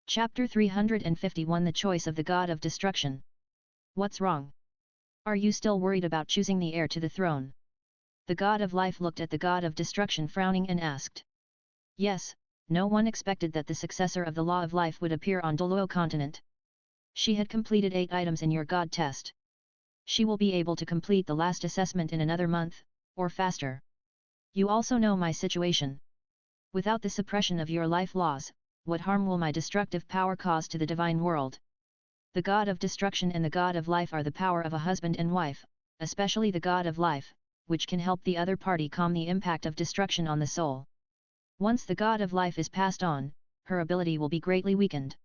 Chapter 351 The Choice of the God of Destruction. What's wrong? Are you still worried about choosing the heir to the throne? The God of Life looked at the God of Destruction frowning and asked. Yes, no one expected that the successor of the Law of Life would appear on Douluo continent. She had completed 8 items in your God test. She will be able to complete the last assessment in another month, or faster. You also know my situation. Without the suppression of your life laws, what harm will my destructive power cause to the divine world? The God of Destruction and the God of Life are the power of a husband and wife, especially the God of Life, which can help the other party calm the impact of destruction on the soul. Once the God of Life is passed on, her ability will be greatly weakened.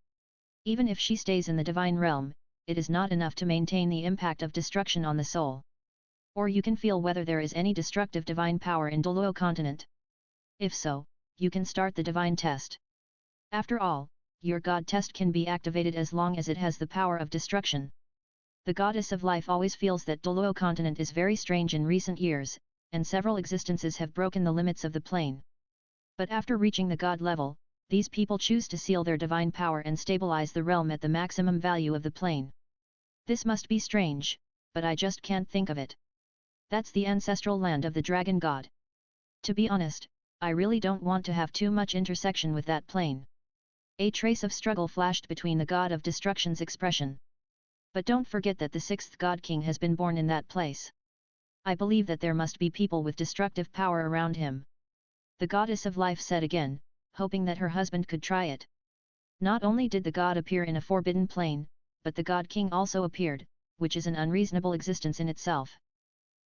Even if she stays in the divine realm, it is not enough to maintain the impact of destruction on the soul. Or you can feel whether there is any destructive divine power in Douluo continent. If so, you can start the divine test. After all, your God test can be activated as long as it has the power of destruction. The Goddess of Life always feels that Douluo continent is very strange in recent years, and several existences have broken the limits of the plane. But after reaching the God level, these people choose to seal their divine power and stabilize the realm at the maximum value of the plane. This must be strange, but I just can't think of it. That's the ancestral land of the Dragon God. To be honest, I really don't want to have too much intersection with that plane. A trace of struggle flashed between the God of Destruction's expression. But don't forget that the 6th God King has been born in that place. I believe that there must be people with destructive power around him. The Goddess of Life said again, hoping that her husband could try it. Not only did the God appear in a forbidden plane, but the God King also appeared, which is an unreasonable existence in itself.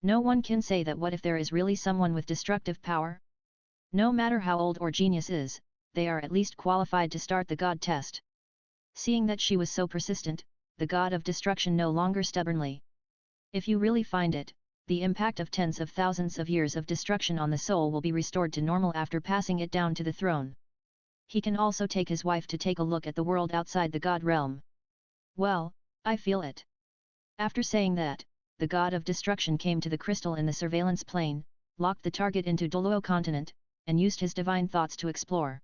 No one can say that what if there is really someone with destructive power? No matter how old or genius is, they are at least qualified to start the God test. Seeing that she was so persistent, the God of Destruction no longer stubbornly. If you really find it, the impact of tens of thousands of years of destruction on the soul will be restored to normal after passing it down to the throne. He can also take his wife to take a look at the world outside the God realm. Well, I feel it. After saying that, the God of Destruction came to the crystal in the surveillance plane, locked the target into Douluo continent, and used his divine thoughts to explore.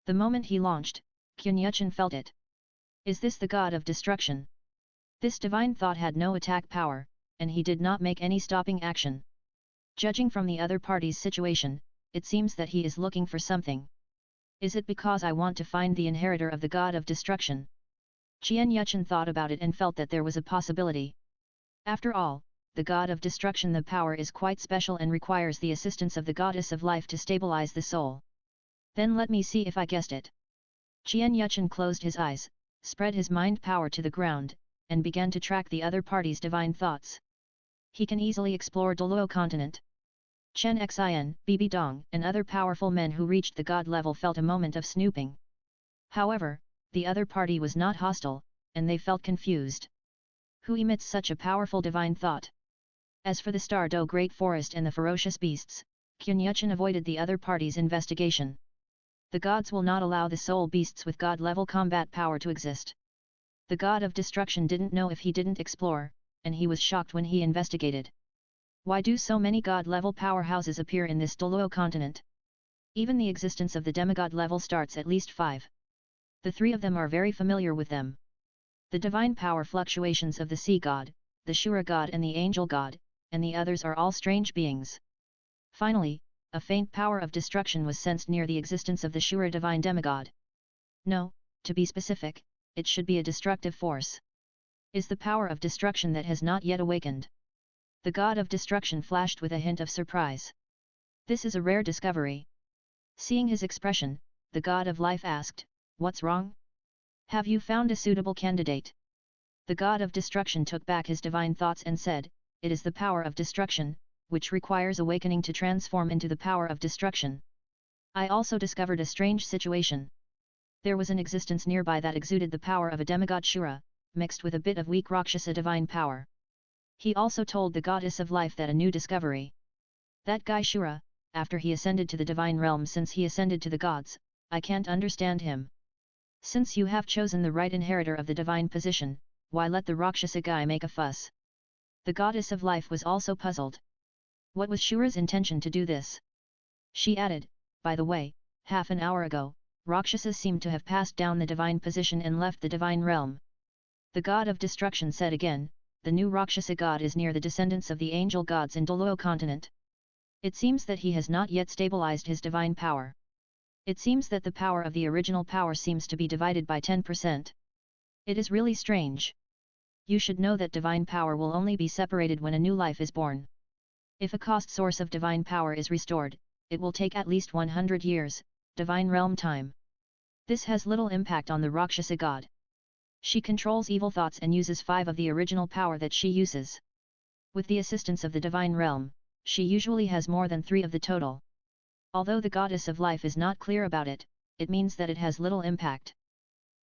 The moment he launched, Yuchen felt it. Is this the God of Destruction? This divine thought had no attack power, and he did not make any stopping action. Judging from the other party's situation, it seems that he is looking for something. Is it because I want to find the inheritor of the God of Destruction? Yuchen thought about it and felt that there was a possibility. After all, the God of Destruction, the power is quite special and requires the assistance of the Goddess of Life to stabilize the soul. Then let me see if I guessed it. Yuchen closed his eyes, spread his mind power to the ground, and began to track the other party's divine thoughts. He can easily explore Douluo continent. Chen Xin, Bibi Dong, and other powerful men who reached the God level felt a moment of snooping. However, the other party was not hostile, and they felt confused. Who emits such a powerful divine thought? As for the Star Do Great Forest and the ferocious beasts, Yuchen avoided the other party's investigation. The gods will not allow the soul beasts with God-level combat power to exist. The God of Destruction didn't know if he didn't explore, and he was shocked when he investigated. Why do so many God-level powerhouses appear in this Douluo continent? Even the existence of the demigod level starts at least 5. The 3 of them are very familiar with them. The divine power fluctuations of the Sea God, the Shura God and the Angel God, and the others are all strange beings. Finally, a faint power of destruction was sensed near the existence of the Shura divine demigod. No, to be specific, it should be a destructive force. Is the power of destruction that has not yet awakened? The God of Destruction flashed with a hint of surprise. This is a rare discovery. Seeing his expression, the God of Life asked, "What's wrong? Have you found a suitable candidate?" The God of Destruction took back his divine thoughts and said, "It is the power of destruction, which requires awakening to transform into the power of destruction. I also discovered a strange situation. There was an existence nearby that exuded the power of a demigod Shura, mixed with a bit of weak Rakshasa divine power." He also told the Goddess of Life that a new discovery. That guy Shura, after he ascended to the divine realm, since he ascended to the gods, I can't understand him. Since you have chosen the right inheritor of the divine position, why let the Rakshasa guy make a fuss? The Goddess of Life was also puzzled. What was Shura's intention to do this? She added, "By the way, half an hour ago, Rakshasas seemed to have passed down the divine position and left the divine realm. The god of destruction said again, the new Rakshasa god is near the descendants of the angel gods in Douluo continent. It seems that he has not yet stabilized his divine power. It seems that the power of the original power seems to be divided by 10%. It is really strange. You should know that divine power will only be separated when a new life is born. If a cost source of divine power is restored, it will take at least 100 years, divine realm time. This has little impact on the Rakshasa god. She controls evil thoughts and uses 5 of the original power that she uses. With the assistance of the divine realm, she usually has more than 3 of the total. Although the goddess of life is not clear about it, it means that it has little impact.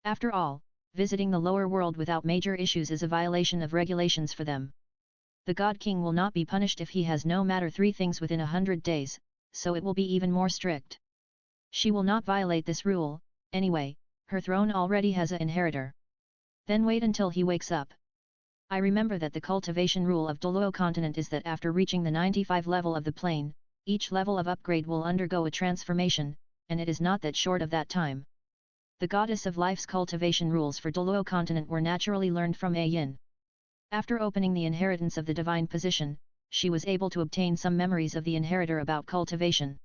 After all, visiting the lower world without major issues is a violation of regulations for them. The God King will not be punished if he has no matter 3 things within 100 days, so it will be even more strict. She will not violate this rule, anyway, her throne already has an inheritor. Then wait until he wakes up. I remember that the cultivation rule of Douluo continent is that after reaching the 95 level of the plane, each level of upgrade will undergo a transformation, and it is not that short of that time. The goddess of life's cultivation rules for Douluo continent were naturally learned from A Yin. After opening the inheritance of the divine position, she was able to obtain some memories of the inheritor about cultivation.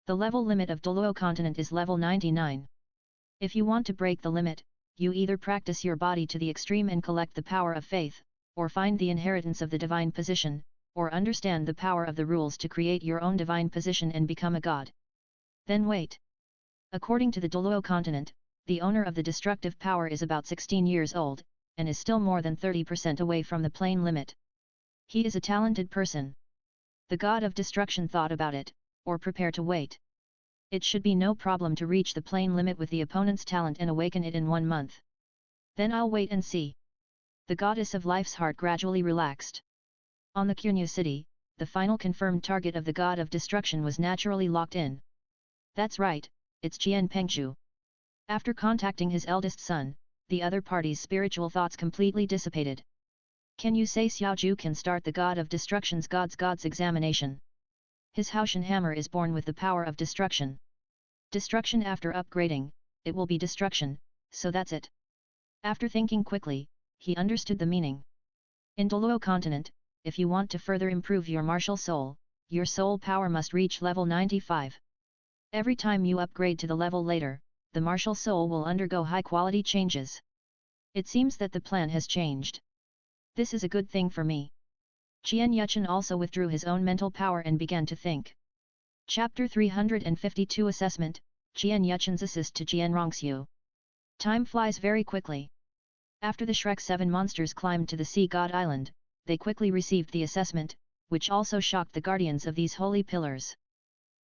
The level limit of Douluo continent is level 99. If you want to break the limit, you either practice your body to the extreme and collect the power of faith, or find the inheritance of the divine position, or understand the power of the rules to create your own divine position and become a god. Then wait. According to the Douluo continent, the owner of the destructive power is about 16 years old, and is still more than 30% away from the plane limit. He is a talented person. The god of destruction thought about it, or prepare to wait. It should be no problem to reach the plane limit with the opponent's talent and awaken it in 1 month. Then I'll wait and see. The goddess of life's heart gradually relaxed. On the Cunyu city, the final confirmed target of the god of destruction was naturally locked in. That's right, it's Qian Pengzhu. After contacting his eldest son, the other party's spiritual thoughts completely dissipated. Can you say Xiaozhu can start the god of destruction's god's examination? His Haoshan hammer is born with the power of destruction. Destruction after upgrading, it will be destruction, so that's it. After thinking quickly, he understood the meaning. In Douluo continent, if you want to further improve your martial soul, your soul power must reach level 95. Every time you upgrade to the level later, the martial soul will undergo high-quality changes. It seems that the plan has changed. This is a good thing for me. Qian Yuchen also withdrew his own mental power and began to think. Chapter 352 Assessment, Qian Yuchen's Assist to Jian Rongxiu. Time flies very quickly. After the Shrek 7 monsters climbed to the Sea God Island, they quickly received the assessment, which also shocked the guardians of these holy pillars.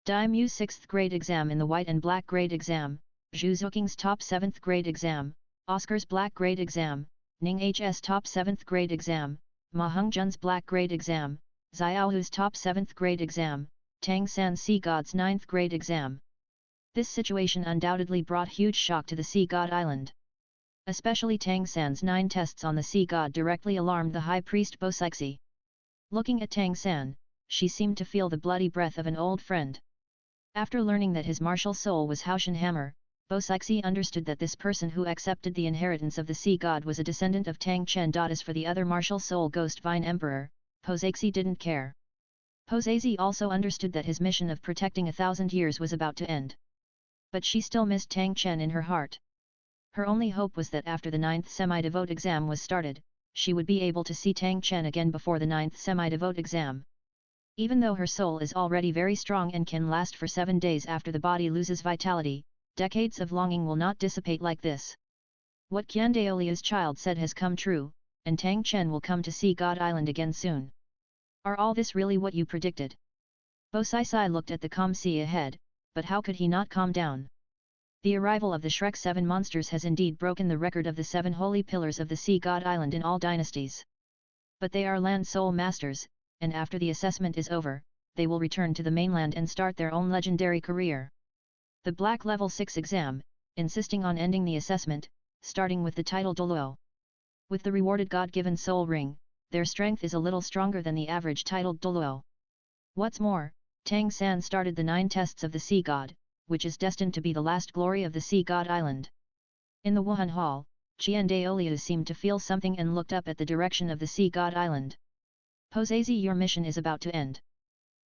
Daimyo's 6th grade exam in the white and black grade exam, Zhu Zoking's top 7th grade exam, Oscar's black grade exam, Ning H's top 7th grade exam, Ma Hongjun's black grade exam, Xiaohu's top 7th grade exam, Tang San's Sea God's 9th grade exam. This situation undoubtedly brought huge shock to the Sea God Island. Especially Tang San's 9 tests on the Sea God directly alarmed the High Priest Bosixi. Looking at Tang San, she seemed to feel the bloody breath of an old friend. After learning that his martial soul was Haoshan hammer, Bosixi understood that this person who accepted the inheritance of the Sea God was a descendant of Tang Chen. As for the other martial soul Ghost Vine Emperor, Bosixi didn't care. Bosixi also understood that his mission of protecting 1,000 years was about to end. But she still missed Tang Chen in her heart. Her only hope was that after the 9th semi-devote exam was started, she would be able to see Tang Chen again before the 9th semi-devote exam. Even though her soul is already very strong and can last for 7 days after the body loses vitality, decades of longing will not dissipate like this. What Qian Daolia's child said has come true, and Tang Chen will come to see God Island again soon. Are all this really what you predicted? Bosixi looked at the calm sea ahead, but how could he not calm down? The arrival of the Shrek 7 monsters has indeed broken the record of the 7 holy pillars of the Sea God Island in all dynasties. But they are land soul masters, and after the assessment is over, they will return to the mainland and start their own legendary career. The Black Level 6 exam, insisting on ending the assessment, starting with the title Douluo. With the rewarded God-given soul ring, their strength is a little stronger than the average titled Douluo. What's more, Tang San started the 9 tests of the Sea God, which is destined to be the last glory of the Sea God Island. In the Wuhan Hall, Qian Daoliu seemed to feel something and looked up at the direction of the Sea God Island. Posezi, your mission is about to end.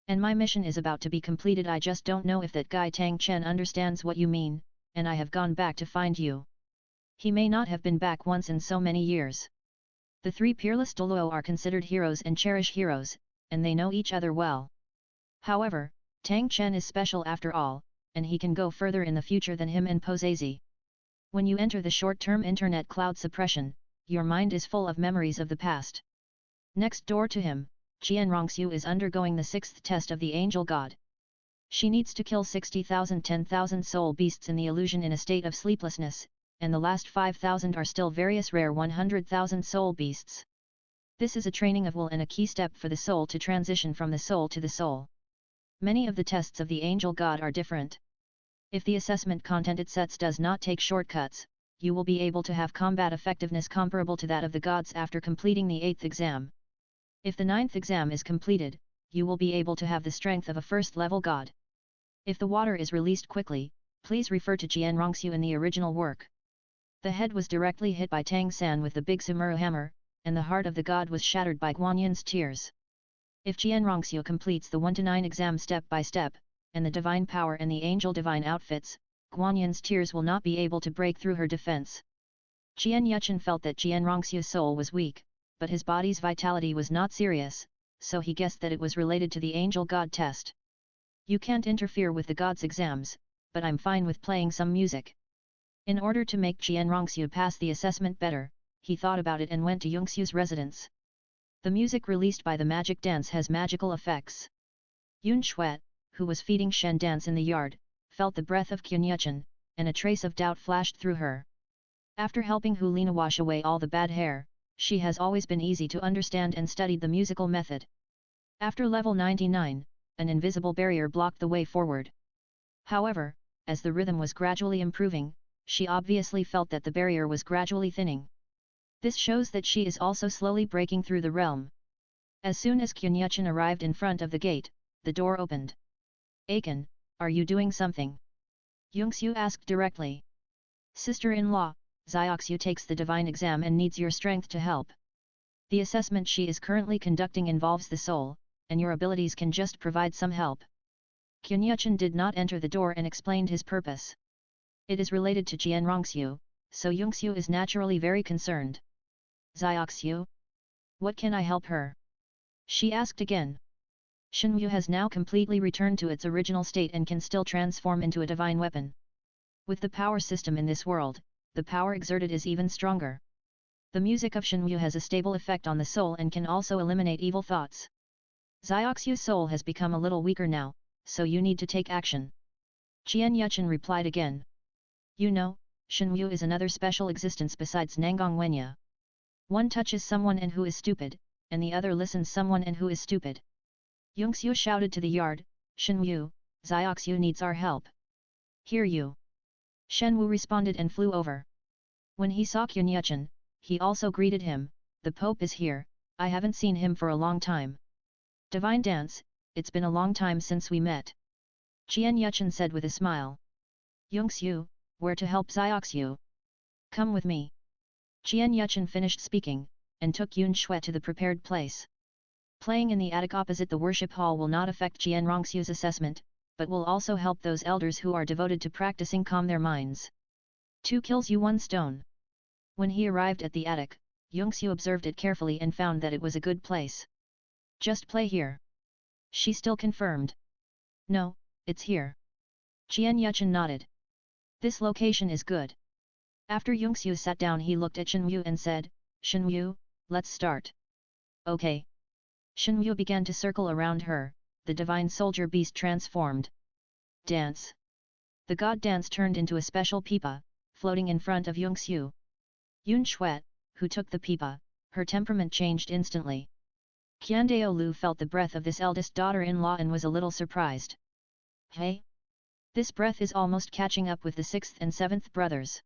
And my mission is about to be completed. I just don't know if that guy Tang Chen understands what you mean, and I have gone back to find you. He may not have been back once in so many years. The three peerless Douluo are considered heroes and cherish heroes, and they know each other well. However, Tang Chen is special after all, and he can go further in the future than him and Posezi. When you enter the short-term internet cloud suppression, your mind is full of memories of the past. Next door to him, Qian Rongxiu is undergoing the 6th test of the Angel God. She needs to kill 60,000 10,000 soul beasts in the illusion in a state of sleeplessness, and the last 5,000 are still various rare 100,000 soul beasts. This is a training of will and a key step for the soul to transition from the soul to the soul. Many of the tests of the Angel God are different. If the assessment content it sets does not take shortcuts, you will be able to have combat effectiveness comparable to that of the gods after completing the 8th exam. If the 9th exam is completed, you will be able to have the strength of a first-level god. If the water is released quickly, please refer to Qian Rongxiu in the original work. The head was directly hit by Tang San with the big samurai hammer, and the heart of the god was shattered by Guanyin's tears. If Qian Rongxiu completes the 1-9 exam step by step, and the divine power and the angel divine outfits, Guanyin's tears will not be able to break through her defense. Qian Yuchen felt that Qian Rongxiu's soul was weak, but his body's vitality was not serious, so he guessed that it was related to the angel god test. You can't interfere with the god's exams, but I'm fine with playing some music. In order to make Qian Rongxiu pass the assessment better, he thought about it and went to Yongxiu's residence. The music released by the magic dance has magical effects. Yun Shuet, who was feeding Shen Dance in the yard, felt the breath of Qian Yuchen, and a trace of doubt flashed through her. After helping Hu Lina wash away all the bad hair, she has always been easy to understand and studied the musical method. After level 99, an invisible barrier blocked the way forward. However, as the rhythm was gradually improving, she obviously felt that the barrier was gradually thinning. This shows that she is also slowly breaking through the realm. As soon as Qian Yuchen arrived in front of the gate, the door opened. "Aiken, are you doing something?" Yongxiu asked directly. "Sister-in-law, Zioxiu takes the divine exam and needs your strength to help. The assessment she is currently conducting involves the soul, and your abilities can just provide some help." Qian Yuchen did not enter the door and explained his purpose. It is related to Qian Rongxiu, so Yongxiu is naturally very concerned. "Zioxiu? What can I help her?" she asked again. Shenwu has now completely returned to its original state and can still transform into a divine weapon. With the power system in this world, the power exerted is even stronger. The music of Shenwu has a stable effect on the soul and can also eliminate evil thoughts. Zioxiu's soul has become a little weaker now, so you need to take action. Qian Yuchen replied again. You know, Shenwu is another special existence besides Nangang Wenya. One touches someone and who is stupid, and the other listens someone and who is stupid. Yongxiu shouted to the yard, "Shenwu, Zioxiu needs our help." "Hear you." Shenwu responded and flew over. When he saw Qian Yuchen, he also greeted him, "The Pope is here, I haven't seen him for a long time." "Divine dance, it's been a long time since we met." Qian Yuchen said with a smile. "Yongxiu, where to help Zioxiu? Come with me." Qian Yuchen finished speaking, and took Yun Shui to the prepared place. Playing in the attic opposite the worship hall will not affect Qian Rongxiu's assessment, but will also help those elders who are devoted to practicing calm their minds. 2 kills you 1 stone. When he arrived at the attic, Yongxiu observed it carefully and found that it was a good place. "Just play here." She still confirmed. "No, it's here." Qian Yuchen nodded. "This location is good." After Yongxiu sat down he looked at Shenwu and said, "Shenwu, let's start." "Okay." Shenwu began to circle around her, the divine soldier beast transformed. Dance. The god dance turned into a special pipa, floating in front of Yongxiu. Yun Shui, who took the pipa, her temperament changed instantly. Qian Daolu felt the breath of this eldest daughter-in-law and was a little surprised. "Hey? This breath is almost catching up with the 6th and 7th brothers."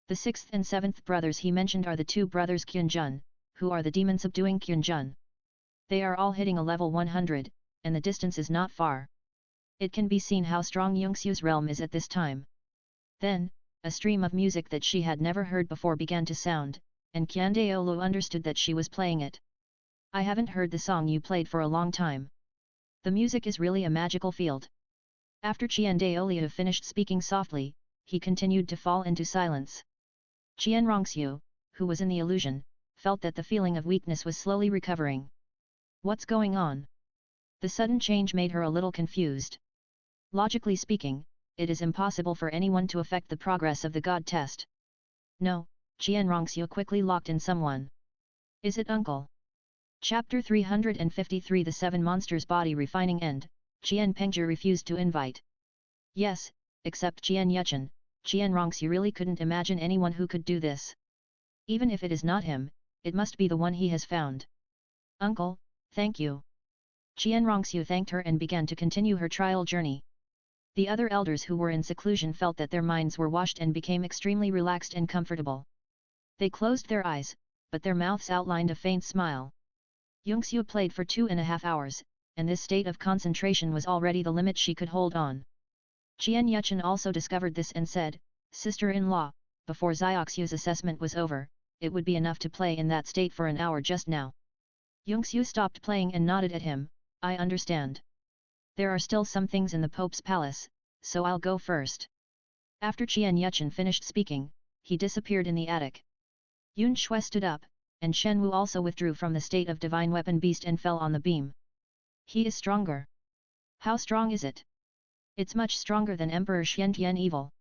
The 6th and 7th brothers he mentioned are the 2 brothers Qianjun, who are the demon subduing Qianjun. They are all hitting a level 100, and the distance is not far. It can be seen how strong Yongxiu's realm is at this time. Then, a stream of music that she had never heard before began to sound, and Douluo understood that she was playing it. I haven't heard the song you played for a long time. The music is really a magical field. After Douluo finished speaking softly, he continued to fall into silence. Rongxiu, who was in the illusion, felt that the feeling of weakness was slowly recovering. What's going on? The sudden change made her a little confused. Logically speaking, it is impossible for anyone to affect the progress of the God test. No, Rongxiu quickly locked in someone. Is it uncle? Chapter 353 The Seven Monsters Body Refining End, Pengzhi refused to invite. Yes, except Yuchen, Rongxiu really couldn't imagine anyone who could do this. Even if it is not him, it must be the one he has found. Uncle, thank you. Rongxiu thanked her and began to continue her trial journey. The other elders who were in seclusion felt that their minds were washed and became extremely relaxed and comfortable. They closed their eyes, but their mouths outlined a faint smile. Yongxiu played for 2.5 hours, and this state of concentration was already the limit she could hold on. Yuchen also discovered this and said, Sister-in-law, before Zioxiu's assessment was over, it would be enough to play in that state for an hour just now. Yongxiu stopped playing and nodded at him, I understand. There are still some things in the Pope's palace, so I'll go first. After Yuchen finished speaking, he disappeared in the attic. Yun Shui stood up, and Shen Wu also withdrew from the state of divine weapon beast and fell on the beam. He is stronger. How strong is it? It's much stronger than Emperor Xiantian evil.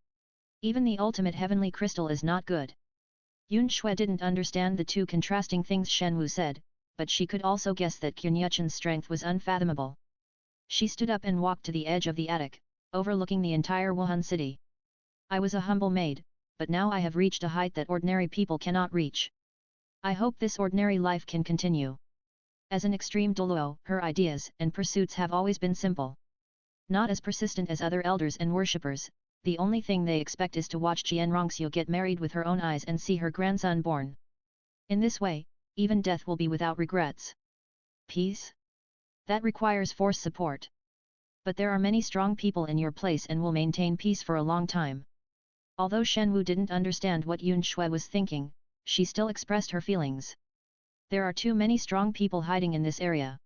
Even the ultimate heavenly crystal is not good. Yun Shui didn't understand the two contrasting things Shen Wu said, but she could also guess that Yuchen's strength was unfathomable. She stood up and walked to the edge of the attic, overlooking the entire Wuhan city. I was a humble maid, but now I have reached a height that ordinary people cannot reach. I hope this ordinary life can continue. As an extreme Douluo, her ideas and pursuits have always been simple. Not as persistent as other elders and worshippers, the only thing they expect is to watch Rongxiu get married with her own eyes and see her grandson born. In this way, even death will be without regrets. Peace? That requires force support. But there are many strong people in your place and will maintain peace for a long time. Although Shen Wu didn't understand what Yun Shui was thinking, she still expressed her feelings. There are too many strong people hiding in this area.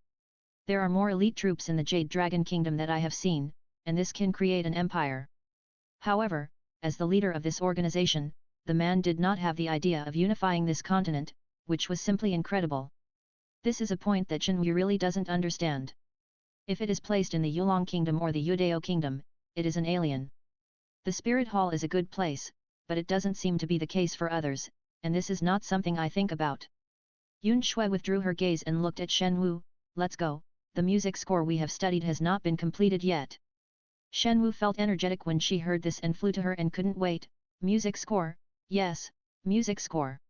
There are more elite troops in the Jade Dragon Kingdom that I have seen, and this can create an empire. However, as the leader of this organization, the man did not have the idea of unifying this continent, which was simply incredible. This is a point that Shen Wu really doesn't understand. If it is placed in the Yulong Kingdom or the Yudao Kingdom, it is an alien. The Spirit Hall is a good place, but it doesn't seem to be the case for others, and this is not something I think about. Yun Shui withdrew her gaze and looked at Shen Wu, let's go, the music score we have studied has not been completed yet. Shen Wu felt energetic when she heard this and flew to her and couldn't wait, music score, yes, music score.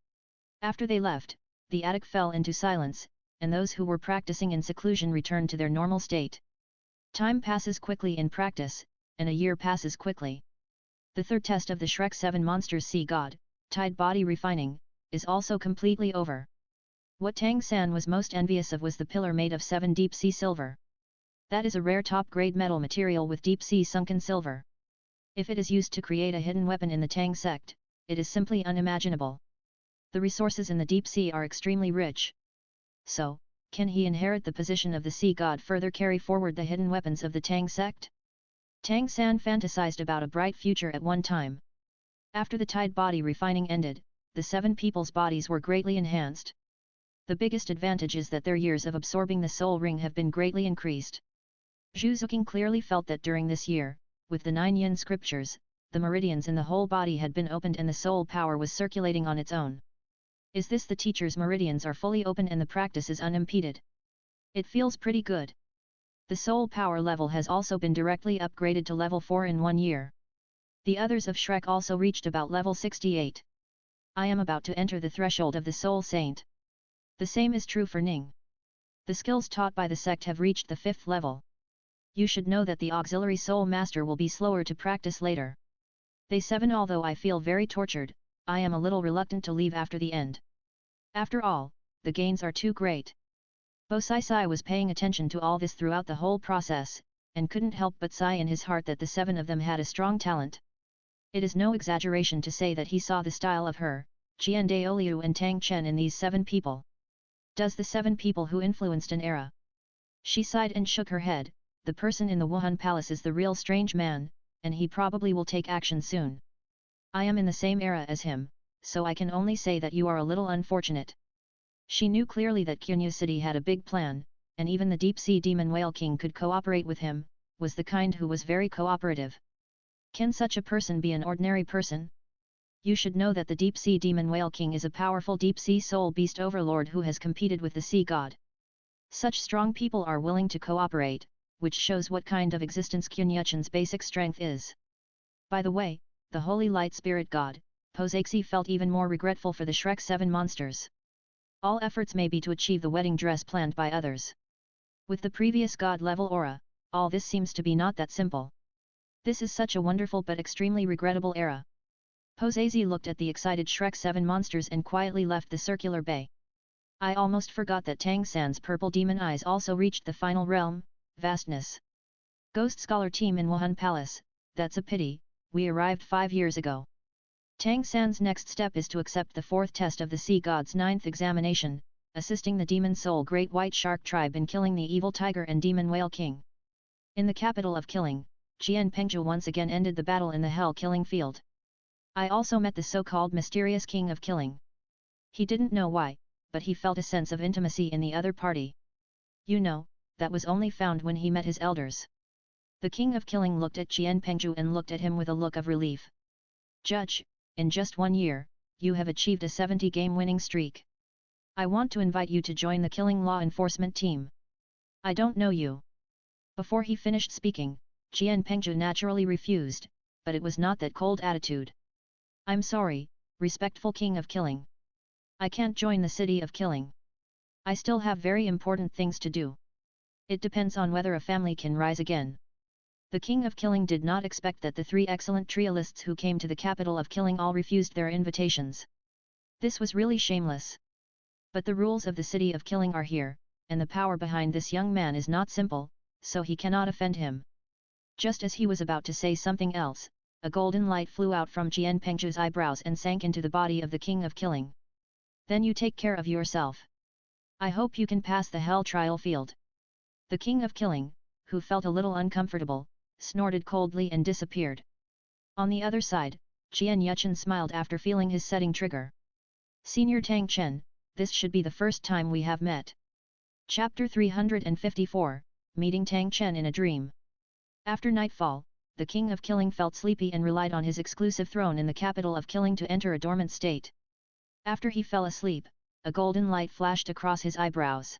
After they left, the attic fell into silence, and those who were practicing in seclusion returned to their normal state. Time passes quickly in practice, and a year passes quickly. The third test of the Shrek 7 Monsters Sea God, Tide Body Refining, is also completely over. What Tang San was most envious of was the pillar made of 7 deep sea silver. That is a rare top-grade metal material with deep sea sunken silver. If it is used to create a hidden weapon in the Tang sect, it is simply unimaginable. The resources in the deep sea are extremely rich. So, can he inherit the position of the sea god, further carry forward the hidden weapons of the Tang sect? Tang San fantasized about a bright future at one time. After the tide body refining ended, the 7 people's bodies were greatly enhanced. The biggest advantage is that their years of absorbing the soul ring have been greatly increased. Zhu Zuqing clearly felt that during this year, with the 9 yin scriptures, the meridians in the whole body had been opened and the soul power was circulating on its own. Is this the teacher's meridians are fully open and the practice is unimpeded? It feels pretty good. The soul power level has also been directly upgraded to level 4 in 1 year. The others of Shrek also reached about level 68. I am about to enter the threshold of the soul saint. The same is true for Ning. The skills taught by the sect have reached the 5th level. You should know that the auxiliary soul master will be slower to practice later. They 7 Although I feel very tortured, I am a little reluctant to leave after the end. After all, the gains are too great. Bo Sai Sai was paying attention to all this throughout the whole process, and couldn't help but sigh in his heart that the 7 of them had a strong talent. It is no exaggeration to say that he saw the style of her, Qian Daoliu and Tang Chen in these 7 people. Does the 7 people who influenced an era? She sighed and shook her head. The person in the Wuhun Palace is the real strange man, and he probably will take action soon. I am in the same era as him, so I can only say that you are a little unfortunate. She knew clearly that Qinyu City had a big plan, and even the deep-sea demon whale king could cooperate with him, was the kind who was very cooperative. Can such a person be an ordinary person? You should know that the deep-sea demon whale king is a powerful deep-sea soul beast overlord who has competed with the sea god. Such strong people are willing to cooperate, which shows what kind of existence Qinyuchen's basic strength is. By the way, the holy light spirit god, Posaxi felt even more regretful for the Shrek 7 monsters. All efforts may be to achieve the wedding dress planned by others. With the previous god-level aura, all this seems to be not that simple. This is such a wonderful but extremely regrettable era. Posaxi looked at the excited Shrek 7 monsters and quietly left the circular bay. I almost forgot that Tang San's purple demon eyes also reached the final realm, vastness. Ghost Scholar Team in Wuhun Palace, that's a pity, we arrived 5 years ago. Tang San's next step is to accept the 4th test of the Sea God's 9th examination, assisting the Demon Soul Great White Shark Tribe in killing the evil tiger and demon whale king. In the capital of killing, Qian Pengzhu once again ended the battle in the hell killing field. I also met the so-called mysterious king of killing. He didn't know why, but he felt a sense of intimacy in the other party. You know, that was only found when he met his elders. The king of killing looked at Qian Pengzhu and looked at him with a look of relief. Judge, in just 1 year, you have achieved a 70-game winning streak. I want to invite you to join the killing law enforcement team. I don't know you. Before he finished speaking, Qian Pengzhu naturally refused, but it was not that cold attitude. I'm sorry, respectful king of killing. I can't join the city of killing. I still have very important things to do. It depends on whether a family can rise again. The king of killing did not expect that the 3 excellent trialists who came to the capital of killing all refused their invitations. This was really shameless. But the rules of the city of killing are here, and the power behind this young man is not simple, so he cannot offend him. Just as he was about to say something else, a golden light flew out from Qian Pengzhu's eyebrows and sank into the body of the king of killing. Then you take care of yourself. I hope you can pass the hell trial field. The king of killing, who felt a little uncomfortable, snorted coldly and disappeared. On the other side, Qian Yuchen smiled after feeling his setting trigger. Senior Tang Chen, this should be the first time we have met. Chapter 354, Meeting Tang Chen in a Dream. After nightfall, the king of killing felt sleepy and relied on his exclusive throne in the capital of killing to enter a dormant state. After he fell asleep, a golden light flashed across his eyebrows.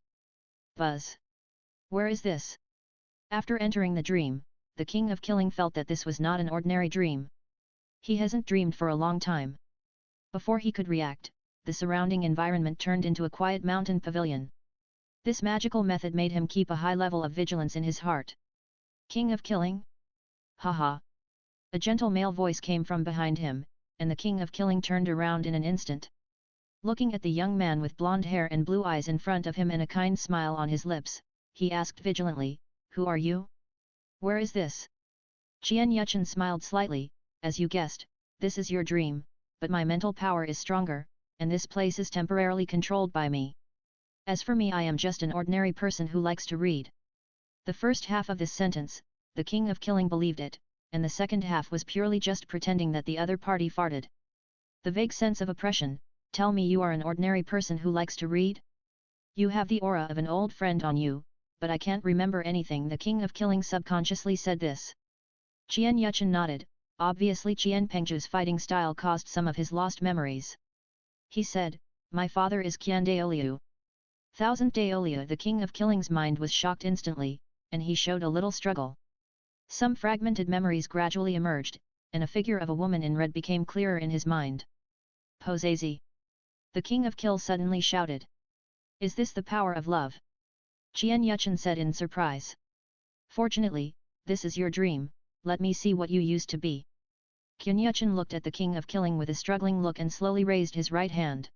Buzz! Where is this? After entering the dream, the king of killing felt that this was not an ordinary dream. He hasn't dreamed for a long time. Before he could react, the surrounding environment turned into a quiet mountain pavilion. This magical method made him keep a high level of vigilance in his heart. King of killing? Haha! A gentle male voice came from behind him, and the king of killing turned around in an instant. Looking at the young man with blonde hair and blue eyes in front of him and a kind smile on his lips, he asked vigilantly, "Who are you? Where is this?" Qian Yuchen smiled slightly, "As you guessed, this is your dream, but my mental power is stronger, and this place is temporarily controlled by me. As for me, I am just an ordinary person who likes to read." The first half of this sentence, the king of killing believed it, and the second half was purely just pretending that the other party farted. The vague sense of oppression, "Tell me you are an ordinary person who likes to read? You have the aura of an old friend on you, but I can't remember anything." The king of killing subconsciously said this. Qian Yuchen nodded. Obviously Qian Pengzhu's fighting style caused some of his lost memories. He said, "My father is Qian Daoliu." Thousand Daoliu. The king of killing's mind was shocked instantly, and he showed a little struggle. Some fragmented memories gradually emerged, and a figure of a woman in red became clearer in his mind. Posaxi! The king of kill suddenly shouted. "Is this the power of love?" Qian Yuchen said in surprise. "Fortunately, this is your dream, let me see what you used to be." Qian Yuchen looked at the king of killing with a struggling look and slowly raised his right hand.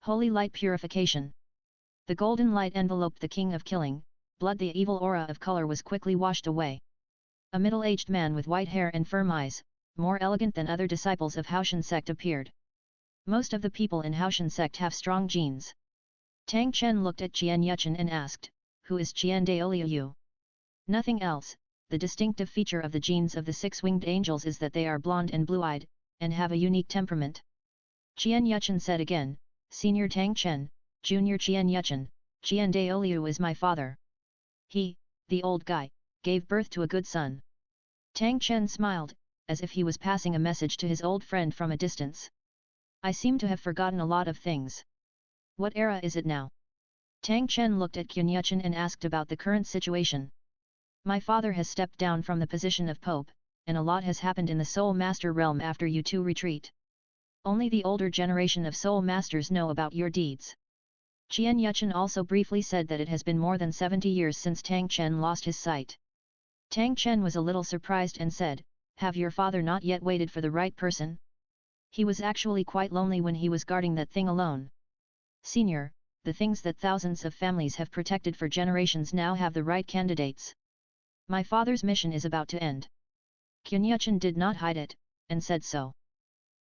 Holy light purification. The golden light enveloped the king of killing, blood. The evil aura of color was quickly washed away. A middle-aged man with white hair and firm eyes, more elegant than other disciples of Haoshan sect appeared. Most of the people in Haoshan sect have strong genes. Tang Chen looked at Qian Yuchen and asked, "Who is Qian Douluo?" Nothing else. The distinctive feature of the genes of the six-winged angels is that they are blonde and blue-eyed, and have a unique temperament. Qian Yuchen said again, "Senior Tang Chen, Junior Qian Yuchen, Qian Douluo is my father. He, the old guy, gave birth to a good son." Tang Chen smiled, as if he was passing a message to his old friend from a distance. "I seem to have forgotten a lot of things. What era is it now?" Tang Chen looked at Qian Yuchen and asked about the current situation. "My father has stepped down from the position of Pope, and a lot has happened in the Soul Master realm after you two retreat. Only the older generation of Soul Masters know about your deeds." Qian Yuchen also briefly said that it has been more than 70 years since Tang Chen lost his sight. Tang Chen was a little surprised and said, "Have your father not yet waited for the right person? He was actually quite lonely when he was guarding that thing alone. Senior, the things that thousands of families have protected for generations now have the right candidates. My father's mission is about to end." Qian Yuchen did not hide it, and said so.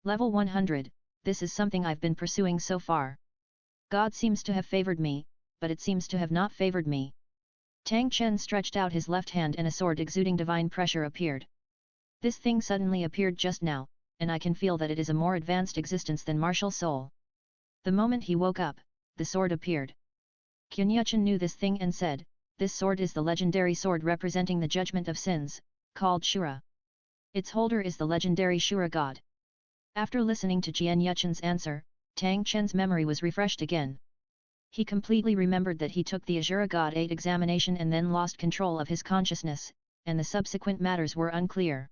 "Level 100, this is something I've been pursuing so far. God seems to have favored me, but it seems to have not favored me." Tang Chen stretched out his left hand and a sword exuding divine pressure appeared. "This thing suddenly appeared just now, and I can feel that it is a more advanced existence than martial soul." The moment he woke up, the sword appeared. Qian Yuchen knew this thing and said, "This sword is the legendary sword representing the judgment of sins, called Shura. Its holder is the legendary Shura god." After listening to Qian Yuchen's answer, Tang Chen's memory was refreshed again. He completely remembered that he took the Azura God 8 examination and then lost control of his consciousness, and the subsequent matters were unclear.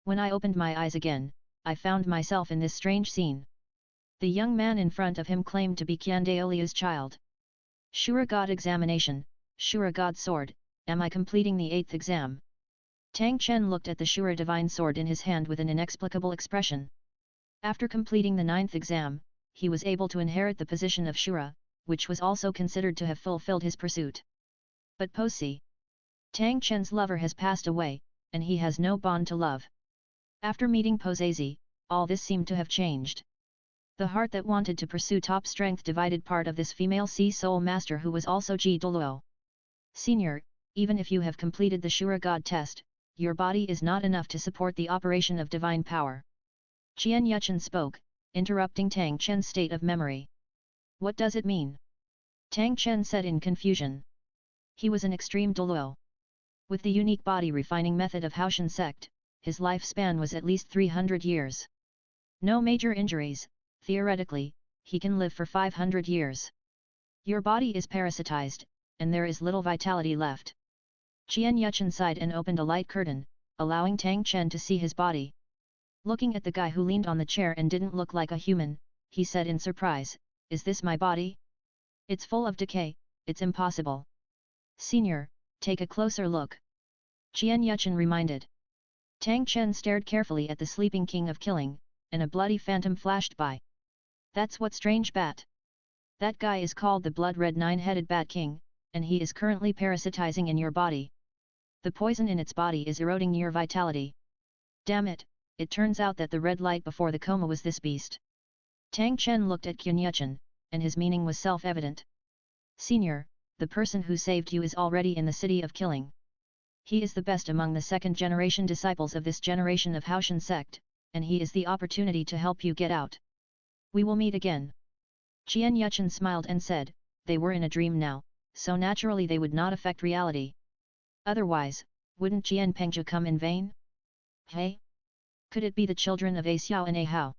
"When I opened my eyes again, I found myself in this strange scene." The young man in front of him claimed to be Qian Douluo's child. "Shura God examination, Shura God sword, am I completing the 8th exam?" Tang Chen looked at the Shura divine sword in his hand with an inexplicable expression. After completing the 9th exam, he was able to inherit the position of Shura, which was also considered to have fulfilled his pursuit. But Posi, Tang Chen's lover has passed away, and he has no bond to love. After meeting Posezi, all this seemed to have changed. The heart that wanted to pursue top strength divided part of this female sea soul master who was also Ji Douluo. "Senior, even if you have completed the Shura God test, your body is not enough to support the operation of divine power." Qian Yuchen spoke, interrupting Tang Chen's state of memory. "What does it mean?" Tang Chen said in confusion. He was an extreme Douluo. With the unique body refining method of Haoshan sect, his lifespan was at least 300 years. No major injuries, theoretically, he can live for 500 years. Your body is parasitized, and there is little vitality left. Qian Yuchen sighed and opened a light curtain, allowing Tang Chen to see his body. Looking at the guy who leaned on the chair and didn't look like a human, he said in surprise, "Is this my body? It's full of decay, it's impossible." "Senior, take a closer look," Qian Yuchen reminded. Tang Chen stared carefully at the sleeping king of killing, and a bloody phantom flashed by. "That's what strange bat. That guy is called the blood-red 9-headed bat king, and he is currently parasitizing in your body. The poison in its body is eroding your vitality. Damn it, it turns out that the red light before the coma was this beast." Tang Chen looked at Qian Yuchen, and his meaning was self-evident. "Senior, the person who saved you is already in the city of killing. He is the best among the second-generation disciples of this generation of Haoshan sect, and he is the opportunity to help you get out. We will meet again." Qian Yuchen smiled and said, "They were in a dream now, so naturally they would not affect reality. Otherwise, wouldn't Jian Pengzhi come in vain? Hey? Could it be the children of A Xiao and A Hao?"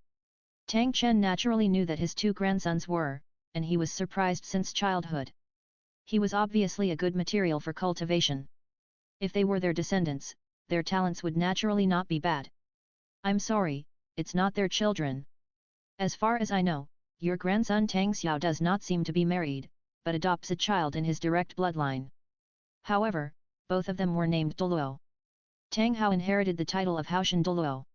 Tang Chen naturally knew that his two grandsons were, and he was surprised since childhood. He was obviously a good material for cultivation. If they were their descendants, their talents would naturally not be bad. "I'm sorry, it's not their children. As far as I know, your grandson Tang Xiao does not seem to be married, but adopts a child in his direct bloodline. However, both of them were named Douluo. Tang Hao inherited the title of Haoshan Douluo.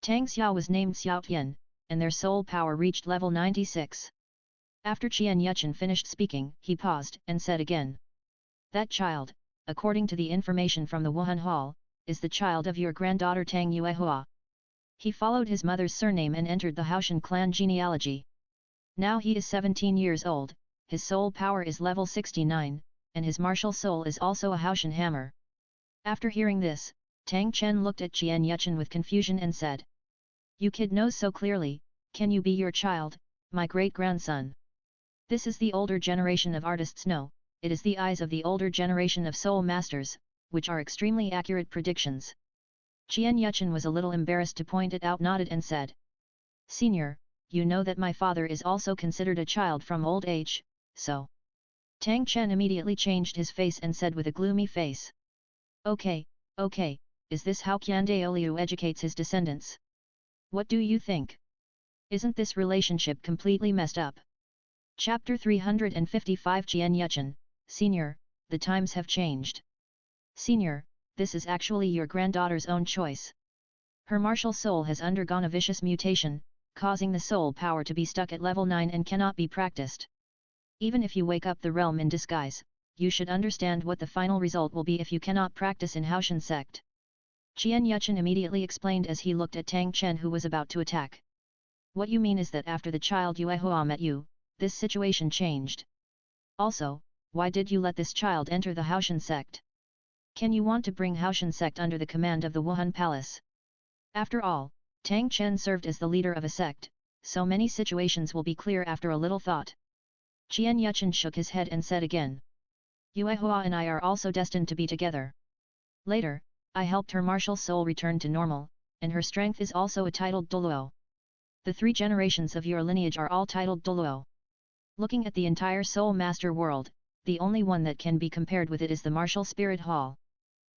Tang Xiao was named Xiao Tian, and their soul power reached level 96. After Qian Yuchen finished speaking, he paused and said again. That child, according to the information from the Wuhan Hall, is the child of your granddaughter Tang Yuehua. He followed his mother's surname and entered the Haoshan clan genealogy. Now he is 17 years old, his soul power is level 69, and his martial soul is also a Haoshan hammer. After hearing this, Tang Chen looked at Qian Yuchen with confusion and said, "You kid knows so clearly, can you be your child, my great-grandson?" This is the older generation of artists know, it is the eyes of the older generation of soul masters, which are extremely accurate predictions. Qian Yuchen was a little embarrassed to point it out, nodded and said, "Senior, you know that my father is also considered a child from old age, so..." Tang Chen immediately changed his face and said with a gloomy face, Okay, is this how Qian Daoliu educates his descendants? What do you think? Isn't this relationship completely messed up?" Chapter 355 Qian Yuchen, Senior, the times have changed. Senior, this is actually your granddaughter's own choice. Her martial soul has undergone a vicious mutation, causing the soul power to be stuck at level 9 and cannot be practiced. Even if you wake up the realm in disguise, you should understand what the final result will be if you cannot practice in Haoshan sect. Qian Yuchen immediately explained as he looked at Tang Chen, who was about to attack. What you mean is that after the child Yuehua met you, this situation changed. Also, why did you let this child enter the Haoshan sect? Can you want to bring Haoshan sect under the command of the Wuhun Palace? After all, Tang Chen served as the leader of a sect, so many situations will be clear after a little thought. Qian Yuchen shook his head and said again, "Yuehua and I are also destined to be together. Later, I helped her martial soul return to normal, and her strength is also a titled Douluo. The 3 generations of your lineage are all titled Douluo. Looking at the entire soul master world, the only one that can be compared with it is the martial spirit hall."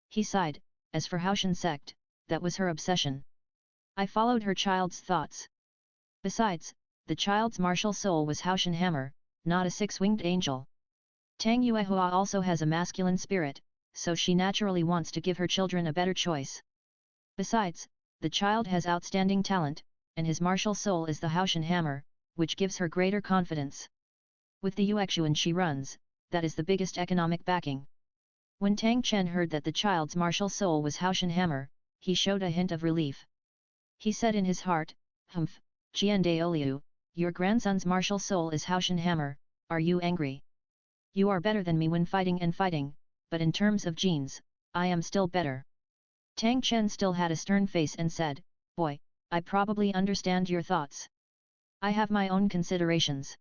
He sighed. As for Haoshan sect, that was her obsession. I followed her child's thoughts. Besides, the child's martial soul was Haoshan hammer, not a 6-winged angel. Tang Yuehua also has a masculine spirit, so she naturally wants to give her children a better choice. Besides, the child has outstanding talent, and his martial soul is the Haoshan hammer, which gives her greater confidence. With the Yuexuan she runs, that is the biggest economic backing. When Tang Chen heard that the child's martial soul was Haoshan hammer, he showed a hint of relief. He said in his heart, "Humph, Qian Daoliu, your grandson's martial soul is Haoshan hammer, are you angry? You are better than me when fighting, but in terms of genes, I am still better." Tang Chen still had a stern face and said, "Boy, I probably understand your thoughts. I have my own considerations."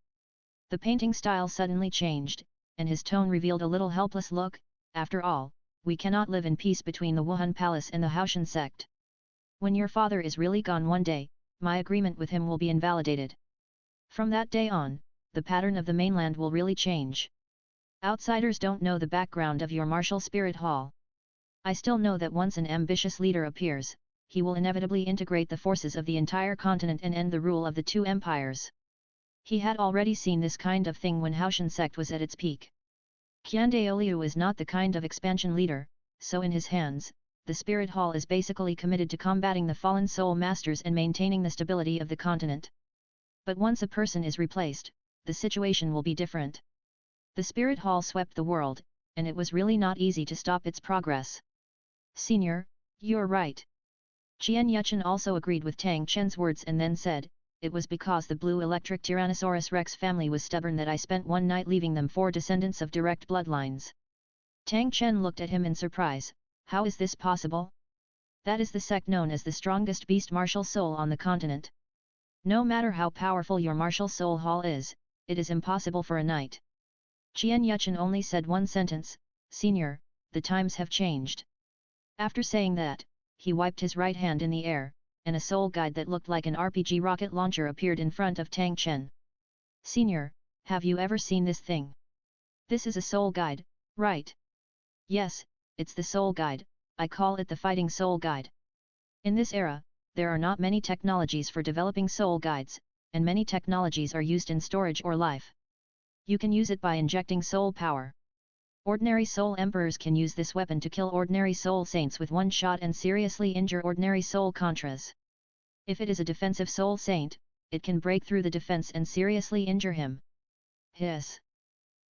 The painting style suddenly changed, and his tone revealed a little helpless look. After all, we cannot live in peace between the Wuhun Palace and the Haoshan sect. When your father is really gone one day, my agreement with him will be invalidated. From that day on, the pattern of the mainland will really change. Outsiders don't know the background of your martial spirit hall. I still know that once an ambitious leader appears, he will inevitably integrate the forces of the entire continent and end the rule of the 2 empires. He had already seen this kind of thing when Haoshan sect was at its peak. Qian Daoliu is not the kind of expansion leader, so in his hands, the spirit hall is basically committed to combating the fallen soul masters and maintaining the stability of the continent. But once a person is replaced, the situation will be different. The spirit hall swept the world, and it was really not easy to stop its progress. Senior, you're right. Qian Yuchen also agreed with Tang Chen's words and then said, "It was because the blue electric Tyrannosaurus rex family was stubborn that I spent one night leaving them 4 descendants of direct bloodlines." Tang Chen looked at him in surprise. How is this possible? That is the sect known as the strongest beast martial soul on the continent. No matter how powerful your martial soul hall is, it is impossible for a knight. Qian Yuchen only said one sentence, "Senior, the times have changed." After saying that, he wiped his right hand in the air, and a soul guide that looked like an RPG rocket launcher appeared in front of Tang Chen. "Senior, have you ever seen this thing? This is a soul guide, right?" "Yes, it's the soul guide, I call it the fighting soul guide. In this era, there are not many technologies for developing soul guides, and many technologies are used in storage or life. You can use it by injecting soul power. Ordinary soul emperors can use this weapon to kill ordinary soul saints with one shot and seriously injure ordinary soul contras. If it is a defensive soul saint, it can break through the defense and seriously injure him." Hiss!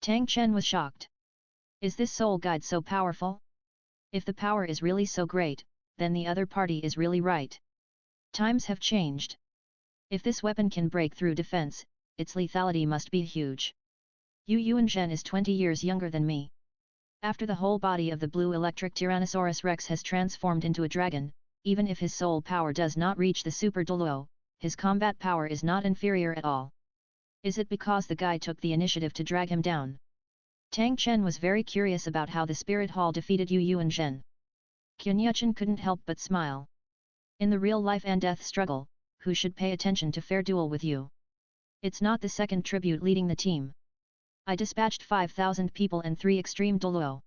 Tang Chen was shocked. Is this soul guide so powerful? If the power is really so great, then the other party is really right. Times have changed. If this weapon can break through defense, its lethality must be huge. Yu Yuanzhen is 20 years younger than me. After the whole body of the blue electric Tyrannosaurus Rex has transformed into a dragon, even if his soul power does not reach the super Douluo, his combat power is not inferior at all. Is it because the guy took the initiative to drag him down? Tang Chen was very curious about how the Spirit Hall defeated Yu Yuanzhen. Qianyuchen couldn't help but smile. In the real life and death struggle, who should pay attention to fair duel with you? It's not the second tribute leading the team. I dispatched 5,000 people and 3 extreme Douluo.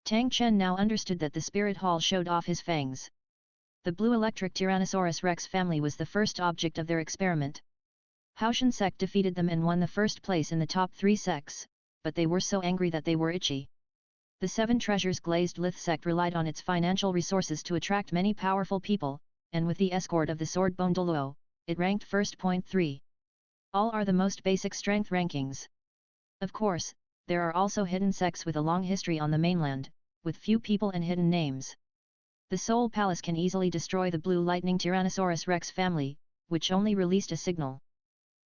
Tang Chen now understood that the Spirit Hall showed off his fangs. The blue electric Tyrannosaurus Rex family was the first object of their experiment. Haoshan sect defeated them and won the first place in the top 3 sects, but they were so angry that they were itchy. The 7 Treasures Glazed Lith sect relied on its financial resources to attract many powerful people, and with the escort of the Swordbone Douluo, it ranked first. 3. All are the most basic strength rankings. Of course, there are also hidden sects with a long history on the mainland, with few people and hidden names. The Soul Palace can easily destroy the Blue Lightning Tyrannosaurus Rex family, which only released a signal.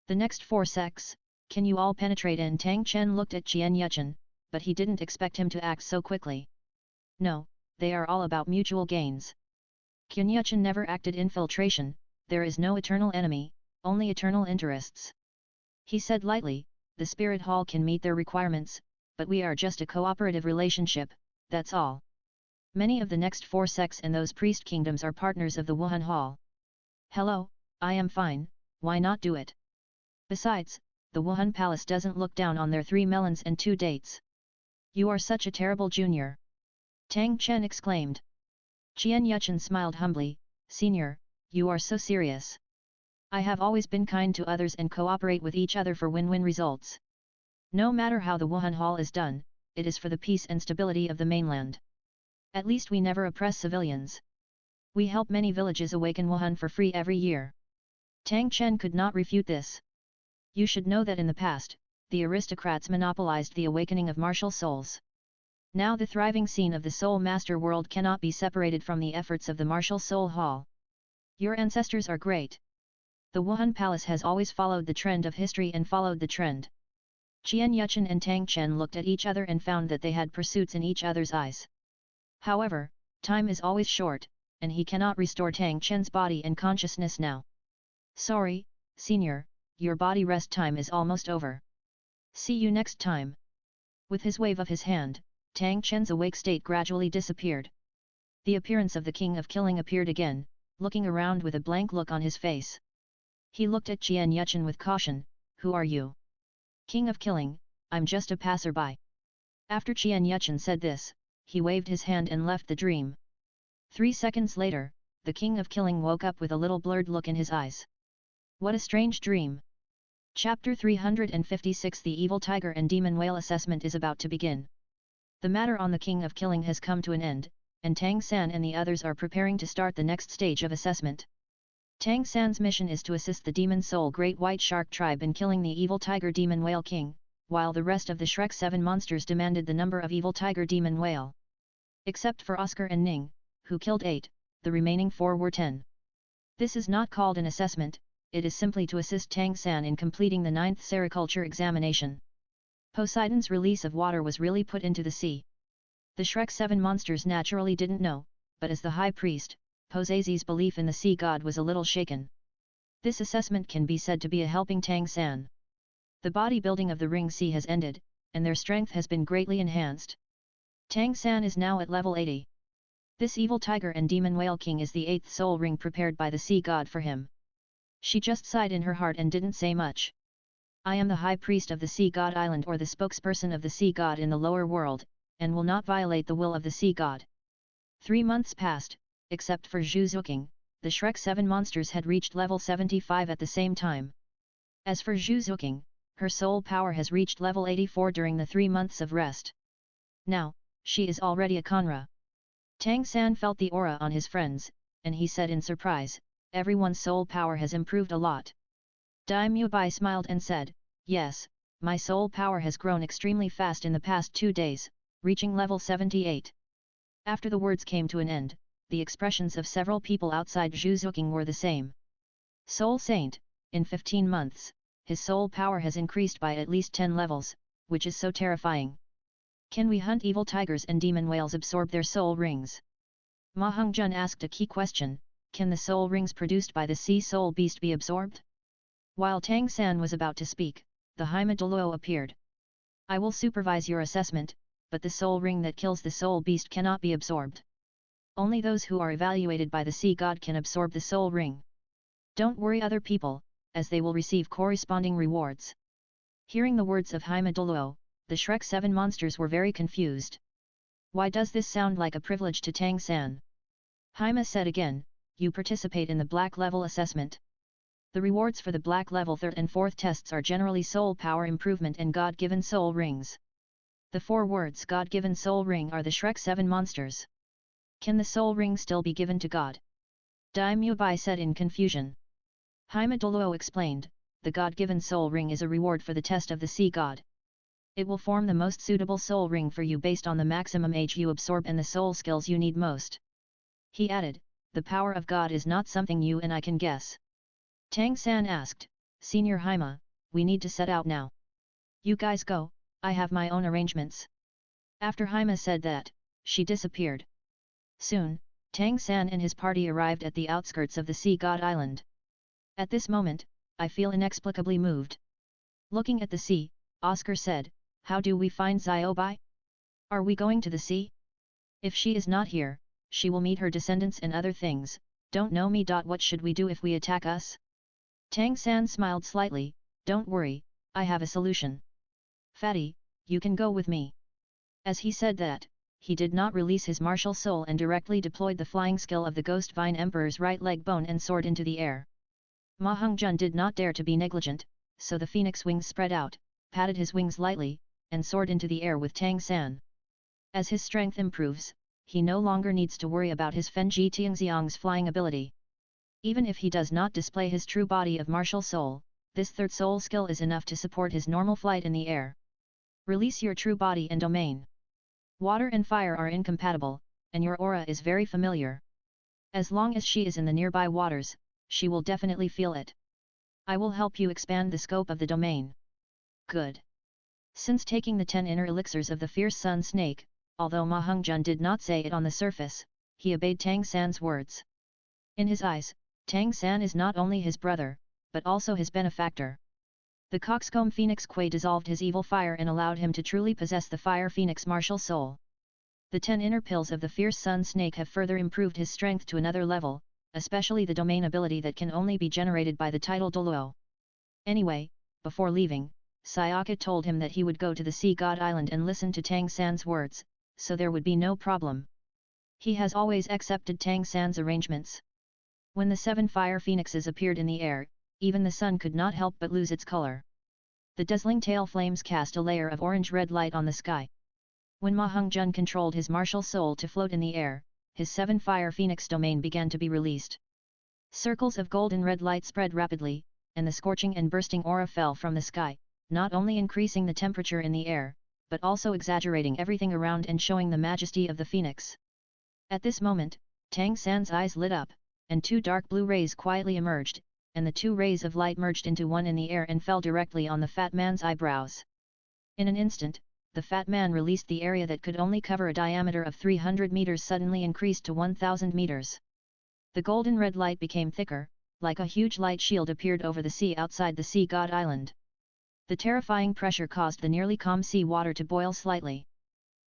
The next 4 sects, can you all penetrate in? Tang Chen looked at Qianyuchen, but he didn't expect him to act so quickly. No, they are all about mutual gains. Qianyuchen never acted infiltration, there is no eternal enemy, only eternal interests. He said lightly, the Spirit Hall can meet their requirements, but we are just a cooperative relationship, that's all. Many of the next 4 sects and those priest kingdoms are partners of the Wuhun Hall. Hello, I am fine, why not do it? Besides, the Wuhun Palace doesn't look down on their 3 melons and 2 dates. You are such a terrible junior! Tang Chen exclaimed. Qianyuchen smiled humbly, Senior, you are so serious. I have always been kind to others and cooperate with each other for win-win results. No matter how the Wuhun Hall is done, it is for the peace and stability of the mainland. At least we never oppress civilians. We help many villages awaken Wuhun for free every year. Tang Chen could not refute this. You should know that in the past, the aristocrats monopolized the awakening of martial souls. Now the thriving scene of the Soul Master world cannot be separated from the efforts of the Martial Soul Hall. Your ancestors are great. The Wuhun Palace has always followed the trend of history and followed the trend. Qianyuchen and Tang Chen looked at each other and found that they had pursuits in each other's eyes. However, time is always short, and he cannot restore Tang Chen's body and consciousness now. Sorry, Senior, your body rest time is almost over. See you next time. With his wave of his hand, Tang Chen's awake state gradually disappeared. The appearance of the King of Killing appeared again, looking around with a blank look on his face. He looked at Qianyuchen with caution, Who are you? King of Killing, I'm just a passerby. After Qianyuchen said this, he waved his hand and left the dream. 3 seconds later, the King of Killing woke up with a little blurred look in his eyes. What a strange dream! Chapter 356 The Evil Tiger and Demon Whale Assessment is about to begin. The matter on the King of Killing has come to an end, and Tang San and the others are preparing to start the next stage of assessment. Tang San's mission is to assist the Demon Soul Great White Shark tribe in killing the Evil Tiger Demon Whale King, while the rest of the Shrek 7 monsters demanded the number of Evil Tiger Demon Whale. Except for Oscar and Ning, who killed 8, the remaining 4 were 10. This is not called an assessment, it is simply to assist Tang San in completing the 9th sericulture examination. Poseidon's release of water was really put into the sea. The Shrek 7 monsters naturally didn't know, but as the High Priest, Poseidon's belief in the sea god was a little shaken. This assessment can be said to be a helping Tang San. The bodybuilding of the Ring Sea has ended, and their strength has been greatly enhanced. Tang San is now at level 80. This Evil Tiger and Demon Whale King is the 8th soul ring prepared by the sea god for him. She just sighed in her heart and didn't say much. I am the High Priest of the Sea God Island or the spokesperson of the Sea God in the lower world, and will not violate the will of the Sea God. 3 months passed, except for Zhu Zuqing, the Shrek 7 monsters had reached level 75 at the same time. As for Zhu Zuqing, her soul power has reached level 84 during the 3 months of rest. Now, she is already a Conra. Tang San felt the aura on his friends, and he said in surprise, everyone's soul power has improved a lot. Dai Mubai smiled and said, yes, my soul power has grown extremely fast in the past 2 days, reaching level 78. After the words came to an end, the expressions of several people outside Zhuzuking were the same. Soul Saint, in 15 months, his soul power has increased by at least 10 levels, which is so terrifying. Can we hunt evil tigers and demon whales absorb their soul rings? Ma Hongjun asked a key question, can the soul rings produced by the sea soul beast be absorbed? While Tang San was about to speak, the Haima Douluo appeared. I will supervise your assessment, but the soul ring that kills the soul beast cannot be absorbed. Only those who are evaluated by the sea god can absorb the soul ring. Don't worry other people, as they will receive corresponding rewards. Hearing the words of Haima Douluo, the Shrek 7 monsters were very confused. Why does this sound like a privilege to Tang San? Haima said again, you participate in the black level assessment. The rewards for the black level 3rd and 4th tests are generally soul power improvement and God-given soul rings. The 4 words God-given soul ring are the Shrek 7 monsters. Can the soul ring still be given to God? Dai Mubai said in confusion. Haima Douluo explained, the God-given soul ring is a reward for the test of the sea god. It will form the most suitable soul ring for you based on the maximum age you absorb and the soul skills you need most. He added, the power of God is not something you and I can guess. Tang San asked, Senior Haima, we need to set out now. You guys go, I have my own arrangements. After Haima said that, she disappeared. Soon, Tang San and his party arrived at the outskirts of the Sea God Island. At this moment, I feel inexplicably moved. Looking at the sea, Oscar said, how do we find Xiaobai? Are we going to the sea? If she is not here, she will meet her descendants and other things, don't know me. What should we do if we attack us? Tang San smiled slightly, don't worry, I have a solution. Fatty, you can go with me. As he said that, he did not release his martial soul and directly deployed the flying skill of the Ghost Vine Emperor's right leg bone and soared into the air. Ma Hongjun did not dare to be negligent, so the phoenix wings spread out, patted his wings lightly, and soared into the air with Tang San. As his strength improves, he no longer needs to worry about his Fenji Tianxiang's flying ability. Even if he does not display his true body of martial soul, this 3rd soul skill is enough to support his normal flight in the air. Release your true body and domain. Water and fire are incompatible, and your aura is very familiar. As long as she is in the nearby waters, she will definitely feel it. I will help you expand the scope of the domain. Good. Since taking the 10 inner elixirs of the fierce sun snake, although Ma Hongjun did not say it on the surface, he obeyed Tang San's words. In his eyes, Tang San is not only his brother, but also his benefactor. The coxcomb phoenix Kuei dissolved his evil fire and allowed him to truly possess the fire phoenix martial soul. The 10 inner pills of the fierce sun snake have further improved his strength to another level, especially the domain ability that can only be generated by the title Douluo. Anyway, before leaving, Sayaka told him that he would go to the Sea God Island and listen to Tang San's words, so there would be no problem. He has always accepted Tang San's arrangements. When the 7 fire phoenixes appeared in the air, even the sun could not help but lose its color. The dazzling tail flames cast a layer of orange-red light on the sky. When Ma Hongjun controlled his martial soul to float in the air, his 7 fire phoenix domain began to be released. Circles of golden red light spread rapidly, and the scorching and bursting aura fell from the sky, not only increasing the temperature in the air, but also exaggerating everything around and showing the majesty of the phoenix. At this moment, Tang San's eyes lit up, and 2 dark blue rays quietly emerged, and the 2 rays of light merged into one in the air and fell directly on the fat man's eyebrows. In an instant, the fat man released the area that could only cover a diameter of 300 meters suddenly increased to 1000 meters. The golden red light became thicker, like a huge light shield appeared over the sea outside the Sea God Island. The terrifying pressure caused the nearly calm sea water to boil slightly.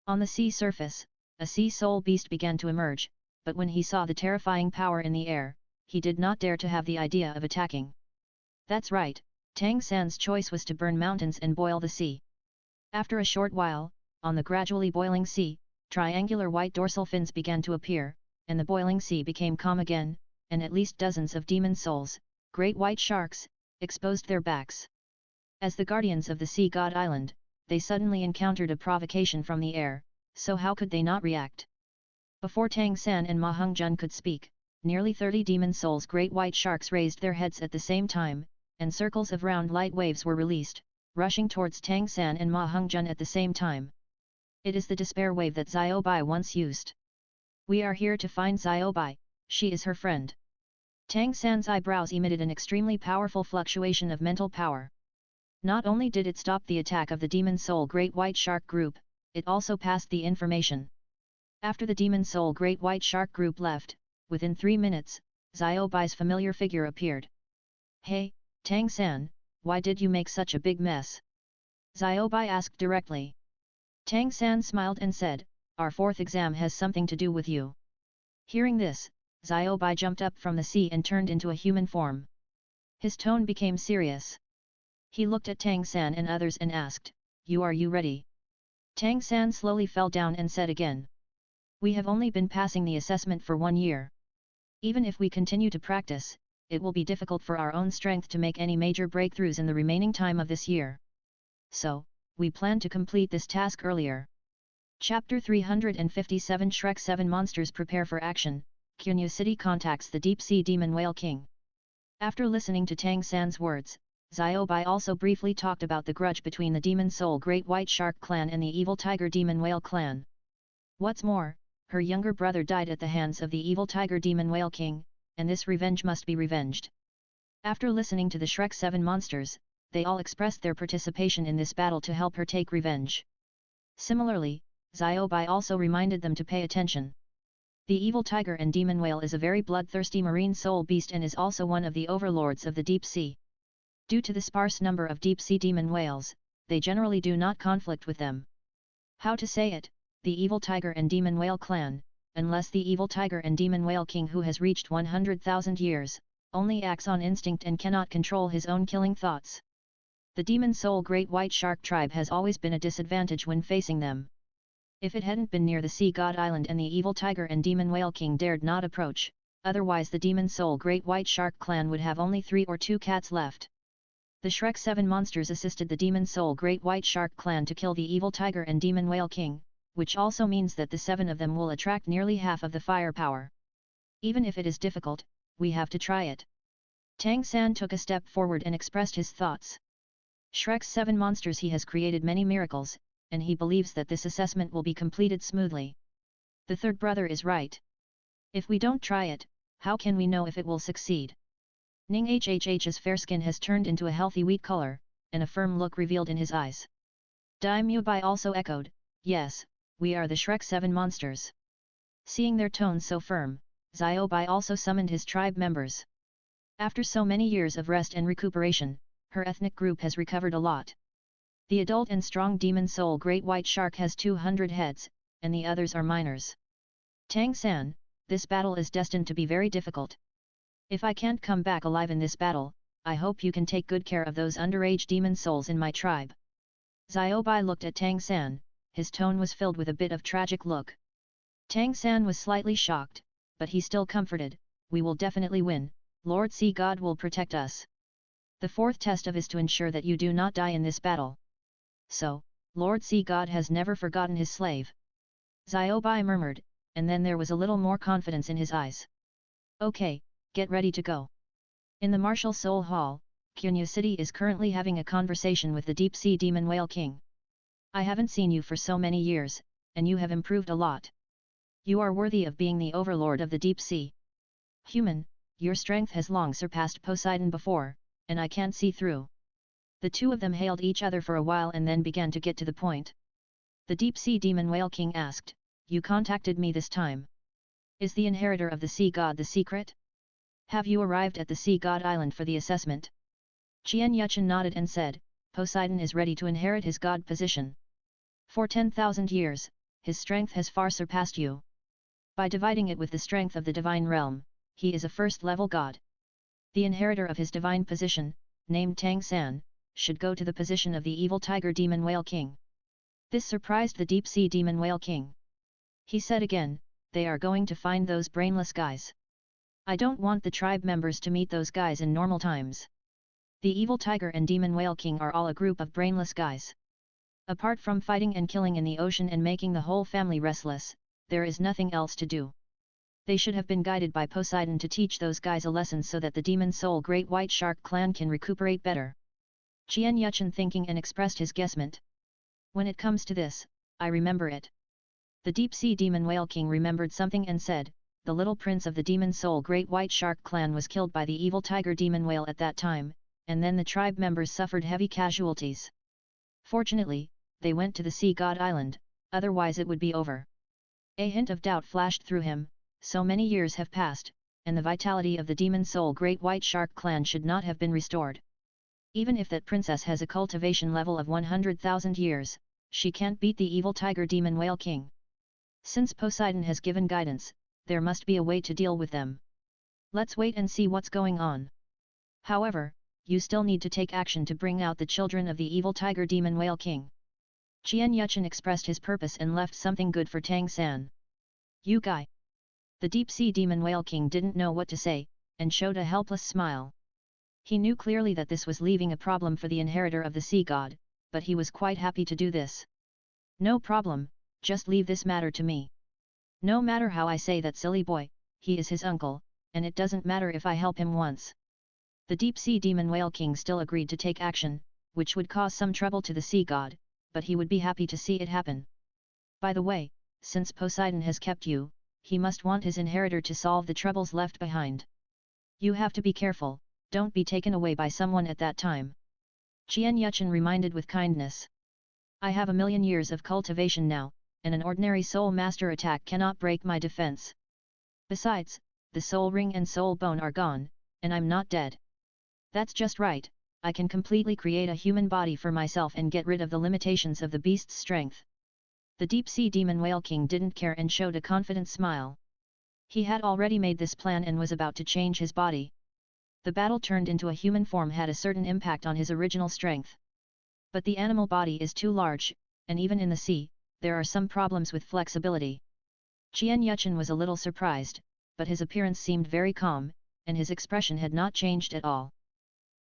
On the sea surface, a sea soul beast began to emerge, but when he saw the terrifying power in the air, he did not dare to have the idea of attacking. That's right, Tang San's choice was to burn mountains and boil the sea. After a short while, on the gradually boiling sea, triangular white dorsal fins began to appear, and the boiling sea became calm again, and at least dozens of demon souls, great white sharks, exposed their backs. As the guardians of the Sea God Island, they suddenly encountered a provocation from the air, so how could they not react? Before Tang San and Ma Hongjun could speak, nearly 30 demon souls great white sharks raised their heads at the same time, and circles of round light waves were released, rushing towards Tang San and Ma Hongjun at the same time. It is the despair wave that Xiaobai once used. We are here to find Xiaobai, she is her friend. Tang San's eyebrows emitted an extremely powerful fluctuation of mental power. Not only did it stop the attack of the Demon Soul Great White Shark Group, it also passed the information. After the Demon Soul Great White Shark Group left, within 3 minutes, Xiaobai's familiar figure appeared. Hey, Tang San, why did you make such a big mess? Xiaobai asked directly. Tang San smiled and said, our 4th exam has something to do with you. Hearing this, Xiaobai jumped up from the sea and turned into a human form. His tone became serious. He looked at Tang San and others and asked, are you ready? Tang San slowly fell down and said again. We have only been passing the assessment for 1 year. Even if we continue to practice, it will be difficult for our own strength to make any major breakthroughs in the remaining time of this year. So, we plan to complete this task earlier. Chapter 357 Shrek 7 Monsters Prepare for Action. Qinyu City contacts the Deep Sea Demon Whale King. After listening to Tang San's words, Xiaobai also briefly talked about the grudge between the Demon Soul Great White Shark clan and the Evil Tiger Demon Whale clan. What's more, her younger brother died at the hands of the Evil Tiger Demon Whale King, and this revenge must be revenged. After listening to the Shrek 7 monsters, they all expressed their participation in this battle to help her take revenge. Similarly, Xiaobai also reminded them to pay attention. The evil tiger and demon whale is a very bloodthirsty marine soul beast and is also one of the overlords of the deep sea. Due to the sparse number of deep-sea demon whales, they generally do not conflict with them. How to say it, the evil tiger and demon whale clan, unless the evil tiger and demon whale king who has reached 100,000 years, only acts on instinct and cannot control his own killing thoughts. The demon soul Great White Shark tribe has always been a disadvantage when facing them. If it hadn't been near the Sea God Island and the evil tiger and demon whale king dared not approach, otherwise the demon soul Great White Shark clan would have only 3 or 2 cats left. The Shrek 7 monsters assisted the demon soul Great White Shark clan to kill the evil tiger and demon whale king, which also means that the 7 of them will attract nearly half of the firepower. Even if it is difficult, we have to try it. Tang San took a step forward and expressed his thoughts. Shrek's 7 monsters he has created many miracles, and he believes that this assessment will be completed smoothly. The third brother is right. If we don't try it, how can we know if it will succeed? Ning Hhh's fair skin has turned into a healthy wheat color, and a firm look revealed in his eyes. Dai Mubai also echoed, yes, we are the Shrek 7 monsters. Seeing their tone so firm, Xiaobai also summoned his tribe members. After so many years of rest and recuperation, her ethnic group has recovered a lot. The adult and strong demon soul Great White Shark has 200 heads, and the others are minors. Tang San, this battle is destined to be very difficult. If I can't come back alive in this battle, I hope you can take good care of those underage demon souls in my tribe. Xiaobai looked at Tang San, his tone was filled with a bit of tragic look. Tang San was slightly shocked, but he still comforted, we will definitely win, Lord Sea God will protect us. The 4th test of is to ensure that you do not die in this battle. So, Lord Sea God has never forgotten his slave. Xiaobai murmured, and then there was a little more confidence in his eyes. Okay, get ready to go. In the Martial Soul Hall, Qinyu City is currently having a conversation with the Deep Sea Demon Whale King. I haven't seen you for so many years, and you have improved a lot. You are worthy of being the overlord of the deep sea. Human, your strength has long surpassed Poseidon before, and I can't see through. The 2 of them hailed each other for a while and then began to get to the point. The Deep Sea Demon Whale King asked, you contacted me this time. Is the inheritor of the sea god the secret? Have you arrived at the Sea God Island for the assessment? Qian Yuchen nodded and said, Poseidon is ready to inherit his god position. For 10,000 years, his strength has far surpassed you. By dividing it with the strength of the divine realm, he is a first-level god. The inheritor of his divine position, named Tang San, should go to the position of the evil tiger demon whale king. This surprised the deep sea demon whale king. He said again, they are going to find those brainless guys. I don't want the tribe members to meet those guys in normal times. The evil tiger and demon whale king are all a group of brainless guys. Apart from fighting and killing in the ocean and making the whole family restless, there is nothing else to do. They should have been guided by Poseidon to teach those guys a lesson so that the demon soul Great White Shark clan can recuperate better. Qian Yuchen thinking and expressed his guessment. When it comes to this, I remember it. The deep-sea demon whale king remembered something and said, the little prince of the demon soul great white shark clan was killed by the evil tiger demon whale at that time, and then the tribe members suffered heavy casualties. Fortunately, they went to the sea god island, otherwise it would be over. A hint of doubt flashed through him, so many years have passed, and the vitality of the demon soul great white shark clan should not have been restored. Even if that princess has a cultivation level of 100,000 years, she can't beat the evil tiger demon whale king. Since Poseidon has given guidance, there must be a way to deal with them. Let's wait and see what's going on. However, you still need to take action to bring out the children of the evil tiger demon whale king. Qian Yuchen expressed his purpose and left something good for Tang San. You guy. The deep-sea demon whale king didn't know what to say, and showed a helpless smile. He knew clearly that this was leaving a problem for the inheritor of the sea god, but he was quite happy to do this. No problem, just leave this matter to me. No matter how I say that silly boy, he is his uncle, and it doesn't matter if I help him once. The deep-sea demon whale king still agreed to take action, which would cause some trouble to the sea god, but he would be happy to see it happen. By the way, since Poseidon has kept you, he must want his inheritor to solve the troubles left behind. You have to be careful, don't be taken away by someone at that time. Qian Yuchen reminded with kindness. I have 1,000,000 years of cultivation now, and an ordinary soul master attack cannot break my defense. Besides, the soul ring and soul bone are gone, and I'm not dead. That's just right, I can completely create a human body for myself and get rid of the limitations of the beast's strength. The deep-sea demon whale king didn't care and showed a confident smile. He had already made this plan and was about to change his body. The battle turned into a human form had a certain impact on his original strength. But the animal body is too large, and even in the sea, there are some problems with flexibility. Qian Yuchen was a little surprised, but his appearance seemed very calm, and his expression had not changed at all.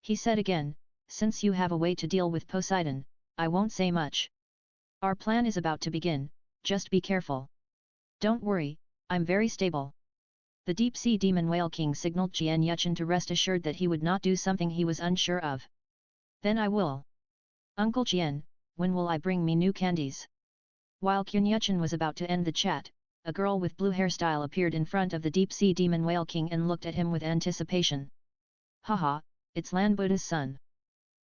He said again, since you have a way to deal with Poseidon, I won't say much. Our plan is about to begin, just be careful. Don't worry, I'm very stable. The deep-sea demon whale king signaled Qian Yuchen to rest assured that he would not do something he was unsure of. Then I will. Uncle Qian, when will I bring me new candies? While Qian Yuchen was about to end the chat, a girl with blue hairstyle appeared in front of the deep-sea demon whale king and looked at him with anticipation. Haha, it's Lan Buddha's son.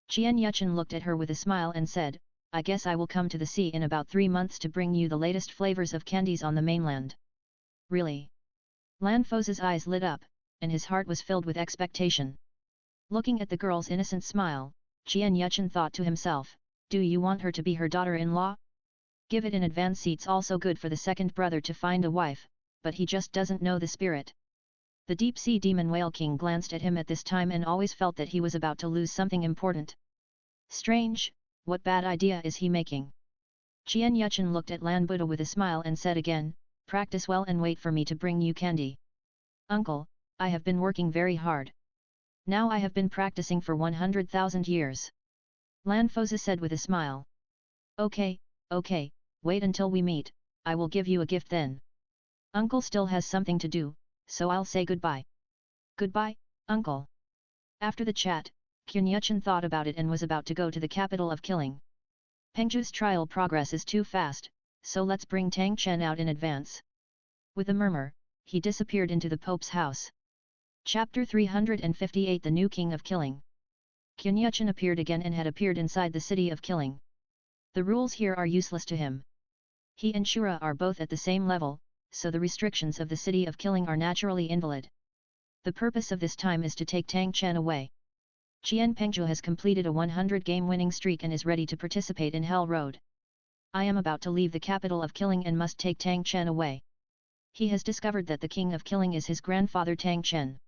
Qian Yuchen looked at her with a smile and said, I guess I will come to the sea in about 3 months to bring you the latest flavors of candies on the mainland. Really? Lan Fo's eyes lit up, and his heart was filled with expectation. Looking at the girl's innocent smile, Qian Yuchen thought to himself, do you want her to be her daughter-in-law? Give it in advance. It's also good for the second brother to find a wife, but he just doesn't know the spirit. The deep-sea demon whale king glanced at him at this time and always felt that he was about to lose something important. Strange, what bad idea is he making? Qian Yuchen looked at Lan Buddha with a smile and said again, practice well and wait for me to bring you candy. Uncle, I have been working very hard. Now I have been practicing for 100,000 years. Lan Foza said with a smile. Okay, wait until we meet, I will give you a gift then. Uncle still has something to do, so I'll say goodbye. Goodbye, Uncle. After the chat, Qian Yuchen thought about it and was about to go to the capital of Killing. Pengju's trial progress is too fast, so let's bring Tang Chen out in advance. With a murmur, he disappeared into the Pope's house. Chapter 358 The New King of Killing. Qian Yuchen appeared again and had appeared inside the city of Killing. The rules here are useless to him. He and Shura are both at the same level, so the restrictions of the city of Killing are naturally invalid. The purpose of this time is to take Tang Chen away. Qian Pengju has completed a 100-game winning streak and is ready to participate in Hell Road. I am about to leave the capital of Killing and must take Tang Chen away. He has discovered that the king of Killing is his grandfather Tang Chen.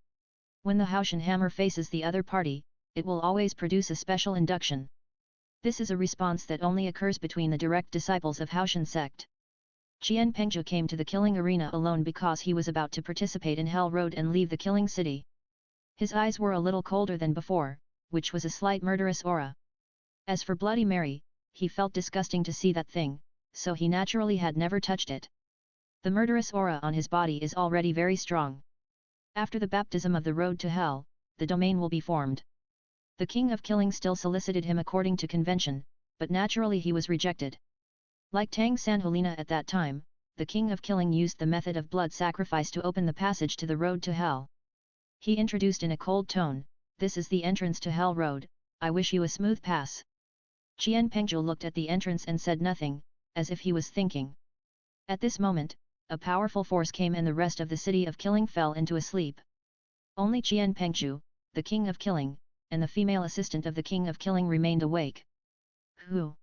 When the Haoshan hammer faces the other party, it will always produce a special induction. This is a response that only occurs between the direct disciples of Haoshan sect. Qian Pengju came to the Killing arena alone because he was about to participate in Hell Road and leave the Killing city. His eyes were a little colder than before, which was a slight murderous aura. As for Bloody Mary, he felt disgusting to see that thing, so he naturally had never touched it. The murderous aura on his body is already very strong. After the baptism of the road to hell, the domain will be formed. The king of Killing still solicited him according to convention, but naturally he was rejected. Like Tang Sanholina at that time, the king of killing used the method of blood sacrifice to open the passage to the road to hell. He introduced in a cold tone, "This is the entrance to Hell Road, I wish you a smooth pass." Qian Pengzhi looked at the entrance and said nothing, as if he was thinking. At this moment, a powerful force came and the rest of the city of killing fell into a sleep. Only Qian Pengzhi, the king of killing, and the female assistant of the king of killing remained awake. Who?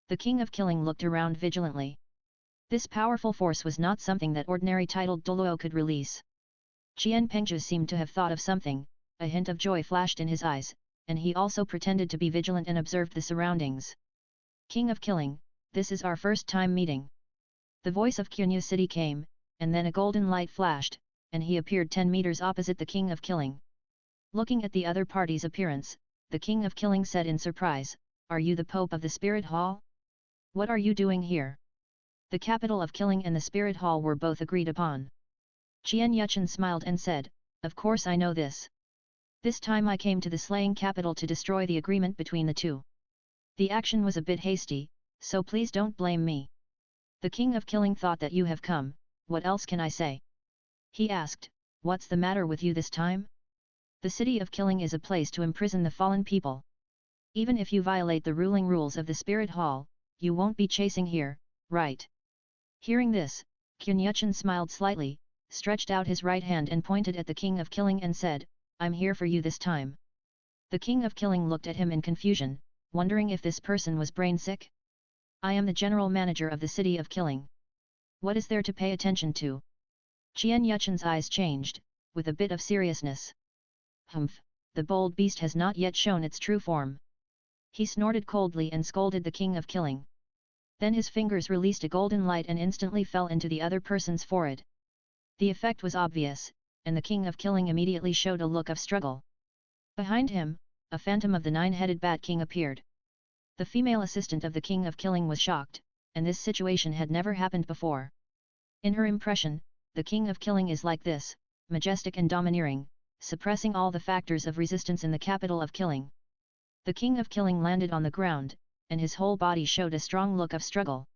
The king of killing looked around vigilantly. This powerful force was not something that ordinary titled Douluo could release. Qian Pengzhi seemed to have thought of something, a hint of joy flashed in his eyes, and he also pretended to be vigilant and observed the surroundings. King of killing, this is our first time meeting. The voice of Qinyu City came, and then a golden light flashed, and he appeared 10 meters opposite the king of killing. Looking at the other party's appearance, the king of killing said in surprise, "Are you the Pope of the Spirit Hall? What are you doing here?" The capital of killing and the Spirit Hall were both agreed upon. Qian Yuchen smiled and said, "Of course I know this. This time I came to the slaying capital to destroy the agreement between the two. The action was a bit hasty, so please don't blame me. The king of killing thought that you have come, what else can I say?" He asked, "What's the matter with you this time? The city of killing is a place to imprison the fallen people. Even if you violate the ruling rules of the Spirit Hall, you won't be chasing here, right?" Hearing this, Qin Yuchen smiled slightly, stretched out his right hand and pointed at the king of killing and said, "I'm here for you this time." The king of killing looked at him in confusion, wondering if this person was brain sick. "I am the general manager of the city of killing. What is there to pay attention to?" Qian Yuchen's eyes changed, with a bit of seriousness. "Humph, the bold beast has not yet shown its true form." He snorted coldly and scolded the king of killing. Then his fingers released a golden light and instantly fell into the other person's forehead. The effect was obvious, and the king of killing immediately showed a look of struggle. Behind him, a phantom of the nine-headed Bat King appeared. The female assistant of the king of killing was shocked, and this situation had never happened before. In her impression, the king of killing is like this, majestic and domineering, suppressing all the factors of resistance in the capital of killing. The king of killing landed on the ground, and his whole body showed a strong look of struggle.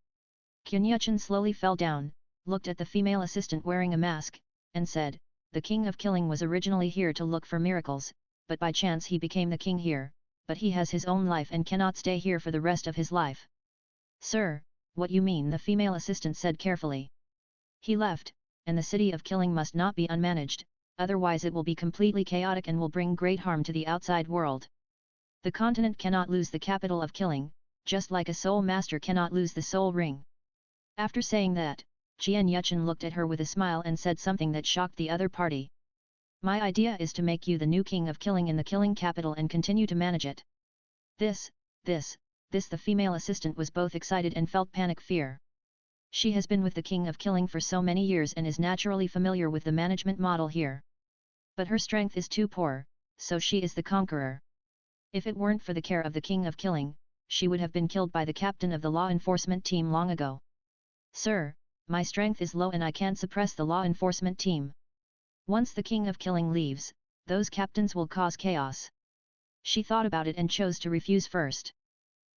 Qin Yuchen slowly fell down, looked at the female assistant wearing a mask, and said, "The king of killing was originally here to look for miracles, but by chance he became the king here, but he has his own life and cannot stay here for the rest of his life." "Sir, what you mean?" the female assistant said carefully. "He left, and the city of killing must not be unmanaged, otherwise it will be completely chaotic and will bring great harm to the outside world. The continent cannot lose the capital of killing, just like a soul master cannot lose the soul ring." After saying that, Qian Yuchen looked at her with a smile and said something that shocked the other party. "My idea is to make you the new king of killing in the killing capital and continue to manage it." This, the female assistant was both excited and felt panic fear. She has been with the king of killing for so many years and is naturally familiar with the management model here. But her strength is too poor, so she is the conqueror. If it weren't for the care of the king of killing, she would have been killed by the captain of the law enforcement team long ago. "Sir, my strength is low and I can't suppress the law enforcement team. Once the king of killing leaves, those captains will cause chaos." She thought about it and chose to refuse first.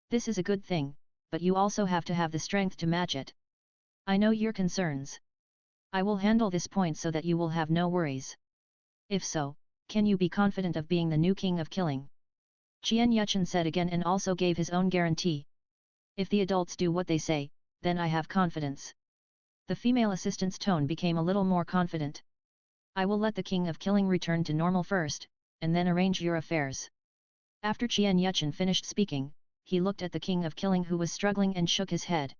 "This is a good thing, but you also have to have the strength to match it. I know your concerns. I will handle this point so that you will have no worries. If so, can you be confident of being the new king of killing?" Qian Yuchen said again and also gave his own guarantee. "If the adults do what they say, then I have confidence." The female assistant's tone became a little more confident. "I will let the king of killing return to normal first, and then arrange your affairs." After Qian Yuchen finished speaking, he looked at the king of killing who was struggling and shook his head.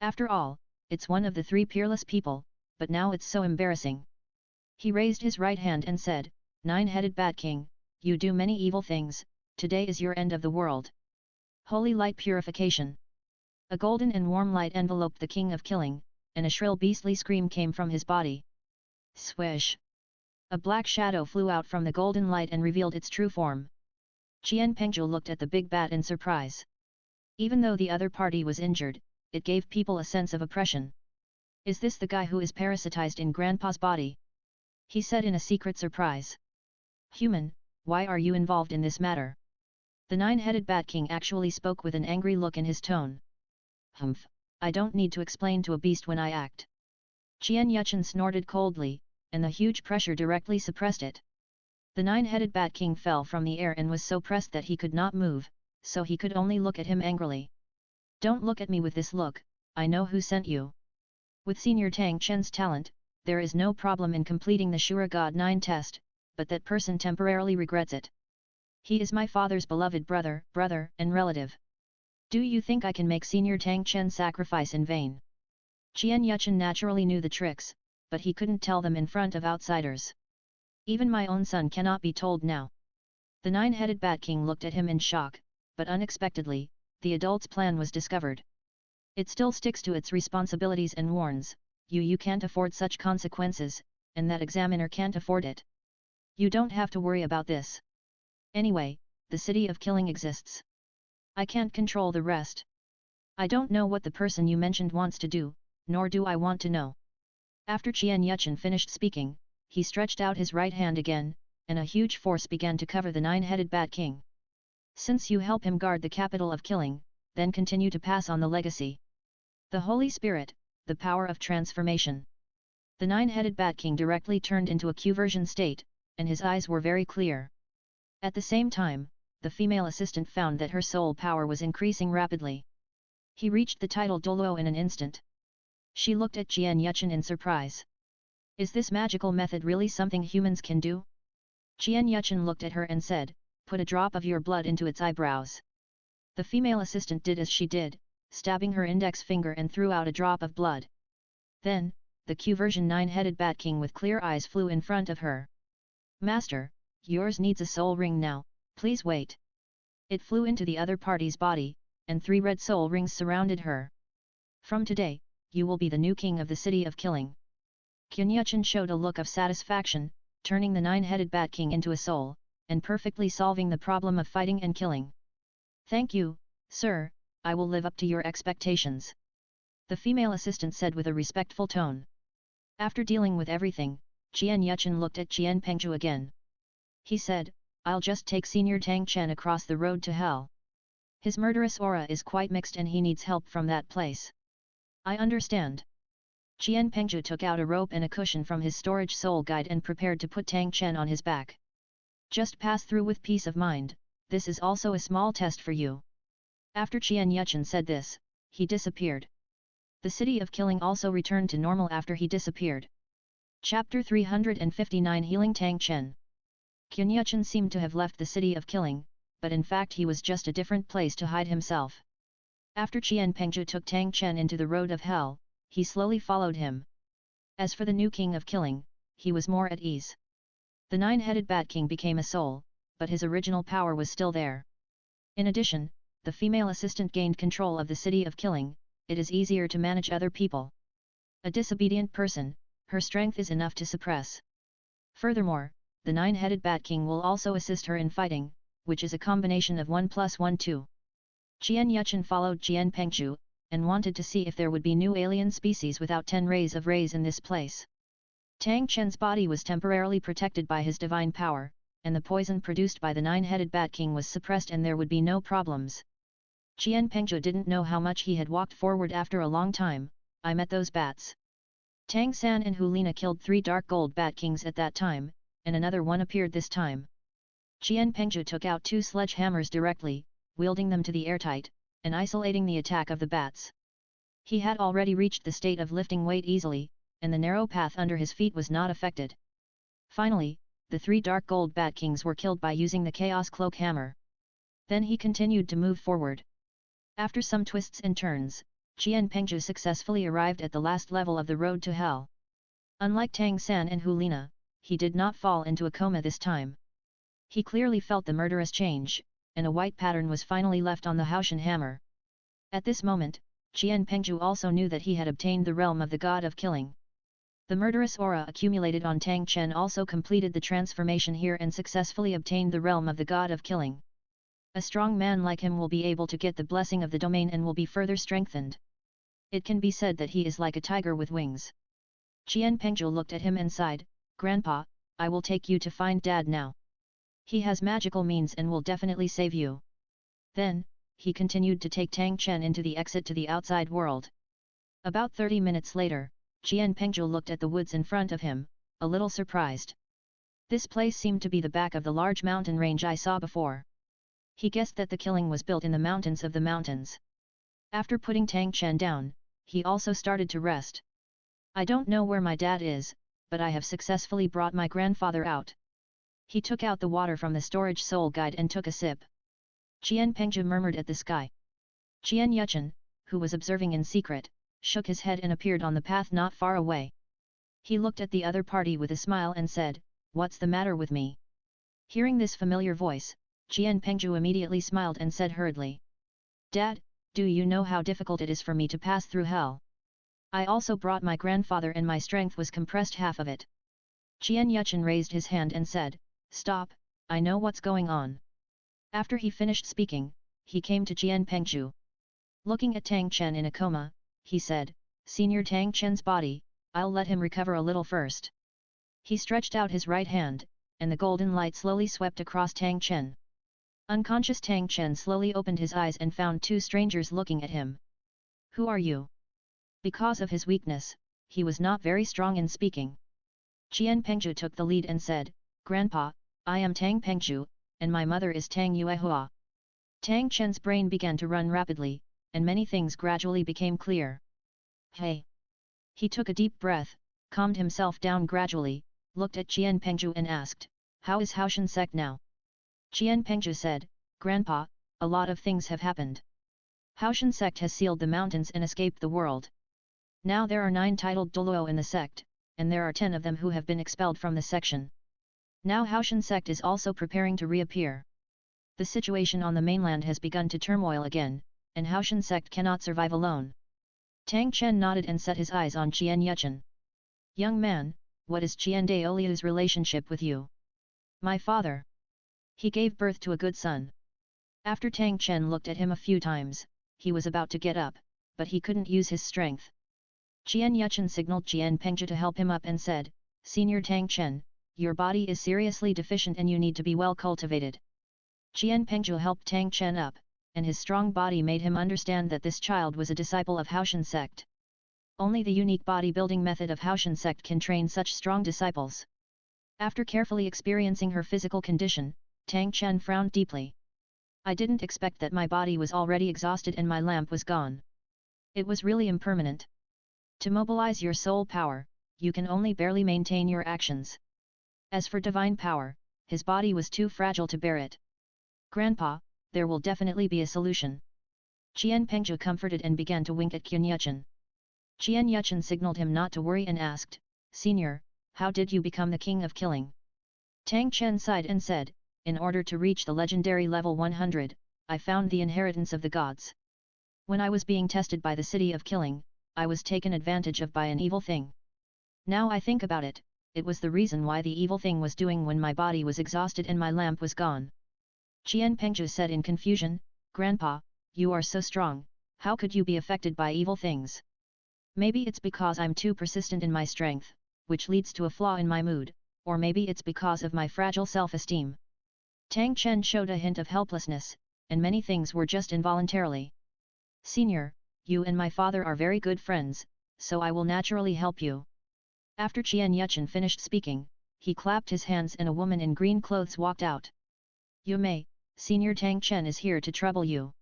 After all, it's one of the three peerless people, but now it's so embarrassing. He raised his right hand and said, "Nine-headed Bat King, you do many evil things, today is your end of the world." Holy light purification. A golden and warm light enveloped the king of killing, and a shrill beastly scream came from his body. Swish! A black shadow flew out from the golden light and revealed its true form. Qian Pengzhi looked at the big bat in surprise. Even though the other party was injured, it gave people a sense of oppression. "Is this the guy who is parasitized in Grandpa's body?" he said in a secret surprise. "Human, why are you involved in this matter?" The nine-headed Bat King actually spoke with an angry look in his tone. "Humph, I don't need to explain to a beast when I act. Qian Yuchen snorted coldly, and the huge pressure directly suppressed it. The nine-headed Bat King fell from the air and was so pressed that he could not move, so he could only look at him angrily. Don't look at me with this look, I know who sent you. With Senior Tang Chen's talent, there is no problem in completing the Shura God 9 test, but that person temporarily regrets it. He is my father's beloved brother, and relative. Do you think I can make Senior Tang Chen sacrifice in vain? Qian Yuchen naturally knew the tricks, but he couldn't tell them in front of outsiders. Even my own son cannot be told now. The nine-headed Bat King looked at him in shock, but unexpectedly, the adult's plan was discovered. It still sticks to its responsibilities and warns, you can't afford such consequences, and that examiner can't afford it. You don't have to worry about this. Anyway, the city of killing exists. I can't control the rest. I don't know what the person you mentioned wants to do, nor do I want to know. After Qian Yuchen finished speaking, he stretched out his right hand again, and a huge force began to cover the nine-headed Bat King. Since you help him guard the capital of killing, then continue to pass on the legacy. The Holy Spirit, the power of transformation. The nine-headed Bat King directly turned into a Q-version state, and his eyes were very clear. At the same time, the female assistant found that her soul power was increasing rapidly. He reached the title Douluo in an instant. She looked at Qian Yuchen in surprise. Is this magical method really something humans can do? Qian Yuchen looked at her and said, put a drop of your blood into its eyebrows. The female assistant did as she did, stabbing her index finger and threw out a drop of blood. Then, the Q-version nine-headed Bat King with clear eyes flew in front of her. Master, yours needs a soul ring now, please wait. It flew into the other party's body, and 3 red soul rings surrounded her. From today, you will be the new king of the city of killing. Qian Yuchen showed a look of satisfaction, turning the nine-headed Bat King into a soul, and perfectly solving the problem of fighting and killing. Thank you, sir, I will live up to your expectations. The female assistant said with a respectful tone. After dealing with everything, Qian Yuchen looked at Qian Pengzhu again. He said, I'll just take Senior Tang Chen across the road to hell. His murderous aura is quite mixed and he needs help from that place. I understand. Qian Pengzhu took out a rope and a cushion from his storage soul guide and prepared to put Tang Chen on his back. Just pass through with peace of mind, this is also a small test for you. After Qian Yuchen said this, he disappeared. The city of killing also returned to normal after he disappeared. Chapter 359 Healing Tang Chen. Qian Yuchen seemed to have left the city of killing, but in fact he was just a different place to hide himself. After Qian Pengzhu took Tang Chen into the road of hell, he slowly followed him. As for the new king of killing, he was more at ease. The nine-headed Bat King became a soul, but his original power was still there. In addition, the female assistant gained control of the city of killing, it is easier to manage other people. A disobedient person, her strength is enough to suppress. Furthermore, the nine-headed Bat King will also assist her in fighting, which is a combination of 1 + 1 2. Qian Yuchen followed Qian Pengzhu, and wanted to see if there would be new alien species without 10 rays of rays in this place. Tang Chen's body was temporarily protected by his divine power, and the poison produced by the nine-headed Bat King was suppressed and there would be no problems. Qian Pengzhu didn't know how much he had walked forward after a long time. I met those bats. Tang San and Hulina killed 3 dark gold Bat Kings at that time, and another one appeared this time. Qian Pengzhu took out 2 sledgehammers directly, wielding them to the airtight, and isolating the attack of the bats. He had already reached the state of lifting weight easily, and the narrow path under his feet was not affected. Finally, the 3 dark gold Bat Kings were killed by using the Chaos Cloak Hammer. Then he continued to move forward. After some twists and turns, Qian Pengzhu successfully arrived at the last level of the road to hell. Unlike Tang San and Hulina, he did not fall into a coma this time. He clearly felt the murderous change, and a white pattern was finally left on the Haoshan hammer. At this moment, Qian Pengzhu also knew that he had obtained the realm of the god of killing. The murderous aura accumulated on Tang Chen also completed the transformation here and successfully obtained the realm of the god of killing. A strong man like him will be able to get the blessing of the domain and will be further strengthened. It can be said that he is like a tiger with wings. Qian Pengzhu looked at him and sighed, Grandpa, I will take you to find Dad now. He has magical means and will definitely save you. Then, he continued to take Tang Chen into the exit to the outside world. About 30 minutes later, Qian Pengzhu looked at the woods in front of him, a little surprised. This place seemed to be the back of the large mountain range I saw before. He guessed that the killing was built in the mountains of the mountains. After putting Tang Chen down, he also started to rest. I don't know where my dad is, but I have successfully brought my grandfather out. He took out the water from the storage soul guide and took a sip. Qian Pengzhu murmured at the sky. Qian Yuchen, who was observing in secret, shook his head and appeared on the path not far away. He looked at the other party with a smile and said, "What's the matter with me?" Hearing this familiar voice, Qian Pengzhu immediately smiled and said hurriedly, "Dad, do you know how difficult it is for me to pass through hell? I also brought my grandfather and my strength was compressed half of it." Qian Yuchen raised his hand and said, "Stop, I know what's going on." After he finished speaking, he came to Qian Pengzhu. Looking at Tang Chen in a coma, he said, "Senior Tang Chen's body, I'll let him recover a little first." He stretched out his right hand, and the golden light slowly swept across Tang Chen. Unconscious Tang Chen slowly opened his eyes and found two strangers looking at him. "Who are you?" Because of his weakness, he was not very strong in speaking. Qian Pengzhu took the lead and said, "Grandpa, I am Tang Pengzhu, and my mother is Tang Yuehua." Tang Chen's brain began to run rapidly, and many things gradually became clear. "Hey!" He took a deep breath, calmed himself down gradually, looked at Qian Pengzhu and asked, "How is Haoshan sect now?" Qian Pengzhu said, "Grandpa, a lot of things have happened. Haoshan sect has sealed the mountains and escaped the world. Now there are 9 titled Douluo in the sect, and there are 10 of them who have been expelled from the section. Now Haoshan sect is also preparing to reappear. The situation on the mainland has begun to turmoil again, and Haoshan sect cannot survive alone." Tang Chen nodded and set his eyes on Qian Yuchen. "Young man, what is Qian Daoliu's relationship with you?" "My father. He gave birth to a good son." After Tang Chen looked at him a few times, he was about to get up, but he couldn't use his strength. Qian Yuchen signaled Qian Pengzhu to help him up and said, "Senior Tang Chen, your body is seriously deficient and you need to be well cultivated." Qian Pengzhu helped Tang Chen up, and his strong body made him understand that this child was a disciple of Haoshan sect. Only the unique body-building method of Haoshan sect can train such strong disciples. After carefully experiencing her physical condition, Tang Chen frowned deeply. "I didn't expect that my body was already exhausted and my lamp was gone. It was really impermanent. To mobilize your soul power, you can only barely maintain your actions. As for divine power, his body was too fragile to bear it. Grandpa, there will definitely be a solution." Qian Pengzhu comforted and began to wink at Qian Yuchen. Qian Yuchen signaled him not to worry and asked, "Senior, how did you become the king of killing?" Tang Chen sighed and said, "In order to reach the legendary level 100, I found the inheritance of the gods. When I was being tested by the city of killing, I was taken advantage of by an evil thing. Now I think about it, it was the reason why the evil thing was doing when my body was exhausted and my lamp was gone." Qian Pengzhu said in confusion, "Grandpa, you are so strong, how could you be affected by evil things? Maybe it's because I'm too persistent in my strength, which leads to a flaw in my mood, or maybe it's because of my fragile self-esteem." Tang Chen showed a hint of helplessness, and many things were just involuntarily. "Senior, you and my father are very good friends, so I will naturally help you." After Qian Yuchen finished speaking, he clapped his hands and a woman in green clothes walked out. "You may, Senior Tang Chen is here to trouble you."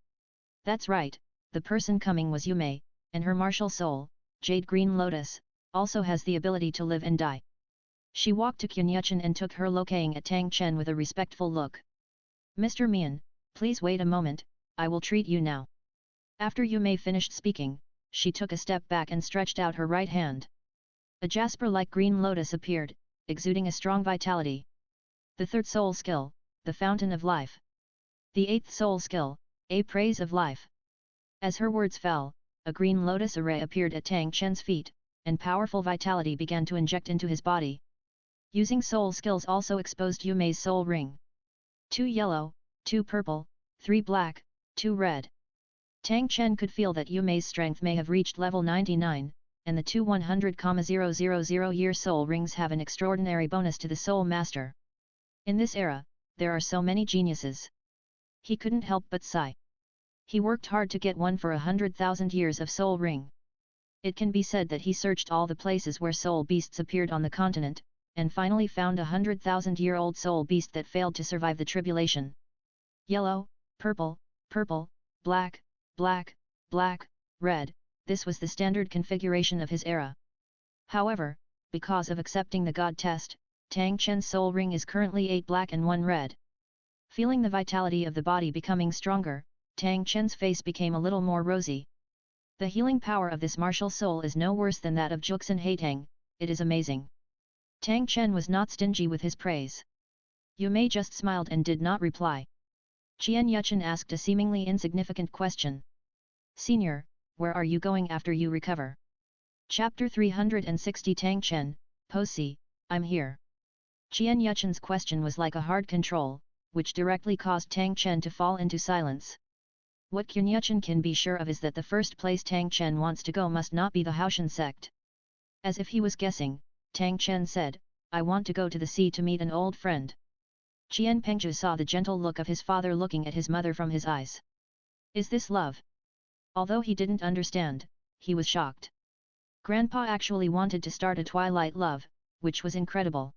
That's right, the person coming was Yume, and her martial soul, Jade Green Lotus, also has the ability to live and die. She walked to Qian Yuchen and took her locating at Tang Chen with a respectful look. "Mr. Mian, please wait a moment, I will treat you now." After Yume finished speaking, she took a step back and stretched out her right hand. A jasper-like green lotus appeared, exuding a strong vitality. The third soul skill, the Fountain of Life. The 8th soul skill, a Praise of Life. As her words fell, a green lotus array appeared at Tang Chen's feet, and powerful vitality began to inject into his body. Using soul skills also exposed Yume's soul ring. 2 yellow, 2 purple, 3 black, 2 red. Tang Chen could feel that Yume's strength may have reached level 99, and the two 100,000-year soul rings have an extraordinary bonus to the soul master. In this era, there are so many geniuses. He couldn't help but sigh. He worked hard to get one for 100,000 years of soul ring. It can be said that he searched all the places where soul beasts appeared on the continent, and finally found a 100,000-year-old soul beast that failed to survive the tribulation. Yellow, purple, purple, black, black, black, red, this was the standard configuration of his era. However, because of accepting the God test, Tang Chen's soul ring is currently 8 black and 1 red. Feeling the vitality of the body becoming stronger, Tang Chen's face became a little more rosy. The healing power of this martial soul is no worse than that of Juxin Haitang, it is amazing. Tang Chen was not stingy with his praise. Yu Mei just smiled and did not reply. Qian Yuchen asked a seemingly insignificant question. Senior, where are you going after you recover? Chapter 360 Tang Chen, Posi, I'm here. Qian Yuchen's question was like a hard control, which directly caused Tang Chen to fall into silence. What Qian Yuchen can be sure of is that the first place Tang Chen wants to go must not be the Haoshan sect. As if he was guessing, Tang Chen said, I want to go to the sea to meet an old friend. Qian Pengzhu saw the gentle look of his father looking at his mother from his eyes. Is this love? Although he didn't understand, he was shocked. Grandpa actually wanted to start a twilight love, which was incredible.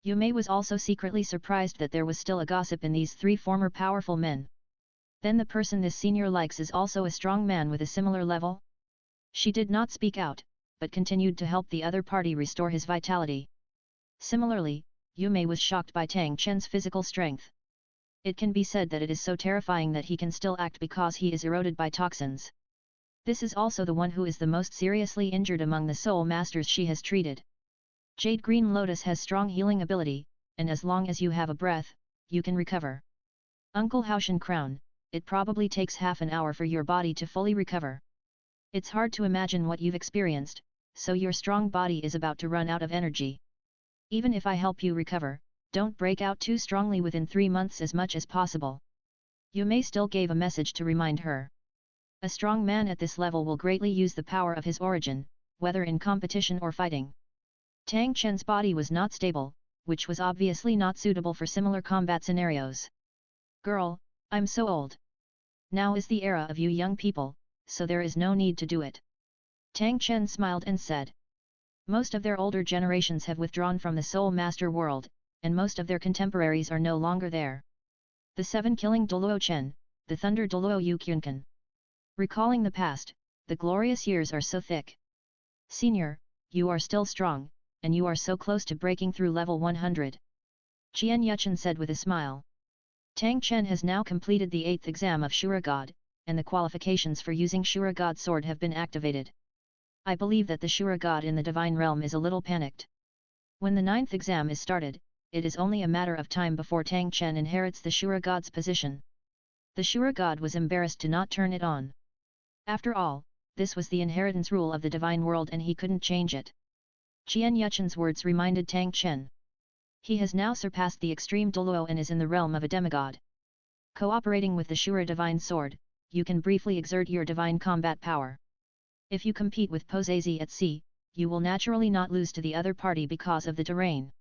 Yu Mei was also secretly surprised that there was still a gossip in these 3 former powerful men. Then the person this senior likes is also a strong man with a similar level? She did not speak out, but continued to help the other party restore his vitality. Similarly, Yu Mei was shocked by Tang Chen's physical strength. It can be said that it is so terrifying that he can still act because he is eroded by toxins. This is also the one who is the most seriously injured among the soul masters she has treated. Jade Green Lotus has strong healing ability, and as long as you have a breath, you can recover. Uncle Haoshan Crown, it probably takes half an hour for your body to fully recover. It's hard to imagine what you've experienced, so your strong body is about to run out of energy. Even if I help you recover, don't break out too strongly within 3 months as much as possible. Yu Mei still gave a message to remind her. A strong man at this level will greatly use the power of his origin, whether in competition or fighting. Tang Chen's body was not stable, which was obviously not suitable for similar combat scenarios. Girl, I'm so old. Now is the era of you young people, so there is no need to do it. Tang Chen smiled and said. Most of their older generations have withdrawn from the Soul Master world, and most of their contemporaries are no longer there. The 7 killing Douluo Chen, the Thunder Douluo Yu Kyunkan. Recalling the past, the glorious years are so thick. Senior, you are still strong, and you are so close to breaking through level 100. Qian Yuchen said with a smile. Tang Chen has now completed the 8th exam of Shura God, and the qualifications for using Shura God sword have been activated. I believe that the Shura God in the divine realm is a little panicked. When the 9th exam is started, it is only a matter of time before Tang Chen inherits the Shura God's position. The Shura God was embarrassed to not turn it on. After all, this was the inheritance rule of the divine world and he couldn't change it. Qian Yuchen's words reminded Tang Chen. He has now surpassed the extreme Douluo and is in the realm of a demigod. Cooperating with the Shura divine sword, you can briefly exert your divine combat power. If you compete with Posazi at sea, you will naturally not lose to the other party because of the terrain.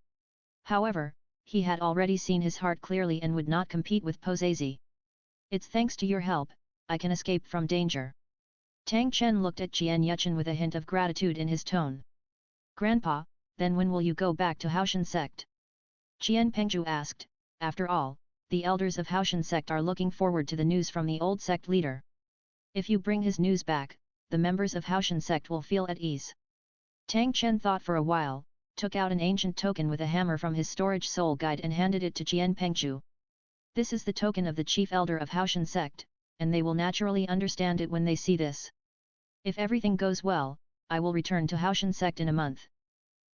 However, he had already seen his heart clearly and would not compete with Posazi. It's thanks to your help, I can escape from danger. Tang Chen looked at Qian Yuchen with a hint of gratitude in his tone. Grandpa, then when will you go back to Haoshan sect? Qian Pengzhu asked. After all, the elders of Haoshan sect are looking forward to the news from the old sect leader. If you bring his news back, the members of Haoshan sect will feel at ease. Tang Chen thought for a while, took out an ancient token with a hammer from his storage soul guide and handed it to Qian Pengzhu. This is the token of the chief elder of Haoshan sect, and they will naturally understand it when they see this. If everything goes well, I will return to Haoshan sect in a month.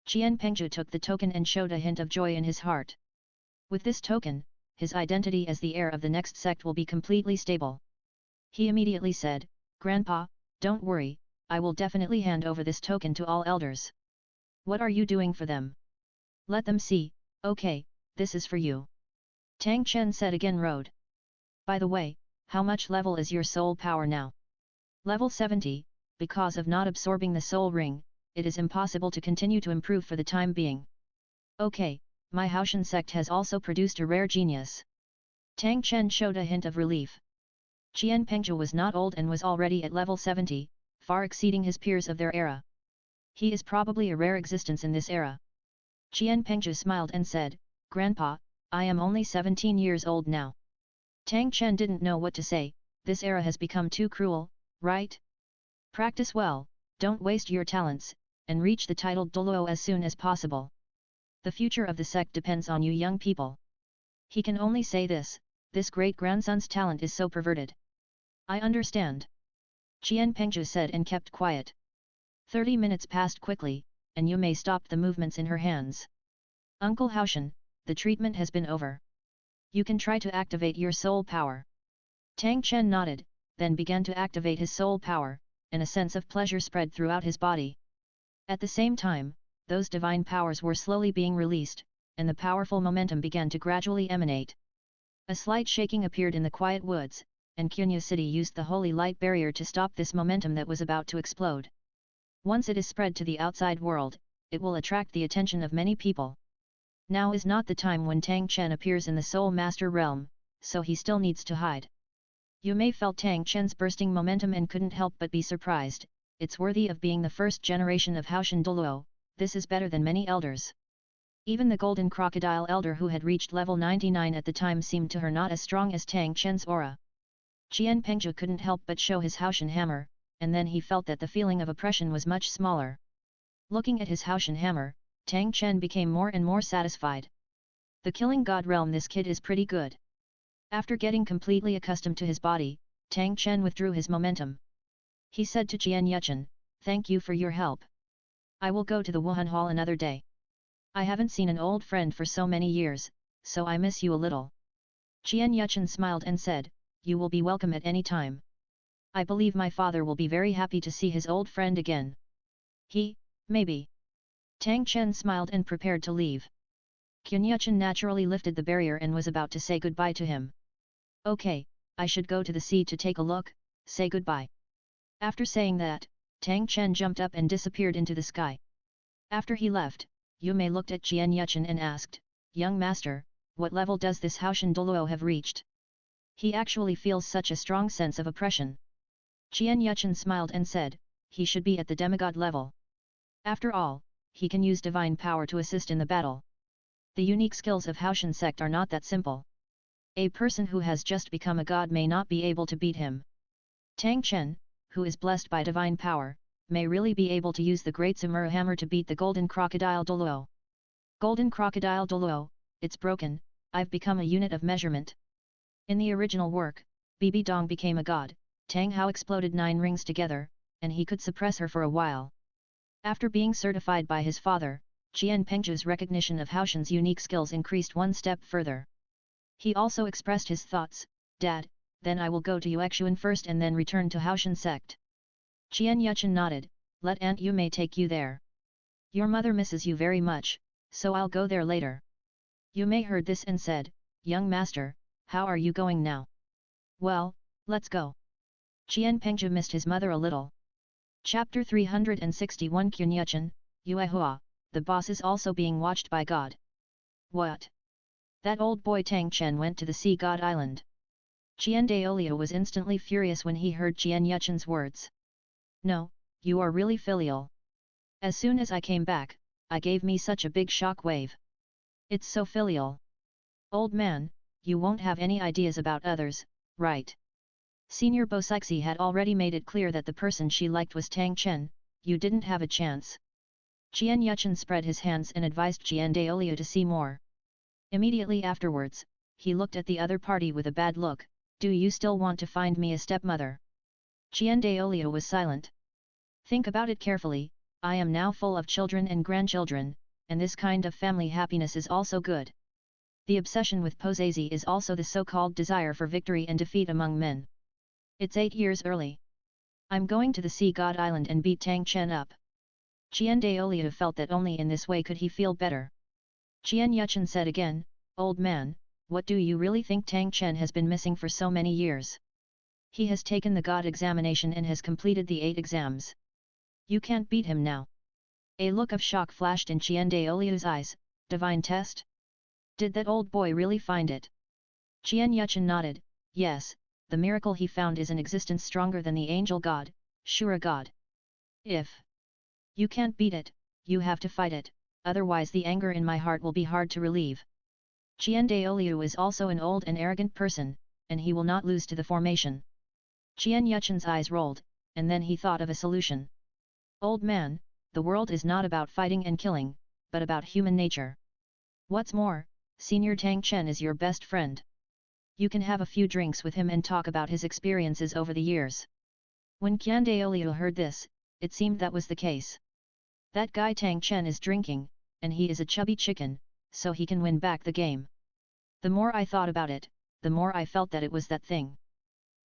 Qian Pengzhu took the token and showed a hint of joy in his heart. With this token, his identity as the heir of the next sect will be completely stable. He immediately said, Grandpa, don't worry, I will definitely hand over this token to all elders. What are you doing for them? Let them see. Okay, this is for you. Tang Chen said again. Road. By the way, how much level is your soul power now? Level 70, because of not absorbing the soul ring, it is impossible to continue to improve for the time being. Okay, my Haoshan sect has also produced a rare genius. Tang Chen showed a hint of relief. Qian Pengzhu was not old and was already at level 70, far exceeding his peers of their era. He is probably a rare existence in this era. Qian Pengzhi smiled and said, Grandpa, I am only 17 years old now. Tang Chen didn't know what to say. This era has become too cruel, right? Practice well, don't waste your talents, and reach the title Douluo as soon as possible. The future of the sect depends on you young people. He can only say this great-grandson's talent is so perverted. I understand. Qian Pengzhi said and kept quiet. 30 minutes passed quickly, and Yu Mei stopped the movements in her hands. Uncle Haoshan, the treatment has been over. You can try to activate your soul power. Tang Chen nodded, then began to activate his soul power, and a sense of pleasure spread throughout his body. At the same time, those divine powers were slowly being released, and the powerful momentum began to gradually emanate. A slight shaking appeared in the quiet woods, and Qunya City used the holy light barrier to stop this momentum that was about to explode. Once it is spread to the outside world, it will attract the attention of many people. Now is not the time when Tang Chen appears in the Soul Master realm, so he still needs to hide. Yu Mei felt Tang Chen's bursting momentum and couldn't help but be surprised. It's worthy of being the first generation of Haoshan Douluo, this is better than many elders. Even the golden crocodile elder who had reached level 99 at the time seemed to her not as strong as Tang Chen's aura. Qian Pengzhi couldn't help but show his Haoshan hammer, and then he felt that the feeling of oppression was much smaller. Looking at his Haoshan hammer, Tang Chen became more and more satisfied. The killing god realm, this kid is pretty good. After getting completely accustomed to his body, Tang Chen withdrew his momentum. He said to Jian Yuchen, thank you for your help. I will go to the Wuhan Hall another day. I haven't seen an old friend for so many years, so I miss you a little. Jian Yuchen smiled and said, you will be welcome at any time. I believe my father will be very happy to see his old friend again. Maybe. Tang Chen smiled and prepared to leave. Qin Yuchen naturally lifted the barrier and was about to say goodbye to him. Okay, I should go to the sea to take a look, say goodbye. After saying that, Tang Chen jumped up and disappeared into the sky. After he left, Yu Mei looked at Jian Yuchen and asked, young master, what level does this Haoshan Douluo have reached? He actually feels such a strong sense of oppression. Jian Yuchen smiled and said, he should be at the demigod level. After all, he can use divine power to assist in the battle. The unique skills of Haoshan sect are not that simple. A person who has just become a god may not be able to beat him. Tang Chen, who is blessed by divine power, may really be able to use the Great Sumura Hammer to beat the Golden Crocodile Douluo. Golden Crocodile Douluo, it's broken, I've become a unit of measurement. In the original work, Bibi Dong became a god, Tang Hao exploded 9 rings together, and he could suppress her for a while. After being certified by his father, Qian Pengzhi's recognition of Haoshan's unique skills increased one step further. He also expressed his thoughts, Dad, then I will go to Yuexuan first and then return to Haoshan sect. Qian Yuchen nodded, let Aunt Yu Mei take you there. Your mother misses you very much, so I'll go there later. Yu Mei heard this and said, young master, how are you going now? Well, let's go. Qian Pengzhi missed his mother a little. Chapter 361 Qin Yuchen, Yuehua, the boss is also being watched by God. What? That old boy Tang Chen went to the Sea God Island. Qian Daolio was instantly furious when he heard Qian Yuchen's words. No, you are really filial. As soon as I came back, I gave me such a big shock wave. It's so filial. Old man, you won't have any ideas about others, right? Senior Bosixi had already made it clear that the person she liked was Tang Chen, you didn't have a chance. Qian Yuchen spread his hands and advised Qian Daolio to see more. Immediately afterwards, he looked at the other party with a bad look, do you still want to find me a stepmother? Qian Daolio was silent. Think about it carefully, I am now full of children and grandchildren, and this kind of family happiness is also good. The obsession with posazi is also the so-called desire for victory and defeat among men. It's 8 years early. I'm going to the Sea God Island and beat Tang Chen up. Qian Daolio felt that only in this way could he feel better. Qian Yuchen said again, old man, what do you really think Tang Chen has been missing for so many years? He has taken the God examination and has completed the 8 exams. You can't beat him now. A look of shock flashed in Qian Daolio's eyes, divine test? Did that old boy really find it? Qian Yuchen nodded, yes, the miracle he found is an existence stronger than the angel god, Sure God. If you can't beat it, you have to fight it, otherwise the anger in my heart will be hard to relieve. Qian Daoliu is also an old and arrogant person, and he will not lose to the formation. Qian Yuchen's eyes rolled, and then he thought of a solution. Old man, the world is not about fighting and killing, but about human nature. What's more, Senior Tang Chen is your best friend. You can have a few drinks with him and talk about his experiences over the years. When Qian Daoliu heard this, it seemed that was the case. That guy Tang Chen is drinking, and he is a chubby chicken, so he can win back the game. The more I thought about it, the more I felt that it was that thing.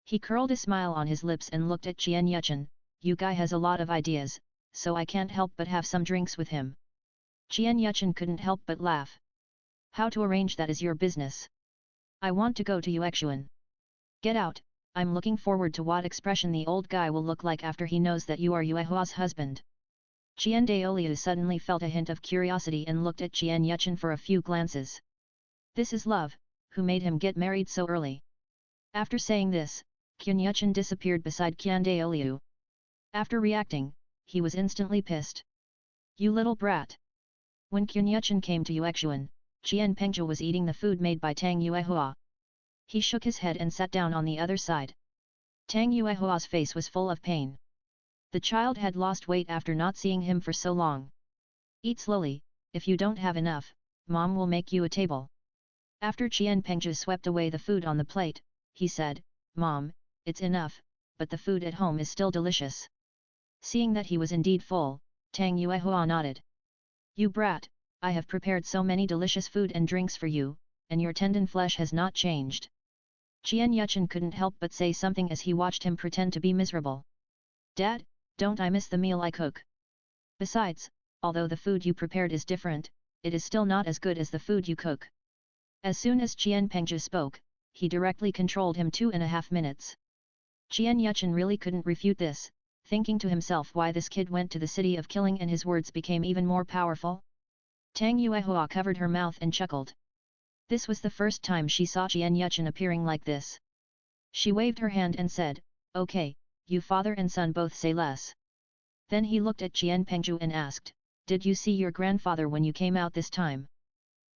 He curled a smile on his lips and looked at Qian Yuchen. You guy has a lot of ideas, so I can't help but have some drinks with him. Qian Yuchen couldn't help but laugh. How to arrange that is your business. I want to go to Yuexuan. Get out, I'm looking forward to what expression the old guy will look like after he knows that you are Yuehua's husband. Qian Daoliu suddenly felt a hint of curiosity and looked at Qian Yuchen for a few glances. This is love, who made him get married so early? After saying this, Qian Yuchen disappeared beside Qian Daoliu. After reacting, he was instantly pissed. You little brat! When Qian Yuchen came to Yuexuan, Qian Pengzhi was eating the food made by Tang Yuehua. He shook his head and sat down on the other side. Tang Yuehua's face was full of pain. The child had lost weight after not seeing him for so long. Eat slowly, if you don't have enough, Mom will make you a table. After Qian Pengzhi swept away the food on the plate, he said, Mom, it's enough, but the food at home is still delicious. Seeing that he was indeed full, Tang Yuehua nodded. You brat, I have prepared so many delicious food and drinks for you, and your tendon flesh has not changed. Qian Yuchen couldn't help but say something as he watched him pretend to be miserable. Dad, don't I miss the meal I cook? Besides, although the food you prepared is different, it is still not as good as the food you cook. As soon as Qian Pengzhi spoke, he directly controlled him 2.5 minutes. Qian Yuchen really couldn't refute this, thinking to himself why this kid went to the city of killing and his words became even more powerful. Tang Yuehua covered her mouth and chuckled. This was the first time she saw Qian Yuchen appearing like this. She waved her hand and said, Okay, you father and son both say less. Then he looked at Qian Pengzhi and asked, Did you see your grandfather when you came out this time?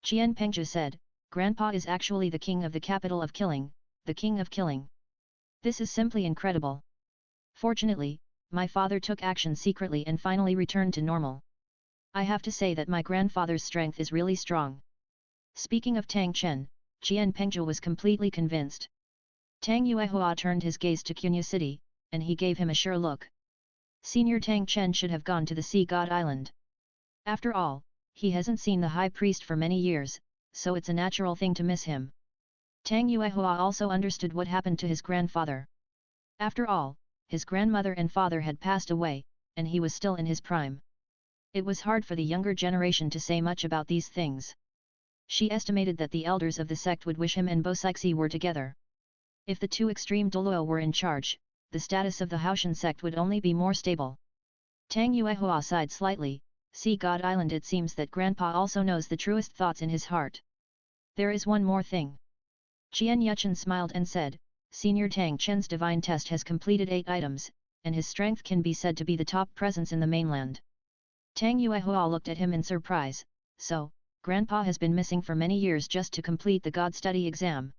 Qian Pengzhi said, Grandpa is actually the king of the capital of killing, the king of killing. This is simply incredible. Fortunately, my father took action secretly and finally returned to normal. I have to say that my grandfather's strength is really strong. Speaking of Tang Chen, Qian Pengzhi was completely convinced. Tang Yuehua turned his gaze to Qunya City, and he gave him a sure look. Senior Tang Chen should have gone to the Sea God Island. After all, he hasn't seen the high priest for many years, so it's a natural thing to miss him. Tang Yuehua also understood what happened to his grandfather. After all, his grandmother and father had passed away, and he was still in his prime. It was hard for the younger generation to say much about these things. She estimated that the elders of the sect would wish him and Bo Sixi were together. If the two extreme Douluo were in charge, the status of the Haoshan sect would only be more stable. Tang Yuehua sighed slightly. Sea God Island. It seems that Grandpa also knows the truest thoughts in his heart. There is one more thing. Qian Yuchen smiled and said, Senior Tang Chen's divine test has completed 8 items, and his strength can be said to be the top presence in the mainland. Tang Yuehua looked at him in surprise. So, Grandpa has been missing for many years just to complete the God study exam.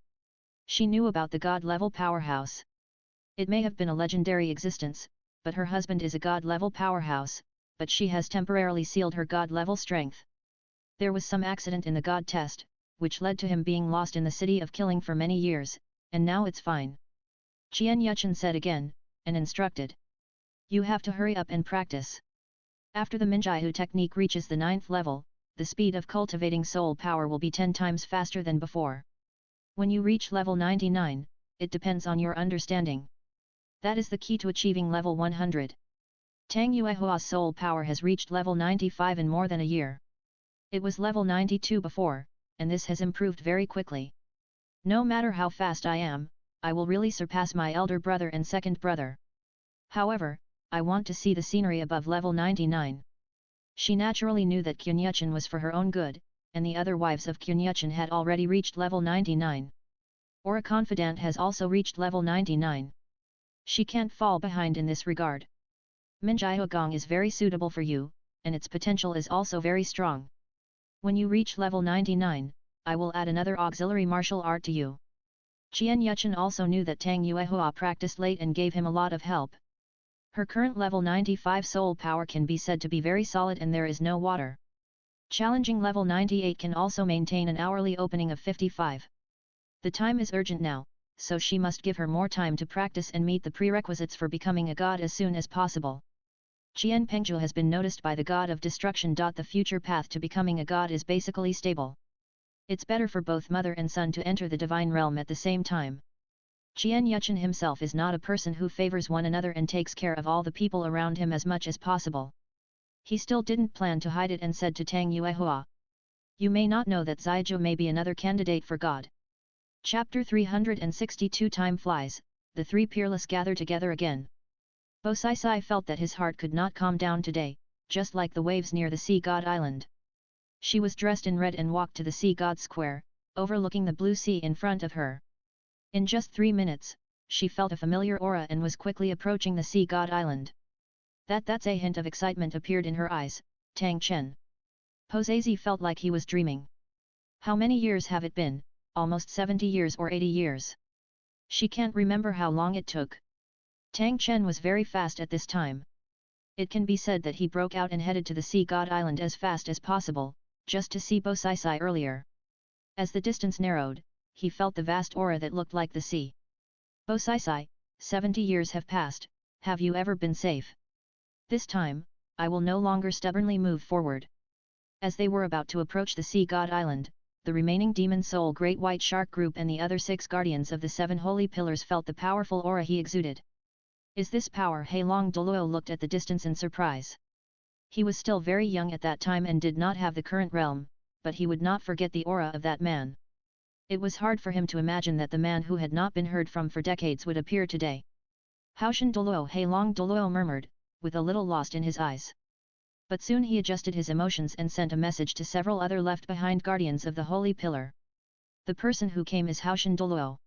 She knew about the God-level powerhouse. It may have been a legendary existence, but her husband is a God-level powerhouse, but she has temporarily sealed her God-level strength. There was some accident in the God test, which led to him being lost in the city of killing for many years, and now it's fine. Qian Yuchen said again, and instructed. You have to hurry up and practice. After the Minjiu technique reaches the 9th level, the speed of cultivating soul power will be 10 times faster than before. When you reach level 99, it depends on your understanding. That is the key to achieving level 100. Tang Yuehua's soul power has reached level 95 in more than a year. It was level 92 before, and this has improved very quickly. No matter how fast I am, I will really surpass my elder brother and second brother. However, I want to see the scenery above level 99. She naturally knew that Qian Yuchen was for her own good, and the other wives of Qian Yuchen had already reached level 99. Or a confidant has also reached level 99. She can't fall behind in this regard. Minjiao Gong is very suitable for you, and its potential is also very strong. When you reach level 99, I will add another auxiliary martial art to you. Qian Yuchen also knew that Tang Yuehua practiced late and gave him a lot of help. Her current level 95 soul power can be said to be very solid and there is no water. Challenging level 98 can also maintain an hourly opening of 55. The time is urgent now, so she must give her more time to practice and meet the prerequisites for becoming a god as soon as possible. Qian Pengzhu has been noticed by the god of destruction. The future path to becoming a god is basically stable. It's better for both mother and son to enter the divine realm at the same time. Qian Yuchen himself is not a person who favors one another and takes care of all the people around him as much as possible. He still didn't plan to hide it and said to Tang Yuehua, "You may not know that Zizhou may be another candidate for God." Chapter 362 Time flies, the three peerless gather together again. Bo Sai Sai felt that his heart could not calm down today, just like the waves near the sea god island. She was dressed in red and walked to the sea god square, overlooking the blue sea in front of her. In just 3 minutes, she felt a familiar aura and was quickly approaching the sea god island. That's a hint of excitement appeared in her eyes. Tang Chen. Posezi felt like he was dreaming. How many years have it been? Almost 70 years or 80 years. She can't remember how long it took. Tang Chen was very fast at this time. It can be said that he broke out and headed to the sea god island as fast as possible, just to see Bo Sai Sai earlier. As the distance narrowed, he felt the vast aura that looked like the sea. Bo Sai Sai, 70 years have passed, have you ever been safe? This time, I will no longer stubbornly move forward. As they were about to approach the sea god island, the remaining demon soul Great White Shark group and the other 6 guardians of the 7 holy pillars felt the powerful aura he exuded. Is this power? Heilong Douluo looked at the distance in surprise. He was still very young at that time and did not have the current realm, but he would not forget the aura of that man. It was hard for him to imagine that the man who had not been heard from for decades would appear today. Haoshan Douluo, Heilong Douluo murmured, with a little lost in his eyes. But soon he adjusted his emotions and sent a message to several other left-behind guardians of the Holy Pillar. The person who came is Haoshan Douluo.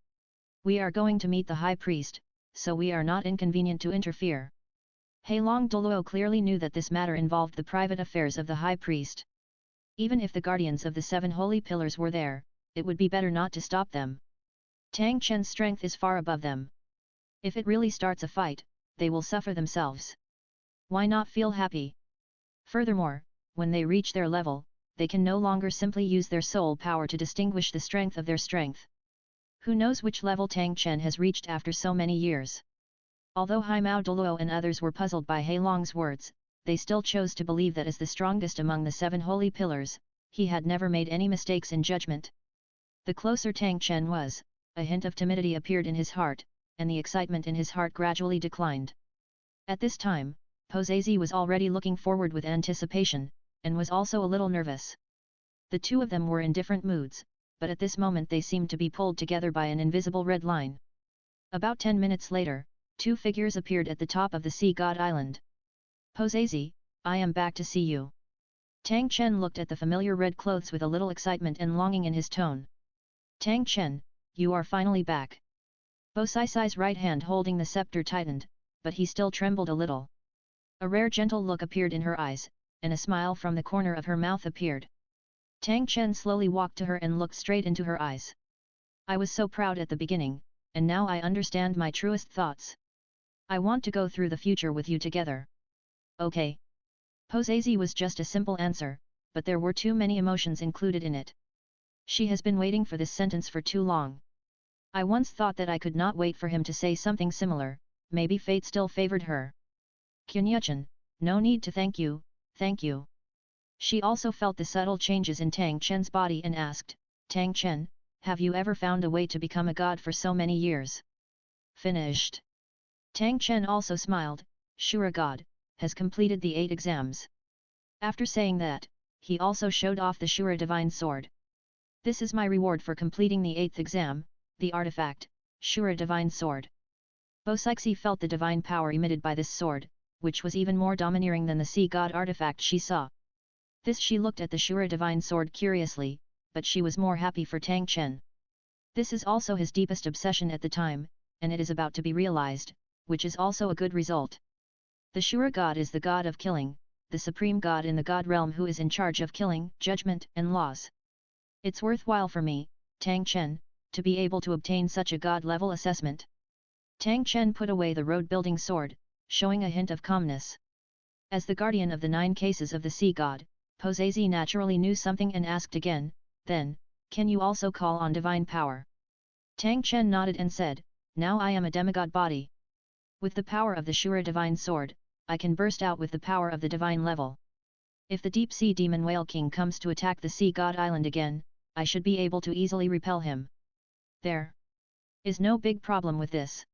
We are going to meet the High Priest, so we are not inconvenient to interfere. Heilong Douluo clearly knew that this matter involved the private affairs of the High Priest. Even if the guardians of the 7 holy pillars were there, it would be better not to stop them. Tang Chen's strength is far above them. If it really starts a fight, they will suffer themselves. Why not feel happy? Furthermore, when they reach their level, they can no longer simply use their soul power to distinguish the strength of their strength. Who knows which level Tang Chen has reached after so many years? Although Haimao Douluo and others were puzzled by Heilong's words, they still chose to believe that as the strongest among the 7 holy pillars, he had never made any mistakes in judgment. The closer Tang Chen was, a hint of timidity appeared in his heart, and the excitement in his heart gradually declined. At this time, Posezi was already looking forward with anticipation, and was also a little nervous. The two of them were in different moods, but at this moment they seemed to be pulled together by an invisible red line. About 10 minutes later, 2 figures appeared at the top of the sea god island. Posezi, I am back to see you. Tang Chen looked at the familiar red clothes with a little excitement and longing in his tone. Tang Chen, you are finally back. Bo Sai Sai's right hand holding the scepter tightened, but he still trembled a little. A rare gentle look appeared in her eyes, and a smile from the corner of her mouth appeared. Tang Chen slowly walked to her and looked straight into her eyes. I was so proud at the beginning, and now I understand my truest thoughts. I want to go through the future with you together. Okay. Posezi was just a simple answer, but there were too many emotions included in it. She has been waiting for this sentence for too long. I once thought that I could not wait for him to say something similar, maybe fate still favored her. Qianyuchen, no need to thank you, thank you. She also felt the subtle changes in Tang Chen's body and asked, Tang Chen, have you ever found a way to become a god for so many years? Finished. Tang Chen also smiled, Shura God, has completed the 8 exams. After saying that, he also showed off the Shura Divine Sword. This is my reward for completing the 8th exam, the artifact, Shura Divine Sword. Bo Sixi felt the divine power emitted by this sword, which was even more domineering than the sea god artifact she saw. This she looked at the Shura Divine Sword curiously, but she was more happy for Tang Chen. This is also his deepest obsession at the time, and it is about to be realized, which is also a good result. The Shura god is the god of killing, the supreme god in the god realm who is in charge of killing, judgment, and laws. It's worthwhile for me, Tang Chen, to be able to obtain such a god-level assessment. Tang Chen put away the road-building sword, showing a hint of calmness. As the guardian of the 9 cases of the sea god, Posezi naturally knew something and asked again, then, can you also call on divine power? Tang Chen nodded and said, now I am a demigod body. With the power of the Shura divine sword, I can burst out with the power of the divine level. If the deep-sea demon whale king comes to attack the sea god island again, I should be able to easily repel him. There is no big problem with this.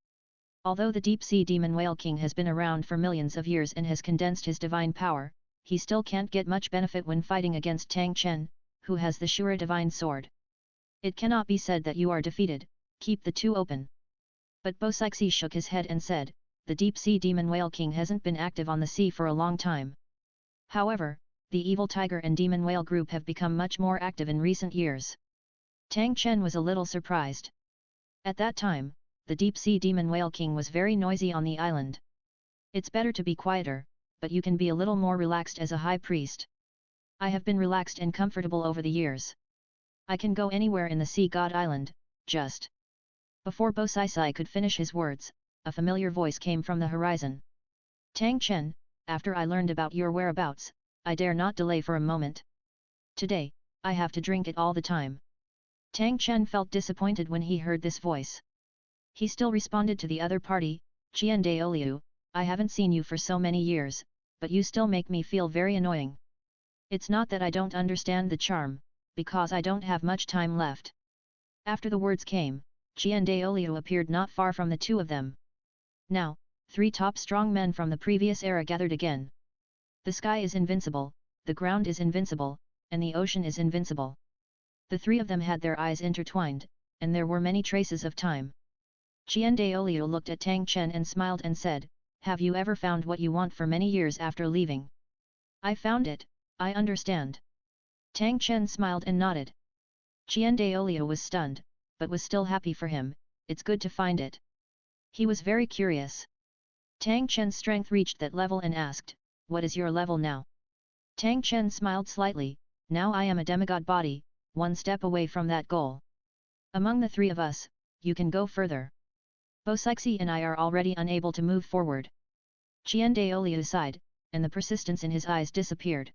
Although the deep-sea demon whale king has been around for millions of years and has condensed his divine power, he still can't get much benefit when fighting against Tang Chen, who has the Shura divine sword. It cannot be said that you are defeated, keep the 2 open. But Bosixi shook his head and said, the deep-sea demon whale king hasn't been active on the sea for a long time. However, the evil tiger and demon whale group have become much more active in recent years. Tang Chen was a little surprised. At that time, the deep-sea demon whale king was very noisy on the island. It's better to be quieter, but you can be a little more relaxed as a high priest. I have been relaxed and comfortable over the years. I can go anywhere in the sea god island, just. Before Bosixi could finish his words, a familiar voice came from the horizon. Tang Chen, after I learned about your whereabouts, I dare not delay for a moment. Today, I have to drink it all the time. Tang Chen felt disappointed when he heard this voice. He still responded to the other party, Qian Daoliu, I haven't seen you for so many years, but you still make me feel very annoying. It's not that I don't understand the charm, because I don't have much time left. After the words came, Qian Daoliu appeared not far from the 2 of them. Now, 3 top strong men from the previous era gathered again. The sky is invincible, the ground is invincible, and the ocean is invincible. The 3 of them had their eyes intertwined, and there were many traces of time. Qian Daoliu looked at Tang Chen and smiled and said, have you ever found what you want for many years after leaving? I found it, I understand. Tang Chen smiled and nodded. Qian Daoliu was stunned, but was still happy for him, it's good to find it. He was very curious. Tang Chen's strength reached that level and asked, what is your level now? Tang Chen smiled slightly, now I am a demigod body, 1 step away from that goal. Among the 3 of us, you can go further. Bosixi and I are already unable to move forward. Qian Daoliu sighed, and the persistence in his eyes disappeared.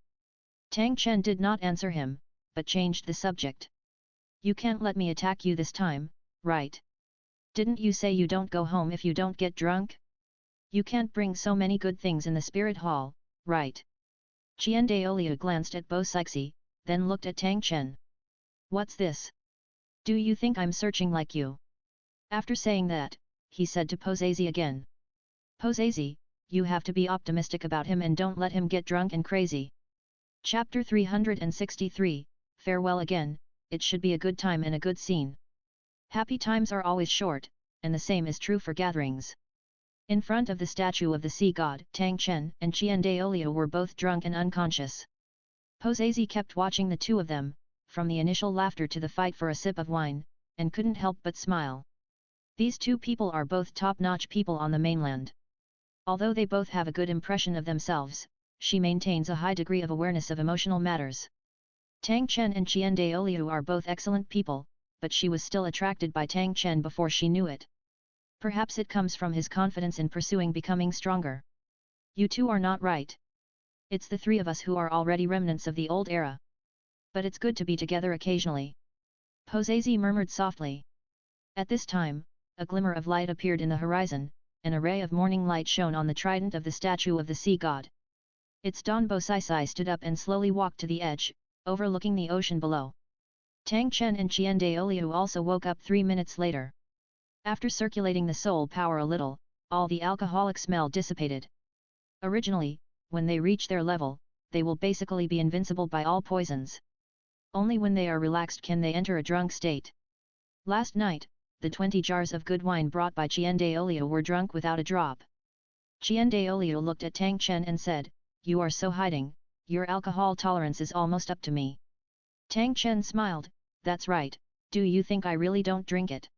Tang Chen did not answer him, but changed the subject. You can't let me attack you this time, right? Didn't you say you don't go home if you don't get drunk? You can't bring so many good things in the spirit hall, right? Qian Daoliu glanced at Bosixi, then looked at Tang Chen. What's this? Do you think I'm searching like you? After saying that, he said to Posezi again. Posezi, you have to be optimistic about him and don't let him get drunk and crazy. Chapter 363, Farewell again, it should be a good time and a good scene. Happy times are always short, and the same is true for gatherings. In front of the statue of the sea god, Tang Chen and Qian Daoliu were both drunk and unconscious. Posezi kept watching the 2 of them, from the initial laughter to the fight for a sip of wine, and couldn't help but smile. These 2 people are both top-notch people on the mainland. Although they both have a good impression of themselves, she maintains a high degree of awareness of emotional matters. Tang Chen and Qian Daoliu are both excellent people, but she was still attracted by Tang Chen before she knew it. Perhaps it comes from his confidence in pursuing becoming stronger. You 2 are not right. It's the 3 of us who are already remnants of the old era. But it's good to be together occasionally. Posezi murmured softly. At this time, a glimmer of light appeared in the horizon, and a ray of morning light shone on the trident of the statue of the sea god. Its dawn. Bosixi stood up and slowly walked to the edge, overlooking the ocean below. Tang Chen and Qian Daoliu also woke up 3 minutes later. After circulating the soul power a little, all the alcoholic smell dissipated. Originally, when they reach their level, they will basically be invincible by all poisons. Only when they are relaxed can they enter a drunk state. Last night, the 20 jars of good wine brought by Qian Daoliu were drunk without a drop. Qian Daoliu looked at Tang Chen and said, you are so hiding, your alcohol tolerance is almost up to me. Tang Chen smiled, that's right, do you think I really don't drink it?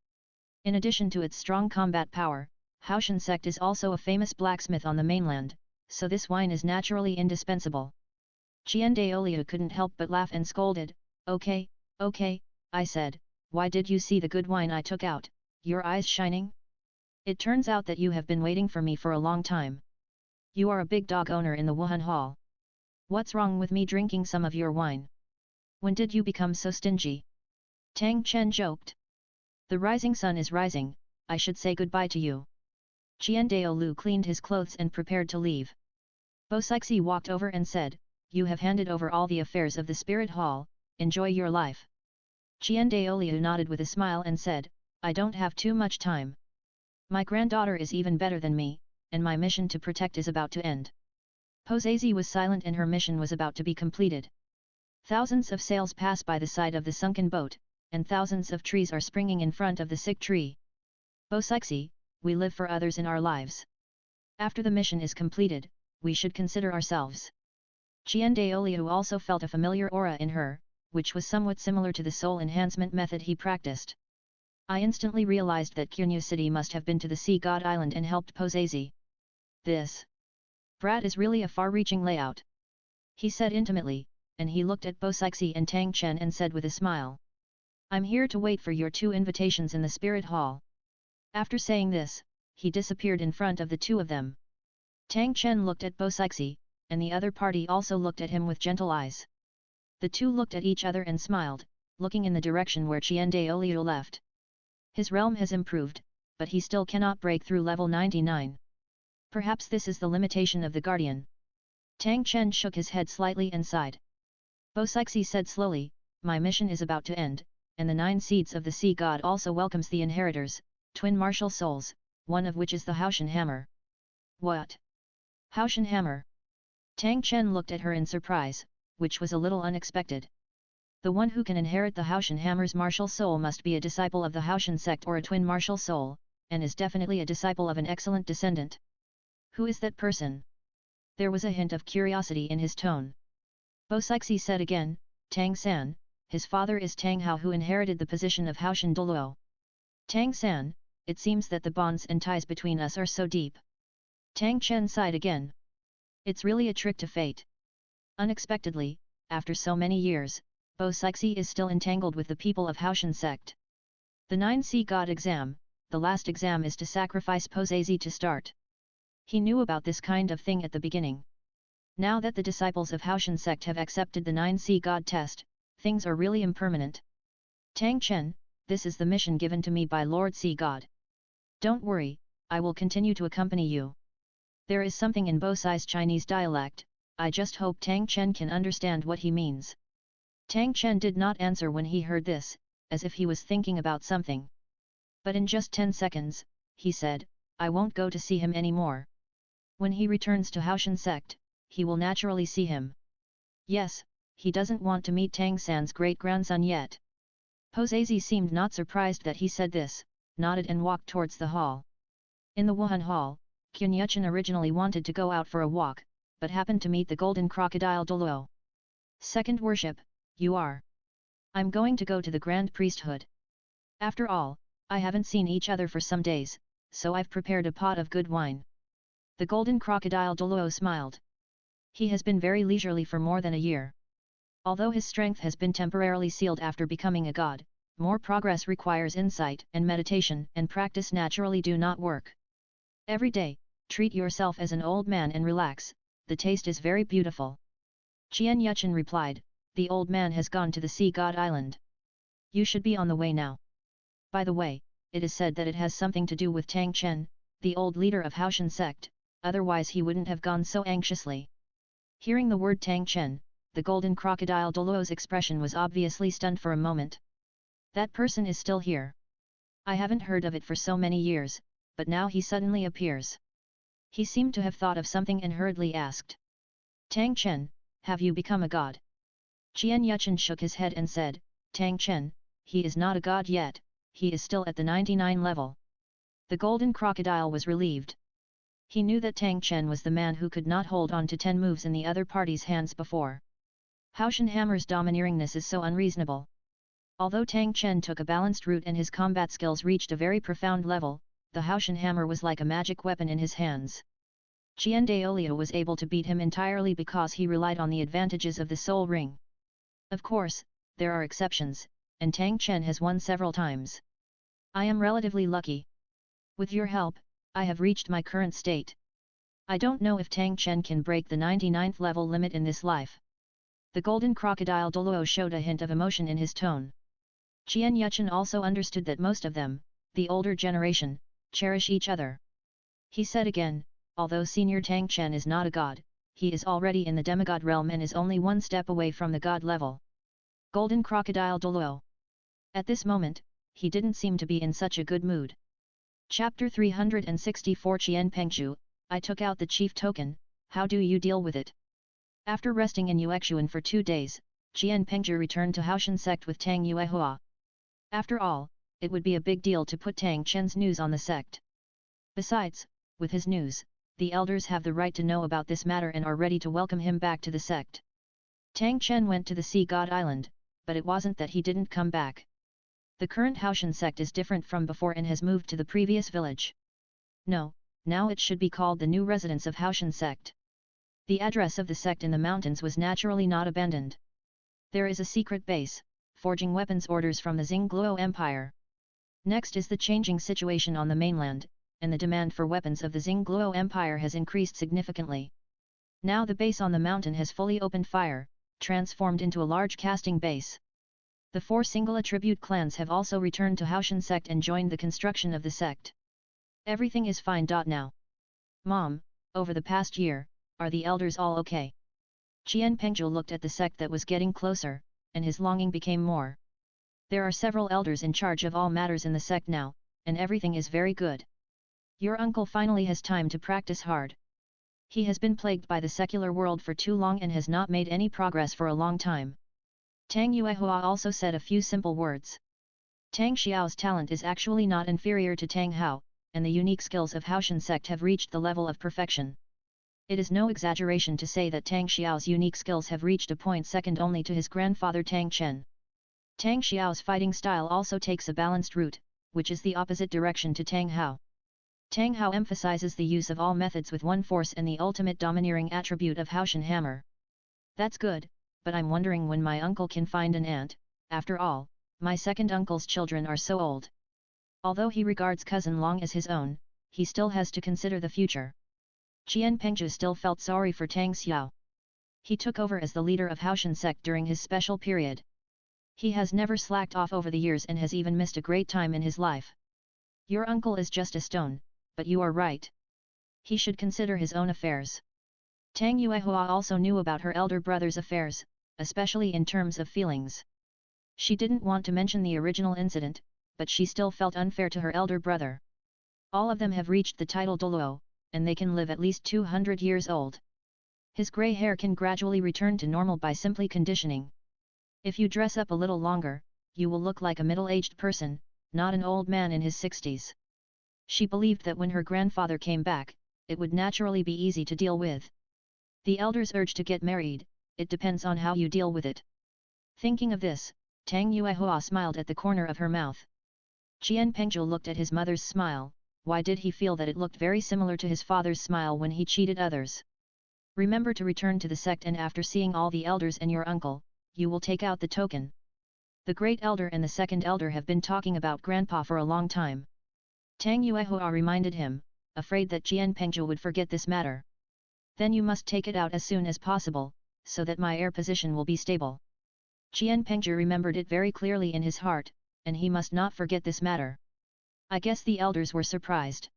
In addition to its strong combat power, Haoshan sect is also a famous blacksmith on the mainland, so this wine is naturally indispensable. Qian Daoliu couldn't help but laugh and scolded, okay, I said, why did you see the good wine I took out, your eyes shining? It turns out that you have been waiting for me for a long time. You are a big dog owner in the Wuhan Hall. What's wrong with me drinking some of your wine? When did you become so stingy? Tang Chen joked. The rising sun is rising, I should say goodbye to you. Qian Daolu cleaned his clothes and prepared to leave. Bo Sixi walked over and said, you have handed over all the affairs of the Spirit Hall, enjoy your life. Qian Daoliu nodded with a smile and said, I don't have too much time. My granddaughter is even better than me, and my mission to protect is about to end. Posazi was silent and her mission was about to be completed. Thousands of sails pass by the side of the sunken boat, and thousands of trees are springing in front of the sick tree. Bo Sixi, we live for others in our lives. After the mission is completed, we should consider ourselves. Qian Daoliu also felt a familiar aura in her, which was somewhat similar to the soul enhancement method he practiced. I instantly realized that Qinyu City must have been to the Sea God Island and helped Posazi. This brat is really a far-reaching layout. He said intimately, and he looked at Bo Sixi and Tang Chen and said with a smile. I'm here to wait for your 2 invitations in the Spirit Hall. After saying this, he disappeared in front of the 2 of them. Tang Chen looked at Bo Sixi, and the other party also looked at him with gentle eyes. The 2 looked at each other and smiled, looking in the direction where Qian Daoliu left. His realm has improved, but he still cannot break through level 99. Perhaps this is the limitation of the Guardian. Tang Chen shook his head slightly and sighed. Bo Sixi said slowly, my mission is about to end, and the 9 seeds of the Sea God also welcomes the inheritors, twin martial souls, one of which is the Haoshan Hammer. What? Haoshan Hammer? Tang Chen looked at her in surprise, which was a little unexpected. The one who can inherit the Haoshan Hammer's martial soul must be a disciple of the Haoshan sect or a twin martial soul, and is definitely a disciple of an excellent descendant. Who is that person? There was a hint of curiosity in his tone. Bo Sixi said again, Tang San, his father is Tang Hao who inherited the position of Haoshan Douluo. Tang San, it seems that the bonds and ties between us are so deep. Tang Chen sighed again. It's really a trick to fate. Unexpectedly, after so many years, Bo Sixi is still entangled with the people of Haoshan sect. The 9 Sea God exam, the last exam is to sacrifice Posazi to start. He knew about this kind of thing at the beginning. Now that the disciples of Haoshan sect have accepted the 9 Sea God test, things are really impermanent. Tang Chen, this is the mission given to me by Lord Sea God. Don't worry, I will continue to accompany you. There is something in Bo Sai's Chinese dialect, I just hope Tang Chen can understand what he means. Tang Chen did not answer when he heard this, as if he was thinking about something. But in just 10 seconds, he said, I won't go to see him anymore. When he returns to Haoshan sect, he will naturally see him. Yes, he doesn't want to meet Tang San's great-grandson yet. Posazi seemed not surprised that he said this, nodded and walked towards the hall. In the Wuhan Hall, Qin Yuchen originally wanted to go out for a walk, but happened to meet the golden crocodile Douluo. Second worship, you are. I'm going to go to the Grand Priesthood. After all, I haven't seen each other for some days, so I've prepared a pot of good wine. The golden crocodile Douluo smiled. He has been very leisurely for more than a year. Although his strength has been temporarily sealed after becoming a god, more progress requires insight and meditation and practice naturally do not work. Every day, treat yourself as an old man and relax, the taste is very beautiful. Qian Yuchen replied, the old man has gone to the Sea God Island. You should be on the way now. By the way, it is said that it has something to do with Tang Chen, the old leader of Haoshan sect, otherwise he wouldn't have gone so anxiously. Hearing the word Tang Chen, the golden crocodile Douluo's expression was obviously stunned for a moment. That person is still here. I haven't heard of it for so many years, but now he suddenly appears. He seemed to have thought of something and hurriedly asked. Tang Chen, have you become a god? Qian Yuchen shook his head and said, Tang Chen, he is not a god yet, he is still at the 99 level. The golden crocodile was relieved. He knew that Tang Chen was the man who could not hold on to 10 moves in the other party's hands before. Haoshan Hammer's domineeringness is so unreasonable. Although Tang Chen took a balanced route and his combat skills reached a very profound level, the Haoshan Hammer was like a magic weapon in his hands. Douluo was able to beat him entirely because he relied on the advantages of the soul ring. Of course, there are exceptions, and Tang Chen has won several times. I am relatively lucky. With your help, I have reached my current state. I don't know if Tang Chen can break the 99th level limit in this life. The golden crocodile Douluo showed a hint of emotion in his tone. Qian Yuchen also understood that most of them, the older generation, cherish each other. He said again, although Senior Tang Chen is not a god, he is already in the demigod realm and is only one step away from the god level. Golden crocodile Douluo. At this moment, he didn't seem to be in such a good mood. Chapter 364 Qian Pengzhu, I took out the chief token, how do you deal with it? After resting in Yuexuan for 2 days, Qian Pengzhu returned to Haoshan sect with Tang Yuehua. After all, it would be a big deal to put Tang Chen's news on the sect. Besides, with his news, the elders have the right to know about this matter and are ready to welcome him back to the sect. Tang Chen went to the Sea God Island, but it wasn't that he didn't come back. The current Haoshan sect is different from before and has moved to the previous village. No, now it should be called the new residence of Haoshan sect. The address of the sect in the mountains was naturally not abandoned. There is a secret base, forging weapons orders from the Xingluo Empire. Next is the changing situation on the mainland, and the demand for weapons of the Xingluo Empire has increased significantly. Now the base on the mountain has fully opened fire, transformed into a large casting base. The 4 single attribute clans have also returned to Haoshan sect and joined the construction of the sect. Everything is fine. Now. Mom, over the past year, are the elders all okay? Qian Pengzhu looked at the sect that was getting closer, and his longing became more. There are several elders in charge of all matters in the sect now, and everything is very good. Your uncle finally has time to practice hard. He has been plagued by the secular world for too long and has not made any progress for a long time. Tang Yuehua also said a few simple words. Tang Xiao's talent is actually not inferior to Tang Hao, and the unique skills of Haoshan sect have reached the level of perfection. It is no exaggeration to say that Tang Xiao's unique skills have reached a point second only to his grandfather Tang Chen. Tang Xiao's fighting style also takes a balanced route, which is the opposite direction to Tang Hao. Tang Hao emphasizes the use of all methods with one force and the ultimate domineering attribute of Haoshan hammer. That's good, but I'm wondering when my uncle can find an aunt. After all, my second uncle's children are so old. Although he regards cousin Long as his own, he still has to consider the future. Qian Pengzhu still felt sorry for Tang Xiao. He took over as the leader of Haoshan sect during his special period. He has never slacked off over the years and has even missed a great time in his life. Your uncle is just a stone, but you are right. He should consider his own affairs. Tang Yuehua also knew about her elder brother's affairs, especially in terms of feelings. She didn't want to mention the original incident, but she still felt unfair to her elder brother. All of them have reached the title Douluo, and they can live at least 200 years old. His grey hair can gradually return to normal by simply conditioning. If you dress up a little longer, you will look like a middle-aged person, not an old man in his 60s. She believed that when her grandfather came back, it would naturally be easy to deal with. The elders urge to get married, it depends on how you deal with it. Thinking of this, Tang Yuehua smiled at the corner of her mouth. Qian Pengzhu looked at his mother's smile. Why did he feel that it looked very similar to his father's smile when he cheated others? Remember to return to the sect, and after seeing all the elders and your uncle, you will take out the token. The great elder and the second elder have been talking about grandpa for a long time. Tang Yuehua reminded him, afraid that Qian Pengzhu would forget this matter. Then you must take it out as soon as possible, so that my heir position will be stable. Qian Pengzhu remembered it very clearly in his heart, and he must not forget this matter. I guess the elders were surprised.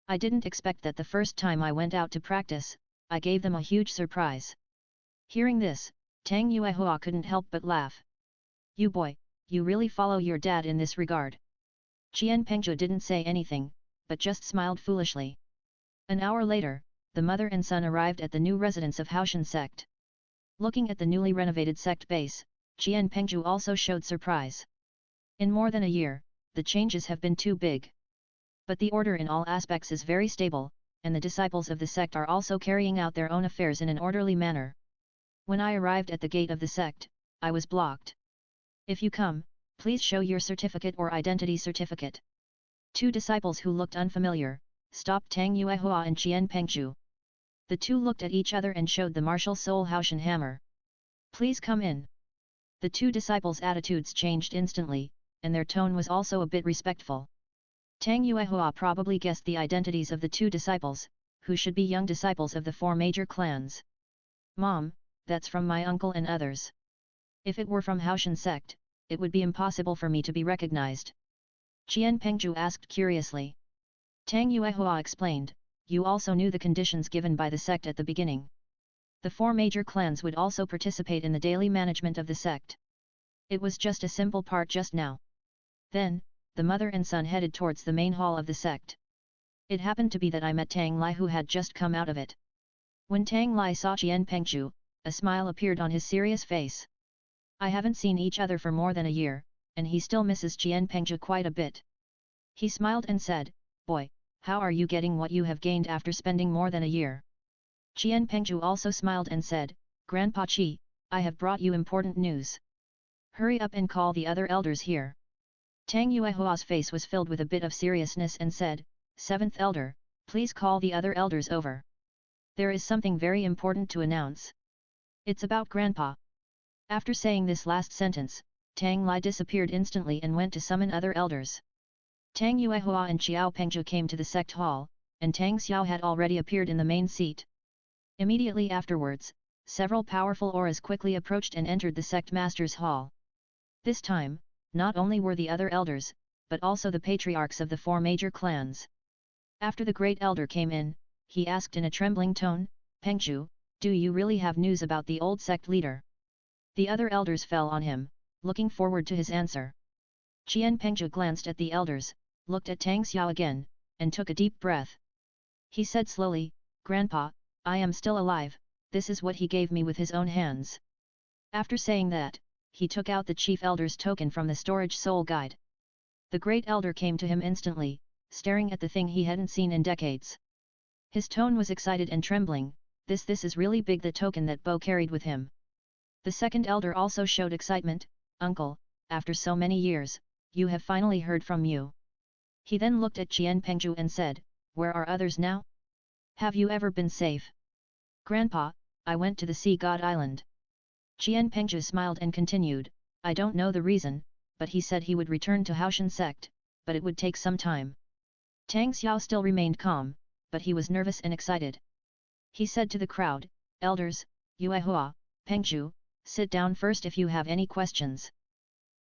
I didn't expect that the first time I went out to practice, I gave them a huge surprise. Hearing this, Tang Yuehua couldn't help but laugh. You boy, you really follow your dad in this regard. Qian Pengzhu didn't say anything, but just smiled foolishly. An hour later, the mother and son arrived at the new residence of Haoshan sect. Looking at the newly renovated sect base, Qian Pengzhu also showed surprise. In more than a year, the changes have been too big. But the order in all aspects is very stable, and the disciples of the sect are also carrying out their own affairs in an orderly manner. When I arrived at the gate of the sect, I was blocked. If you come, please show your certificate or identity certificate. 2 disciples who looked unfamiliar stopped Tang Yuehua and Qian Pengzhu. The two looked at each other and showed the martial soul Haoshan hammer. Please come in. The two disciples' attitudes changed instantly, and their tone was also a bit respectful. Tang Yuehua probably guessed the identities of the two disciples, who should be young disciples of the four major clans. Mom, that's from my uncle and others. If it were from Haoshan sect, it would be impossible for me to be recognized. Qian Pengju asked curiously. Tang Yuehua explained, you also knew the conditions given by the sect at the beginning. The four major clans would also participate in the daily management of the sect. It was just a simple part just now. Then, the mother and son headed towards the main hall of the sect. It happened to be that I met Tang Lai who had just come out of it. When Tang Lai saw Qian Pengju, a smile appeared on his serious face. I haven't seen each other for more than a year, and he still misses Qian Pengju quite a bit. He smiled and said, boy, how are you getting what you have gained after spending more than a year? Qian Pengju also smiled and said, Grandpa Qi, I have brought you important news. Hurry up and call the other elders here. Tang Yuehua's face was filled with a bit of seriousness and said, Seventh elder, please call the other elders over. There is something very important to announce. It's about Grandpa. After saying this last sentence, Tang Lai disappeared instantly and went to summon other elders. Tang Yuehua and Xiao Pengju came to the sect hall, and Tang Xiao had already appeared in the main seat. Immediately afterwards, several powerful auras quickly approached and entered the sect master's hall. This time, not only were the other elders, but also the patriarchs of the four major clans. After the great elder came in, he asked in a trembling tone, Pengju, do you really have news about the old sect leader? The other elders fell on him, looking forward to his answer. Qian Pengju glanced at the elders, looked at Tang Xiao again, and took a deep breath. He said slowly, Grandpa, I am still alive, this is what he gave me with his own hands. After saying that, he took out the chief elder's token from the storage soul guide. The great elder came to him instantly, staring at the thing he hadn't seen in decades. His tone was excited and trembling, this is really big, the token that Bo carried with him. The second elder also showed excitement, Uncle, after so many years, you have finally heard from you. He then looked at Qian Pengju and said, where are others now? Have you ever been safe? Grandpa, I went to the Sea God Island. Qian Pengju smiled and continued, I don't know the reason, but he said he would return to Haoshan sect, but it would take some time. Tang Xiao still remained calm, but he was nervous and excited. He said to the crowd, Elders, Yuehua, Pengju, sit down first if you have any questions.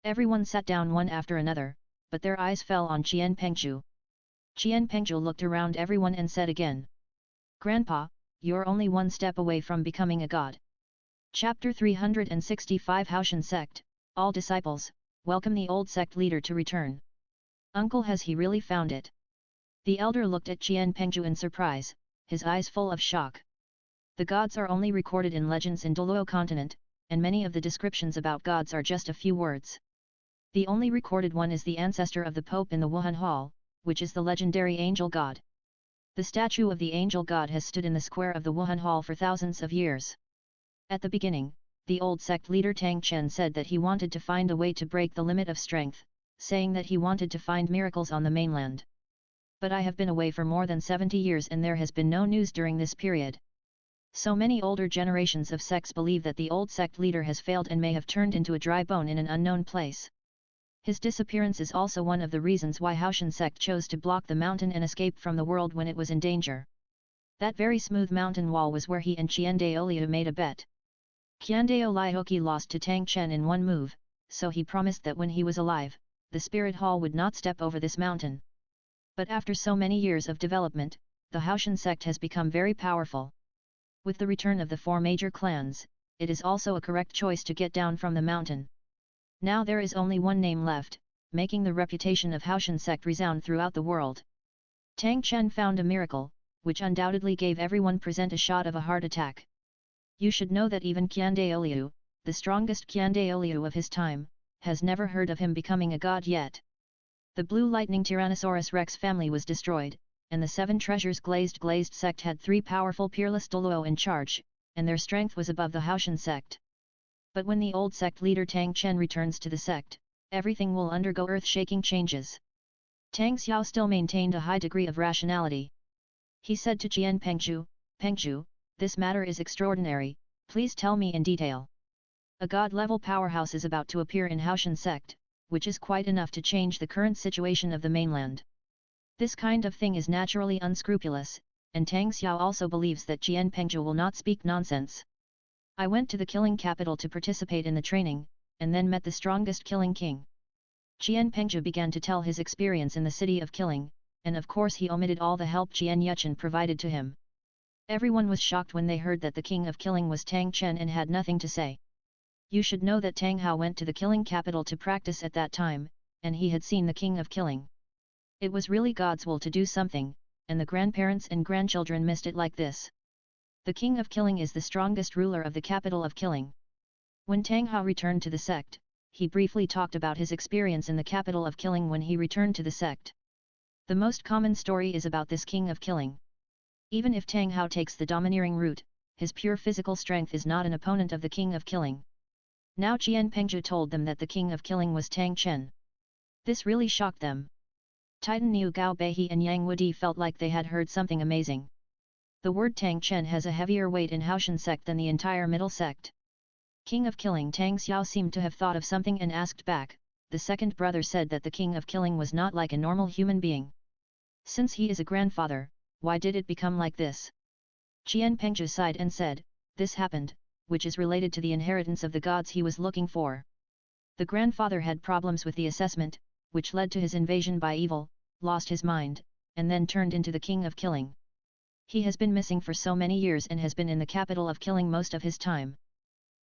Everyone sat down one after another, but their eyes fell on Qian Pengju. Qian Pengju looked around everyone and said again, Grandpa, you're only one step away from becoming a god. Chapter 365 Haoshan Sect, all disciples, welcome the old sect leader to return. Uncle, has he really found it? The elder looked at Qian Pengju in surprise, his eyes full of shock. The gods are only recorded in legends in Douluo continent, and many of the descriptions about gods are just a few words. The only recorded one is the ancestor of the Pope in the Wuhun Hall, which is the legendary angel god. The statue of the angel god has stood in the square of the Wuhun Hall for thousands of years. At the beginning, the old sect leader Tang Chen said that he wanted to find a way to break the limit of strength, saying that he wanted to find miracles on the mainland. But I have been away for more than 70 years and there has been no news during this period. So many older generations of sects believe that the old sect leader has failed and may have turned into a dry bone in an unknown place. His disappearance is also one of the reasons why Haoshan sect chose to block the mountain and escape from the world when it was in danger. That very smooth mountain wall was where he and Qiandao Liu made a bet. Qiandao Liuqi lost to Tang Chen in one move, so he promised that when he was alive, the spirit hall would not step over this mountain. But after so many years of development, the Haoshan sect has become very powerful. With the return of the four major clans, it is also a correct choice to get down from the mountain. Now there is only one name left, making the reputation of Haoshan sect resound throughout the world. Tang Chen found a miracle, which undoubtedly gave everyone present a shot of a heart attack. You should know that even Qiandao Liu, the strongest Qiandao Liu of his time, has never heard of him becoming a god yet. The Blue Lightning Tyrannosaurus Rex family was destroyed, and the Seven Treasures Glazed sect had 3 powerful peerless Douluo in charge, and their strength was above the Haoshan sect. But when the old sect leader Tang Chen returns to the sect, everything will undergo earth-shaking changes. Tang Xiao still maintained a high degree of rationality. He said to Qian Pengju, Pengju, This matter is extraordinary, please tell me in detail. A god-level powerhouse is about to appear in Haoshan sect, which is quite enough to change the current situation of the mainland. This kind of thing is naturally unscrupulous, and Tang Xiao also believes that Jian Pengzhu will not speak nonsense. I went to the killing capital to participate in the training, and then met the strongest killing king. Jian Pengzhu began to tell his experience in the city of killing, and of course he omitted all the help Jian Yuchen provided to him. Everyone was shocked when they heard that the king of killing was Tang Chen and had nothing to say. You should know that Tang Hao went to the killing capital to practice at that time, and he had seen the king of killing. It was really God's will to do something, and the grandparents and grandchildren missed it like this. The king of killing is the strongest ruler of the capital of killing. When Tang Hao returned to the sect, he briefly talked about his experience in the capital of killing when he returned to the sect. The most common story is about this king of killing. Even if Tang Hao takes the domineering route, his pure physical strength is not an opponent of the king of killing. Now Jian Pengzhu told them that the king of killing was Tang Chen. This really shocked them. Titan Niu Gao Beihe and Yang Wudi felt like they had heard something amazing. The word Tang Chen has a heavier weight in Haoshan sect than the entire middle sect. King of killing Tang Xiao seemed to have thought of something and asked back. The second brother said that the king of killing was not like a normal human being. Since he is a grandfather, why did it become like this? Jian Pengzhu sighed and said, this happened, which is related to the inheritance of the gods he was looking for. The grandfather had problems with the assessment, which led to his invasion by evil, lost his mind, and then turned into the king of killing. He has been missing for so many years and has been in the capital of killing most of his time.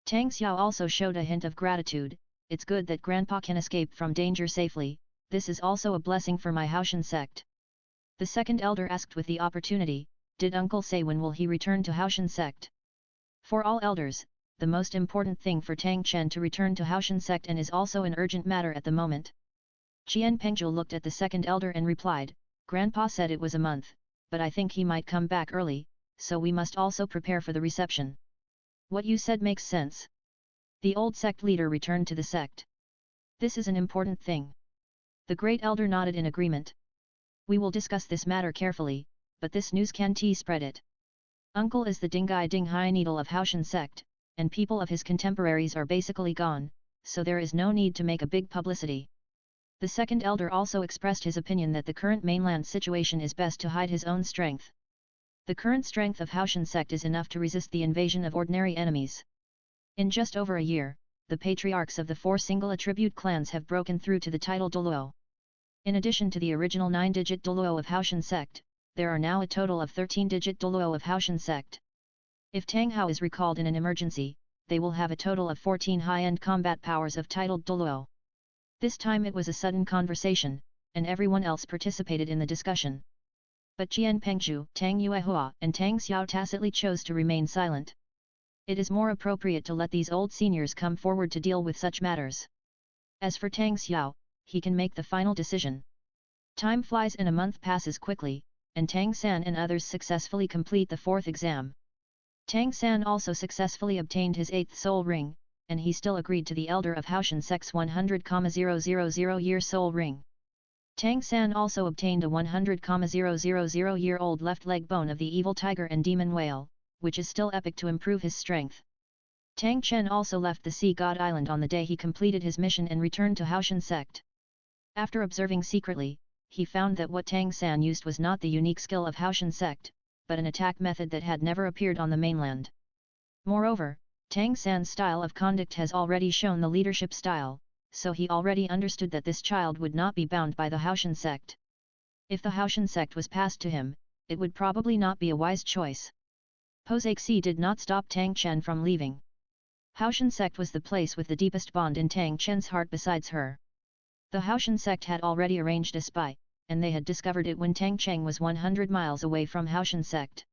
Tang Xiao also showed a hint of gratitude. It's good that grandpa can escape from danger safely, this is also a blessing for my Haoshan sect. The second elder asked with the opportunity, did uncle say when will he return to Haoshan sect? For all elders, the most important thing for Tang Chen to return to Haoshan sect and is also an urgent matter at the moment. Jian Pengzhu looked at the second elder and replied, Grandpa said it was a month, but I think he might come back early, so we must also prepare for the reception. What you said makes sense. The old sect leader returned to the sect. This is an important thing. The great elder nodded in agreement. We will discuss this matter carefully, but this news can spread it. Uncle is the Dingai Dinghai needle of Haoshan sect, and people of his contemporaries are basically gone, so there is no need to make a big publicity. The second elder also expressed his opinion that the current mainland situation is best to hide his own strength. The current strength of Haoshan sect is enough to resist the invasion of ordinary enemies. In just over a year, the patriarchs of the 4 single attribute clans have broken through to the title Douluo. In addition to the original 9-digit Douluo of Haoshan sect, there are now a total of 13-digit Douluo of Haoshan sect. If Tang Hao is recalled in an emergency, they will have a total of 14 high-end combat powers of titled Douluo. This time it was a sudden conversation, and everyone else participated in the discussion. But Jian Pengzhu, Tang Yuehua and Tang Xiao tacitly chose to remain silent. It is more appropriate to let these old seniors come forward to deal with such matters. As for Tang Xiao, he can make the final decision. Time flies and a month passes quickly, and Tang San and others successfully complete the 4th exam. Tang San also successfully obtained his 8th soul ring, and he still agreed to the elder of Haoshan sect's 100,000-year soul ring. Tang San also obtained a 100,000-year-old left leg bone of the evil tiger and demon whale, which is still epic to improve his strength. Tang Chen also left the Sea God Island on the day he completed his mission and returned to Haoshan sect. After observing secretly, he found that what Tang San used was not the unique skill of Haoshan sect, but an attack method that had never appeared on the mainland. Moreover, Tang San's style of conduct has already shown the leadership style, so he already understood that this child would not be bound by the Haoshan sect. If the Haoshan sect was passed to him, it would probably not be a wise choice. Posexi did not stop Tang Chen from leaving. Haoshan sect was the place with the deepest bond in Tang Chen's heart besides her. The Haoshan sect had already arranged a spy, and they had discovered it when Tang Cheng was 100 miles away from Haoshan sect.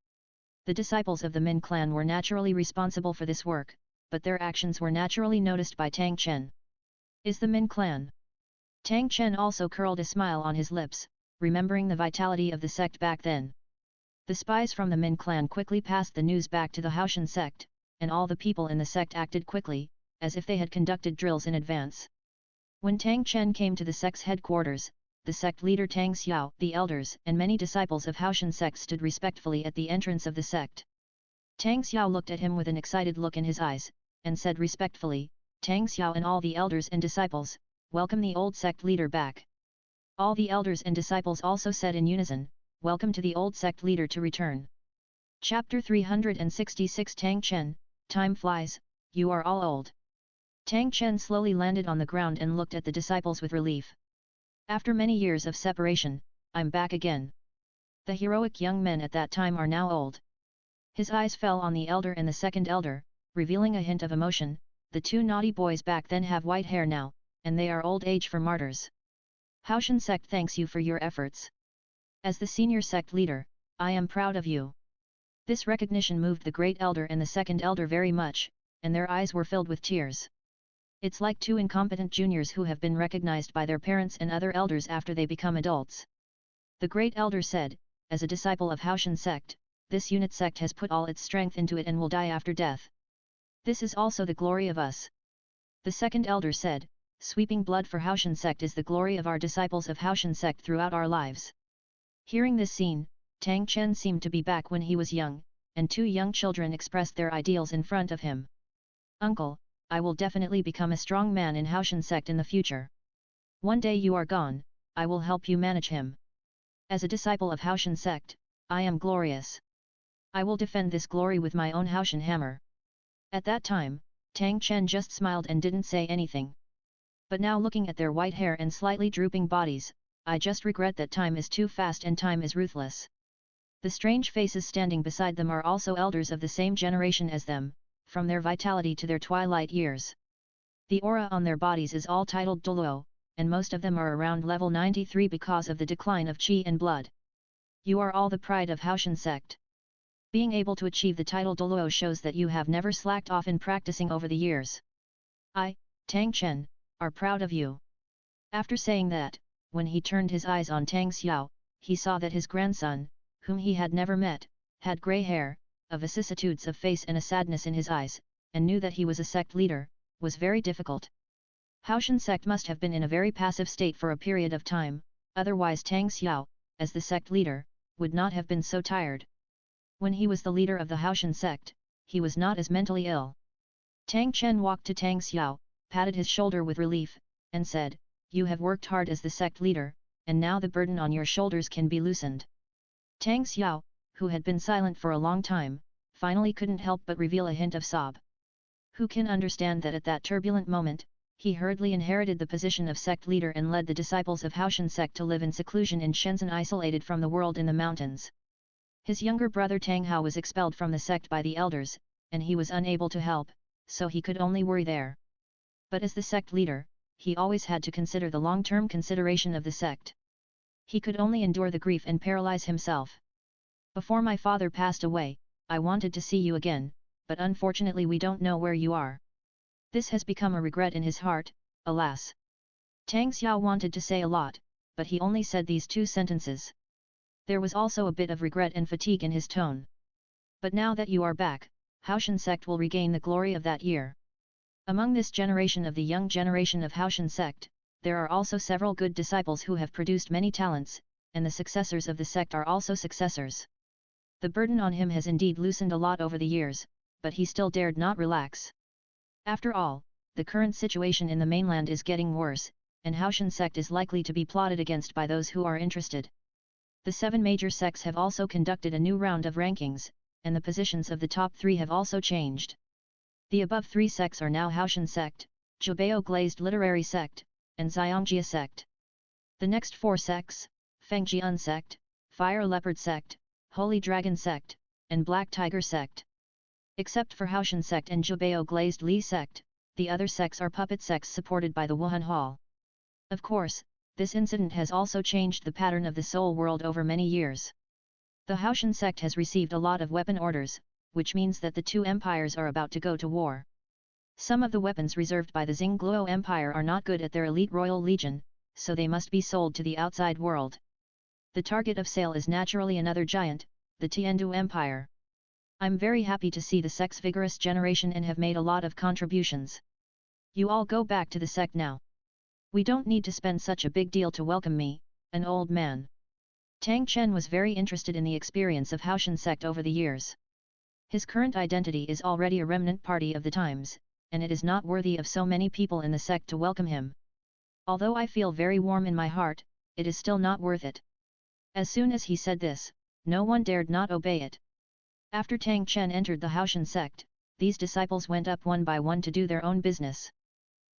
The disciples of the Min clan were naturally responsible for this work, but their actions were naturally noticed by Tang Chen. Is the Min clan? Tang Chen also curled a smile on his lips, remembering the vitality of the sect back then. The spies from the Min clan quickly passed the news back to the Haoshan sect, and all the people in the sect acted quickly, as if they had conducted drills in advance. When Tang Chen came to the sect's headquarters, the sect leader Tang Xiao, the elders and many disciples of Haoshan sect stood respectfully at the entrance of the sect. Tang Xiao looked at him with an excited look in his eyes, and said respectfully, Tang Xiao and all the elders and disciples, welcome the old sect leader back. All the elders and disciples also said in unison, welcome to the old sect leader to return. Chapter 366 Tang Chen, time flies, you are all old. Tang Chen slowly landed on the ground and looked at the disciples with relief. After many years of separation, I'm back again. The heroic young men at that time are now old. His eyes fell on the elder and the second elder, revealing a hint of emotion. The two naughty boys back then have white hair now, and they are old age for martyrs. Haoshan sect thanks you for your efforts. As the senior sect leader, I am proud of you. This recognition moved the great elder and the second elder very much, and their eyes were filled with tears. It's like two incompetent juniors who have been recognized by their parents and other elders after they become adults. The great elder said, as a disciple of Haoshan sect, this unit sect has put all its strength into it and will die after death. This is also the glory of us. The second elder said, sweeping blood for Haoshan sect is the glory of our disciples of Haoshan sect throughout our lives. Hearing this scene, Tang Chen seemed to be back when he was young, and two young children expressed their ideals in front of him. Uncle, I will definitely become a strong man in Haoshan sect in the future. One day you are gone, I will help you manage him. As a disciple of Haoshan sect, I am glorious. I will defend this glory with my own Haoshan hammer. At that time, Tang Chen just smiled and didn't say anything. But now looking at their white hair and slightly drooping bodies, I just regret that time is too fast and time is ruthless. The strange faces standing beside them are also elders of the same generation as them, from their vitality to their twilight years. The aura on their bodies is all titled Douluo, and most of them are around level 93 because of the decline of qi and blood. You are all the pride of Haoshan sect. Being able to achieve the title Douluo shows that you have never slacked off in practicing over the years. I, Tang Chen, are proud of you. After saying that, when he turned his eyes on Tang Xiao, he saw that his grandson, whom he had never met, had grey hair, a vicissitudes of face and a sadness in his eyes, and knew that he was a sect leader, was very difficult. Haoshan sect must have been in a very passive state for a period of time, otherwise Tang Xiao, as the sect leader, would not have been so tired. When he was the leader of the Haoshan sect, he was not as mentally ill. Tang Chen walked to Tang Xiao, patted his shoulder with relief, and said, you have worked hard as the sect leader, and now the burden on your shoulders can be loosened. Tang Xiao, who had been silent for a long time, finally couldn't help but reveal a hint of sob. Who can understand that at that turbulent moment, he hurriedly inherited the position of sect leader and led the disciples of Haoshan sect to live in seclusion in Shenzhen, isolated from the world in the mountains. His younger brother Tang Hao was expelled from the sect by the elders, and he was unable to help, so he could only worry there. But as the sect leader, he always had to consider the long-term consideration of the sect. He could only endure the grief and paralyze himself. Before my father passed away, I wanted to see you again, but unfortunately we don't know where you are. This has become a regret in his heart, alas. Tang Xiao wanted to say a lot, but he only said these two sentences. There was also a bit of regret and fatigue in his tone. But now that you are back, Haoshan sect will regain the glory of that year. Among this generation of the young generation of Haoshan sect, there are also several good disciples who have produced many talents, and the successors of the sect are also successors. The burden on him has indeed loosened a lot over the years, but he still dared not relax. After all, the current situation in the mainland is getting worse, and Haoshan sect is likely to be plotted against by those who are interested. The 7 major sects have also conducted a new round of rankings, and the positions of the top 3 have also changed. The above 3 sects are now Haoshan sect, Jubeo Glazed Literary sect, and Xiangjia sect. The next 4 sects, Fengjian sect, Fire Leopard sect, Holy Dragon sect, and Black Tiger sect. Except for Haoshan sect and Jubeo Glazed Li sect, the other sects are puppet sects supported by the Wuhan Hall. Of course, this incident has also changed the pattern of the soul world over many years. The Haoshan sect has received a lot of weapon orders, which means that the 2 empires are about to go to war. Some of the weapons reserved by the Xingluo Empire are not good at their elite royal legion, so they must be sold to the outside world. The target of sale is naturally another giant, the Tiandu Empire. I'm very happy to see the sect's vigorous generation and have made a lot of contributions. You all go back to the sect now. We don't need to spend such a big deal to welcome me, an old man. Tang Chen was very interested in the experience of Haoshan sect over the years. His current identity is already a remnant party of the times, and it is not worthy of so many people in the sect to welcome him. Although I feel very warm in my heart, it is still not worth it. As soon as he said this, no one dared not obey it. After Tang Chen entered the Haoshan sect, these disciples went up one by one to do their own business.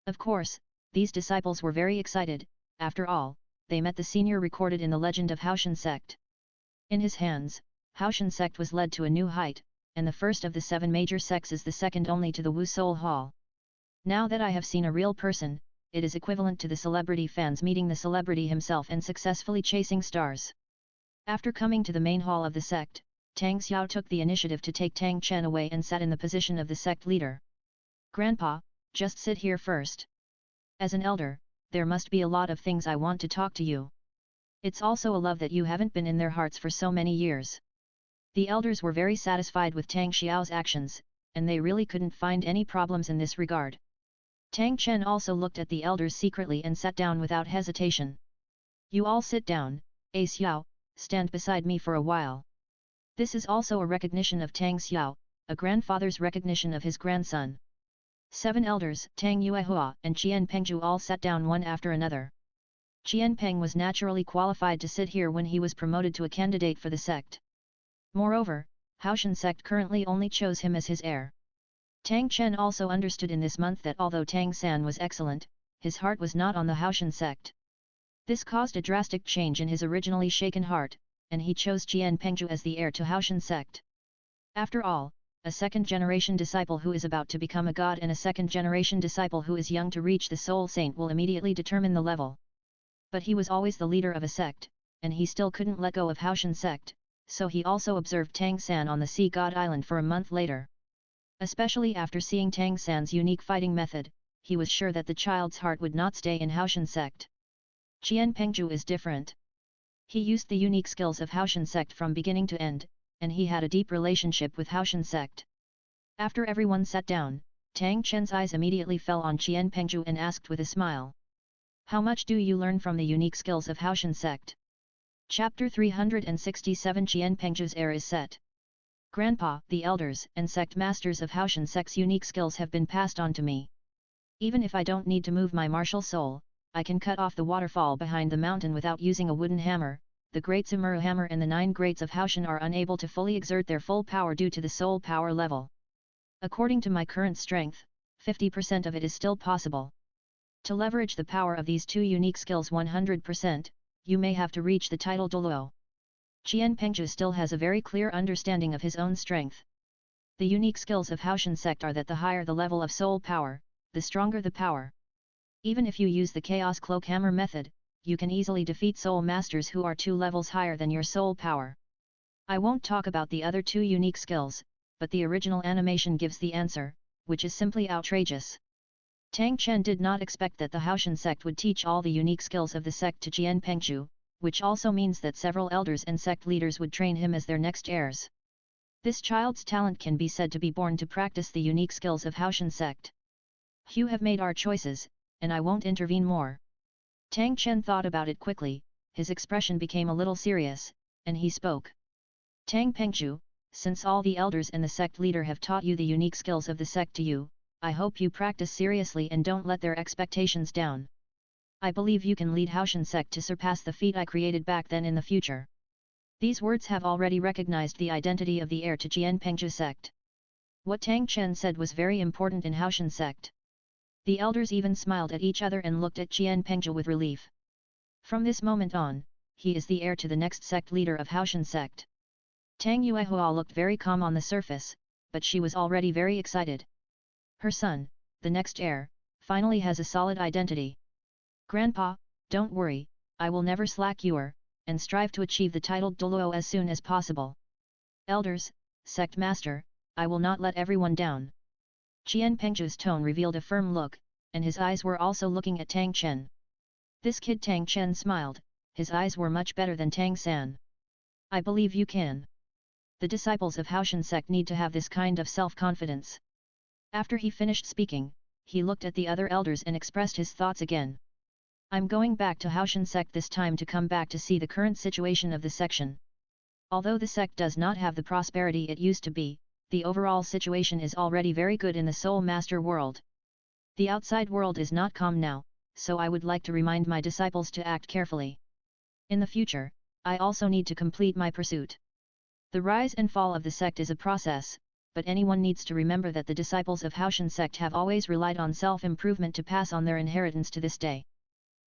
Of course, these disciples were very excited. After all, they met the senior recorded in the legend of Haoshan sect. In his hands, Haoshan sect was led to a new height, and the first of the 7 major sects is the second only to the Wu Soul Hall. Now that I have seen a real person, it is equivalent to the celebrity fans meeting the celebrity himself and successfully chasing stars. After coming to the main hall of the sect, Tang Xiao took the initiative to take Tang Chen away and sat in the position of the sect leader. Grandpa, just sit here first. As an elder, there must be a lot of things I want to talk to you. It's also a love that you haven't been in their hearts for so many years. The elders were very satisfied with Tang Xiao's actions, and they really couldn't find any problems in this regard. Tang Chen also looked at the elders secretly and sat down without hesitation. You all sit down, A Xiao, stand beside me for a while. This is also a recognition of Tang Xiao, a grandfather's recognition of his grandson. 7 elders, Tang Yuehua and Qian Pengju all sat down one after another. Qian Peng was naturally qualified to sit here when he was promoted to a candidate for the sect. Moreover, Haoshan sect currently only chose him as his heir. Tang Chen also understood in this month that although Tang San was excellent, his heart was not on the Haoshan sect. This caused a drastic change in his originally shaken heart, and he chose Qian Pengju as the heir to Haoshan sect. After all, a second-generation disciple who is about to become a god and a second-generation disciple who is young to reach the soul saint will immediately determine the level. But he was always the leader of a sect, and he still couldn't let go of Haoshan sect, so he also observed Tang San on the Sea God Island for a month later. Especially after seeing Tang San's unique fighting method, he was sure that the child's heart would not stay in Haoshan sect. Qian Pengju is different. He used the unique skills of Haoshan sect from beginning to end, and he had a deep relationship with Haoshan sect. After everyone sat down, Tang Chen's eyes immediately fell on Qian Pengju and asked with a smile. How much do you learn from the unique skills of Haoshan sect? Chapter 367 Qian Pengju's heir is set. Grandpa, the elders and sect masters of Haoshan sect's unique skills have been passed on to me. Even if I don't need to move my martial soul, I can cut off the waterfall behind the mountain without using a wooden hammer. The Great Zimuru hammer and the 9 grades of Haoshan are unable to fully exert their full power due to the soul power level. According to my current strength, 50% of it is still possible. To leverage the power of these 2 unique skills 100%, you may have to reach the title Douluo. Qian Pengju still has a very clear understanding of his own strength. The unique skills of Haoshan sect are that the higher the level of soul power, the stronger the power. Even if you use the Chaos Cloak Hammer method, you can easily defeat soul masters who are 2 levels higher than your soul power. I won't talk about the other 2 unique skills, but the original animation gives the answer, which is simply outrageous. Tang Chen did not expect that the Haoshan sect would teach all the unique skills of the sect to Qian Pengju, which also means that several elders and sect leaders would train him as their next heirs. This child's talent can be said to be born to practice the unique skills of Haoshan sect. You have made our choices, and I won't intervene more. Tang Chen thought about it quickly, his expression became a little serious, and he spoke. Tang Pengju, since all the elders and the sect leader have taught you the unique skills of the sect to you, I hope you practice seriously and don't let their expectations down. I believe you can lead Haoshan sect to surpass the feat I created back then in the future. These words have already recognized the identity of the heir to Qian Pengju sect. What Tang Chen said was very important in Haoshan sect. The elders even smiled at each other and looked at Qian Pengju with relief. From this moment on, he is the heir to the next sect leader of Haoshan sect. Tang Yuehua looked very calm on the surface, but she was already very excited. Her son, the next heir, finally has a solid identity. Grandpa, don't worry, I will never slack your, and strive to achieve the title Douluo as soon as possible. Elders, sect master, I will not let everyone down. Qian Pengju's tone revealed a firm look, and his eyes were also looking at Tang Chen. This kid Tang Chen smiled, his eyes were much better than Tang San. I believe you can. The disciples of Haoshan sect need to have this kind of self-confidence. After he finished speaking, he looked at the other elders and expressed his thoughts again. I'm going back to Haoshan sect this time to come back to see the current situation of the section. Although the sect does not have the prosperity it used to be, the overall situation is already very good in the Soul Master world. The outside world is not calm now, so I would like to remind my disciples to act carefully. In the future, I also need to complete my pursuit. The rise and fall of the sect is a process, but anyone needs to remember that the disciples of Haoshan sect have always relied on self-improvement to pass on their inheritance to this day.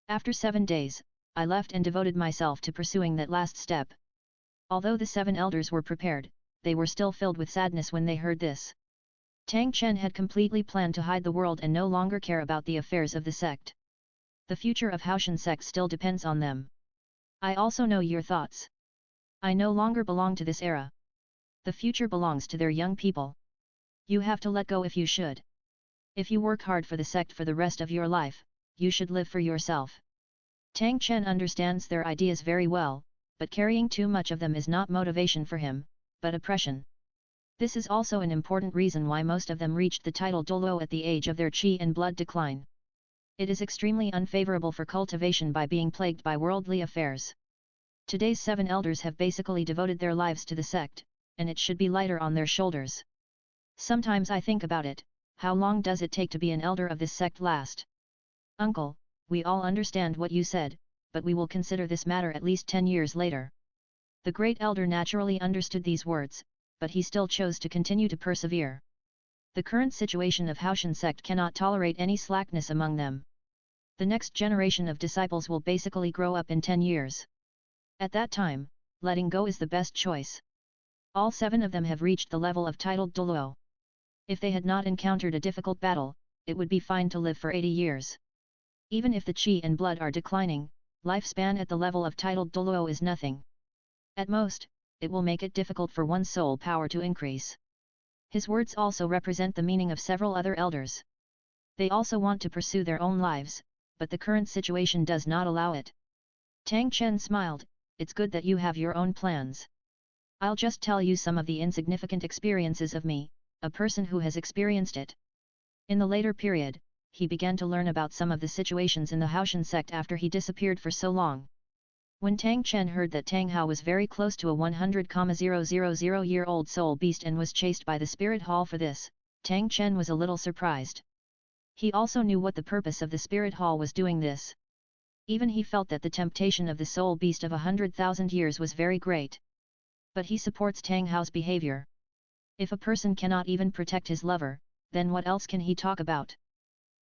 After 7 days, I left and devoted myself to pursuing that last step. Although the 7 elders were prepared, they were still filled with sadness when they heard this. Tang Chen had completely planned to hide the world and no longer care about the affairs of the sect. The future of Haoshan sect still depends on them. I also know your thoughts. I no longer belong to this era. The future belongs to their young people. You have to let go if you should. If you work hard for the sect for the rest of your life, you should live for yourself. Tang Chen understands their ideas very well, but carrying too much of them is not motivation for him, but oppression. This is also an important reason why most of them reached the title Douluo at the age of their qi and blood decline. It is extremely unfavorable for cultivation by being plagued by worldly affairs. Today's 7 elders have basically devoted their lives to the sect, and it should be lighter on their shoulders. Sometimes I think about it, how long does it take to be an elder of this sect last? Uncle, we all understand what you said, but we will consider this matter at least 10 years later. The great elder naturally understood these words, but he still chose to continue to persevere. The current situation of Haoshan sect cannot tolerate any slackness among them. The next generation of disciples will basically grow up in 10 years. At that time, letting go is the best choice. All 7 of them have reached the level of titled Douluo. If they had not encountered a difficult battle, it would be fine to live for 80 years. Even if the qi and blood are declining, lifespan at the level of titled Douluo is nothing. At most, it will make it difficult for one's soul power to increase. His words also represent the meaning of several other elders. They also want to pursue their own lives, but the current situation does not allow it. Tang Chen smiled, it's good that you have your own plans. I'll just tell you some of the insignificant experiences of me, a person who has experienced it. In the later period, he began to learn about some of the situations in the Haoshan sect after he disappeared for so long. When Tang Chen heard that Tang Hao was very close to a 100,000-year-old soul beast and was chased by the spirit hall for this, Tang Chen was a little surprised. He also knew what the purpose of the spirit hall was doing this. Even he felt that the temptation of the soul beast of 100,000 years was very great. But he supports Tang Hao's behavior. If a person cannot even protect his lover, then what else can he talk about?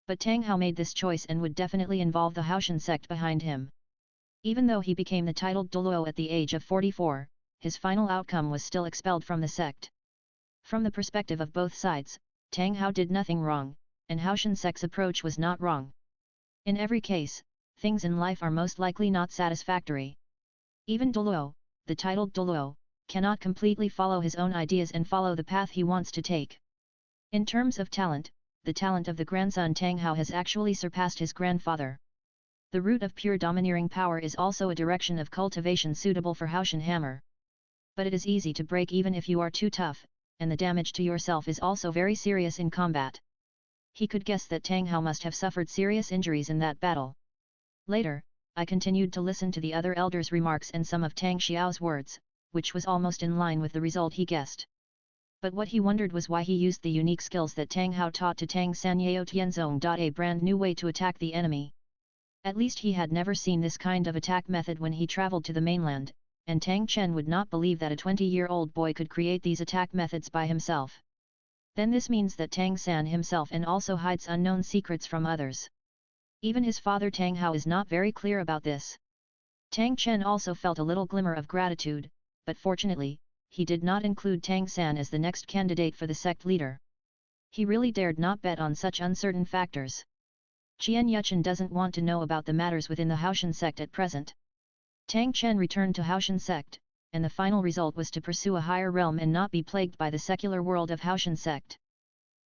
But Tang Hao made this choice and would definitely involve the Haoshan sect behind him. Even though he became the titled Douluo at the age of 44, his final outcome was still expelled from the sect. From the perspective of both sides, Tang Hao did nothing wrong, and Haoshan sect's approach was not wrong. In every case, things in life are most likely not satisfactory. Even Douluo, the titled Douluo, cannot completely follow his own ideas and follow the path he wants to take. In terms of talent, the talent of the grandson Tang Hao has actually surpassed his grandfather. The root of pure domineering power is also a direction of cultivation suitable for Haoshan hammer. But it is easy to break even if you are too tough, and the damage to yourself is also very serious in combat. He could guess that Tang Hao must have suffered serious injuries in that battle. Later, I continued to listen to the other elders' remarks and some of Tang Xiao's words, which was almost in line with the result he guessed. But what he wondered was why he used the unique skills that Tang Hao taught to Tang Sanyao Tianzong. A brand new way to attack the enemy. At least he had never seen this kind of attack method when he traveled to the mainland, and Tang Chen would not believe that a 20-year-old boy could create these attack methods by himself. Then this means that Tang San himself and also hides unknown secrets from others. Even his father Tang Hao is not very clear about this. Tang Chen also felt a little glimmer of gratitude, but fortunately, he did not include Tang San as the next candidate for the sect leader. He really dared not bet on such uncertain factors. Qian Yuchen doesn't want to know about the matters within the Haoshan sect at present. Tang Chen returned to Haoshan sect, and the final result was to pursue a higher realm and not be plagued by the secular world of Haoshan sect.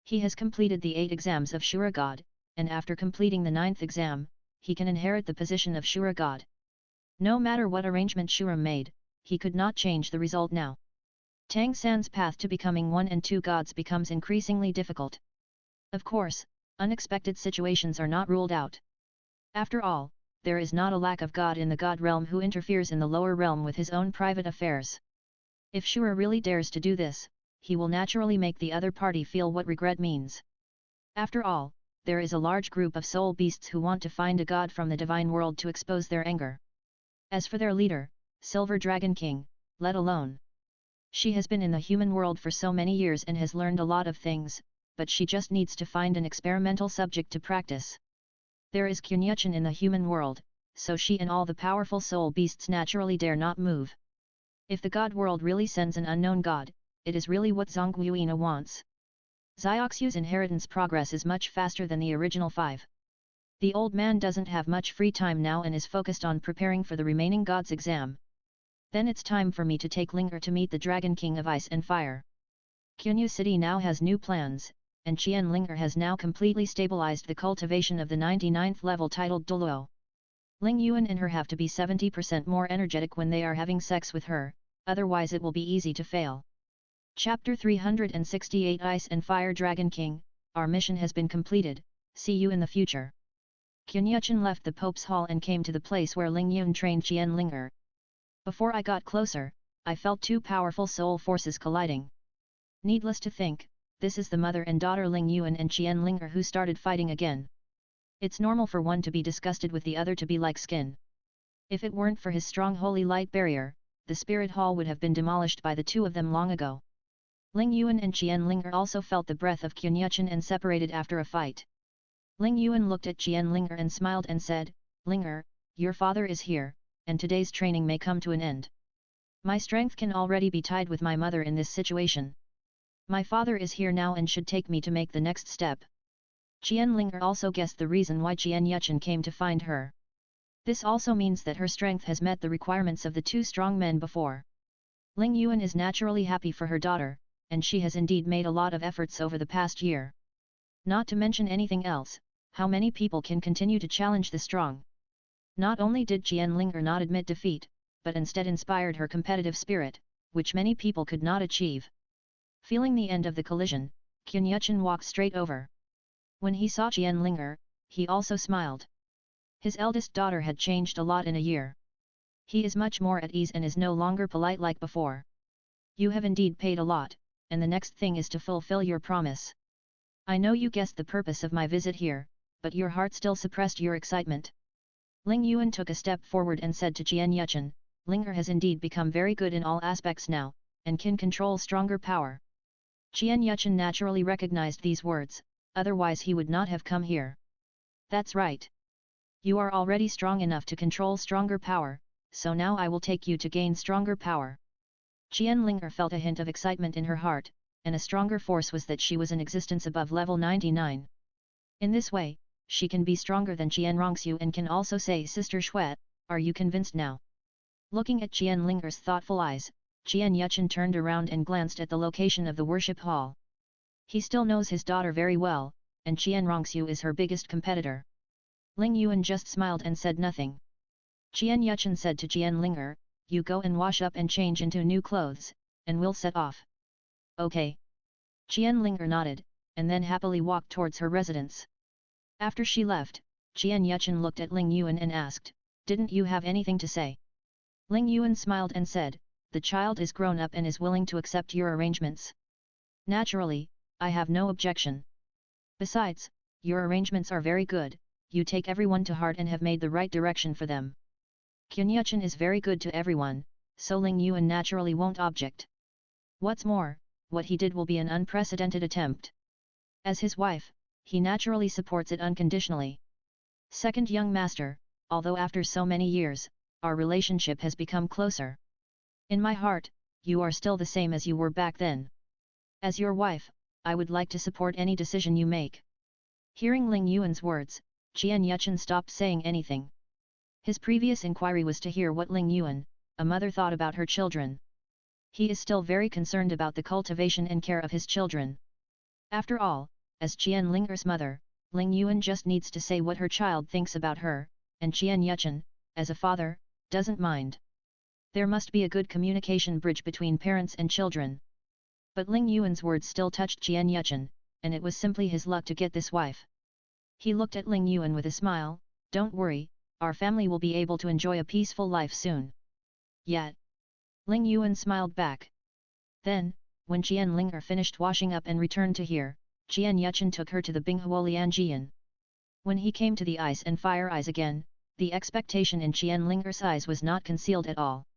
He has completed the 8 exams of Shura God, and after completing the 9th exam, he can inherit the position of Shura God. No matter what arrangement Shura made, he could not change the result now. Tang San's path to becoming 1 and 2 gods becomes increasingly difficult. Of course, unexpected situations are not ruled out. After all, there is not a lack of God in the God realm who interferes in the lower realm with his own private affairs. If Shura really dares to do this, he will naturally make the other party feel what regret means. After all, there is a large group of soul beasts who want to find a god from the divine world to expose their anger. As for their leader, Silver Dragon King, let alone. She has been in the human world for so many years and has learned a lot of things, but she just needs to find an experimental subject to practice. There is Kunyuchen in the human world, so she and all the powerful soul beasts naturally dare not move. If the god world really sends an unknown god, it is really what Zhongguina wants. Zioxu's inheritance progress is much faster than the original 5. The old man doesn't have much free time now and is focused on preparing for the remaining gods exam. Then it's time for me to take Linger to meet the Dragon King of Ice and Fire. Kunyu City now has new plans, and Qian Linger has now completely stabilized the cultivation of the 99th level titled Douluo. Ling Yuan and her have to be 70% more energetic when they are having sex with her, otherwise it will be easy to fail. Chapter 368 Ice and Fire Dragon King, our mission has been completed, see you in the future. Kunyuchen left the Pope's Hall and came to the place where Ling Yun trained Qian Linger. Before I got closer, I felt two powerful soul forces colliding. Needless to think, this is the mother and daughter Ling Yuan and Qian Linger who started fighting again. It's normal for one to be disgusted with the other to be like skin. If it weren't for his strong holy light barrier, the spirit hall would have been demolished by the two of them long ago. Ling Yuan and Qian Linger also felt the breath of Kunyuchen and separated after a fight. Ling Yuan looked at Qian Linger and smiled and said, Linger, your father is here, and today's training may come to an end. My strength can already be tied with my mother in this situation. My father is here now and should take me to make the next step. Qian Linger also guessed the reason why Qian Yuchen came to find her. This also means that her strength has met the requirements of the two strong men before. Ling Yuan is naturally happy for her daughter, and she has indeed made a lot of efforts over the past year. Not to mention anything else, how many people can continue to challenge the strong? Not only did Qian Linger not admit defeat, but instead inspired her competitive spirit, which many people could not achieve. Feeling the end of the collision, Kunyuchen walked straight over. When he saw Qian Linger, he also smiled. His eldest daughter had changed a lot in a year. He is much more at ease and is no longer polite like before. You have indeed paid a lot, and the next thing is to fulfill your promise. I know you guessed the purpose of my visit here, but your heart still suppressed your excitement. Ling Yuan took a step forward and said to Qian Yuchen, Linger has indeed become very good in all aspects now, and can control stronger power. Qian Yuchen naturally recognized these words, otherwise he would not have come here. That's right. You are already strong enough to control stronger power, so now I will take you to gain stronger power. Qian Linger felt a hint of excitement in her heart, and a stronger force was that she was in existence above level 99. In this way, she can be stronger than Qian Rongxiu and can also say Sister Shui, are you convinced now? Looking at Qian Linger's thoughtful eyes, Qian Yuchen turned around and glanced at the location of the worship hall. He still knows his daughter very well, and Qian Rongxiu is her biggest competitor. Ling Yuan just smiled and said nothing. Qian Yuchen said to Qian Linger, you go and wash up and change into new clothes, and we'll set off. Okay. Qian Linger nodded, and then happily walked towards her residence. After she left, Qian Yuchen looked at Ling Yuan and asked, didn't you have anything to say? Ling Yuan smiled and said, the child is grown up and is willing to accept your arrangements. Naturally, I have no objection. Besides, your arrangements are very good, you take everyone to heart and have made the right direction for them. Kunyuchen is very good to everyone, so Ling Yuan naturally won't object. What's more, what he did will be an unprecedented attempt. As his wife, he naturally supports it unconditionally. Second young master, although after so many years, our relationship has become closer. In my heart, you are still the same as you were back then. As your wife, I would like to support any decision you make. Hearing Ling Yuan's words, Qian Yuchen stopped saying anything. His previous inquiry was to hear what Ling Yuan, a mother, thought about her children. He is still very concerned about the cultivation and care of his children. After all, as Qian Linger's mother, Ling Yuan just needs to say what her child thinks about her, and Qian Yuchen, as a father, doesn't mind. There must be a good communication bridge between parents and children. But Ling Yuan's words still touched Qian Yuchen, and it was simply his luck to get this wife. He looked at Ling Yuan with a smile, don't worry, our family will be able to enjoy a peaceful life soon. Yet. Ling Yuan smiled back. Then, When Qian Linger finished washing up and returned to here, Qian Yuchen took her to the Binghuolianjian. When he came to the ice and fire eyes again, the expectation in Qian Linger's eyes was not concealed at all.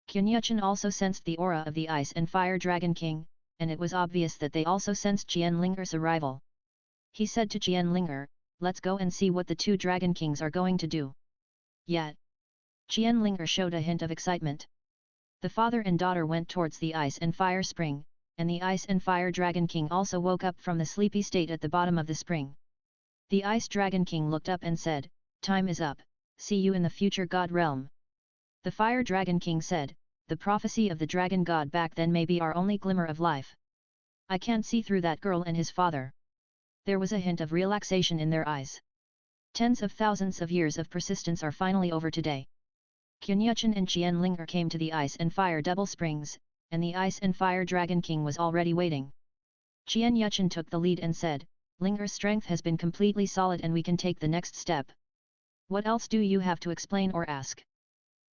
Qian Yuchen also sensed the aura of the ice and fire dragon king, and it was obvious that they also sensed Qian Linger's arrival. He said to Qian Linger, "Let's go and see what the two dragon kings are going to do." Yet, Qian Linger showed a hint of excitement. The father and daughter went towards the ice and fire spring, and the ice and fire dragon king also woke up from the sleepy state at the bottom of the spring. The ice dragon king looked up and said, "Time is up, see you in the future god realm." The fire dragon king said, "The prophecy of the dragon god back then may be our only glimmer of life. I can't see through that girl and his father." There was a hint of relaxation in their eyes. Tens of thousands of years of persistence are finally over today. Qian Yuchen and Qian Linger came to the ice and fire double springs, and the ice and fire dragon king was already waiting. Qian Yuchen took the lead and said, "Linger's strength has been completely solid and we can take the next step. What else do you have to explain or ask?"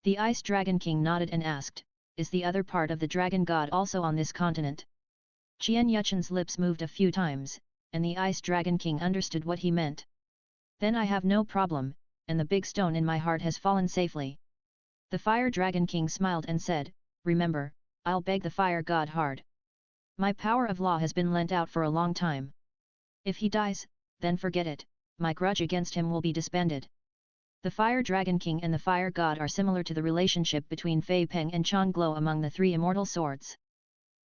The ice dragon king nodded and asked, "Is the other part of the dragon god also on this continent?" Qian Yuchen's lips moved a few times, and the ice dragon king understood what he meant. "Then I have no problem, and the big stone in my heart has fallen safely." The fire dragon king smiled and said, "Remember, I'll beg the fire god hard. My power of law has been lent out for a long time. If he dies, then forget it, my grudge against him will be disbanded." The fire dragon king and the fire god are similar to the relationship between Fei Peng and Changluo among the three immortal swords.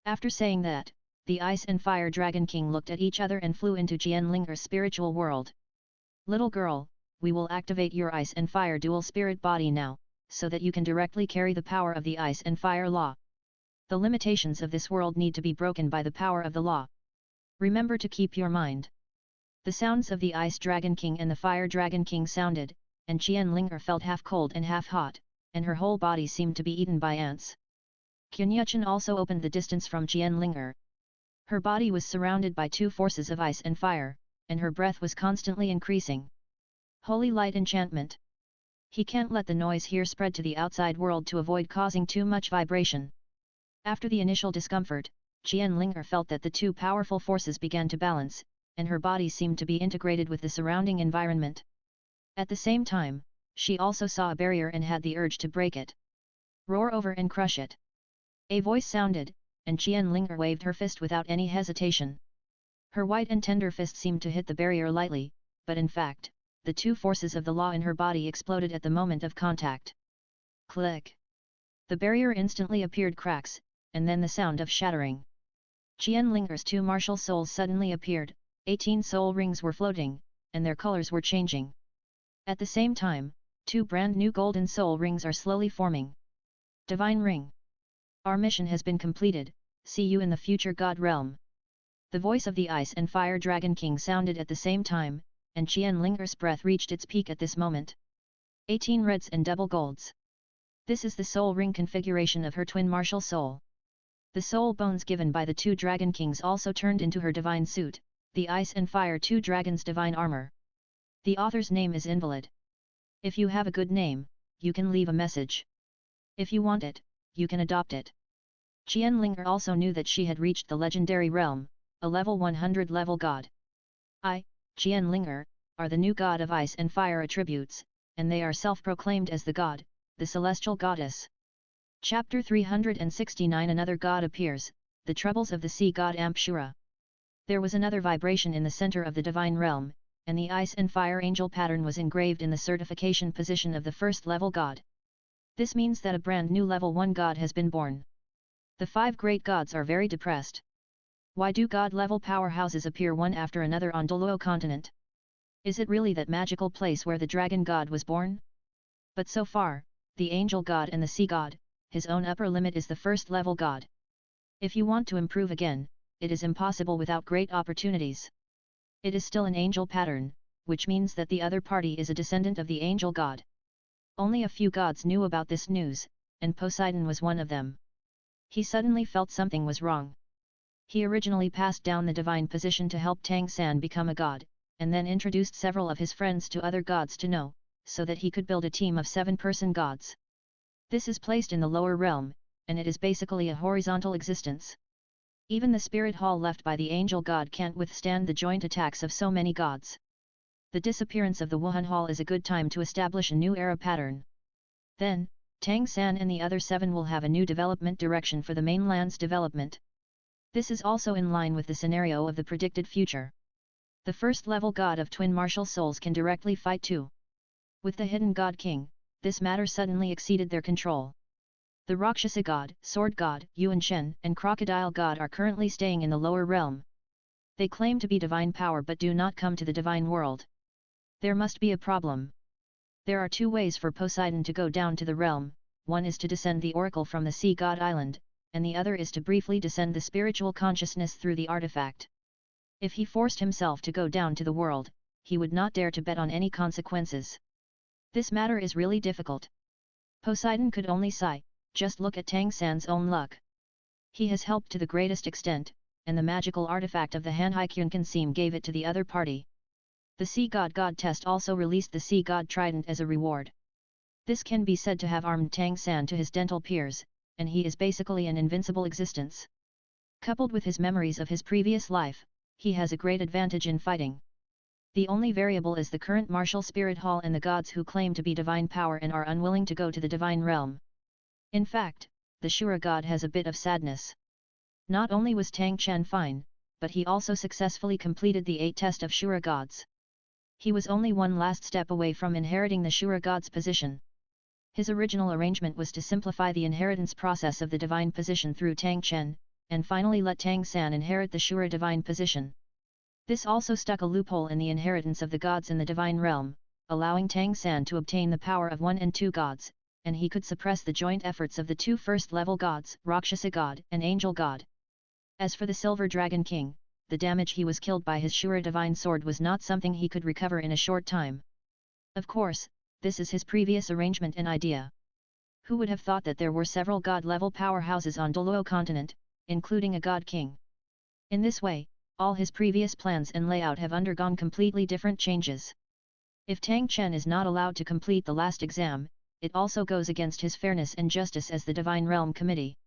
After saying that, the ice and fire dragon king looked at each other and flew into Qian Linger's spiritual world. "Little girl, we will activate your ice and fire dual spirit body now, so that you can directly carry the power of the ice and fire law. The limitations of this world need to be broken by the power of the law. Remember to keep your mind." The sounds of the ice dragon king and the fire dragon king sounded, and Qian Linger felt half cold and half hot, and her whole body seemed to be eaten by ants. Qian Yuchen also opened the distance from Qian Linger. Her body was surrounded by two forces of ice and fire, and her breath was constantly increasing. Holy light enchantment! He can't let the noise here spread to the outside world to avoid causing too much vibration. After the initial discomfort, Qian Linger felt that the two powerful forces began to balance, and her body seemed to be integrated with the surrounding environment. At the same time, she also saw a barrier and had the urge to break it. "Roar over and crush it!" A voice sounded, and Qian Linger waved her fist without any hesitation. Her white and tender fist seemed to hit the barrier lightly, but in fact, the two forces of the law in her body exploded at the moment of contact. Click! The barrier instantly appeared cracks, and then the sound of shattering. Qian Linger's two martial souls suddenly appeared, 18 soul rings were floating, and their colors were changing. At the same time, two brand new golden soul rings are slowly forming. Divine Ring. Our mission has been completed, see you in the future God realm. The voice of the Ice and Fire Dragon King sounded at the same time, and Qian Linger's breath reached its peak at this moment. 18 reds and double golds. This is the soul ring configuration of her twin martial soul. The soul bones given by the two dragon kings also turned into her divine suit, the Ice and Fire Two Dragons divine armor. The author's name is Invalid. If you have a good name, you can leave a message. If you want it, you can adopt it. Qian Linger also knew that she had reached the legendary realm, a level 100 level god. I, Qian Linger, are the new god of ice and fire attributes, and they are self-proclaimed as the god, the celestial goddess. Chapter 369 Another god appears, the troubles of the sea god Ampshura. There was another vibration in the center of the divine realm, and the ice and fire angel pattern was engraved in the certification position of the first level god. This means that a brand new level 1 god has been born. The 5 great gods are very depressed. Why do god-level powerhouses appear one after another on Douluo continent? Is it really that magical place where the dragon god was born? But so far, the angel god and the sea god, his own upper limit is the first level god. If you want to improve again, it is impossible without great opportunities. It is still an angel pattern, which means that the other party is a descendant of the angel god. Only a few gods knew about this news, and Poseidon was one of them. He suddenly felt something was wrong. He originally passed down the divine position to help Tang San become a god, and then introduced several of his friends to other gods to know, so that he could build a team of 7-person gods. This is placed in the lower realm, and it is basically a horizontal existence. Even the spirit hall left by the angel god can't withstand the joint attacks of so many gods. The disappearance of the Wuhun Hall is a good time to establish a new era pattern. Then, Tang San and the other 7 will have a new development direction for the mainland's development. This is also in line with the scenario of the predicted future. The first level god of twin martial souls can directly fight too. With the hidden god king, this matter suddenly exceeded their control. The Rakshasa god, sword god, Yuan Shen, and crocodile god are currently staying in the lower realm. They claim to be divine power but do not come to the divine world. There must be a problem. There are 2 ways for Poseidon to go down to the realm, one is to descend the oracle from the sea god island, and the other is to briefly descend the spiritual consciousness through the artifact. If he forced himself to go down to the world, he would not dare to bet on any consequences. This matter is really difficult. Poseidon could only sigh, just look at Tang San's own luck. He has helped to the greatest extent, and the magical artifact of the Hanhaikyun Kansim gave it to the other party. The Sea God test also released the Sea God Trident as a reward. This can be said to have armed Tang San to his dental peers, and he is basically an invincible existence. Coupled with his memories of his previous life, he has a great advantage in fighting. The only variable is the current martial spirit hall and the gods who claim to be divine power and are unwilling to go to the divine realm. In fact, the Shura god has a bit of sadness. Not only was Tang Chen fine, but he also successfully completed the 8 test of Shura gods. He was only one last step away from inheriting the Shura god's position. His original arrangement was to simplify the inheritance process of the divine position through Tang Chen, and finally let Tang San inherit the Shura divine position. This also stuck a loophole in the inheritance of the gods in the divine realm, allowing Tang San to obtain the power of 1 and 2 gods, and he could suppress the joint efforts of the 2 first-level gods, Rakshasa god and Angel god. As for the Silver Dragon King, the damage he was killed by his Shura divine sword was not something he could recover in a short time. Of course, this is his previous arrangement and idea. Who would have thought that there were several god-level powerhouses on Douluo continent, including a god king? In this way, all his previous plans and layout have undergone completely different changes. If Tang Chen is not allowed to complete the last exam, it also goes against his fairness and justice as the Divine Realm Committee.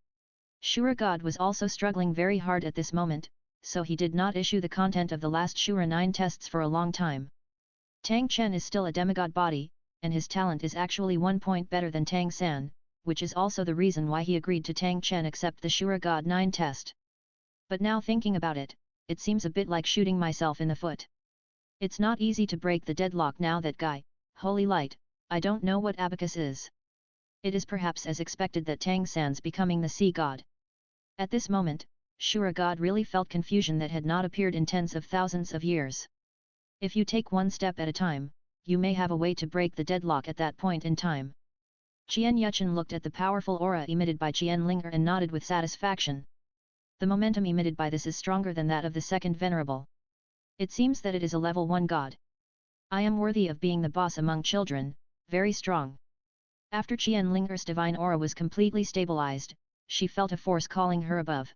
Shura God was also struggling very hard at this moment, so he did not issue the content of the last Shura 9 tests for a long time. Tang Chen is still a demigod body, and his talent is actually 1 point better than Tang San, which is also the reason why he agreed to Tang Chen accept the Shura God 9 test. But now thinking about it, it seems a bit like shooting myself in the foot. It's not easy to break the deadlock now that guy, Holy Light, I don't know what abacus is. It is perhaps as expected that Tang San's becoming the sea god. At this moment, Shura God really felt confusion that had not appeared in tens of thousands of years. If you take one step at a time, you may have a way to break the deadlock at that point in time. Qian Yuchen looked at the powerful aura emitted by Qian Linger and nodded with satisfaction. The momentum emitted by this is stronger than that of the second venerable. It seems that it is a level 1 god. I am worthy of being the boss among children, very strong. After Qian Linger's divine aura was completely stabilized, she felt a force calling her above.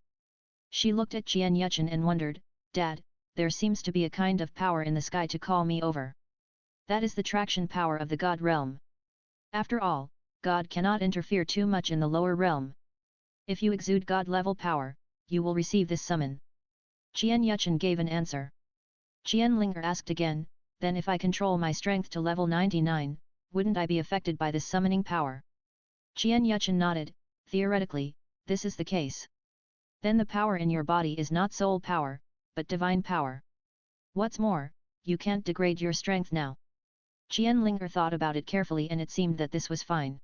She looked at Qian Yuchen and wondered, Dad, there seems to be a kind of power in the sky to call me over. That is the traction power of the god realm. After all, God cannot interfere too much in the lower realm. If you exude god-level power, you will receive this summon. Qian Yuchen gave an answer. Qian Linger asked again, then if I control my strength to level 99, wouldn't I be affected by this summoning power? Qian Yuchen nodded, theoretically, this is the case. Then the power in your body is not soul power, but divine power. What's more, you can't degrade your strength now. Qian Linger thought about it carefully and it seemed that this was fine.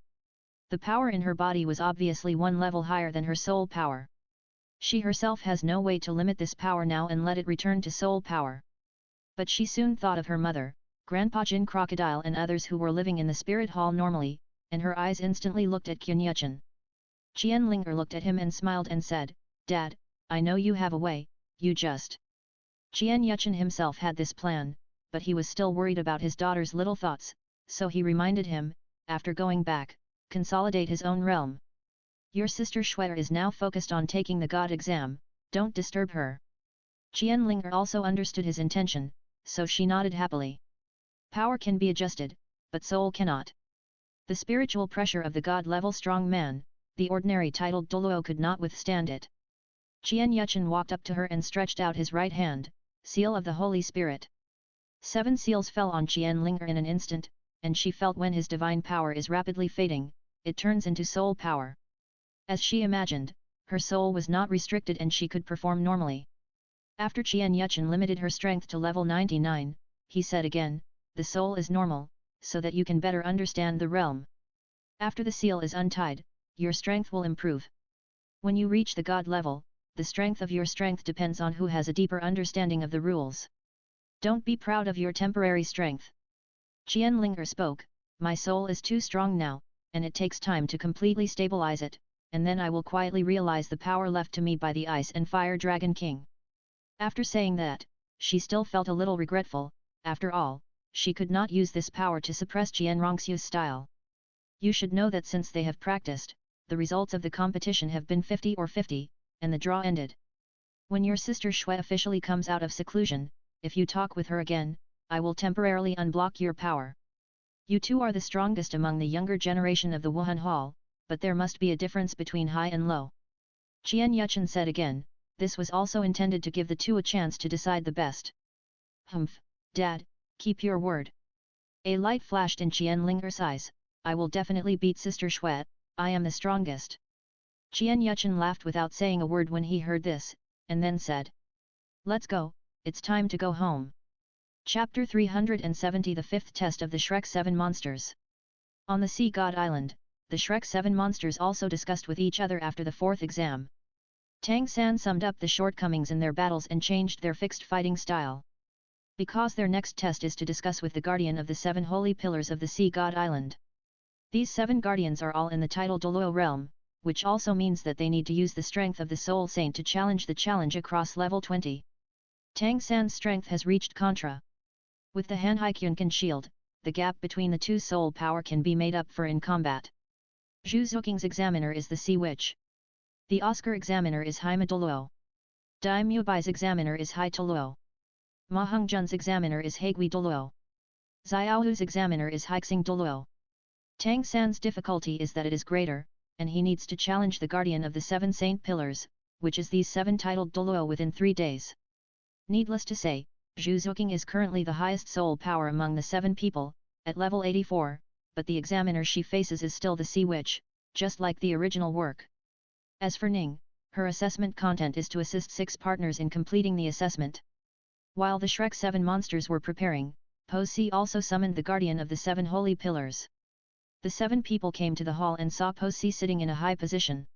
The power in her body was obviously 1 level higher than her soul power. She herself has no way to limit this power now and let it return to soul power. But she soon thought of her mother, Grandpa Jin Crocodile and others who were living in the spirit hall normally, and her eyes instantly looked at Qian Yuchen. Qian Linger looked at him and smiled and said, Dad, I know you have a way, you just. Qian Yuchen himself had this plan, but he was still worried about his daughter's little thoughts, so he reminded him, after going back, consolidate his own realm. Your sister Shweta is now focused on taking the god exam, don't disturb her. Qian Linger also understood his intention, so she nodded happily. Power can be adjusted, but soul cannot. The spiritual pressure of the god-level strong man, the ordinary titled Douluo could not withstand it. Qian Yuchen walked up to her and stretched out his right hand, seal of the Holy Spirit. 7 seals fell on Qian Linger in an instant, and she felt when his divine power is rapidly fading, it turns into soul power. As she imagined, her soul was not restricted and she could perform normally. After Qian Yuchen limited her strength to level 99, he said again, the soul is normal, so that you can better understand the realm. After the seal is untied, your strength will improve. When you reach the god level, the strength of your strength depends on who has a deeper understanding of the rules. Don't be proud of your temporary strength. Qian Linger spoke, my soul is too strong now, and it takes time to completely stabilize it, and then I will quietly realize the power left to me by the Ice and Fire Dragon King. After saying that, she still felt a little regretful. After all, she could not use this power to suppress Qian Rongxiu's style. You should know that since they have practiced, the results of the competition have been 50 or 50, and the draw ended. When your sister Shui officially comes out of seclusion, if you talk with her again, I will temporarily unblock your power. You two are the strongest among the younger generation of the Wuhan Hall, but there must be a difference between high and low. Qian Yuchen said again, this was also intended to give the two a chance to decide the best. Humph, Dad, keep your word. A light flashed in Qian Linger's eyes, I will definitely beat Sister Shui, I am the strongest. Qian Yuchen laughed without saying a word when he heard this, and then said, let's go, it's time to go home. Chapter 370 The Fifth Test of the Shrek 7 Monsters. On the Sea God Island, the Shrek 7 monsters also discussed with each other after the 4th exam. Tang San summed up the shortcomings in their battles and changed their fixed fighting style. Because their next test is to discuss with the guardian of the 7 holy pillars of the Sea God Island. These 7 guardians are all in the title Douluo realm, which also means that they need to use the strength of the Soul Saint to challenge the challenge across level 20. Tang San's strength has reached Contra. With the Hanhaikyunkan shield, the gap between the two soul power can be made up for in combat. Zhu Zuking's examiner is the Sea Witch. The Oscar examiner is Haima Douluo. Dai Mubai's examiner is Hai Douluo. Ma Hongjun's examiner is Haigui Douluo. Xiaohu's examiner is Haixing Douluo. Tang San's difficulty is that it is greater, and he needs to challenge the guardian of the 7 saint pillars, which is these 7 titled Douluo within 3 days. Needless to say, Zhu Zuking is currently the highest soul power among the 7 people, at level 84, but the examiner she faces is still the Sea Witch, just like the original work. As for Ning, her assessment content is to assist 6 partners in completing the assessment. While the Shrek 7 monsters were preparing, Po Si also summoned the guardian of the 7 holy pillars. The 7 people came to the hall and saw Po Si sitting in a high position.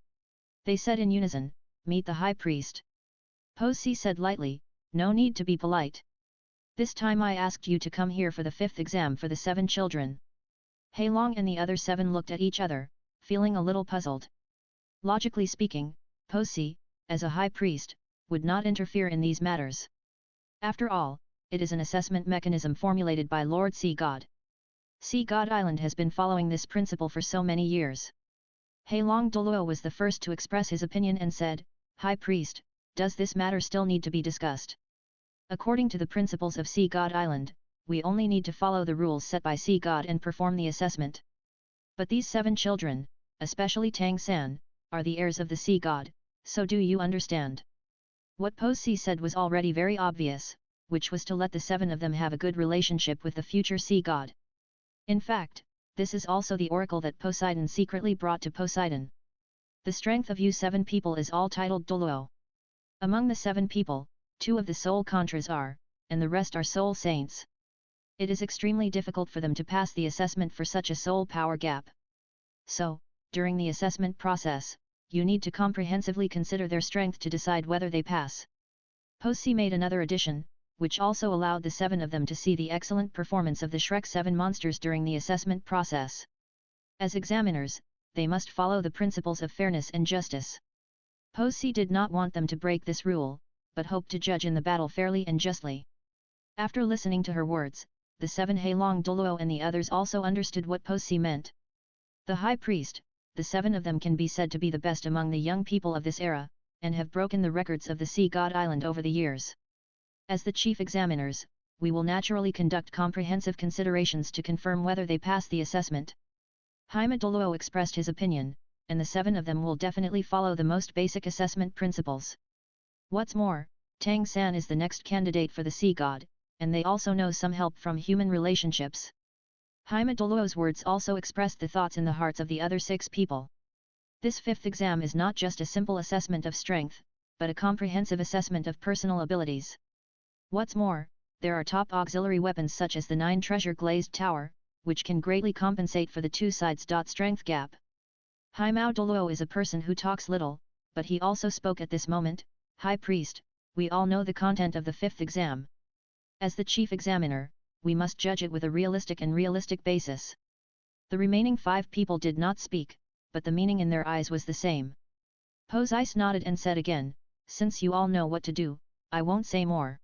They said in unison, meet the high priest. Po Si said lightly, no need to be polite. This time I asked you to come here for the 5th exam for the 7 children. Hei Long and the other 7 looked at each other, feeling a little puzzled. Logically speaking, Po Si, as a high priest, would not interfere in these matters. After all, it is an assessment mechanism formulated by Lord Sea God. Sea God Island has been following this principle for so many years. Hei Long Douluo was the first to express his opinion and said, High Priest, does this matter still need to be discussed? According to the principles of Sea God Island, we only need to follow the rules set by Sea God and perform the assessment. But these 7 children, especially Tang San, are the heirs of the Sea God, so do you understand? What Po Si said was already very obvious, which was to let the 7 of them have a good relationship with the future Sea God. In fact, this is also the oracle that Poseidon secretly brought to Poseidon. The strength of you 7 people is all titled Douluo. Among the 7 people, 2 of the soul contras are, and the rest are soul saints. It is extremely difficult for them to pass the assessment for such a soul power gap. So, during the assessment process, you need to comprehensively consider their strength to decide whether they pass. Po Si made another addition, which also allowed the 7 of them to see the excellent performance of the Shrek 7 monsters during the assessment process. As examiners, they must follow the principles of fairness and justice. Po Si did not want them to break this rule, but hoped to judge in the battle fairly and justly. After listening to her words, the 7 Hei Long Douluo and the others also understood what Po Si meant. The High Priest, the 7 of them can be said to be the best among the young people of this era, and have broken the records of the Sea God Island over the years. As the chief examiners, we will naturally conduct comprehensive considerations to confirm whether they pass the assessment. Haima Douluo expressed his opinion, and the 7 of them will definitely follow the most basic assessment principles, What's more, Tang San is the next candidate for the sea god, and they also know some help from human relationships. Douluo's words also expressed the thoughts in the hearts of the other 6 people. This 5th exam is not just a simple assessment of strength, but a comprehensive assessment of personal abilities. What's more, there are top auxiliary weapons such as the 9 treasure glazed tower, which can greatly compensate for the 2 sides' strength gap. Douluo is a person who talks little, but he also spoke at this moment. High Priest, we all know the content of the 5th exam. As the chief examiner, we must judge it with a realistic basis. The remaining 5 people did not speak, but the meaning in their eyes was the same. Poseiss nodded and said again, since you all know what to do, I won't say more.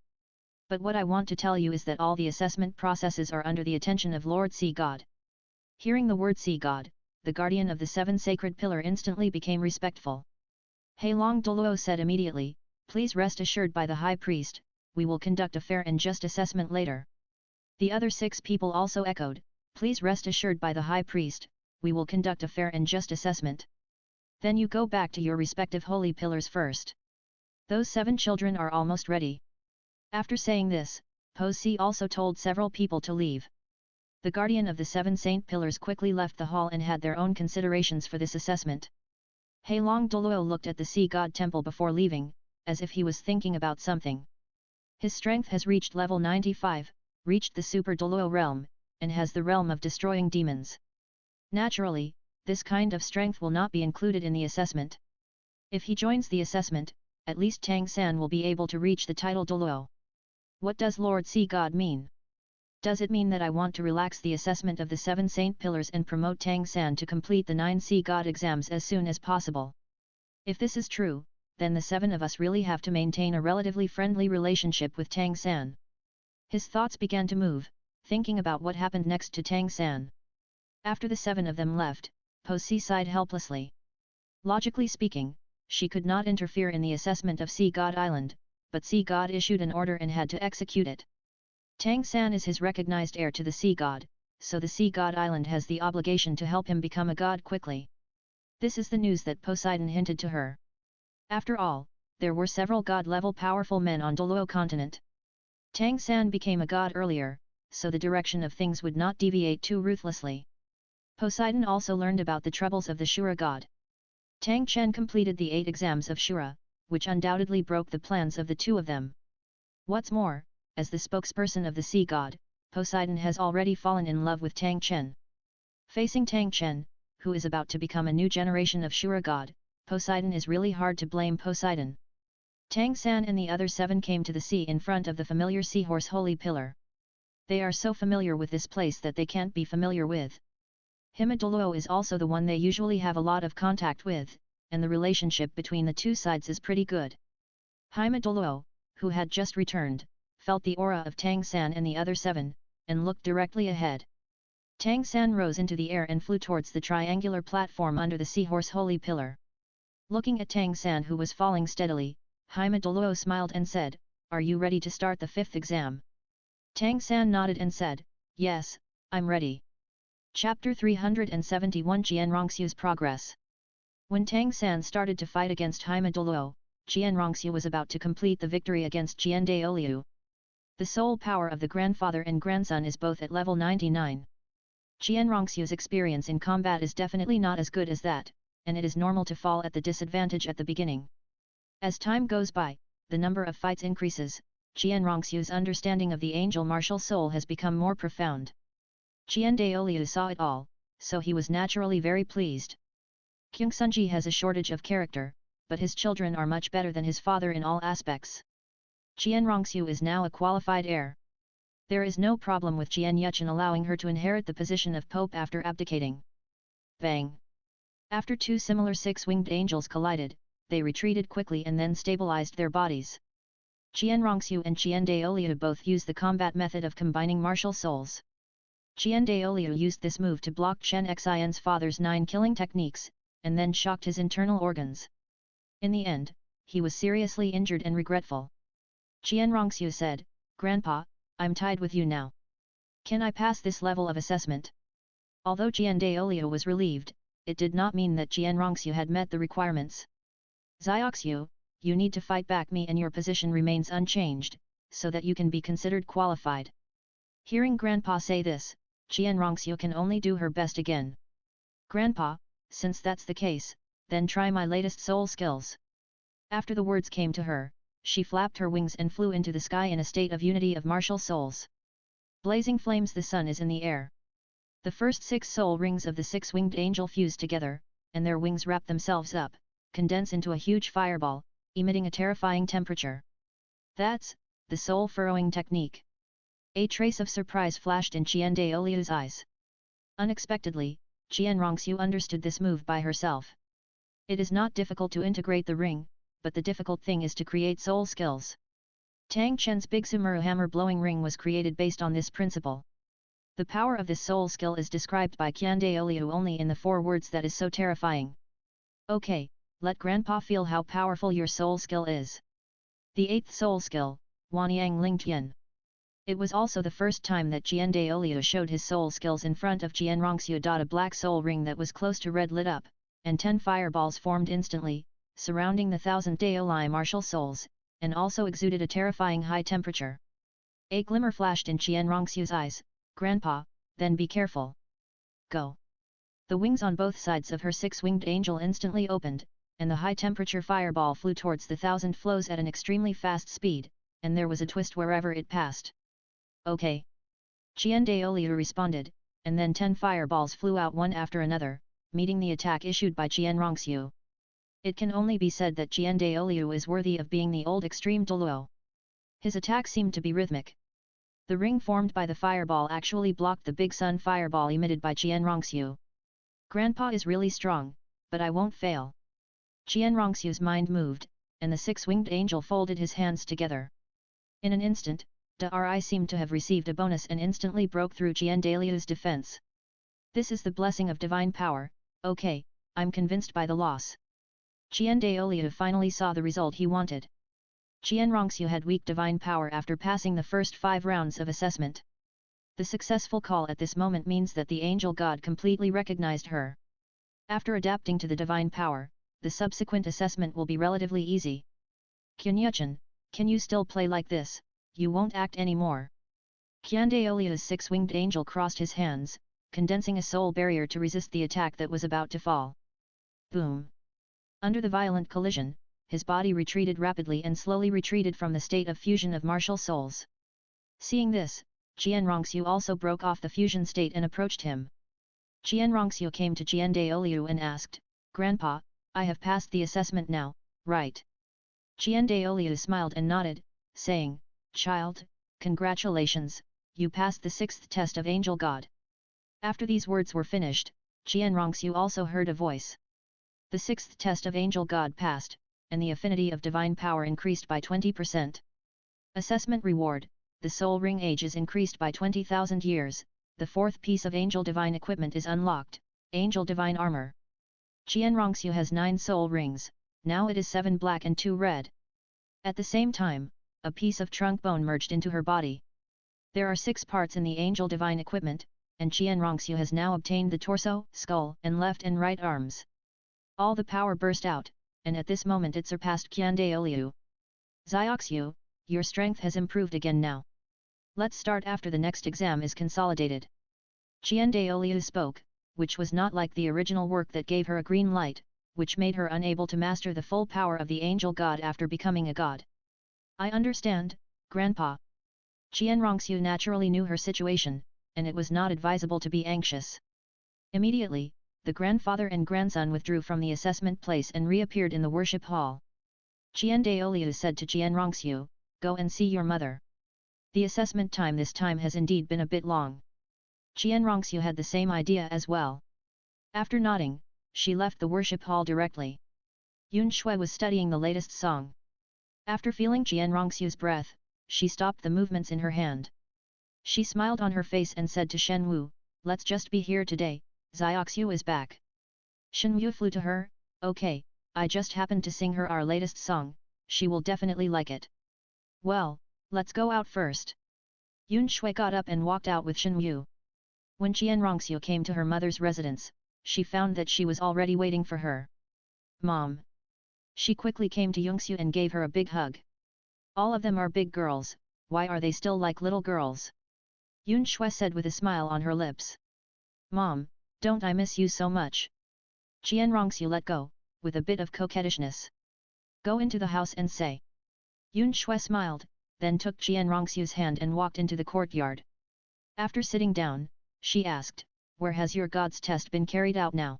But what I want to tell you is that all the assessment processes are under the attention of Lord Sea God. Hearing the word Sea God, the guardian of the 7 sacred pillar instantly became respectful. Heilong Douluo said immediately, please rest assured by the High Priest, we will conduct a fair and just assessment later. The other 6 people also echoed, please rest assured by the High Priest, we will conduct a fair and just assessment. Then you go back to your respective holy pillars first. Those 7 children are almost ready. After saying this, Poseiss also told several people to leave. The guardian of the 7 saint pillars quickly left the hall and had their own considerations for this assessment. Heilong Douluo looked at the sea god temple before leaving, as if he was thinking about something. His strength has reached level 95, reached the Super Douluo realm, and has the realm of destroying demons. Naturally, this kind of strength will not be included in the assessment. If he joins the assessment, at least Tang San will be able to reach the title Douluo. What does Lord Sea God mean? Does it mean that I want to relax the assessment of the 7 saint pillars and promote Tang San to complete the 9 sea god exams as soon as possible? If this is true, then the 7 of us really have to maintain a relatively friendly relationship with Tang San. His thoughts began to move, thinking about what happened next to Tang San. After the 7 of them left, Poseiss sighed helplessly. Logically speaking, she could not interfere in the assessment of Sea God Island, but Sea God issued an order and had to execute it. Tang San is his recognized heir to the Sea God, so the Sea God Island has the obligation to help him become a god quickly. This is the news that Poseidon hinted to her. After all, there were several god-level powerful men on Douluo continent. Tang San became a god earlier, so the direction of things would not deviate too ruthlessly. Poseidon also learned about the troubles of the Shura god. Tang Chen completed the 8 exams of Shura, which undoubtedly broke the plans of the 2 of them. What's more, as the spokesperson of the sea god, Poseidon has already fallen in love with Tang Chen. Facing Tang Chen, who is about to become a new generation of Shura god, Poseidon is really hard to blame Poseidon. Tang San and the other 7 came to the sea in front of the familiar seahorse holy pillar. They are so familiar with this place that they can't be familiar with. Douluo is also the one they usually have a lot of contact with, and the relationship between the 2 sides is pretty good. Douluo, who had just returned, felt the aura of Tang San and the other 7, and looked directly ahead. Tang San rose into the air and flew towards the triangular platform under the seahorse holy pillar. Looking at Tang San who was falling steadily, Douluo smiled and said, "Are you ready to start the 5th exam?" Tang San nodded and said, "Yes, I'm ready." Chapter 371 Jianrongxiu's Progress. When Tang San started to fight against Douluo, Jianrongxiu was about to complete the victory against Douluo. The soul power of the grandfather and grandson is both at level 99. Jianrongxiu's experience in combat is definitely not as good as that, and it is normal to fall at the disadvantage at the beginning. As time goes by, the number of fights increases, Jianrongxiu's understanding of the angel martial soul has become more profound. Douluo saw it all, so he was naturally very pleased. Kyungsunji has a shortage of character, but his children are much better than his father in all aspects. Jianrongxiu is now a qualified heir. There is no problem with Jian Yuchen allowing her to inherit the position of Pope after abdicating. Bang! After 2 similar 6-winged angels collided, they retreated quickly and then stabilized their bodies. Jianrongxiu and Douluo both use the combat method of combining martial souls. Douluo used this move to block Chen Xin's father's 9 killing techniques, and then shocked his internal organs. In the end, he was seriously injured and regretful. Jianrongxiu said, "Grandpa, I'm tied with you now. Can I pass this level of assessment?" Although Douluo was relieved, it did not mean that Jianrongxiu had met the requirements. "Zioxiu, you need to fight back me and your position remains unchanged, so that you can be considered qualified. Hearing Grandpa say this, Qian Rongxiu can only do her best again. Grandpa, since that's the case, then try my latest soul skills. After the words came to her, she flapped her wings and flew into the sky in a state of unity of martial souls. Blazing flames, the sun is in the air. The first 6 soul rings of the 6-winged angel fuse together, and their wings wrap themselves up, condense into a huge fireball, emitting a terrifying temperature. That's the soul furrowing technique. A trace of surprise flashed in Qian Daoliu's eyes. Unexpectedly, Qian Rongxiu understood this move by herself. It is not difficult to integrate the ring, but the difficult thing is to create soul skills. Tang Chen's Big Sumeru hammer blowing ring was created based on this principle. The power of this soul skill is described by Qian Daoliu only in the 4 words that is so terrifying. Okay, let Grandpa feel how powerful your soul skill is. The 8th soul skill, Wanyang Lingtian. It was also the first time that Qian Daoliu showed his soul skills in front of Qian Rongxiu. A black soul ring that was close to red lit up, and 10 fireballs formed instantly, surrounding the 1000 Daoli martial souls, and also exuded a terrifying high temperature. A glimmer flashed in Qian Rongxiu's eyes. Grandpa, then be careful. Go. The wings on both sides of her 6-winged angel instantly opened, and the high-temperature fireball flew towards the 1000 flows at an extremely fast speed, and there was a twist wherever it passed. Okay. Qian Daoliu responded, and then 10 fireballs flew out one after another, meeting the attack issued by Qian Rongxiu. It can only be said that Qian Daoliu is worthy of being the old extreme Douluo. His attack seemed to be rhythmic. The ring formed by the fireball actually blocked the big sun fireball emitted by Qian Rongxiu. Grandpa is really strong, but I won't fail. Qian Rongxiu's mind moved, and the 6-winged angel folded his hands together. In an instant, Dri seemed to have received a bonus and instantly broke through Qian Daoliu's defense. This is the blessing of divine power. Okay, I'm convinced by the loss. Qian Daoliu finally saw the result he wanted. Qian Rongxiu had weak divine power after passing the first 5 rounds of assessment. The successful call at this moment means that the angel god completely recognized her. After adapting to the divine power, the subsequent assessment will be relatively easy. Qianyuchen, can you still play like this? You won't act anymore. Qian Daoliu's 6-winged angel crossed his hands, condensing a soul barrier to resist the attack that was about to fall. Boom! Under the violent collision, his body retreated rapidly and slowly retreated from the state of fusion of martial souls. Seeing this, Qian Rongxiu also broke off the fusion state and approached him. Qian Rongxiu came to Qian Daoliu and asked, Grandpa, I have passed the assessment now, right? Qian Daoliu smiled and nodded, saying, Child, congratulations, you passed the 6th test of Angel God. After these words were finished, Qian Rongxiu also heard a voice. The 6th test of Angel God passed, and the affinity of divine power increased by 20%. Assessment reward, the soul ring age is increased by 20,000 years, the 4th piece of Angel Divine equipment is unlocked, Angel Divine Armor. Qian Rongxiu has 9 soul rings, now it is 7 black and 2 red. At the same time, a piece of trunk bone merged into her body. There are 6 parts in the Angel Divine equipment, and Qian Rongxiu has now obtained the torso, skull, and left and right arms. All the power burst out, and at this moment it surpassed Qian Daoliu. Zioxiu, your strength has improved again now. Let's start after the next exam is consolidated. Qian Daoliu spoke, which was not like the original work that gave her a green light, which made her unable to master the full power of the angel god after becoming a god. I understand, Grandpa. Qian Rongxiu naturally knew her situation, and it was not advisable to be anxious. Immediately, the grandfather and grandson withdrew from the assessment place and reappeared in the worship hall. Qian Daoliu said to Qian Rongxiu, go and see your mother. The assessment time this time has indeed been a bit long. Qian Rongxiu had the same idea as well. After nodding, she left the worship hall directly. Yun Shui was studying the latest song. After feeling Qian Rongxiu's breath, she stopped the movements in her hand. She smiled on her face and said to Shen Wu, let's just be here today, Zioxiu is back. Shen Wu flew to her, okay, I just happened to sing her our latest song, she will definitely like it. Well, let's go out first. Yun Shui got up and walked out with Shen Wu. When Qian Rongxiu came to her mother's residence, she found that she was already waiting for her. Mom! She quickly came to Yongsu and gave her a big hug. All of them are big girls, why are they still like little girls? Yun Shui said with a smile on her lips. Mom, don't I miss you so much? Qian Rongxiu let go, with a bit of coquettishness. Go into the house and say. Yun Shui smiled, then took Qian Rongxiu's hand and walked into the courtyard. After sitting down, she asked, where has your god's test been carried out now?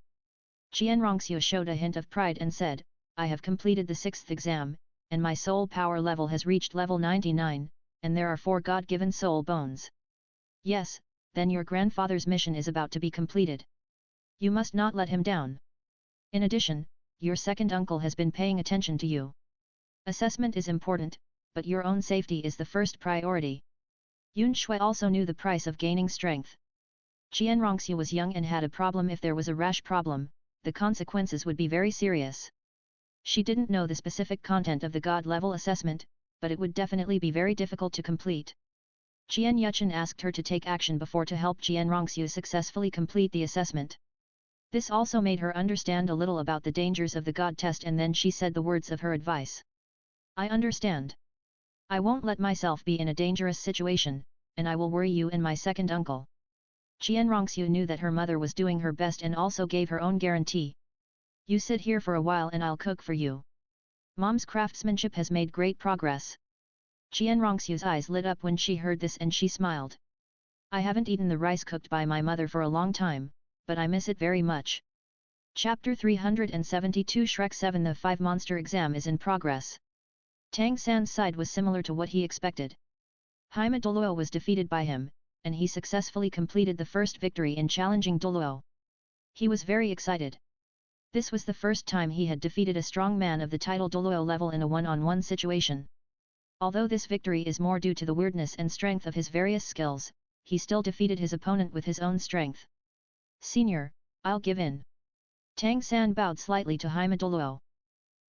Qian Rongxiu showed a hint of pride and said, I have completed the 6th exam, and my soul power level has reached level 99, and there are 4 God-given soul bones. Yes, then your grandfather's mission is about to be completed. You must not let him down. In addition, your second uncle has been paying attention to you. Assessment is important, but your own safety is the first priority. Yun Shui also knew the price of gaining strength. Qian Rongxiu was young and had a problem. If there was a rash problem, the consequences would be very serious. She didn't know the specific content of the God level assessment, but it would definitely be very difficult to complete. Qian Yuchen asked her to take action before to help Qian Rongxiu successfully complete the assessment. This also made her understand a little about the dangers of the God test, and then she said the words of her advice. I understand. I won't let myself be in a dangerous situation, and I will worry you and my second uncle. Qian Rongxiu knew that her mother was doing her best and also gave her own guarantee. You sit here for a while and I'll cook for you. Mom's craftsmanship has made great progress. Qian Rongxiu's eyes lit up when she heard this and she smiled. I haven't eaten the rice cooked by my mother for a long time, but I miss it very much. Chapter 372 Shrek 7 The 5 Monster Exam is in progress. Tang San's side was similar to what he expected. Haima Douluo was defeated by him, and he successfully completed the first victory in challenging Douluo. He was very excited. This was the first time he had defeated a strong man of the title Douluo level in a one-on-one situation. Although this victory is more due to the weirdness and strength of his various skills, he still defeated his opponent with his own strength. Senior, I'll give in. Tang San bowed slightly to Haima Douluo.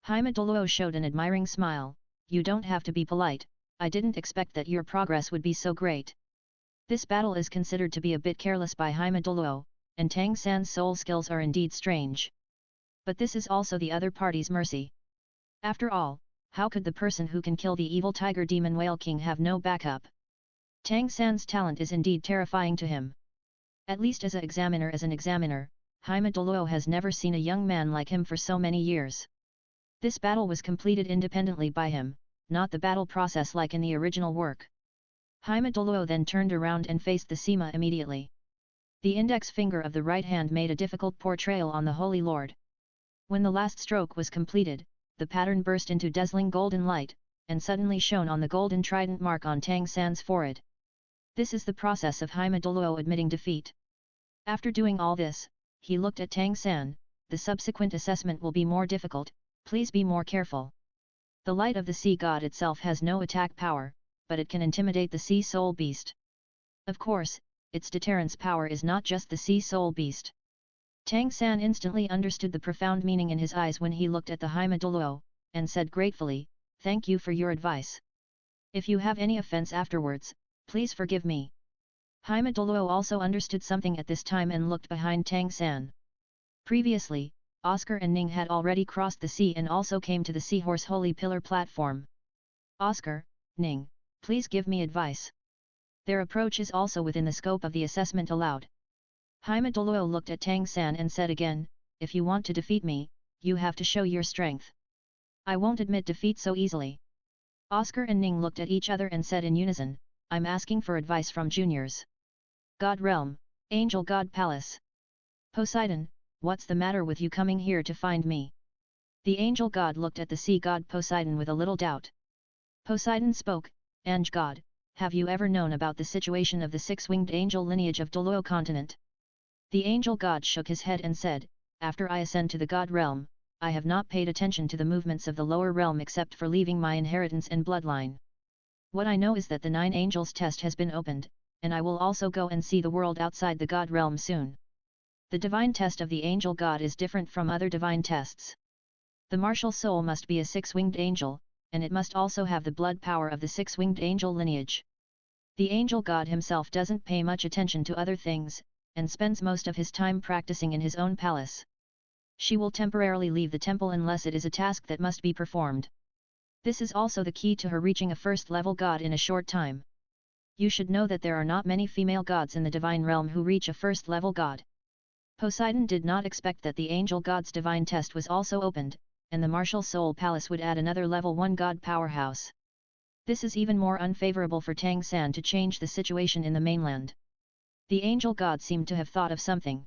Haima Douluo showed an admiring smile. You don't have to be polite, I didn't expect that your progress would be so great. This battle is considered to be a bit careless by Haima Douluo, and Tang San's soul skills are indeed strange. But this is also the other party's mercy. After all, how could the person who can kill the evil tiger demon whale king have no backup? Tang San's talent is indeed terrifying to him. At least as an examiner, Haima Douluo has never seen a young man like him for so many years. This battle was completed independently by him, not the battle process like in the original work. Haima Douluo then turned around and faced the Sima immediately. The index finger of the right hand made a difficult portrayal on the Holy Lord. When the last stroke was completed, the pattern burst into dazzling golden light, and suddenly shone on the golden trident mark on Tang San's forehead. This is the process of Haima Douluo admitting defeat. After doing all this, he looked at Tang San. The subsequent assessment will be more difficult, please be more careful. The light of the sea god itself has no attack power, but it can intimidate the sea soul beast. Of course, its deterrence power is not just the sea soul beast. Tang San instantly understood the profound meaning in his eyes when he looked at the Haima Douluo, and said gratefully, thank you for your advice. If you have any offense afterwards, please forgive me. Haima Douluo also understood something at this time and looked behind Tang San. Previously, Oscar and Ning had already crossed the sea and also came to the Seahorse Holy Pillar platform. Oscar, Ning, please give me advice. Their approach is also within the scope of the assessment allowed. Haima Douluo looked at Tang San and said again, if you want to defeat me, you have to show your strength. I won't admit defeat so easily. Oscar and Ning looked at each other and said in unison, I'm asking for advice from juniors. God Realm, Angel God Palace. Poseidon, what's the matter with you coming here to find me? The angel god looked at the sea god Poseidon with a little doubt. Poseidon spoke, Ange God, have you ever known about the situation of the six-winged angel lineage of Douluo continent? The angel god shook his head and said, after I ascend to the god realm, I have not paid attention to the movements of the lower realm except for leaving my inheritance and bloodline. What I know is that the 9 angels test has been opened, and I will also go and see the world outside the god realm soon. The divine test of the angel god is different from other divine tests. The martial soul must be a 6-winged angel, and it must also have the blood power of the 6-winged angel lineage. The angel god himself doesn't pay much attention to other things, and spends most of his time practicing in his own palace. She will temporarily leave the temple unless it is a task that must be performed. This is also the key to her reaching a first-level god in a short time. You should know that there are not many female gods in the divine realm who reach a first-level god. Poseidon did not expect that the angel god's divine test was also opened, and the martial soul palace would add another level 1 god powerhouse. This is even more unfavorable for Tang San to change the situation in the mainland. The angel god seemed to have thought of something.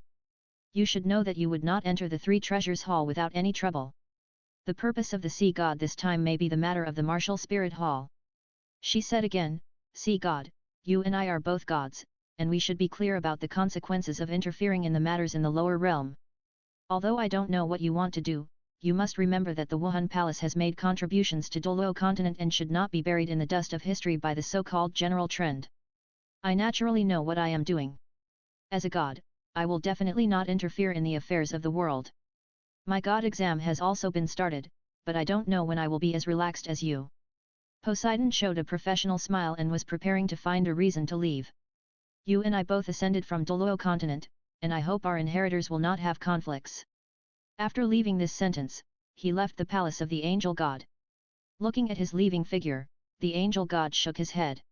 You should know that you would not enter the 3 treasures hall without any trouble. The purpose of the sea god this time may be the matter of the martial spirit hall. She said again, sea god, you and I are both gods, and we should be clear about the consequences of interfering in the matters in the lower realm. Although I don't know what you want to do, you must remember that the Wuhun Palace has made contributions to Douluo continent and should not be buried in the dust of history by the so-called general trend. I naturally know what I am doing. As a god, I will definitely not interfere in the affairs of the world. My god exam has also been started, but I don't know when I will be as relaxed as you. Poseidon showed a professional smile and was preparing to find a reason to leave. You and I both ascended from Douluo continent, and I hope our inheritors will not have conflicts. After leaving this sentence, he left the palace of the angel god. Looking at his leaving figure, the angel god shook his head.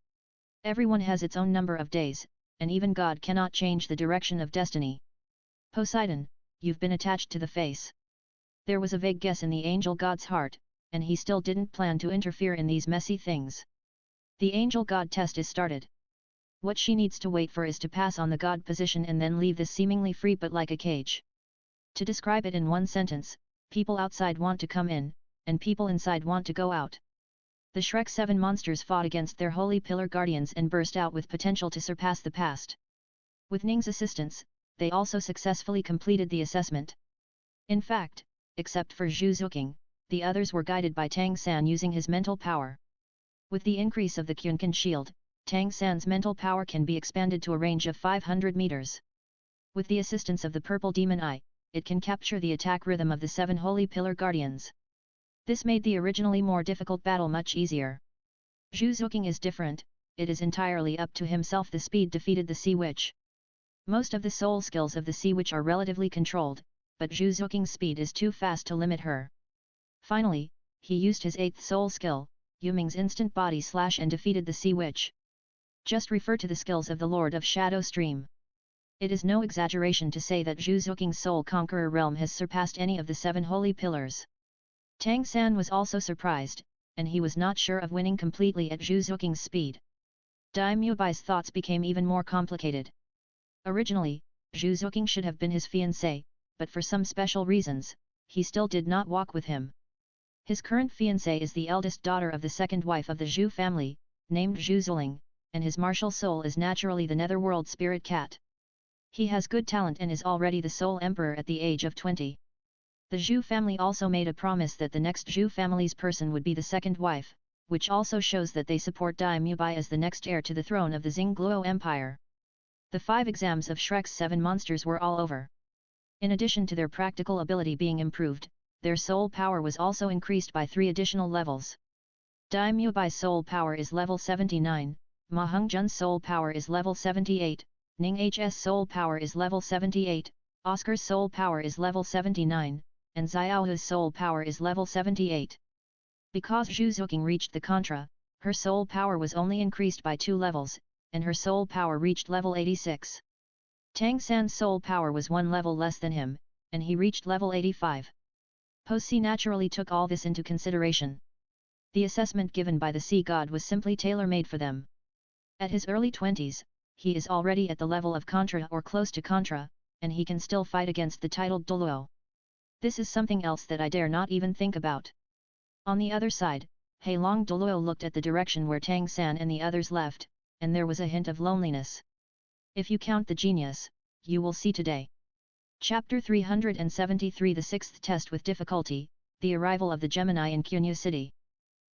Everyone has its own number of days, and even God cannot change the direction of destiny. Poseidon, you've been attached to the face. There was a vague guess in the angel god's heart, and he still didn't plan to interfere in these messy things. The angel god test is started. What she needs to wait for is to pass on the god position and then leave this seemingly free but like a cage. To describe it in one sentence, people outside want to come in, and people inside want to go out. The Shrek 7 monsters fought against their holy pillar guardians and burst out with potential to surpass the past. With Ning's assistance, they also successfully completed the assessment. In fact, except for Zhu Zuqing, the others were guided by Tang San using his mental power. With the increase of the Qunkan shield, Tang San's mental power can be expanded to a range of 500 meters. With the assistance of the purple demon eye, it can capture the attack rhythm of the 7 holy pillar guardians. This made the originally more difficult battle much easier. Zhu Zuqing is different, it is entirely up to himself. The speed defeated the Sea Witch. Most of the soul skills of the Sea Witch are relatively controlled, but Zhu Zuqing's speed is too fast to limit her. Finally, he used his 8th soul skill, Yuming's instant body slash, and defeated the Sea Witch. Just refer to the skills of the Lord of Shadow Stream. It is no exaggeration to say that Zhu Zuqing's soul conqueror realm has surpassed any of the 7 holy pillars. Tang San was also surprised, and he was not sure of winning completely at Zhu Zuqing's speed. Dai Mubai's thoughts became even more complicated. Originally, Zhu Zuqing should have been his fiancé, but for some special reasons, he still did not walk with him. His current fiancé is the eldest daughter of the second wife of the Zhu family, named Zhu Zuling, and his martial soul is naturally the netherworld spirit cat. He has good talent and is already the sole emperor at the age of 20. The Zhu family also made a promise that the next Zhu family's person would be the second wife, which also shows that they support Dai Mubai as the next heir to the throne of the Xingluo Empire. The 5 exams of Shrek's 7 monsters were all over. In addition to their practical ability being improved, their soul power was also increased by 3 additional levels. Dai Mubai's soul power is level 79, Ma Hongjun's soul power is level 78, Ning H's soul power is level 78, Oscar's soul power is level 79, and Xiaohu's soul power is level 78. Because Zhu Zuqing reached the Contra, her soul power was only increased by 2 levels, and her soul power reached level 86. Tang San's soul power was 1 level less than him, and he reached level 85. Posi naturally took all this into consideration. The assessment given by the sea god was simply tailor-made for them. At his early 20s, he is already at the level of Contra or close to Contra, and he can still fight against the titled Douluo. This is something else that I dare not even think about. On the other side, Heilong Douluo looked at the direction where Tang San and the others left, and there was a hint of loneliness. If you count the genius, you will see today. Chapter 373, the 6th test with difficulty, the arrival of the Gemini in Qunyu City.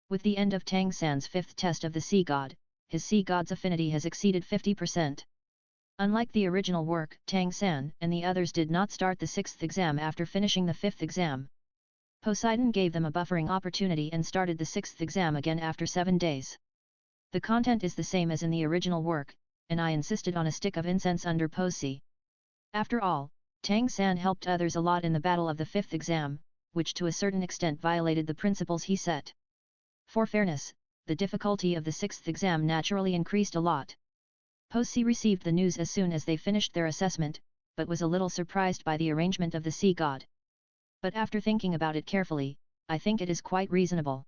With the end of Tang San's 5th test of the sea god, his sea god's affinity has exceeded 50%. Unlike the original work, Tang San and the others did not start the 6th exam after finishing the 5th exam. Poseidon gave them a buffering opportunity and started the 6th exam again after 7 days. The content is the same as in the original work, and I insisted on a stick of incense under Posi. After all, Tang San helped others a lot in the battle of the 5th exam, which to a certain extent violated the principles he set. For fairness, the difficulty of the 6th exam naturally increased a lot. Po-si received the news as soon as they finished their assessment, but was a little surprised by the arrangement of the sea god. But after thinking about it carefully, I think it is quite reasonable.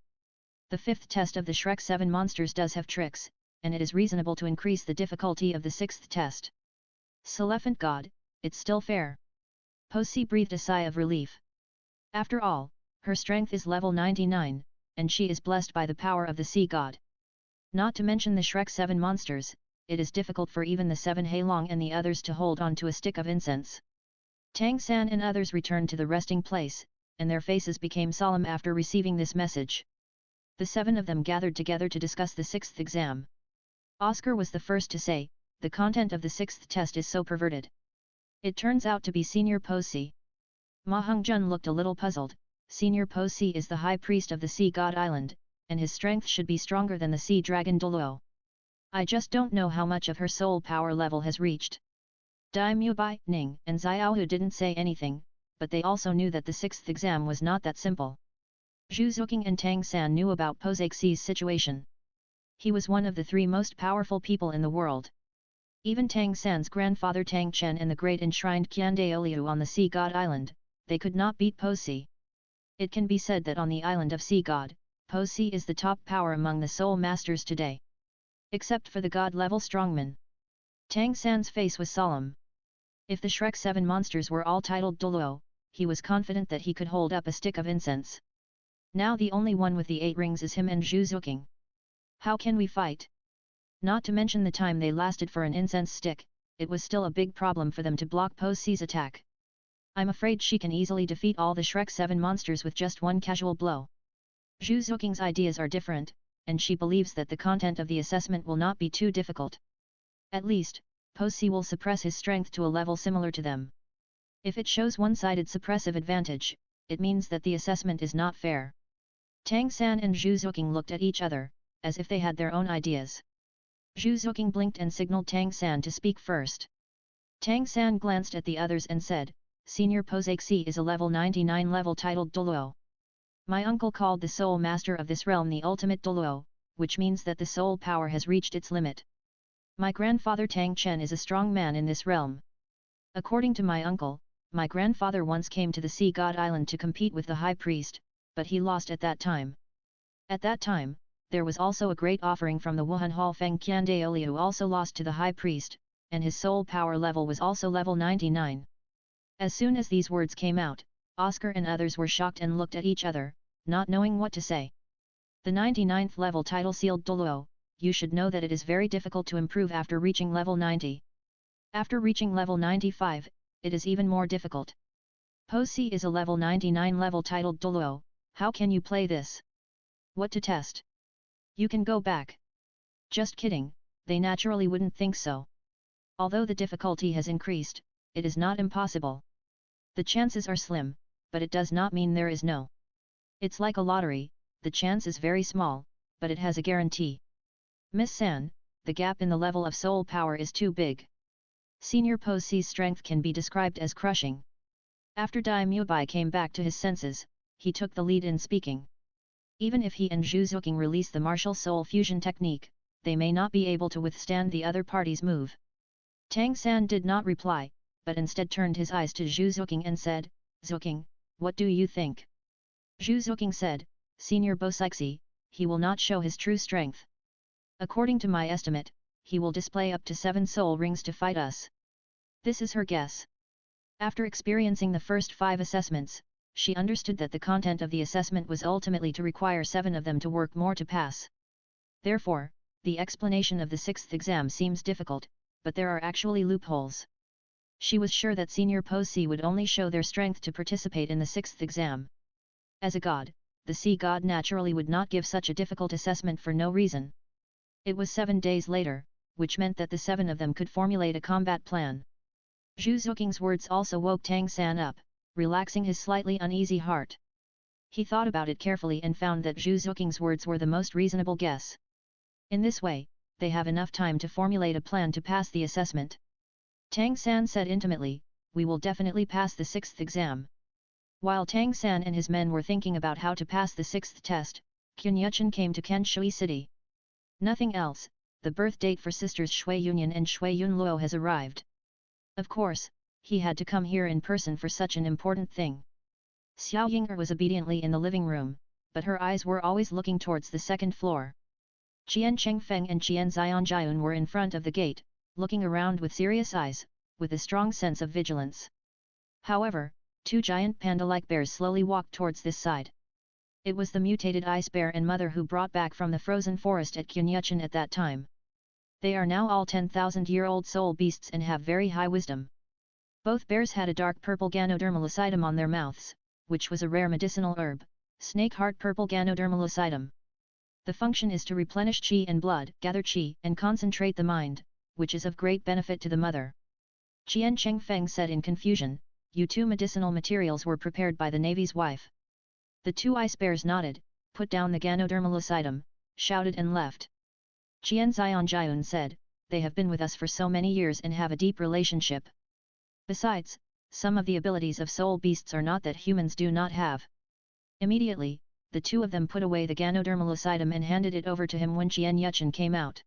The 5th test of the Shrek 7 monsters does have tricks, and it is reasonable to increase the difficulty of the 6th test. Elephant God, it's still fair. Po-si breathed a sigh of relief. After all, her strength is level 99, and she is blessed by the power of the sea god. Not to mention the Shrek 7 monsters, it is difficult for even the 7 Heilong and the others to hold on to a stick of incense. Tang San and others returned to the resting place, and their faces became solemn after receiving this message. The 7 of them gathered together to discuss the 6th exam. Oscar was the first to say, the content of the 6th test is so perverted. It turns out to be Senior Po-si. Ma Hong-jun looked a little puzzled. Senior Po-si is the high priest of the Sea God Island, and his strength should be stronger than the sea dragon Douluo. I just don't know how much of her soul power level has reached. Dai Mubai, Ning and Xiaohu didn't say anything, but they also knew that the 6th exam was not that simple. Zhu Zuqing and Tang San knew about Po Xi's situation. He was one of the 3 most powerful people in the world. Even Tang San's grandfather Tang Chen and the great enshrined Qiandaoliu on the Sea God Island, they could not beat Po-si. It can be said that on the island of Sea God, Po-si is the top power among the soul masters today. Except for the god-level strongman. Tang San's face was solemn. If the Shrek 7 monsters were all titled Douluo, he was confident that he could hold up a stick of incense. Now the only one with the 8 rings is him and Zhu Zuqing. How can we fight? Not to mention the time they lasted for an incense stick, it was still a big problem for them to block Po-si's attack. I'm afraid she can easily defeat all the Shrek 7 monsters with just one casual blow. Zhu Zuqing's ideas are different, and she believes that the content of the assessment will not be too difficult. At least, Po-si will suppress his strength to a level similar to them. If it shows one-sided suppressive advantage, it means that the assessment is not fair. Tang San and Zhu Zuqing looked at each other, as if they had their own ideas. Zhu Zuqing blinked and signaled Tang San to speak first. Tang San glanced at the others and said, Senior Po Xi is a level 99 level titled Douluo. My uncle called the soul master of this realm the ultimate Douluo, which means that the soul power has reached its limit. My grandfather Tang Chen is a strong man in this realm. According to my uncle, my grandfather once came to the Sea God Island to compete with the high priest, but he lost at that time. At that time, there was also a great offering from the Wuhan Hall Feng Qiandaoli who also lost to the high priest, and his soul power level was also level 99. As soon as these words came out, Oscar and others were shocked and looked at each other, not knowing what to say. The 99th level title sealed Douluo, you should know that it is very difficult to improve after reaching level 90. After reaching level 95, it is even more difficult. Po-si is a level 99 level titled Douluo, how can you play this? What to test? You can go back. Just kidding, they naturally wouldn't think so. Although the difficulty has increased, it is not impossible. The chances are slim, but it does not mean there is no. It's like a lottery, the chance is very small, but it has a guarantee. Miss San, the gap in the level of soul power is too big. Senior Po-si's strength can be described as crushing. After Dai Mubai came back to his senses, he took the lead in speaking. Even if he and Zhu Zuqing release the martial soul fusion technique, they may not be able to withstand the other party's move. Tang San did not reply, but instead turned his eyes to Zhu Zuqing and said, Zuqing, what do you think? Zhu Zuqing said, Senior Po Xi, he will not show his true strength. According to my estimate, he will display up to 7 soul rings to fight us. This is her guess. After experiencing the first 5 assessments, she understood that the content of the assessment was ultimately to require 7 of them to work more to pass. Therefore, the explanation of the 6th exam seems difficult, but there are actually loopholes. She was sure that Senior Po-si would only show their strength to participate in the 6th exam. As a god, the sea god naturally would not give such a difficult assessment for no reason. It was 7 days later, which meant that the 7 of them could formulate a combat plan. Zhu Zuqing's words also woke Tang San up, relaxing his slightly uneasy heart. He thought about it carefully and found that Zhu Zuqing's words were the most reasonable guess. In this way, they have enough time to formulate a plan to pass the assessment. Tang San said intimately, we will definitely pass the 6th exam. While Tang San and his men were thinking about how to pass the 6th test, Qin Yuchen came to Kanshui City. Nothing else, the birth date for sisters Shui Yunyan and Shui Yunluo has arrived. Of course, he had to come here in person for such an important thing. Xiao Ying'er was obediently in the living room, but her eyes were always looking towards the 2nd floor. Qian Chengfeng and Qian Xianjian were in front of the gate, looking around with serious eyes, with a strong sense of vigilance. However, 2 giant panda-like bears slowly walked towards this side. It was the mutated ice bear and mother who brought back from the frozen forest at Qingyuchen at that time. They are now all 10,000-year-old soul beasts and have very high wisdom. Both bears had a dark purple ganodermal lucidum on their mouths, which was a rare medicinal herb, snake heart purple ganodermal lucidum. The function is to replenish qi and blood, gather qi and concentrate the mind, which is of great benefit to the mother. Qian Chengfeng said in confusion, "You 2 medicinal materials were prepared by the Navy's wife." The 2 ice bears nodded, put down the ganodermal lucidum, shouted and left. Qian Xianjian said, "They have been with us for so many years and have a deep relationship. Besides, some of the abilities of soul beasts are not that humans do not have." Immediately, the 2 of them put away the ganodermal lucidum and handed it over to him when Qian Yuchen came out.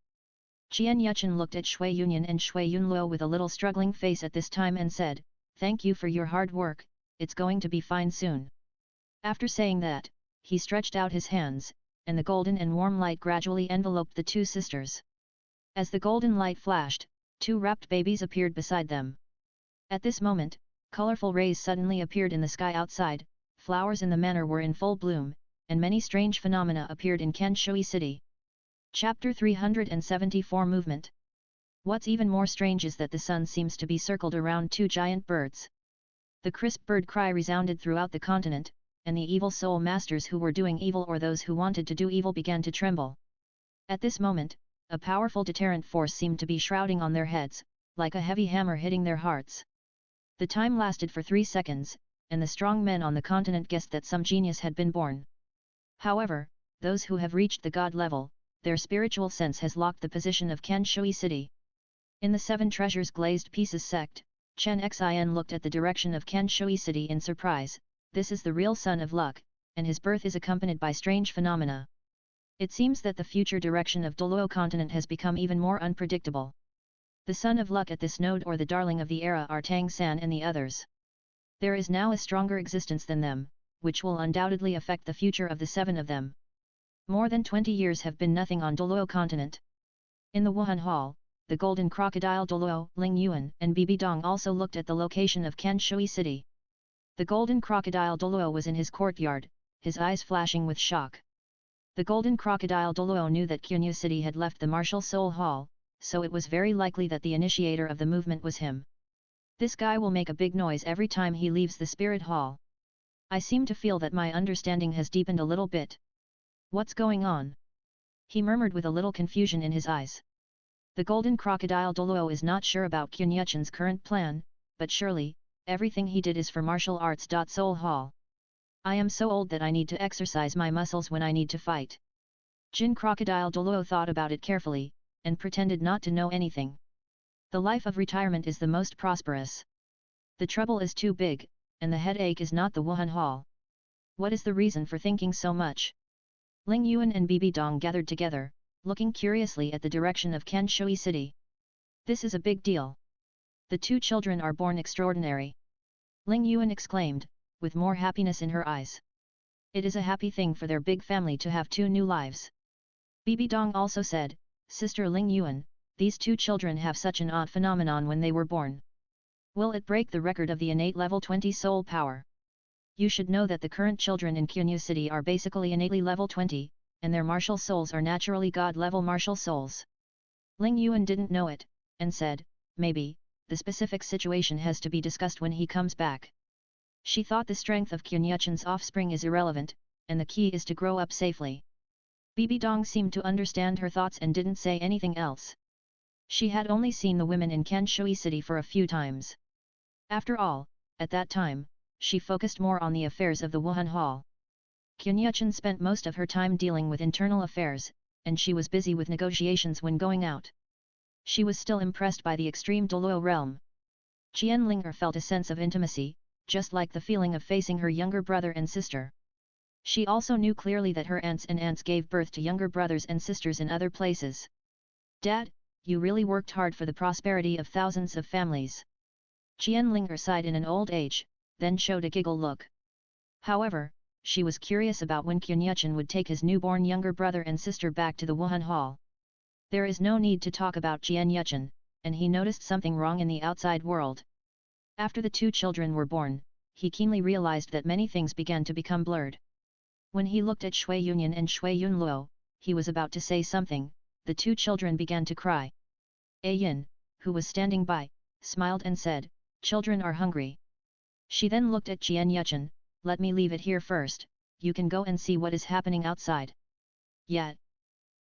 Qian Yuchen looked at Shui Yunyan and Shui Yunluo with a little struggling face at this time and said, "Thank you for your hard work, it's going to be fine soon." After saying that, he stretched out his hands, and the golden and warm light gradually enveloped the 2 sisters. As the golden light flashed, 2 wrapped babies appeared beside them. At this moment, colorful rays suddenly appeared in the sky outside, flowers in the manor were in full bloom, and many strange phenomena appeared in Kanshui City. Chapter 374 Movement. What's even more strange is that the sun seems to be circled around 2 giant birds. The crisp bird cry resounded throughout the continent, and the evil soul masters who were doing evil or those who wanted to do evil began to tremble. At this moment, a powerful deterrent force seemed to be shrouding on their heads, like a heavy hammer hitting their hearts. The time lasted for 3 seconds, and the strong men on the continent guessed that some genius had been born. However, those who have reached the god level, their spiritual sense has locked the position of Kanshui City. In the 7 Treasures Glazed Pieces sect, Chen Xin looked at the direction of Kanshui City in surprise. This is the real son of luck, and his birth is accompanied by strange phenomena. It seems that the future direction of Douluo continent has become even more unpredictable. The son of luck at this node or the darling of the era are Tang San and the others. There is now a stronger existence than them, which will undoubtedly affect the future of the 7 of them. More than 20 years have been nothing on Douluo continent. In the Wuhan Hall, the golden crocodile Douluo, Ling Yuan and Bibi Dong also looked at the location of Kanshui City. The golden crocodile Douluo was in his courtyard, his eyes flashing with shock. The golden crocodile Douluo knew that Qinyu City had left the martial soul hall, so it was very likely that the initiator of the movement was him. This guy will make a big noise every time he leaves the spirit hall. I seem to feel that my understanding has deepened a little bit. What's going on? He murmured with a little confusion in his eyes. The golden crocodile Douluo is not sure about Qianyuchen's current plan, but surely, everything he did is for martial arts. Soul Hall. I am so old that I need to exercise my muscles when I need to fight. Jin Crocodile Douluo thought about it carefully, and pretended not to know anything. The life of retirement is the most prosperous. The trouble is too big, and the headache is not the Wuhan Hall. What is the reason for thinking so much? Ling Yuan and Bibi Dong gathered together, looking curiously at the direction of Kanshui City. This is a big deal. The 2 children are born extraordinary. Ling Yuan exclaimed, with more happiness in her eyes. It is a happy thing for their big family to have 2 new lives. Bibi Dong also said, Sister Ling Yuan, these 2 children have such an odd phenomenon when they were born. Will it break the record of the innate level 20 soul power? You should know that the current children in Qinyu City are basically innately level 20, and their martial souls are naturally god-level martial souls. Ling Yuan didn't know it, and said, maybe, the specific situation has to be discussed when he comes back. She thought the strength of Qianyuchen's offspring is irrelevant, and the key is to grow up safely. Bibi Dong seemed to understand her thoughts and didn't say anything else. She had only seen the women in Kanshui City for a few times. After all, at that time, she focused more on the affairs of the Wuhan Hall. Qianyuchen spent most of her time dealing with internal affairs, and she was busy with negotiations when going out. She was still impressed by the extreme Douluo realm. Qianlinger felt a sense of intimacy, just like the feeling of facing her younger brother and sister. She also knew clearly that her aunts gave birth to younger brothers and sisters in other places. Dad, you really worked hard for the prosperity of thousands of families. Qianlinger sighed in an old age, then showed a giggle look. However, she was curious about when Qianyuchen would take his newborn younger brother and sister back to the Wuhan Hall. There is no need to talk about Qianyuchen, and he noticed something wrong in the outside world. After the two children were born, he keenly realized that many things began to become blurred. When he looked at Shui Yunyan and Shui Yunluo, he was about to say something, the two children began to cry. A Yin, who was standing by, smiled and said, "Children are hungry." She then looked at Qianyuchen, "Let me leave it here first, you can go and see what is happening outside." Yet.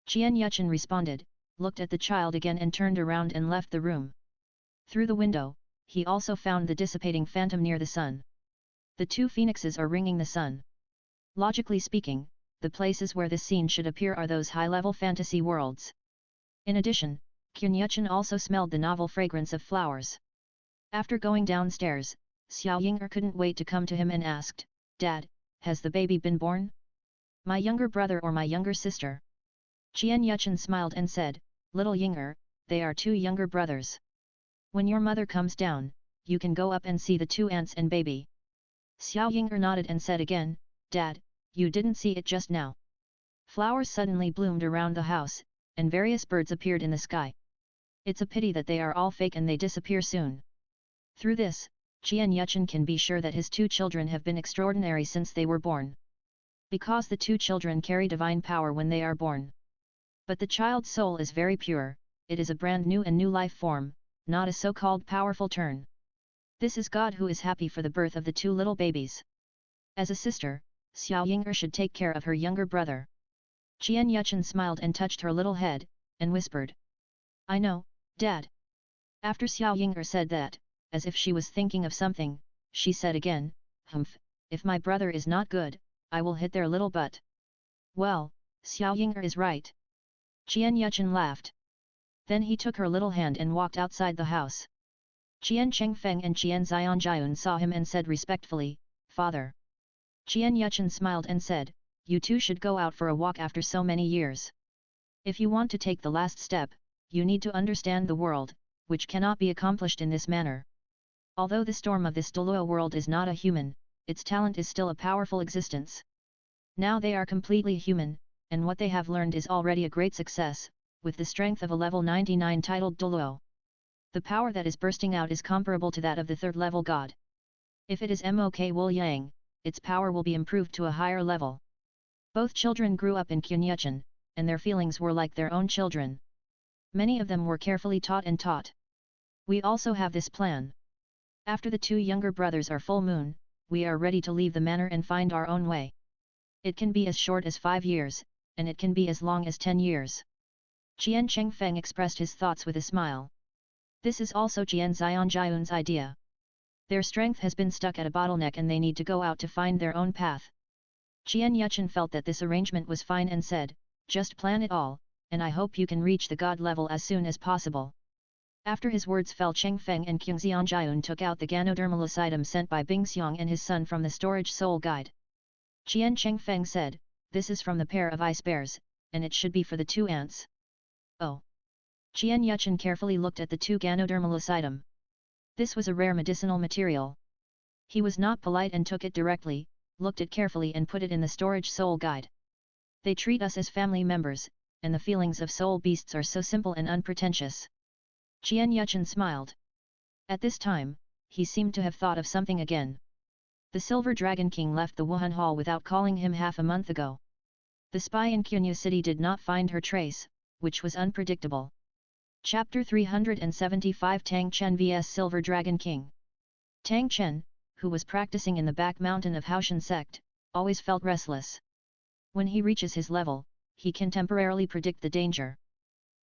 Qianyuchen responded, looked at the child again and turned around and left the room. Through the window, he also found the dissipating phantom near the sun. The two phoenixes are ringing the sun. Logically speaking, the places where this scene should appear are those high-level fantasy worlds. In addition, Qianyuchen also smelled the novel fragrance of flowers. After going downstairs, Xiao Ying'er couldn't wait to come to him and asked, "Dad, has the baby been born? My younger brother or my younger sister?" Qianyuchen smiled and said, "Little Ying'er, they are two younger brothers. When your mother comes down, you can go up and see the two aunts and baby." Xiao Ying'er nodded and said again, "Dad, you didn't see it just now." Flowers suddenly bloomed around the house, and various birds appeared in the sky. It's a pity that they are all fake and they disappear soon. Through this, Qianyuchen can be sure that his two children have been extraordinary since they were born. Because the two children carry divine power when they are born. But the child's soul is very pure, it is a brand new and new life form, not a so-called powerful turn. This is God who is happy for the birth of the two little babies. As a sister, Xiao Ying'er should take care of her younger brother. Qianyuchen smiled and touched her little head, and whispered, "I know, Dad." After Xiao Ying'er said that, as if she was thinking of something, she said again, "Humph, if my brother is not good, I will hit their little butt." Well, Xiao Ying'er is right. Qianyuchen laughed. Then he took her little hand and walked outside the house. Qian Chengfeng and Qian Xianjian saw him and said respectfully, "Father." Qianyuchen smiled and said, "You two should go out for a walk after so many years. If you want to take the last step, you need to understand the world, which cannot be accomplished in this manner. Although the storm of this Douluo world is not a human, its talent is still a powerful existence. Now they are completely human, and what they have learned is already a great success, with the strength of a level 99 titled Douluo. The power that is bursting out is comparable to that of the third level god. If it is Mok Wul Yang, its power will be improved to a higher level." Both children grew up in Qianyuchen, and their feelings were like their own children. Many of them were carefully taught and taught. We also have this plan. After the two younger brothers are full moon, we are ready to leave the manor and find our own way. It can be as short as 5 years, and it can be as long as 10 years. Qian Chengfeng expressed his thoughts with a smile. This is also Qian Xianjian's idea. Their strength has been stuck at a bottleneck and they need to go out to find their own path. Qianyuchen felt that this arrangement was fine and said, "Just plan it all, and I hope you can reach the god level as soon as possible." After his words fell, Chengfeng and Qing Xianjian took out the Ganodermalus item sent by Bing Xiang and his son from the storage soul guide. Qian Chengfeng said, "This is from the pair of ice bears, and it should be for the two ants." Oh! Qianyuchen carefully looked at the two Ganodermalus item. This was a rare medicinal material. He was not polite and took it directly, looked it carefully and put it in the storage soul guide. They treat us as family members, and the feelings of soul beasts are so simple and unpretentious. Qianyuchen smiled. At this time, he seemed to have thought of something again. The Silver Dragon King left the Wuhan Hall without calling him half a month ago. The spy in Qinyu City did not find her trace, which was unpredictable. Chapter 375 Tang Chen vs Silver Dragon King. Tang Chen, who was practicing in the back mountain of Haoshan sect, always felt restless. When he reaches his level, he can temporarily predict the danger.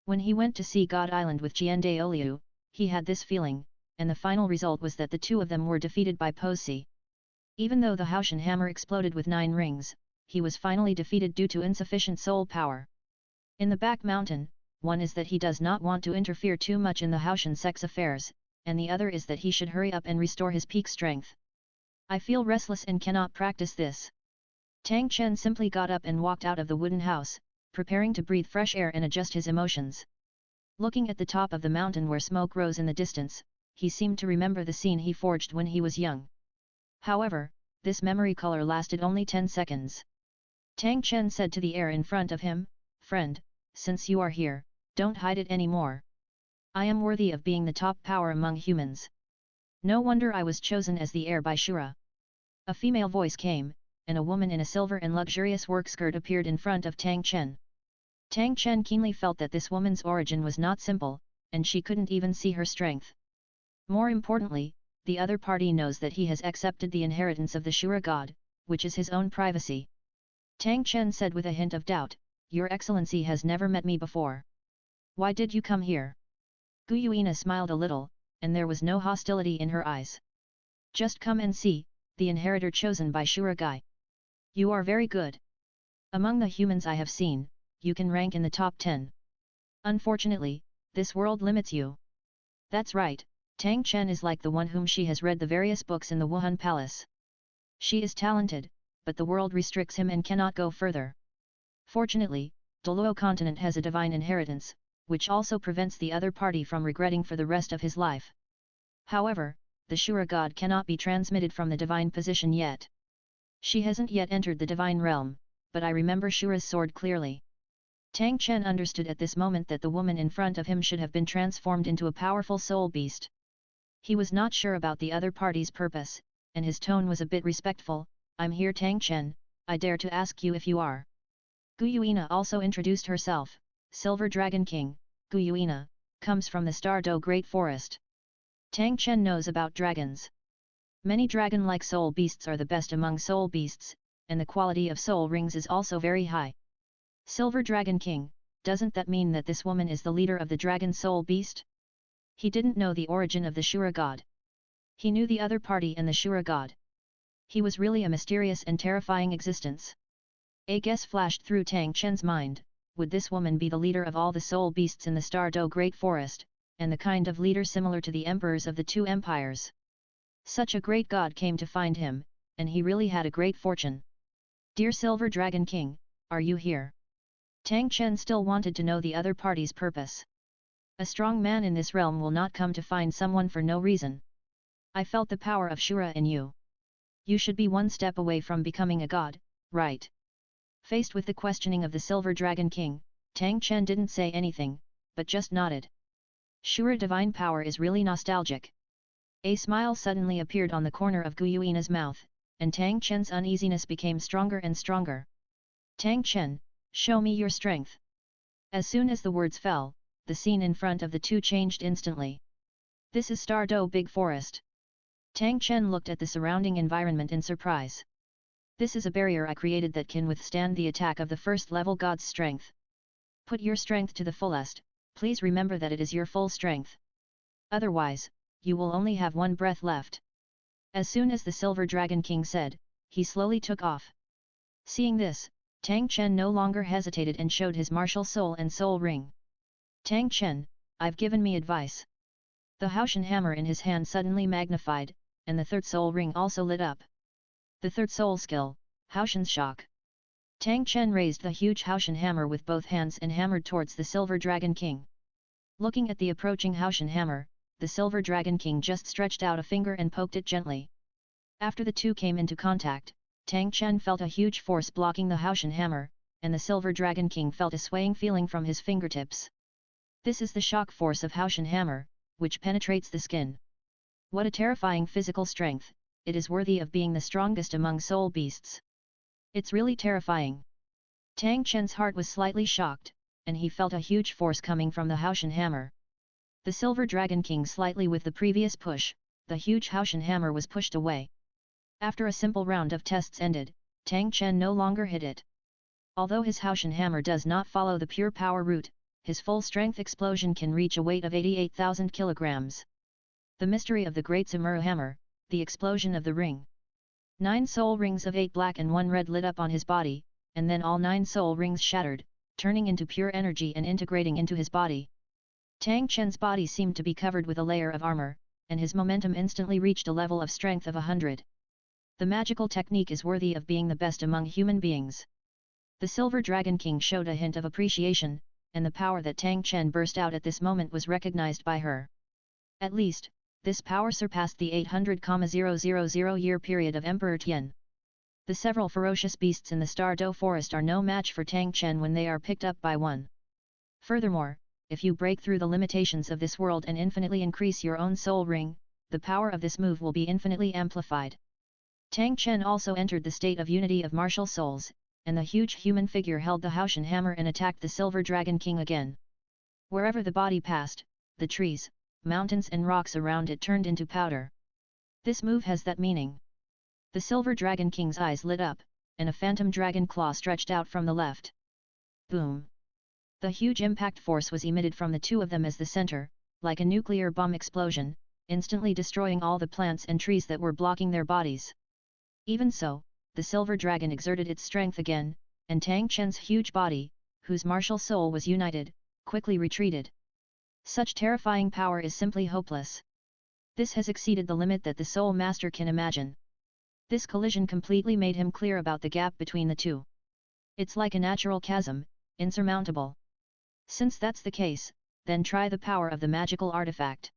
When he went to see God Island with Jian Daoliu, he had this feeling, and the final result was that the two of them were defeated by Posi. Even though the Haoshan hammer exploded with 9 rings, he was finally defeated due to insufficient soul power. In the back mountain, one is that he does not want to interfere too much in the Haoshan sect's affairs, and the other is that he should hurry up and restore his peak strength. I feel restless and cannot practice this. Tang Chen simply got up and walked out of the wooden house, preparing to breathe fresh air and adjust his emotions. Looking at the top of the mountain where smoke rose in the distance, he seemed to remember the scene he forged when he was young. However, this memory color lasted only 10 seconds. Tang Chen said to the air in front of him, "Friend, since you are here, don't hide it anymore. I am worthy of being the top power among humans. No wonder I was chosen as the heir by Shura." A female voice came, and a woman in a silver and luxurious work skirt appeared in front of Tang Chen. Tang Chen keenly felt that this woman's origin was not simple, and she couldn't even see her strength. More importantly, the other party knows that he has accepted the inheritance of the Shura god, which is his own privacy. Tang Chen said with a hint of doubt, "Your Excellency has never met me before. Why did you come here?" Gu Yuina smiled a little, and there was no hostility in her eyes. "Just come and see, the inheritor chosen by Shura Gai. You are very good. Among the humans I have seen, you can rank in the top 10. Unfortunately, this world limits you." That's right, Tang Chen is like the one whom she has read the various books in the Wuhun Palace. She is talented, but the world restricts him and cannot go further. Fortunately, Douluo continent has a divine inheritance, which also prevents the other party from regretting for the rest of his life. However, the Shura god cannot be transmitted from the divine position yet. She hasn't yet entered the divine realm, but I remember Shura's sword clearly. Tang Chen understood at this moment that the woman in front of him should have been transformed into a powerful soul beast. He was not sure about the other party's purpose, and his tone was a bit respectful. "I'm here Tang Chen, I dare to ask you if you are." Gu Yuina also introduced herself. "Silver Dragon King, Gu Yuina, comes from the Stardo Great Forest." Tang Chen knows about dragons. Many dragon-like soul beasts are the best among soul beasts, and the quality of soul rings is also very high. Silver Dragon King, doesn't that mean that this woman is the leader of the dragon soul beast? He didn't know the origin of the Shura god. He knew the other party and the Shura god. He was really a mysterious and terrifying existence. A guess flashed through Tang Chen's mind, would this woman be the leader of all the soul beasts in the Stardo Great Forest, and the kind of leader similar to the emperors of the two empires? Such a great god came to find him, and he really had a great fortune. "Dear Silver Dragon King, are you here?" Tang Chen still wanted to know the other party's purpose. A strong man in this realm will not come to find someone for no reason. I felt the power of Shura in you. You should be one step away from becoming a god, right? Faced with the questioning of the Silver Dragon King, Tang Chen didn't say anything, but just nodded. Shura divine power is really nostalgic. A smile suddenly appeared on the corner of Gu Yuina's mouth, and Tang Chen's uneasiness became stronger and stronger. "Tang Chen, show me your strength." As soon as the words fell, the scene in front of the two changed instantly. This is Stardo Big Forest. Tang Chen looked at the surrounding environment in surprise. This is a barrier I created that can withstand the attack of the first-level god's strength. Put your strength to the fullest, please remember that it is your full strength. Otherwise, you will only have one breath left. As soon as the Silver Dragon King said, he slowly took off. Seeing this, Tang Chen no longer hesitated and showed his martial soul and soul ring. "Tang Chen, I've given me advice." The Haoshan hammer in his hand suddenly magnified, and the third soul ring also lit up. The third soul skill, Haoshan's Shock. Tang Chen raised the huge Haoshan hammer with both hands and hammered towards the Silver Dragon King. Looking at the approaching Haoshan hammer, the Silver Dragon King just stretched out a finger and poked it gently. After the two came into contact, Tang Chen felt a huge force blocking the Haoshan hammer, and the Silver Dragon King felt a swaying feeling from his fingertips. This is the shock force of Haoshan hammer, which penetrates the skin. What a terrifying physical strength, it is worthy of being the strongest among soul beasts. It's really terrifying. Tang Chen's heart was slightly shocked, and he felt a huge force coming from the Haoshan hammer. The Silver Dragon King slightly with the previous push, the huge Haoshan hammer was pushed away. After a simple round of tests ended, Tang Chen no longer hit it. Although his Haoshan hammer does not follow the pure power route, his full-strength explosion can reach a weight of 88,000 kilograms. The mystery of the Great Samuro Hammer, the explosion of the ring. 9 soul rings of 8 black and 1 red lit up on his body, and then all 9 soul rings shattered, turning into pure energy and integrating into his body. Tang Chen's body seemed to be covered with a layer of armor, and his momentum instantly reached a level of strength of 100. The magical technique is worthy of being the best among human beings. The Silver Dragon King showed a hint of appreciation, and the power that Tang Chen burst out at this moment was recognized by her. At least, this power surpassed the 800,000 year period of Emperor Tian. The several ferocious beasts in the Star Dough Forest are no match for Tang Chen when they are picked up by one. Furthermore, if you break through the limitations of this world and infinitely increase your own soul ring, the power of this move will be infinitely amplified. Tang Chen also entered the state of unity of martial souls, and the huge human figure held the Haoshan hammer and attacked the Silver Dragon King again. Wherever the body passed, the trees, mountains and rocks around it turned into powder. This move has that meaning. The Silver Dragon King's eyes lit up, and a phantom dragon claw stretched out from the left. Boom! The huge impact force was emitted from the two of them as the center, like a nuclear bomb explosion, instantly destroying all the plants and trees that were blocking their bodies. Even so, the silver dragon exerted its strength again, and Tang Chen's huge body, whose martial soul was united, quickly retreated. Such terrifying power is simply hopeless. This has exceeded the limit that the Soul Master can imagine. This collision completely made him clear about the gap between the two. It's like a natural chasm, insurmountable. Since that's the case, then try the power of the magical artifact.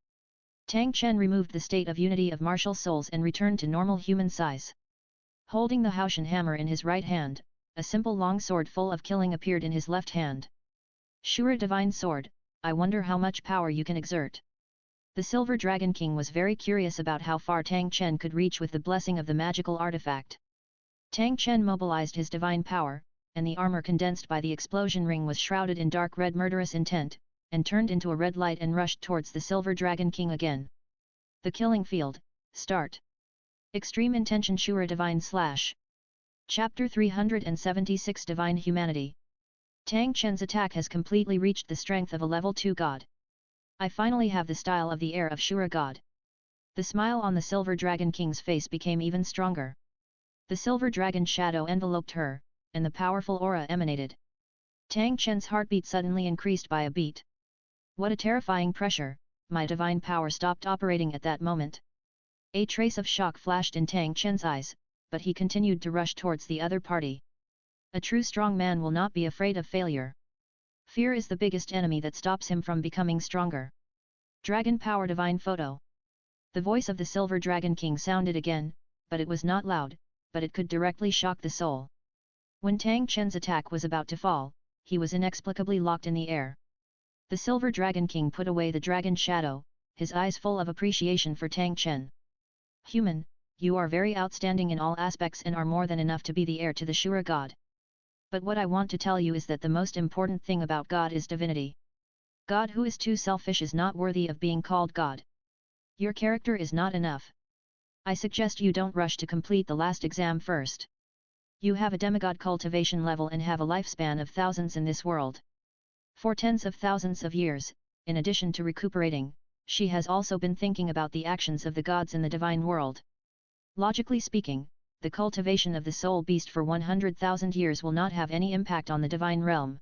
Tang Chen removed the state of unity of martial souls and returned to normal human size. Holding the Haoshan hammer in his right hand, a simple long sword full of killing appeared in his left hand. Shura Divine Sword, I wonder how much power you can exert. The Silver Dragon King was very curious about how far Tang Chen could reach with the blessing of the magical artifact. Tang Chen mobilized his divine power, and the armor condensed by the explosion ring was shrouded in dark red murderous intent, and turned into a red light and rushed towards the Silver Dragon King again. The Killing Field, Start. Extreme Intention Shura Divine Slash. Chapter 376 Divine Humanity. Tang Chen's attack has completely reached the strength of a level 2 god. I finally have the style of the heir of Shura God. The smile on the Silver Dragon King's face became even stronger. The Silver Dragon shadow enveloped her, and the powerful aura emanated. Tang Chen's heartbeat suddenly increased by a beat. What a terrifying pressure, my divine power stopped operating at that moment. A trace of shock flashed in Tang Chen's eyes, but he continued to rush towards the other party. A true strong man will not be afraid of failure. Fear is the biggest enemy that stops him from becoming stronger. Dragon Power Divine Photo. The voice of the Silver Dragon King sounded again, but it was not loud, but it could directly shock the soul. When Tang Chen's attack was about to fall, he was inexplicably locked in the air. The Silver Dragon King put away the dragon shadow, his eyes full of appreciation for Tang Chen. Human, you are very outstanding in all aspects and are more than enough to be the heir to the Shura God. But what I want to tell you is that the most important thing about God is divinity. God who is too selfish is not worthy of being called God. Your character is not enough. I suggest you don't rush to complete the last exam first. You have a demigod cultivation level and have a lifespan of thousands in this world. For tens of thousands of years, in addition to recuperating, she has also been thinking about the actions of the gods in the divine world. Logically speaking, the cultivation of the soul beast for 100,000 years will not have any impact on the divine realm.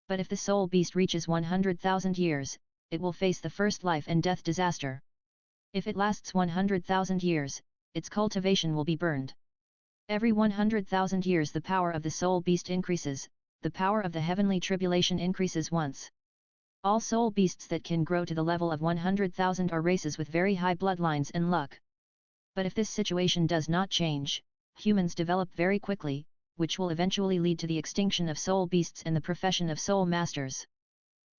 But if the soul beast reaches 100,000 years, it will face the first life and death disaster. If it lasts 100,000 years, its cultivation will be burned. Every 100,000 years the power of the soul beast increases, the power of the heavenly tribulation increases once. All soul beasts that can grow to the level of 100,000 are races with very high bloodlines and luck. But if this situation does not change, humans develop very quickly, which will eventually lead to the extinction of soul beasts and the profession of soul masters.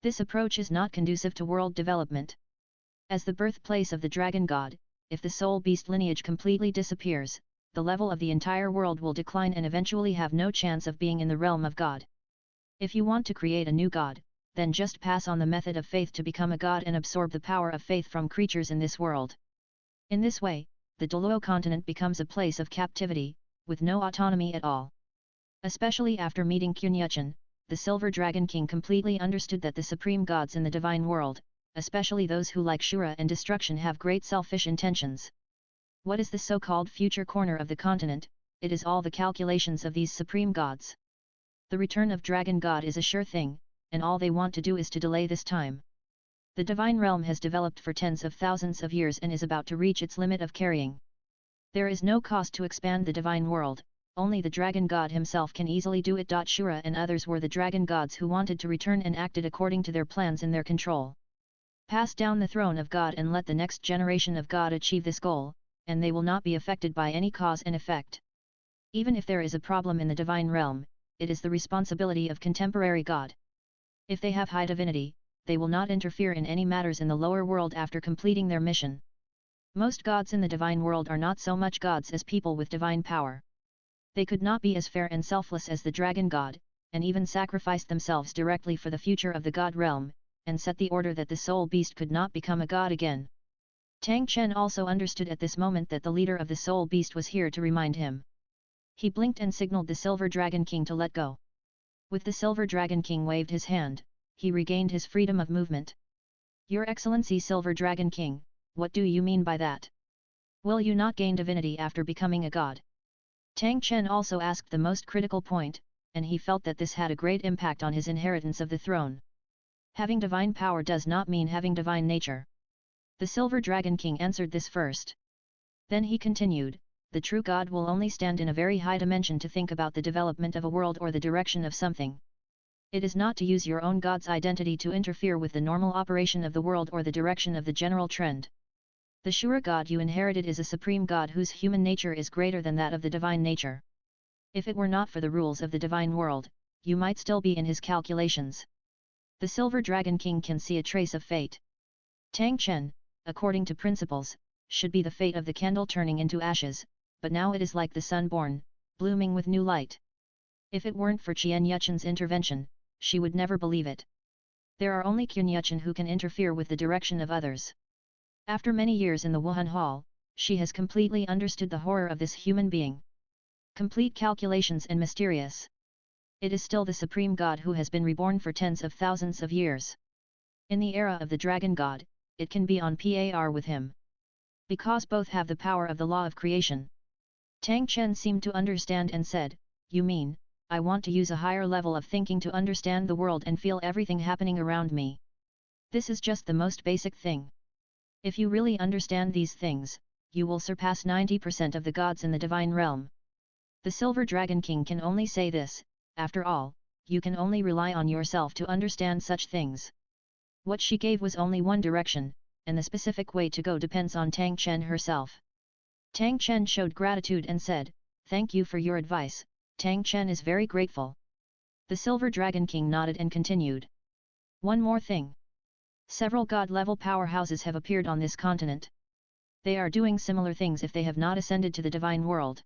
This approach is not conducive to world development. As the birthplace of the dragon god, if the soul beast lineage completely disappears, the level of the entire world will decline and eventually have no chance of being in the realm of God. If you want to create a new god, then just pass on the method of faith to become a god and absorb the power of faith from creatures in this world. In this way, the Douluo continent becomes a place of captivity, with no autonomy at all. Especially after meeting Kunyuchen, the Silver Dragon King completely understood that the supreme gods in the divine world, especially those who like Shura and destruction, have great selfish intentions. What is the so-called future corner of the continent? It is all the calculations of these supreme gods. The return of Dragon God is a sure thing, and all they want to do is to delay this time. The divine realm has developed for tens of thousands of years and is about to reach its limit of carrying. There is no cost to expand the divine world, only the dragon god himself can easily do it. Shura and others were the dragon gods who wanted to return and acted according to their plans in their control. Pass down the throne of God and let the next generation of God achieve this goal, and they will not be affected by any cause and effect. Even if there is a problem in the divine realm, it is the responsibility of contemporary God. If they have high divinity, they will not interfere in any matters in the lower world after completing their mission. Most gods in the divine world are not so much gods as people with divine power. They could not be as fair and selfless as the dragon god, and even sacrificed themselves directly for the future of the god realm, and set the order that the soul beast could not become a god again. Tang Chen also understood at this moment that the leader of the soul beast was here to remind him. He blinked and signaled the Silver Dragon King to let go. With the Silver Dragon King waved his hand, he regained his freedom of movement. Your Excellency Silver Dragon King, what do you mean by that? Will you not gain divinity after becoming a god? Tang Chen also asked the most critical point, and he felt that this had a great impact on his inheritance of the throne. Having divine power does not mean having divine nature. The Silver Dragon King answered this first. Then he continued, the true God will only stand in a very high dimension to think about the development of a world or the direction of something. It is not to use your own God's identity to interfere with the normal operation of the world or the direction of the general trend. The Shura God you inherited is a supreme God whose human nature is greater than that of the divine nature. If it were not for the rules of the divine world, you might still be in his calculations. The Silver Dragon King can see a trace of fate. Tang Chen, according to principles, should be the fate of the candle turning into ashes, but now it is like the sun born, blooming with new light. If it weren't for Qian Yuchen's intervention, she would never believe it. There are only Qian Yuchen who can interfere with the direction of others. After many years in the Wuhan Hall, she has completely understood the horror of this human being. Complete calculations and mysterious. It is still the supreme God who has been reborn for tens of thousands of years. In the era of the dragon god, it can be on par with him. Because both have the power of the law of creation. Tang Chen seemed to understand and said, you mean, I want to use a higher level of thinking to understand the world and feel everything happening around me. This is just the most basic thing. If you really understand these things, you will surpass 90% of the gods in the divine realm. The Silver Dragon King can only say this, after all, you can only rely on yourself to understand such things. What she gave was only one direction, and the specific way to go depends on Tang Chen herself. Tang Chen showed gratitude and said, thank you for your advice, Tang Chen is very grateful. The Silver Dragon King nodded and continued. One more thing. Several god-level powerhouses have appeared on this continent. They are doing similar things if they have not ascended to the divine world.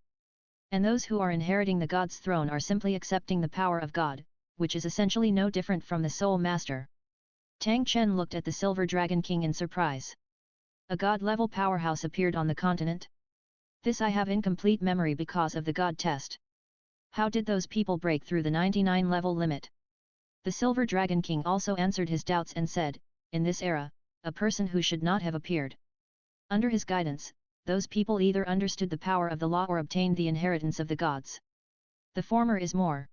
And those who are inheriting the God's throne are simply accepting the power of God, which is essentially no different from the Soul Master. Tang Chen looked at the Silver Dragon King in surprise. A god-level powerhouse appeared on the continent? This I have incomplete memory because of the God test. How did those people break through the 99 level limit? The Silver Dragon King also answered his doubts and said, in this era, a person who should not have appeared. Under his guidance, those people either understood the power of the law or obtained the inheritance of the gods. The former is more.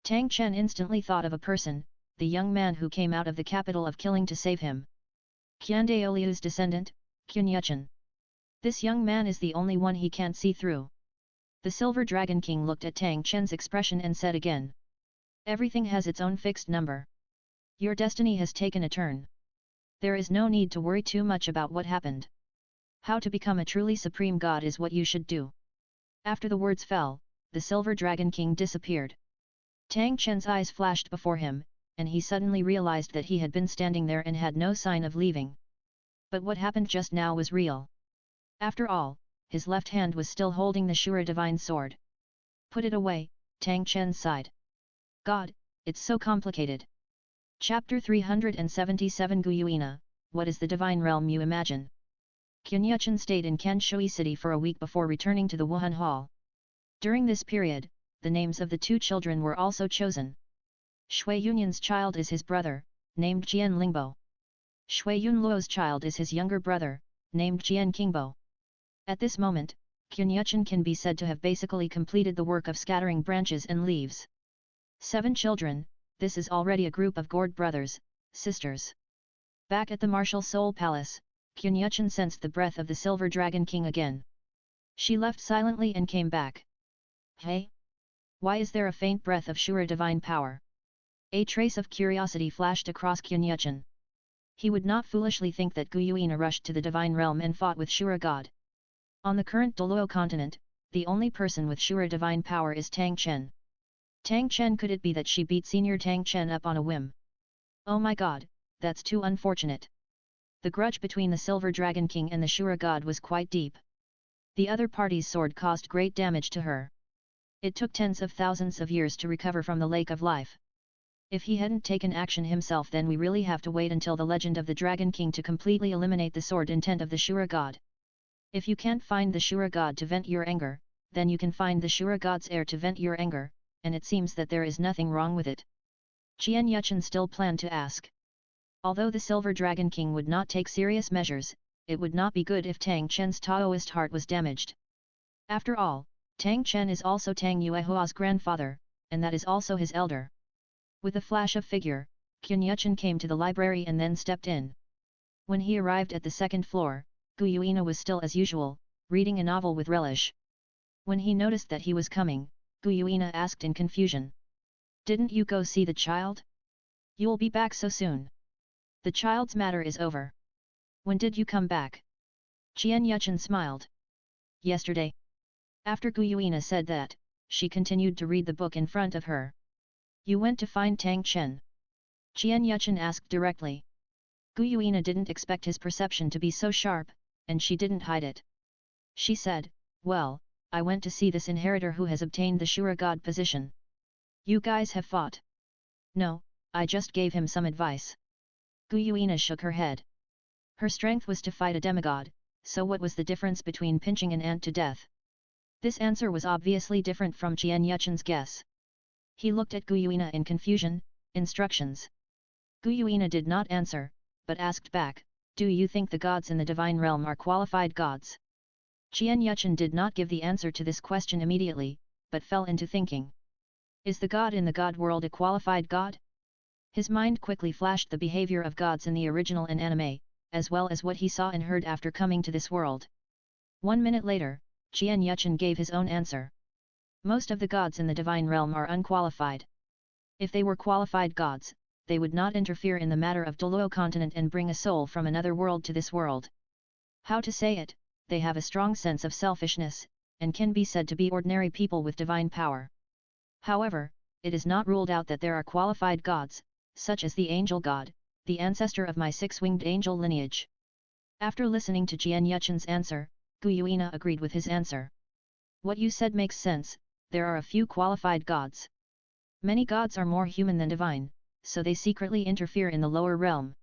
Tang Chen instantly thought of a person, the young man who came out of the capital of killing to save him. Qian Daoliu's descendant, Qian Yuchen. This young man is the only one he can't see through. The Silver Dragon King looked at Tang Chen's expression and said again. Everything has its own fixed number. Your destiny has taken a turn. There is no need to worry too much about what happened. How to become a truly supreme god is what you should do. After the words fell, the Silver Dragon King disappeared. Tang Chen's eyes flashed before him, and he suddenly realized that he had been standing there and had no sign of leaving. But what happened just now was real. After all, his left hand was still holding the Shura divine sword. Put it away, Tang Chen sighed. God, it's so complicated. Chapter 377 Guyuina, what is the divine realm you imagine? Qian Yuchen stayed in Kanshui City for a week before returning to the Wuhan Hall. During this period, the names of the two children were also chosen. Shui Yunyan's child is his brother, named Jian Lingbo. Shui Yunluo's child is his younger brother, named Jian Qingbo. At this moment, Qian Yuchen can be said to have basically completed the work of scattering branches and leaves. 7 children, this is already a group of gourd brothers, sisters. Back at the Martial Soul Palace, Kyun sensed the breath of the Silver Dragon King again. She left silently and came back. Hey? Why is there a faint breath of Shura divine power? A trace of curiosity flashed across Kyun. He would not foolishly think that Guyuina rushed to the divine realm and fought with Shura god. On the current Douluo continent, the only person with Shura divine power is Tang Chen. Tang Chen, could it be that she beat senior Tang Chen up on a whim? Oh my god, that's too unfortunate. The grudge between the Silver Dragon King and the Shura god was quite deep. The other party's sword caused great damage to her. It took tens of thousands of years to recover from the Lake of Life. If he hadn't taken action himself, then we really have to wait until the legend of the Dragon King to completely eliminate the sword intent of the Shura god. If you can't find the Shura god to vent your anger, then you can find the Shura god's heir to vent your anger, and it seems that there is nothing wrong with it. Qian Yuchen still planned to ask. Although the Silver Dragon King would not take serious measures, it would not be good if Tang Chen's Taoist heart was damaged. After all, Tang Chen is also Tang Yuehua's grandfather, and that is also his elder. With a flash of figure, Qian Yuchen came to the library and then stepped in. When he arrived at the second floor, Guyuina was still as usual, reading a novel with relish. When he noticed that he was coming, Guyuina asked in confusion. Didn't you go see the child? You'll be back so soon. The child's matter is over. When did you come back? Qian Yuchen smiled. Yesterday. After Guyuina said that, she continued to read the book in front of her. You went to find Tang Chen? Qian Yuchen asked directly. Guyuina didn't expect his perception to be so sharp, and she didn't hide it. She said, well, I went to see this inheritor who has obtained the Shura god position. You guys have fought? No, I just gave him some advice. Guyuina shook her head. Her strength was to fight a demigod, so what was the difference between pinching an ant to death? This answer was obviously different from Qian Yuchen's guess. He looked at Guyuina in confusion. Instructions. Guyuina did not answer, but asked back, do you think the gods in the divine realm are qualified gods? Qian Yuchen did not give the answer to this question immediately, but fell into thinking. Is the god in the god world a qualified god? His mind quickly flashed the behavior of gods in the original and anime, as well as what he saw and heard after coming to this world. 1 minute later, Qian Yuchen gave his own answer. Most of the gods in the divine realm are unqualified. If they were qualified gods, they would not interfere in the matter of Douluo continent and bring a soul from another world to this world. How to say it, they have a strong sense of selfishness, and can be said to be ordinary people with divine power. However, it is not ruled out that there are qualified gods, such as the angel god, the ancestor of my six-winged angel lineage. After listening to Qian Yuchen's answer, Guyuina agreed with his answer. What you said makes sense, there are a few qualified gods. Many gods are more human than divine, so they secretly interfere in the lower realm.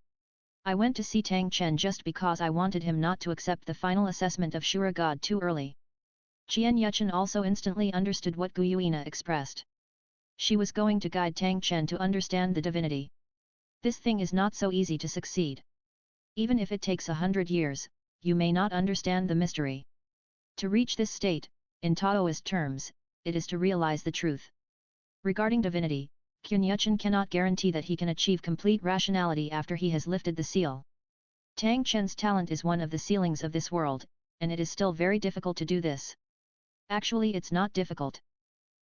I went to see Tang Chen just because I wanted him not to accept the final assessment of Shura god too early. Qian Yuchen also instantly understood what Guyuina expressed. She was going to guide Tang Chen to understand the divinity. This thing is not so easy to succeed. Even if it takes 100 years, you may not understand the mystery. To reach this state, in Taoist terms, it is to realize the truth. Regarding divinity, Qian Yuchen cannot guarantee that he can achieve complete rationality after he has lifted the seal. Tang Chen's talent is one of the ceilings of this world, and it is still very difficult to do this. Actually, it's not difficult.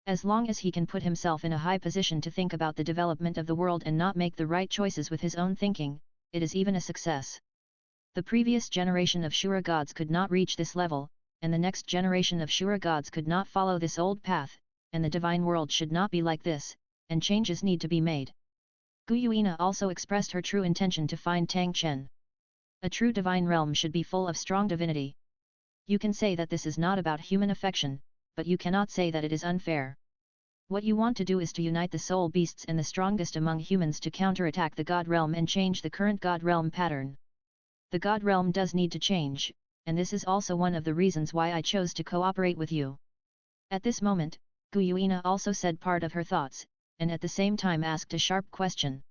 As long as he can put himself in a high position to think about the development of the world and not make the right choices with his own thinking, it is even a success. The previous generation of Shura gods could not reach this level, and the next generation of Shura gods could not follow this old path, and the divine world should not be like this, and changes need to be made. Guyuina also expressed her true intention to find Tang Chen. A true divine realm should be full of strong divinity. You can say that this is not about human affection, but you cannot say that it is unfair. What you want to do is to unite the soul beasts and the strongest among humans to counterattack the god realm and change the current god realm pattern. The god realm does need to change, and this is also one of the reasons why I chose to cooperate with you. At this moment, Guyuina also said part of her thoughts, and at the same time asked a sharp question.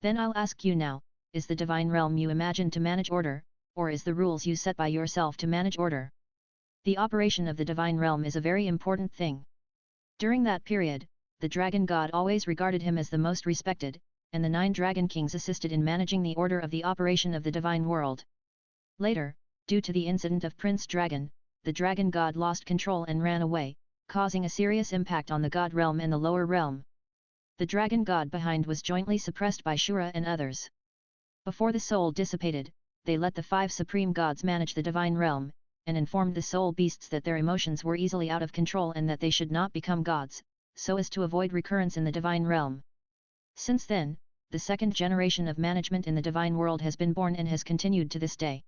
Then I'll ask you now, is the divine realm you imagine to manage order, or is the rules you set by yourself to manage order? The operation of the divine realm is a very important thing. During that period, the dragon god always regarded him as the most respected, and the 9 dragon kings assisted in managing the order of the operation of the divine world. Later, due to the incident of Prince Dragon, the dragon god lost control and ran away, causing a serious impact on the god realm and the lower realm. The dragon god behind was jointly suppressed by Shura and others. Before the soul dissipated, they let the 5 supreme gods manage the divine realm, and informed the soul beasts that their emotions were easily out of control and that they should not become gods, so as to avoid recurrence in the divine realm. Since then, the second generation of management in the divine world has been born and has continued to this day.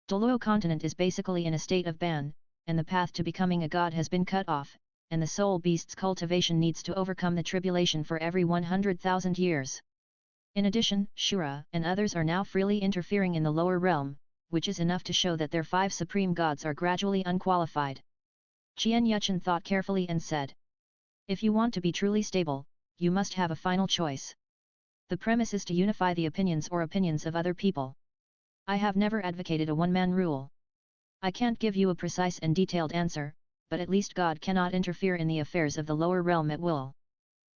Douluo continent is basically in a state of ban, and the path to becoming a god has been cut off, and the soul beast's cultivation needs to overcome the tribulation for every 100,000 years. In addition, Shura and others are now freely interfering in the lower realm, which is enough to show that their 5 supreme gods are gradually unqualified. Qian Yuchen thought carefully and said, "If you want to be truly stable, you must have a final choice. The premise is to unify the opinions of other people. I have never advocated a one-man rule. I can't give you a precise and detailed answer, but at least God cannot interfere in the affairs of the lower realm at will.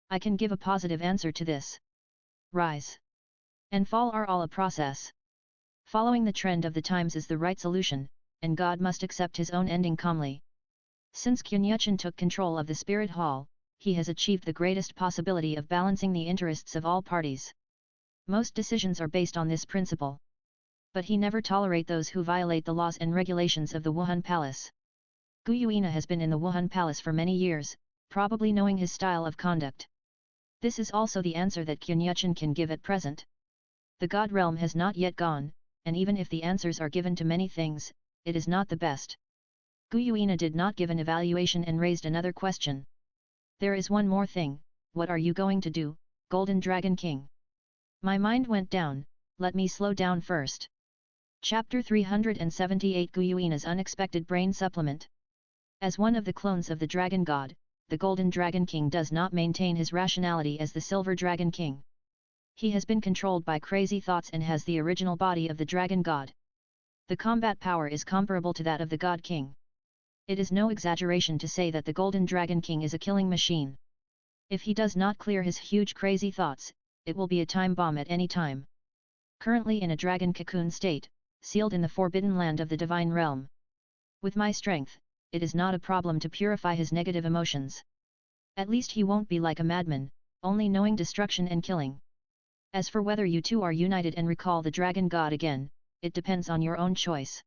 I can give a positive answer to this. Rise and fall are all a process. Following the trend of the times is the right solution, and God must accept his own ending calmly. Since Qianyuchen took control of the spirit hall, he has achieved the greatest possibility of balancing the interests of all parties. Most decisions are based on this principle. But he never tolerate those who violate the laws and regulations of the Wuhun Palace. Gu Yuina has been in the Wuhun Palace for many years, probably knowing his style of conduct. This is also the answer that Qianyuchen can give at present. The God realm has not yet gone, and even if the answers are given to many things, it is not the best. Gu Yuina did not give an evaluation and raised another question. There is one more thing, what are you going to do, Golden Dragon King? My mind went down, let me slow down first. Chapter 378 Gu Yuina's Unexpected Brain Supplement. As one of the clones of the Dragon God, the Golden Dragon King does not maintain his rationality as the Silver Dragon King. He has been controlled by crazy thoughts and has the original body of the Dragon God. The combat power is comparable to that of the God King. It is no exaggeration to say that the Golden Dragon King is a killing machine. If he does not clear his huge crazy thoughts, it will be a time bomb at any time. Currently in a dragon cocoon state, sealed in the forbidden land of the divine realm. With my strength, it is not a problem to purify his negative emotions. At least he won't be like a madman, only knowing destruction and killing. As for whether you two are united and recall the Dragon God again, it depends on your own choice.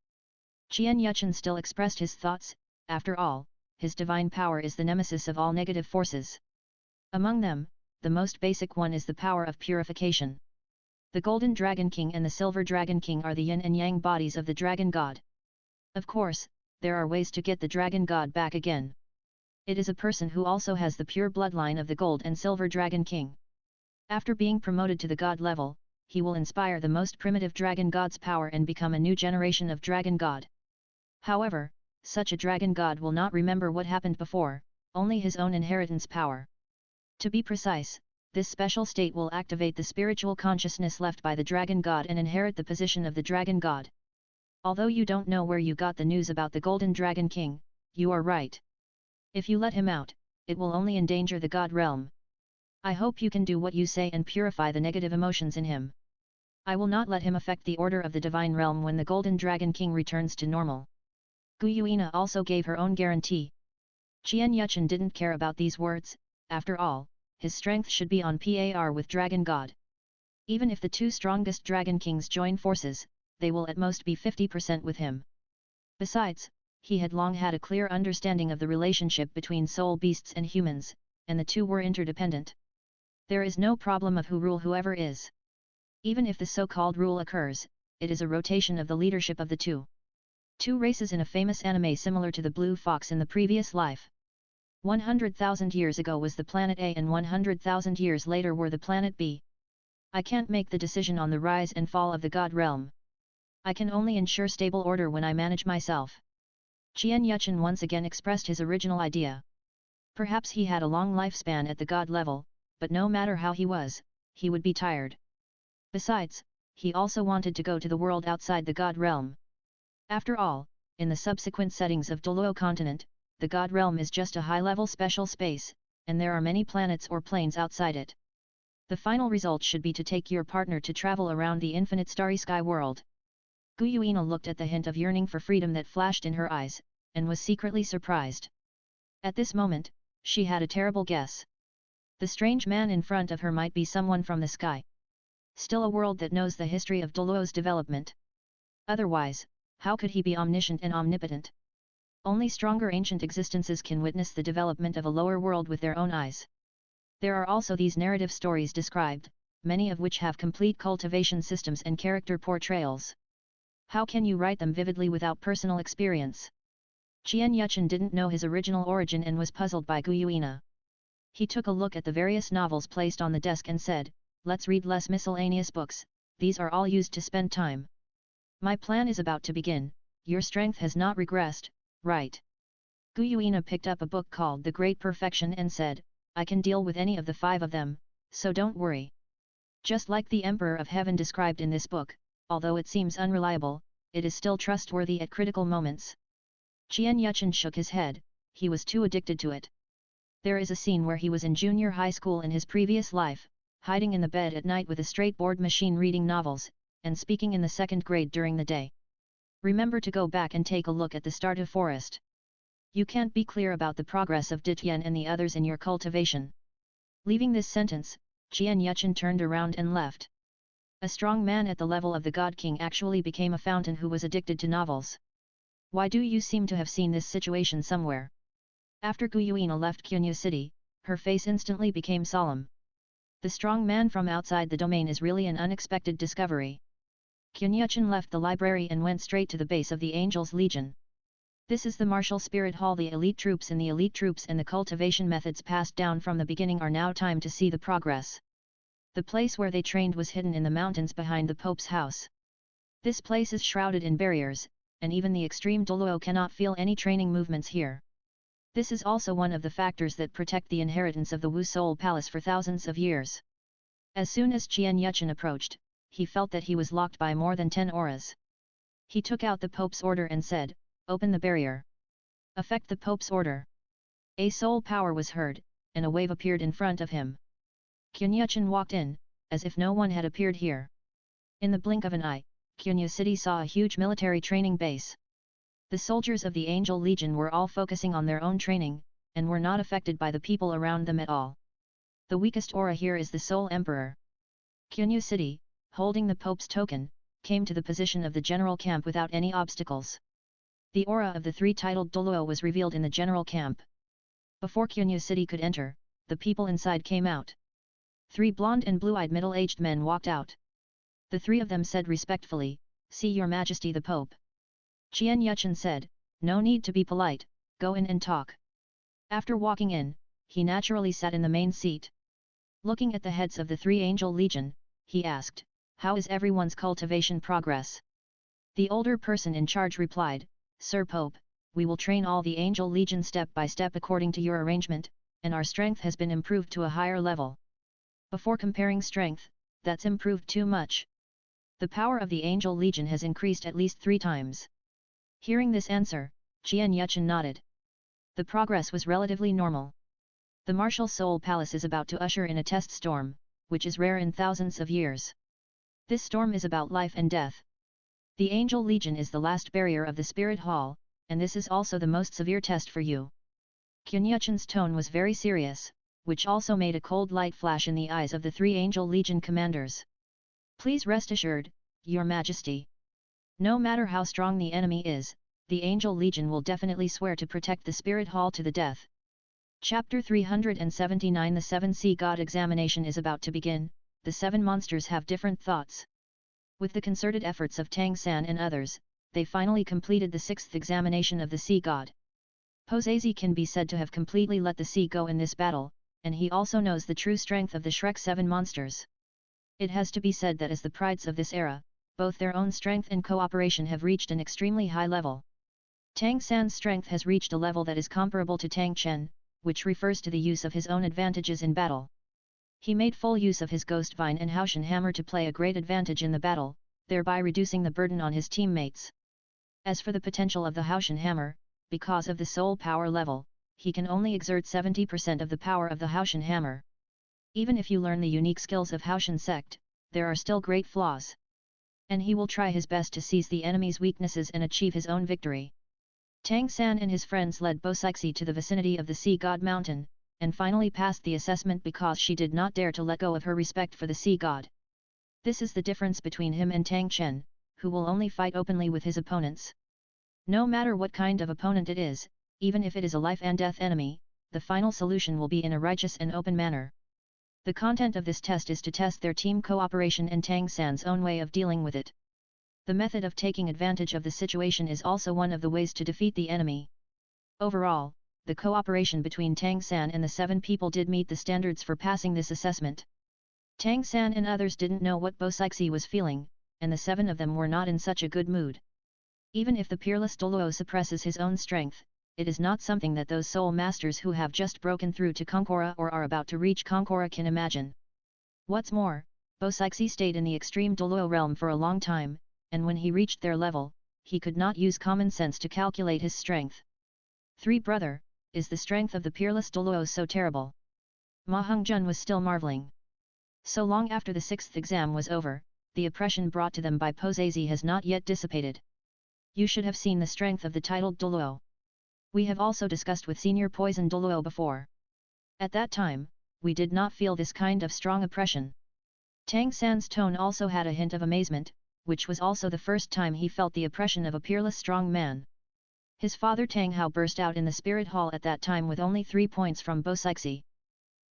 Qian Yuchen still expressed his thoughts. After all, his divine power is the nemesis of all negative forces. Among them, the most basic one is the power of purification. The Golden Dragon King and the Silver Dragon King are the yin and yang bodies of the Dragon God. Of course, there are ways to get the Dragon God back again. It is a person who also has the pure bloodline of the Gold and Silver Dragon King. After being promoted to the God level, he will inspire the most primitive Dragon God's power and become a new generation of Dragon God. However, such a Dragon God will not remember what happened before, only his own inheritance power. To be precise, this special state will activate the spiritual consciousness left by the Dragon God and inherit the position of the Dragon God. Although you don't know where you got the news about the Golden Dragon King, you are right. If you let him out, it will only endanger the God realm. I hope you can do what you say and purify the negative emotions in him. I will not let him affect the order of the divine realm when the Golden Dragon King returns to normal. Gu Yuina also gave her own guarantee. Qian Yuchen didn't care about these words. After all, his strength should be on par with Dragon God. Even if the two strongest Dragon Kings join forces, they will at most be 50% with him. Besides, he had long had a clear understanding of the relationship between soul beasts and humans, and the two were interdependent. There is no problem of who rule whoever is. Even if the so-called rule occurs, it is a rotation of the leadership of the two races in a famous anime similar to the blue fox in the previous life. 100,000 years ago was the planet A and 100,000 years later were the planet B. I can't make the decision on the rise and fall of the God realm. I can only ensure stable order when I manage myself. Qian Yuchen once again expressed his original idea. Perhaps he had a long lifespan at the God level, but no matter how he was, he would be tired. Besides, he also wanted to go to the world outside the God realm. After all, in the subsequent settings of Douluo continent, the God realm is just a high-level special space, and there are many planets or planes outside it. The final result should be to take your partner to travel around the infinite starry sky world. Gu Yuina looked at the hint of yearning for freedom that flashed in her eyes, and was secretly surprised. At this moment, she had a terrible guess. The strange man in front of her might be someone from the sky. Still a world that knows the history of Douluo's development. Otherwise, how could he be omniscient and omnipotent? Only stronger ancient existences can witness the development of a lower world with their own eyes. There are also these narrative stories described, many of which have complete cultivation systems and character portrayals. How can you write them vividly without personal experience? Qian Yuchen didn't know his original origin and was puzzled by Gu Yuina. He took a look at the various novels placed on the desk and said, "Let's read less miscellaneous books, these are all used to spend time. My plan is about to begin, your strength has not regressed, right?" Gu Yuina picked up a book called The Great Perfection and said, "I can deal with any of the 5 of them, so don't worry." Just like the Emperor of Heaven described in this book, although it seems unreliable, it is still trustworthy at critical moments. Qian Yuchen shook his head, he was too addicted to it. There is a scene where he was in junior high school in his previous life, hiding in the bed at night with a straight board machine reading novels, and speaking in the 2nd grade during the day. Remember to go back and take a look at the Stardew Forest. You can't be clear about the progress of Ditian and the others in your cultivation. Leaving this sentence, Qian Yuchen turned around and left. A strong man at the level of the God King actually became a fountain who was addicted to novels. Why do you seem to have seen this situation somewhere? After Gu Yuina left Qinyu City, her face instantly became solemn. The strong man from outside the domain is really an unexpected discovery. Qian Yuchen left the library and went straight to the base of the Angels Legion. This is the martial spirit hall. The elite troops and the cultivation methods passed down from the beginning are now time to see the progress. The place where they trained was hidden in the mountains behind the Pope's house. This place is shrouded in barriers, and even the extreme Douluo cannot feel any training movements here. This is also one of the factors that protect the inheritance of the Wuhun Palace for thousands of years. As soon as Qian Yuchen approached, he felt that he was locked by more than 10 auras. He took out the Pope's order and said, "Open the barrier. Affect the Pope's order." A soul power was heard, and a wave appeared in front of him. Qian Yuchen walked in, as if no one had appeared here. In the blink of an eye, Qinyu City saw a huge military training base. The soldiers of the Angel Legion were all focusing on their own training, and were not affected by the people around them at all. The weakest aura here is the Soul Emperor. Qinyu City, holding the Pope's token, came to the position of the general camp without any obstacles. The aura of the 3-titled Douluo was revealed in the general camp. Before Qinyu City could enter, the people inside came out. 3 blonde and blue-eyed middle-aged men walked out. The 3 of them said respectfully, "See Your Majesty the Pope." Qian Yuchen said, "No need to be polite, go in and talk." After walking in, he naturally sat in the main seat. Looking at the heads of the 3 Angel Legion, he asked, "How is everyone's cultivation progress?" The older person in charge replied, "Sir Pope, we will train all the Angel Legion step by step according to your arrangement, and our strength has been improved to a higher level." Before comparing strength, that's improved too much. The power of the Angel Legion has increased at least 3 times. Hearing this answer, Qian Yuchen nodded. The progress was relatively normal. The Martial Soul Palace is about to usher in a test storm, which is rare in thousands of years. This storm is about life and death. The Angel Legion is the last barrier of the Spirit Hall, and this is also the most severe test for you. Qian Yuchen's tone was very serious, which also made a cold light flash in the eyes of the 3 Angel Legion commanders. "Please rest assured, Your Majesty. No matter how strong the enemy is, the Angel Legion will definitely swear to protect the Spirit Hall to the death." Chapter 379 The 7 Sea God Examination is about to begin. The 7 monsters have different thoughts. With the concerted efforts of Tang San and others, they finally completed the 6th examination of the Sea God. Posezi can be said to have completely let the sea go in this battle, and he also knows the true strength of the Shrek 7 monsters. It has to be said that as the prides of this era, both their own strength and cooperation have reached an extremely high level. Tang San's strength has reached a level that is comparable to Tang Chen, which refers to the use of his own advantages in battle. He made full use of his Ghost Vine and Haoshan Hammer to play a great advantage in the battle, thereby reducing the burden on his teammates. As for the potential of the Haoshan Hammer, because of the soul power level, he can only exert 70% of the power of the Haoshan Hammer. Even if you learn the unique skills of Haoshan sect, there are still great flaws. And he will try his best to seize the enemy's weaknesses and achieve his own victory. Tang San and his friends led Bo Sixi to the vicinity of the Sea God Mountain, and finally passed the assessment because she did not dare to let go of her respect for the Sea God. This is the difference between him and Tang Chen, who will only fight openly with his opponents. No matter what kind of opponent it is, even if it is a life and death enemy, the final solution will be in a righteous and open manner. The content of this test is to test their team cooperation and Tang San's own way of dealing with it. The method of taking advantage of the situation is also one of the ways to defeat the enemy. Overall, the cooperation between Tang San and the 7 people did meet the standards for passing this assessment. Tang San and others didn't know what Bo Sixi was feeling, and the 7 of them were not in such a good mood. Even if the peerless Douluo suppresses his own strength, it is not something that those soul masters who have just broken through to Konkora or are about to reach Konkora can imagine. What's more, Bo Sixi stayed in the extreme Douluo realm for a long time, and when he reached their level, he could not use common sense to calculate his strength. 3 Brother, is the strength of the peerless Douluo so terrible? Ma Hongjun was still marveling. So long after the 6th exam was over, the oppression brought to them by Posazi has not yet dissipated. You should have seen the strength of the titled Douluo. We have also discussed with Senior Poison Douluo before. At that time, we did not feel this kind of strong oppression. Tang San's tone also had a hint of amazement, which was also the first time he felt the oppression of a peerless strong man. His father Tang Hao burst out in the spirit hall at that time with only 3 points from Bo Sixi.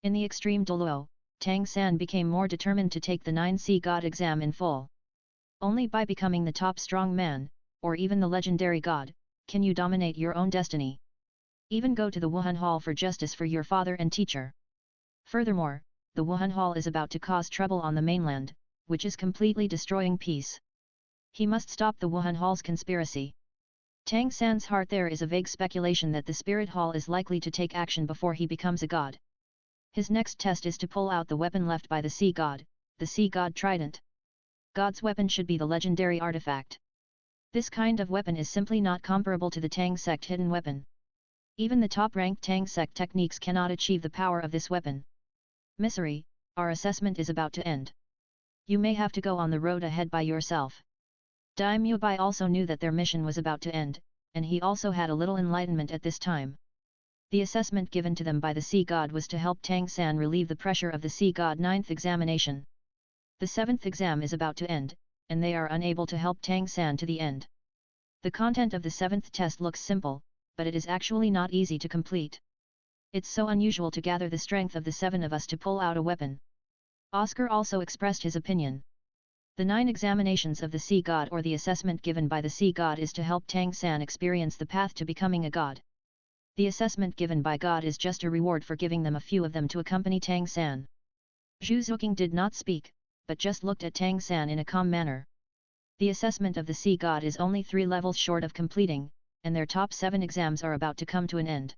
In the extreme Douluo, Tang San became more determined to take the 9 Sea God exam in full. Only by becoming the top strong man, or even the legendary god, can you dominate your own destiny. Even go to the Wuhun Hall for justice for your father and teacher. Furthermore, the Wuhun Hall is about to cause trouble on the mainland, which is completely destroying peace. He must stop the Wuhun Hall's conspiracy. Tang San's heart there is a vague speculation that the Spirit Hall is likely to take action before he becomes a god. His next test is to pull out the weapon left by the Sea God, the Sea God Trident. God's weapon should be the legendary artifact. This kind of weapon is simply not comparable to the Tang sect hidden weapon. Even the top-ranked Tang sect techniques cannot achieve the power of this weapon. Misery, our assessment is about to end. You may have to go on the road ahead by yourself. Dai Mubai also knew that their mission was about to end, and he also had a little enlightenment at this time. The assessment given to them by the Sea God was to help Tang San relieve the pressure of the Sea God 9th examination. The 7th exam is about to end, and they are unable to help Tang San to the end. The content of the 7th test looks simple, but it is actually not easy to complete. It's so unusual to gather the strength of the 7 of us to pull out a weapon. Oscar also expressed his opinion. The 9 examinations of the Sea God or the assessment given by the Sea God is to help Tang San experience the path to becoming a god. The assessment given by God is just a reward for giving them a few of them to accompany Tang San. Zhu Zuqing did not speak, but just looked at Tang San in a calm manner. The assessment of the Sea God is only 3 levels short of completing, and their top 7 exams are about to come to an end.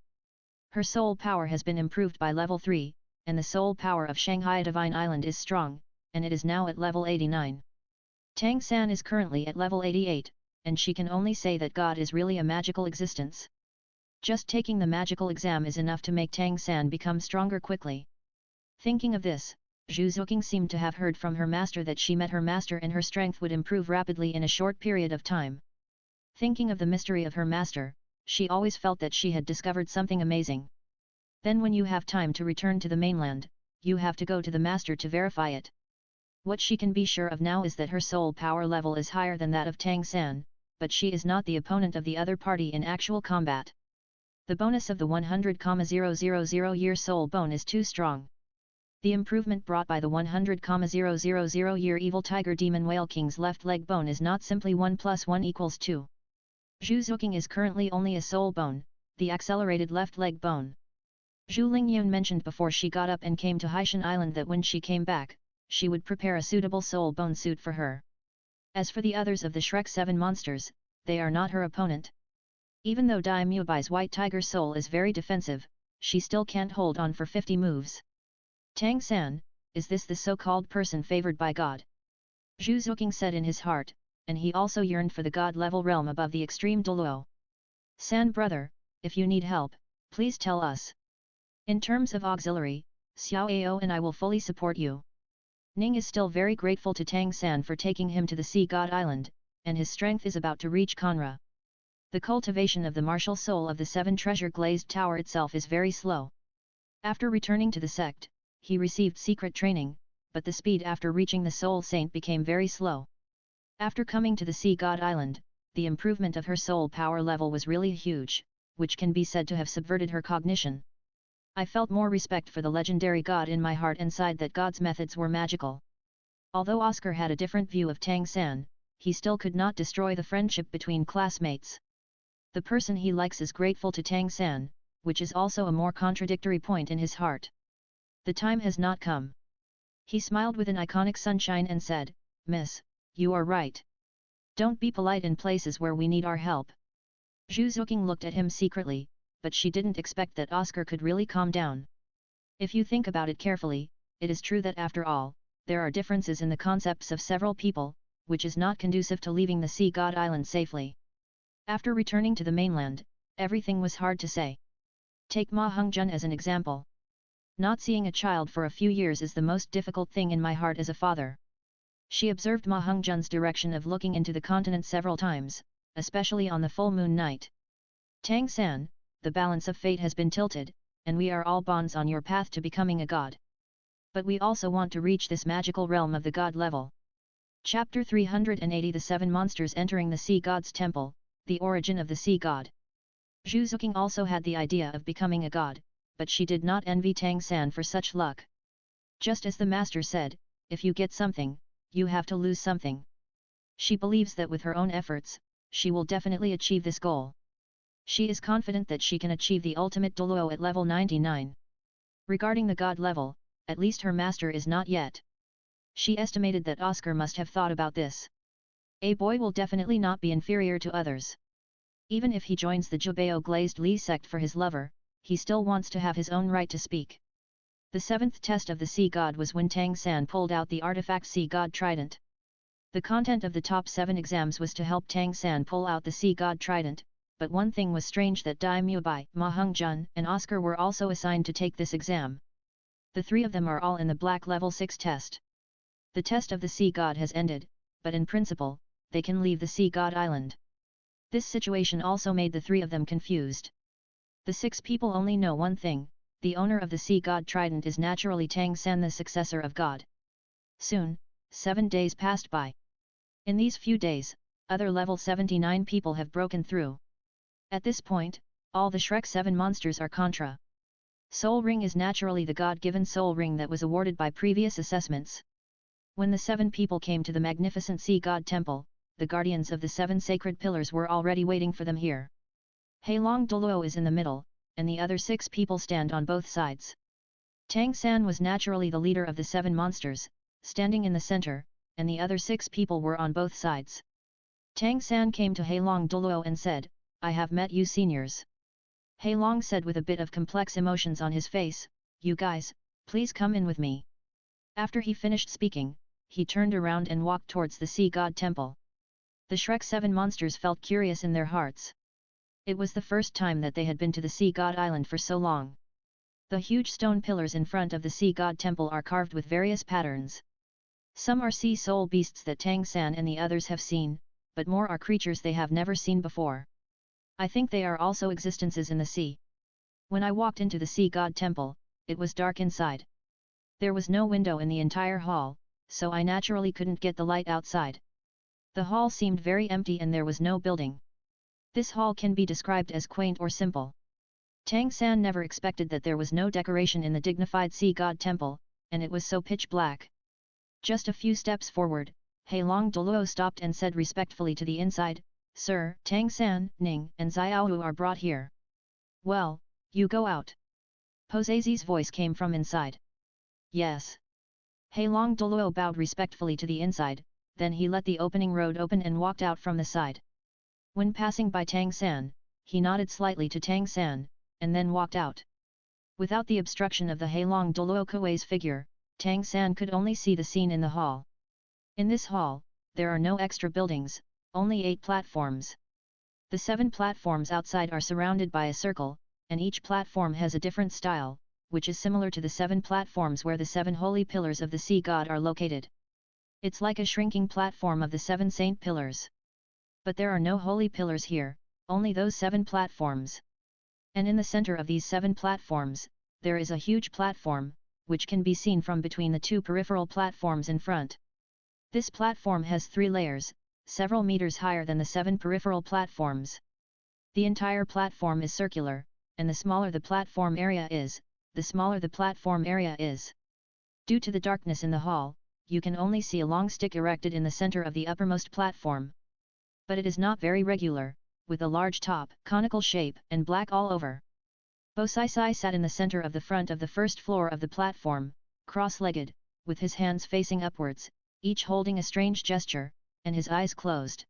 Her soul power has been improved by level 3, and the soul power of Shanghai Divine Island is strong, and it is now at level 89. Tang San is currently at level 88, and she can only say that God is really a magical existence. Just taking the magical exam is enough to make Tang San become stronger quickly. Thinking of this, Zhu Zuqing seemed to have heard from her master that she met her master and her strength would improve rapidly in a short period of time. Thinking of the mystery of her master, she always felt that she had discovered something amazing. Then when you have time to return to the mainland, you have to go to the master to verify it. What she can be sure of now is that her soul power level is higher than that of Tang San, but she is not the opponent of the other party in actual combat. The bonus of the 100,000 year soul bone is too strong. The improvement brought by the 100,000 year evil tiger demon whale king's left leg bone is not simply 1 + 1 = 2. Zhu Zuqing is currently only a soul bone, the accelerated left leg bone. Zhu Lingyun mentioned before she got up and came to Haishan Island that when she came back, she would prepare a suitable soul bone suit for her. As for the others of the Shrek 7 monsters, they are not her opponent. Even though Dai Mubai's white tiger soul is very defensive, she still can't hold on for 50 moves. Tang San, is this the so-called person favored by God? Zhu Zuqing said in his heart, and he also yearned for the god-level realm above the extreme Douluo. San brother, if you need help, please tell us. In terms of auxiliary, Xiao Ao and I will fully support you. Ning is still very grateful to Tang San for taking him to the Sea God Island, and his strength is about to reach Conra. The cultivation of the martial soul of the Seven Treasure Glazed Tower itself is very slow. After returning to the sect, he received secret training, but the speed after reaching the Soul Saint became very slow. After coming to the Sea God Island, the improvement of her soul power level was really huge, which can be said to have subverted her cognition. I felt more respect for the legendary god in my heart and sighed that God's methods were magical. Although Oscar had a different view of Tang San, he still could not destroy the friendship between classmates. The person he likes is grateful to Tang San, which is also a more contradictory point in his heart. The time has not come. He smiled with an iconic sunshine and said, "Miss, you are right. Don't be polite in places where we need our help." Zhu Zuqing looked at him secretly, but she didn't expect that Oscar could really calm down. If you think about it carefully, it is true that after all, there are differences in the concepts of several people, which is not conducive to leaving the Sea God Island safely. After returning to the mainland, everything was hard to say. Take Ma Hongjun as an example. Not seeing a child for a few years is the most difficult thing in my heart as a father. She observed Ma Hongjun's direction of looking into the continent several times, especially on the full moon night. Tang San, the balance of fate has been tilted, and we are all bonds on your path to becoming a god. But we also want to reach this magical realm of the god level. Chapter 380 The Seven Monsters Entering the Sea God's Temple, the Origin of the Sea God. Zhu Zuqing also had the idea of becoming a god, but she did not envy Tang San for such luck. Just as the master said, if you get something, you have to lose something. She believes that with her own efforts, she will definitely achieve this goal. She is confident that she can achieve the ultimate Douluo at level 99. Regarding the god level, at least her master is not yet. She estimated that Oscar must have thought about this. A boy will definitely not be inferior to others. Even if he joins the Jubeo Glazed Li sect for his lover, he still wants to have his own right to speak. The seventh test of the Sea God was when Tang San pulled out the artifact Sea God Trident. The content of the top 7 exams was to help Tang San pull out the Sea God Trident, but one thing was strange that Dai Mubai, Ma Hongjun and Oscar were also assigned to take this exam. The 3 of them are all in the Black Level 6 test. The test of the Sea God has ended, but in principle, they can leave the Sea God Island. This situation also made the 3 of them confused. The 6 people only know one thing, the owner of the Sea God Trident is naturally Tang San, the successor of God. Soon, 7 days passed by. In these few days, other level 79 people have broken through. At this point, all the Shrek 7 monsters are contra. Soul Ring is naturally the God-given Soul Ring that was awarded by previous assessments. When the 7 people came to the magnificent Sea God Temple, the guardians of the 7 sacred pillars were already waiting for them here. Heilong Douluo is in the middle, and the other 6 people stand on both sides. Tang San was naturally the leader of the 7 monsters, standing in the center, and the other 6 people were on both sides. Tang San came to Heilong Douluo and said, "I have met you seniors." Heilong said with a bit of complex emotions on his face, "You guys, please come in with me." After he finished speaking, he turned around and walked towards the Sea God Temple. The Shrek 7 monsters felt curious in their hearts. It was the first time that they had been to the Sea God Island for so long. The huge stone pillars in front of the Sea God Temple are carved with various patterns. Some are sea soul beasts that Tang San and the others have seen, but more are creatures they have never seen before. I think they are also existences in the sea. When I walked into the Sea God Temple, it was dark inside. There was no window in the entire hall, so I naturally couldn't get the light outside. The hall seemed very empty and there was no building. This hall can be described as quaint or simple. Tang San never expected that there was no decoration in the dignified Sea God Temple, and it was so pitch black. Just a few steps forward, Heilong Douluo stopped and said respectfully to the inside, "Sir, Tang San, Ning and Xiaowu are brought here." "Well, you go out." Posezi's voice came from inside. "Yes." Heilong Douluo bowed respectfully to the inside, then he let the opening road open and walked out from the side. When passing by Tang San, he nodded slightly to Tang San, and then walked out. Without the obstruction of the Heilong Douluo Kuei's figure, Tang San could only see the scene in the hall. In this hall, there are no extra buildings, only 8 platforms. The 7 platforms outside are surrounded by a circle, and each platform has a different style, which is similar to the 7 platforms where the 7 holy pillars of the sea god are located. It's like a shrinking platform of the 7 saint pillars. But there are no holy pillars here, only those 7 platforms. And in the center of these 7 platforms, there is a huge platform, which can be seen from between the 2 peripheral platforms in front. This platform has 3 layers, several meters higher than the 7 peripheral platforms. The entire platform is circular, and the smaller the platform area is, the smaller the platform area is. Due to the darkness in the hall, you can only see a long stick erected in the center of the uppermost platform. But it is not very regular, with a large top, conical shape, and black all over. Bosai sat in the center of the front of the first floor of the platform, cross-legged, with his hands facing upwards, each holding a strange gesture, and his eyes closed.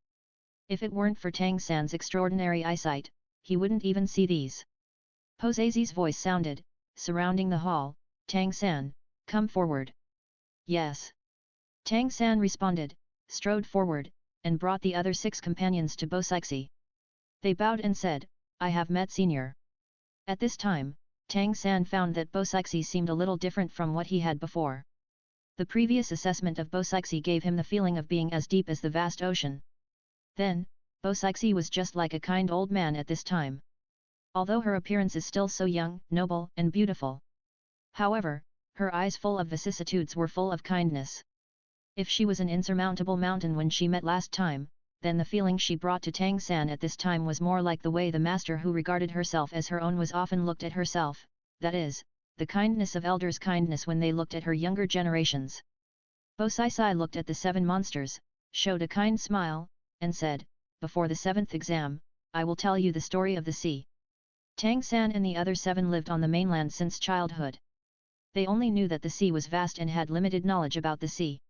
If it weren't for Tang San's extraordinary eyesight, he wouldn't even see these. Posezi's voice sounded, surrounding the hall, "Tang San, come forward." "Yes." Tang San responded, strode forward, and brought the other 6 companions to Bosai. They bowed and said, "I have met Senior." At this time, Tang San found that Bosai seemed a little different from what he had before. The previous assessment of Bosai gave him the feeling of being as deep as the vast ocean. Then, Bosai was just like a kind old man at this time. Although her appearance is still so young, noble, and beautiful. However, her eyes full of vicissitudes were full of kindness. If she was an insurmountable mountain when she met last time, then the feeling she brought to Tang San at this time was more like the way the master who regarded herself as her own was often looked at herself, that is, the kindness of elders' kindness when they looked at her younger generations. Bosai looked at the 7 monsters, showed a kind smile, and said, "Before the 7th exam, I will tell you the story of the sea." Tang San and the other 7 lived on the mainland since childhood. They only knew that the sea was vast and had limited knowledge about the sea.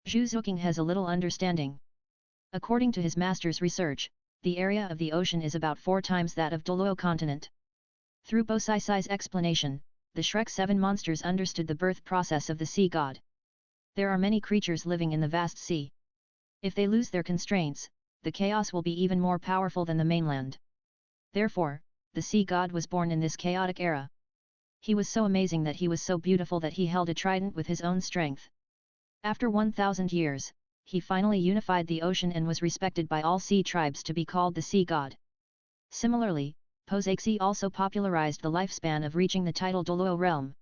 Zhu Zuqing has a little understanding. According to his master's research, the area of the ocean is about 4 times that of Douluo continent. Through Bosai's explanation, the Shrek 7 monsters understood the birth process of the sea god. There are many creatures living in the vast sea. If they lose their constraints, the chaos will be even more powerful than the mainland. Therefore, the sea god was born in this chaotic era. He was so amazing that he was so beautiful that he held a trident with his own strength. After 1,000 years, he finally unified the ocean and was respected by all sea tribes to be called the sea god. Similarly, Posexi also popularized the lifespan of reaching the title Douluo realm.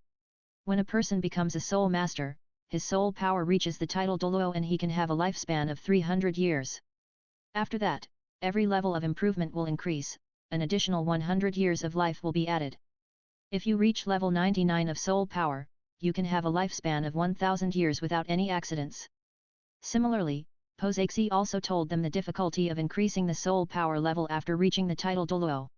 When a person becomes a soul master, his soul power reaches the title Douluo and he can have a lifespan of 300 years. After that, every level of improvement will increase, an additional 100 years of life will be added. If you reach level 99 of soul power, you can have a lifespan of 1,000 years without any accidents. Similarly, Posexi also told them the difficulty of increasing the soul power level after reaching the title Douluo.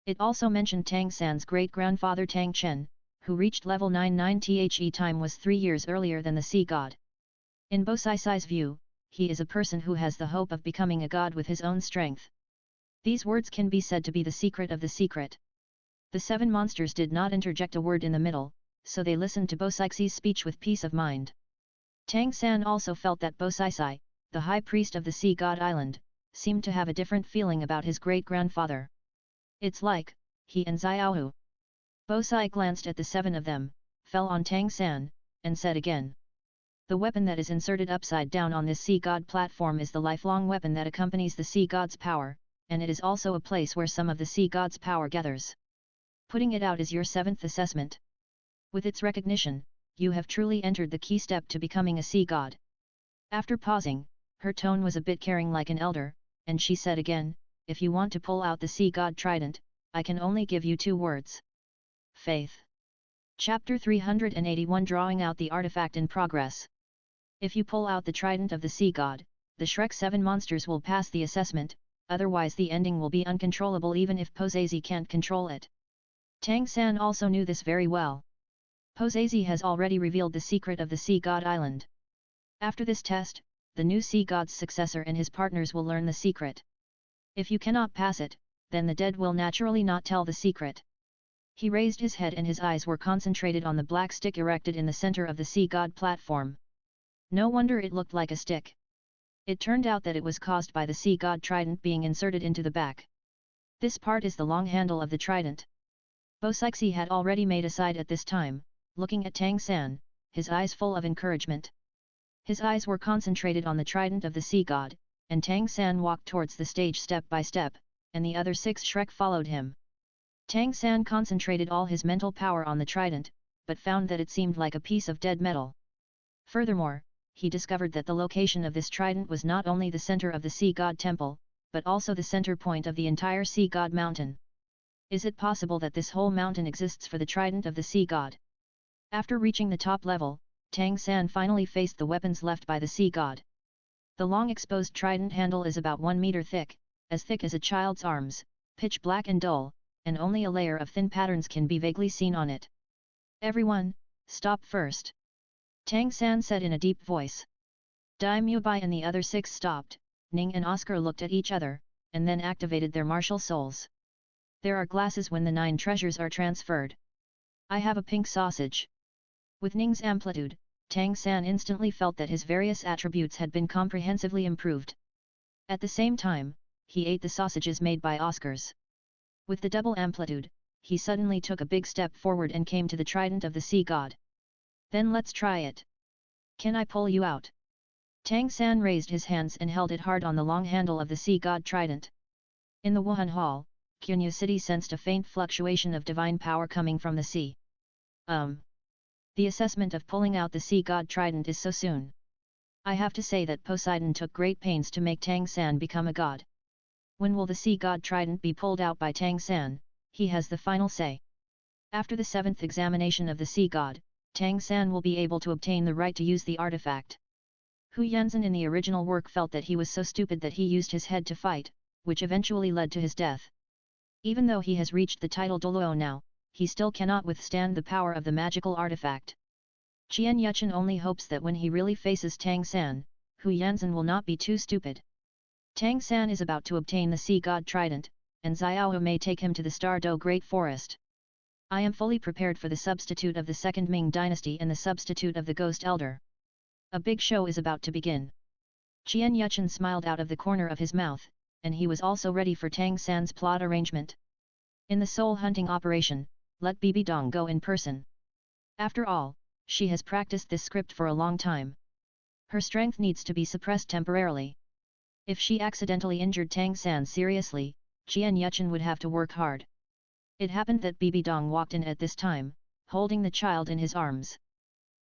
It also mentioned Tang San's great-grandfather Tang Chen, who reached level 99. The time was 3 years earlier than the sea god. In Bosai's view, he is a person who has the hope of becoming a god with his own strength. These words can be said to be the secret of the secret. The 7 monsters did not interject a word in the middle, so they listened to Bosai's speech with peace of mind. Tang San also felt that Bosai, the high priest of the sea god island, seemed to have a different feeling about his great-grandfather. It's like, he and Xiaohu. Bosai glanced at the 7 of them, fell on Tang San, and said again. The weapon that is inserted upside down on this sea god platform is the lifelong weapon that accompanies the sea god's power, and it is also a place where some of the sea god's power gathers. Putting it out is your 7th assessment. With its recognition, you have truly entered the key step to becoming a sea god. After pausing, her tone was a bit caring like an elder, and she said again, if you want to pull out the sea god trident, I can only give you 2 words. Faith. Chapter 381 Drawing out the artifact in progress. If you pull out the trident of the sea god, the Shrek 7 monsters will pass the assessment, otherwise the ending will be uncontrollable even if Posezi can't control it. Tang San also knew this very well. Posezi has already revealed the secret of the sea god island. After this test, the new sea god's successor and his partners will learn the secret. If you cannot pass it, then the dead will naturally not tell the secret. He raised his head and his eyes were concentrated on the black stick erected in the center of the sea god platform. No wonder it looked like a stick. It turned out that it was caused by the sea god trident being inserted into the back. This part is the long handle of the trident. Bo Sixi had already made a side at this time, looking at Tang San, his eyes full of encouragement. His eyes were concentrated on the trident of the sea god, and Tang San walked towards the stage step by step, and the other 6 Shrek followed him. Tang San concentrated all his mental power on the trident, but found that it seemed like a piece of dead metal. Furthermore, he discovered that the location of this trident was not only the center of the sea god temple, but also the center point of the entire sea god mountain. Is it possible that this whole mountain exists for the trident of the sea god? After reaching the top level, Tang San finally faced the weapons left by the sea god. The long exposed trident handle is about 1 meter thick as a child's arms, pitch black and dull, and only a layer of thin patterns can be vaguely seen on it. Everyone, stop first! Tang San said in a deep voice. Daimyo Bai and the other 6 stopped. Ning and Oscar looked at each other, and then activated their martial souls. There are glasses when the 9 treasures are transferred. I have a pink sausage. With Ning's amplitude, Tang San instantly felt that his various attributes had been comprehensively improved. At the same time, he ate the sausages made by Oscars. With the double amplitude, he suddenly took a big step forward and came to the trident of the sea god. Then let's try it. Can I pull you out? Tang San raised his hands and held it hard on the long handle of the sea god trident. In the Wuhan Hall, Qunya City sensed a faint fluctuation of divine power coming from the sea. The assessment of pulling out the sea god trident is so soon. I have to say that Poseidon took great pains to make Tang San become a god. When will the sea god trident be pulled out by Tang San? He has the final say. After the 7th examination of the sea god, Tang San will be able to obtain the right to use the artifact. Hu Yanzhen in the original work felt that he was so stupid that he used his head to fight, which eventually led to his death. Even though he has reached the title Douluo now, he still cannot withstand the power of the magical artifact. Qian Yuchen only hopes that when he really faces Tang San, Hu Yanzhen will not be too stupid. Tang San is about to obtain the sea god trident, and Xiao may take him to the Star Do Great Forest. I am fully prepared for the substitute of the Second Ming Dynasty and the substitute of the Ghost Elder. A big show is about to begin. Qian Yuchen smiled out of the corner of his mouth, and he was also ready for Tang San's plot arrangement. In the soul hunting operation, let Bibi Dong go in person. After all, she has practiced this script for a long time. Her strength needs to be suppressed temporarily. If she accidentally injured Tang San seriously, Qian Yuchen would have to work hard. It happened that Bibi Dong walked in at this time, holding the child in his arms.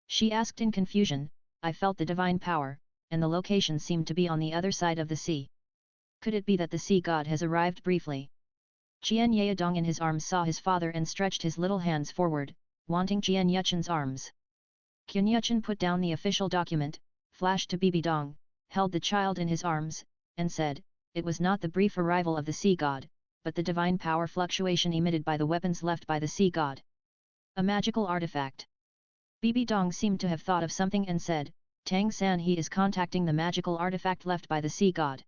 She asked in confusion, I felt the divine power, and the location seemed to be on the other side of the sea. Could it be that the sea god has arrived briefly? Qian Yadong in his arms saw his father and stretched his little hands forward, wanting Qian Yuchen's arms. Qian Yuchen put down the official document, flashed to Bibi Dong, held the child in his arms, and said, it was not the brief arrival of the sea god, but the divine power fluctuation emitted by the weapons left by the sea god. A magical artifact. Bibi Dong seemed to have thought of something and said, Tang San he is contacting the magical artifact left by the sea god.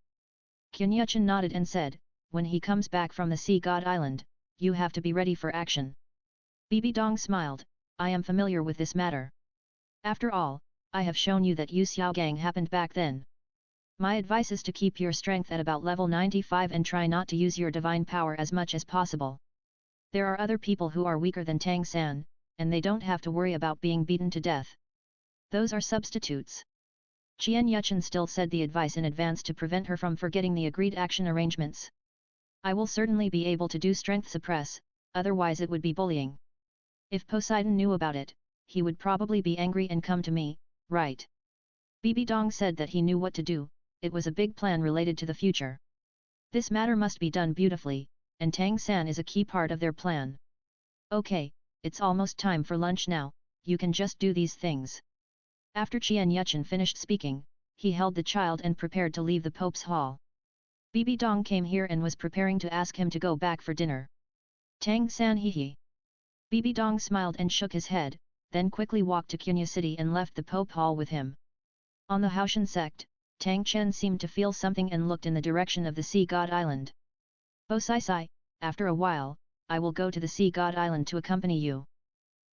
Qian Yuchen nodded and said, when he comes back from the sea god island, you have to be ready for action. Bibi Dong smiled, I am familiar with this matter. After all, I have shown you that Yu Xiaogang happened back then. My advice is to keep your strength at about level 95 and try not to use your divine power as much as possible. There are other people who are weaker than Tang San, and they don't have to worry about being beaten to death. Those are substitutes. Qian Yuchen still said the advice in advance to prevent her from forgetting the agreed action arrangements. I will certainly be able to do strength suppress, otherwise it would be bullying. If Poseidon knew about it, he would probably be angry and come to me, right? Bibi Dong said that he knew what to do, it was a big plan related to the future. This matter must be done beautifully, and Tang San is a key part of their plan. Okay, it's almost time for lunch now, you can just do these things. After Qian Yuchen finished speaking, he held the child and prepared to leave the Pope's hall. Bibi Dong came here and was preparing to ask him to go back for dinner. Tang San hee. Bibi Dong smiled and shook his head, then quickly walked to Qunya City and left the Pope Hall with him. On the Haoshan sect, Tang Chen seemed to feel something and looked in the direction of the Sea God Island. Bo Sai, after a while, I will go to the Sea God Island to accompany you.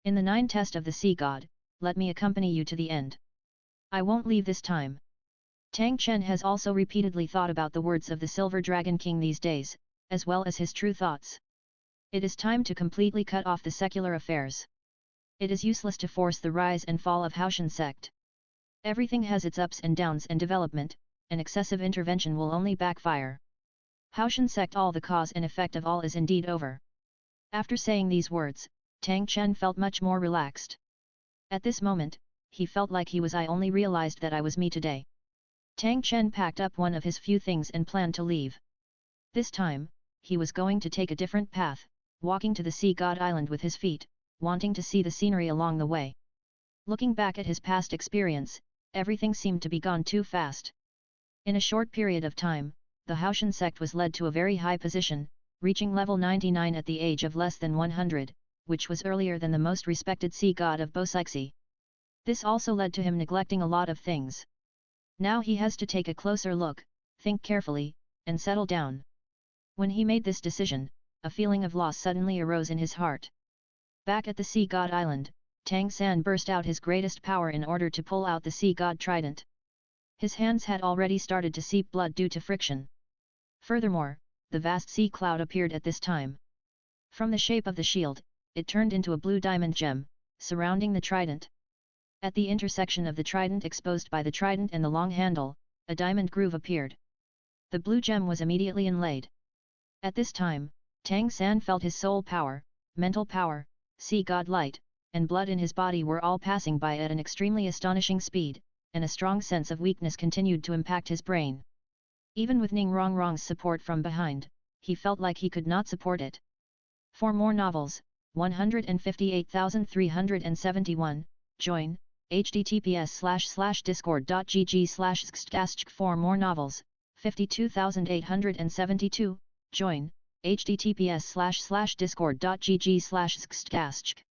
In the 9 test of the Sea God, let me accompany you to the end. I won't leave this time. Tang Chen has also repeatedly thought about the words of the Silver Dragon King these days, as well as his true thoughts. It is time to completely cut off the secular affairs. It is useless to force the rise and fall of Haoshan sect. Everything has its ups and downs and development, and excessive intervention will only backfire. Haoshan sect, all the cause and effect of all is indeed over. After saying these words, Tang Chen felt much more relaxed. At this moment, he felt like he was I only realized that I was me today. Tang Chen packed up one of his few things and planned to leave. This time, he was going to take a different path, walking to the Sea God Island with his feet, wanting to see the scenery along the way. Looking back at his past experience, everything seemed to be gone too fast. In a short period of time, the Haoshan sect was led to a very high position, reaching level 99 at the age of less than 100, which was earlier than the most respected sea god of Bosixi. This also led to him neglecting a lot of things. Now he has to take a closer look, think carefully, and settle down. When he made this decision, a feeling of loss suddenly arose in his heart. Back at the Sea God Island, Tang San burst out his greatest power in order to pull out the Sea God Trident. His hands had already started to seep blood due to friction. Furthermore, the vast sea cloud appeared at this time. From the shape of the shield, it turned into a blue diamond gem, surrounding the trident. At the intersection of the trident exposed by the trident and the long handle, a diamond groove appeared. The blue gem was immediately inlaid. At this time, Tang San felt his soul power, mental power, sea god light, and blood in his body were all passing by at an extremely astonishing speed, and a strong sense of weakness continued to impact his brain. Even with Ning Rongrong's support from behind, he felt like he could not support it. For more novels, 158,371, join, https://discord.gg/xcastch. For more novels, 52,872, join, https://discord.gg/xcastch.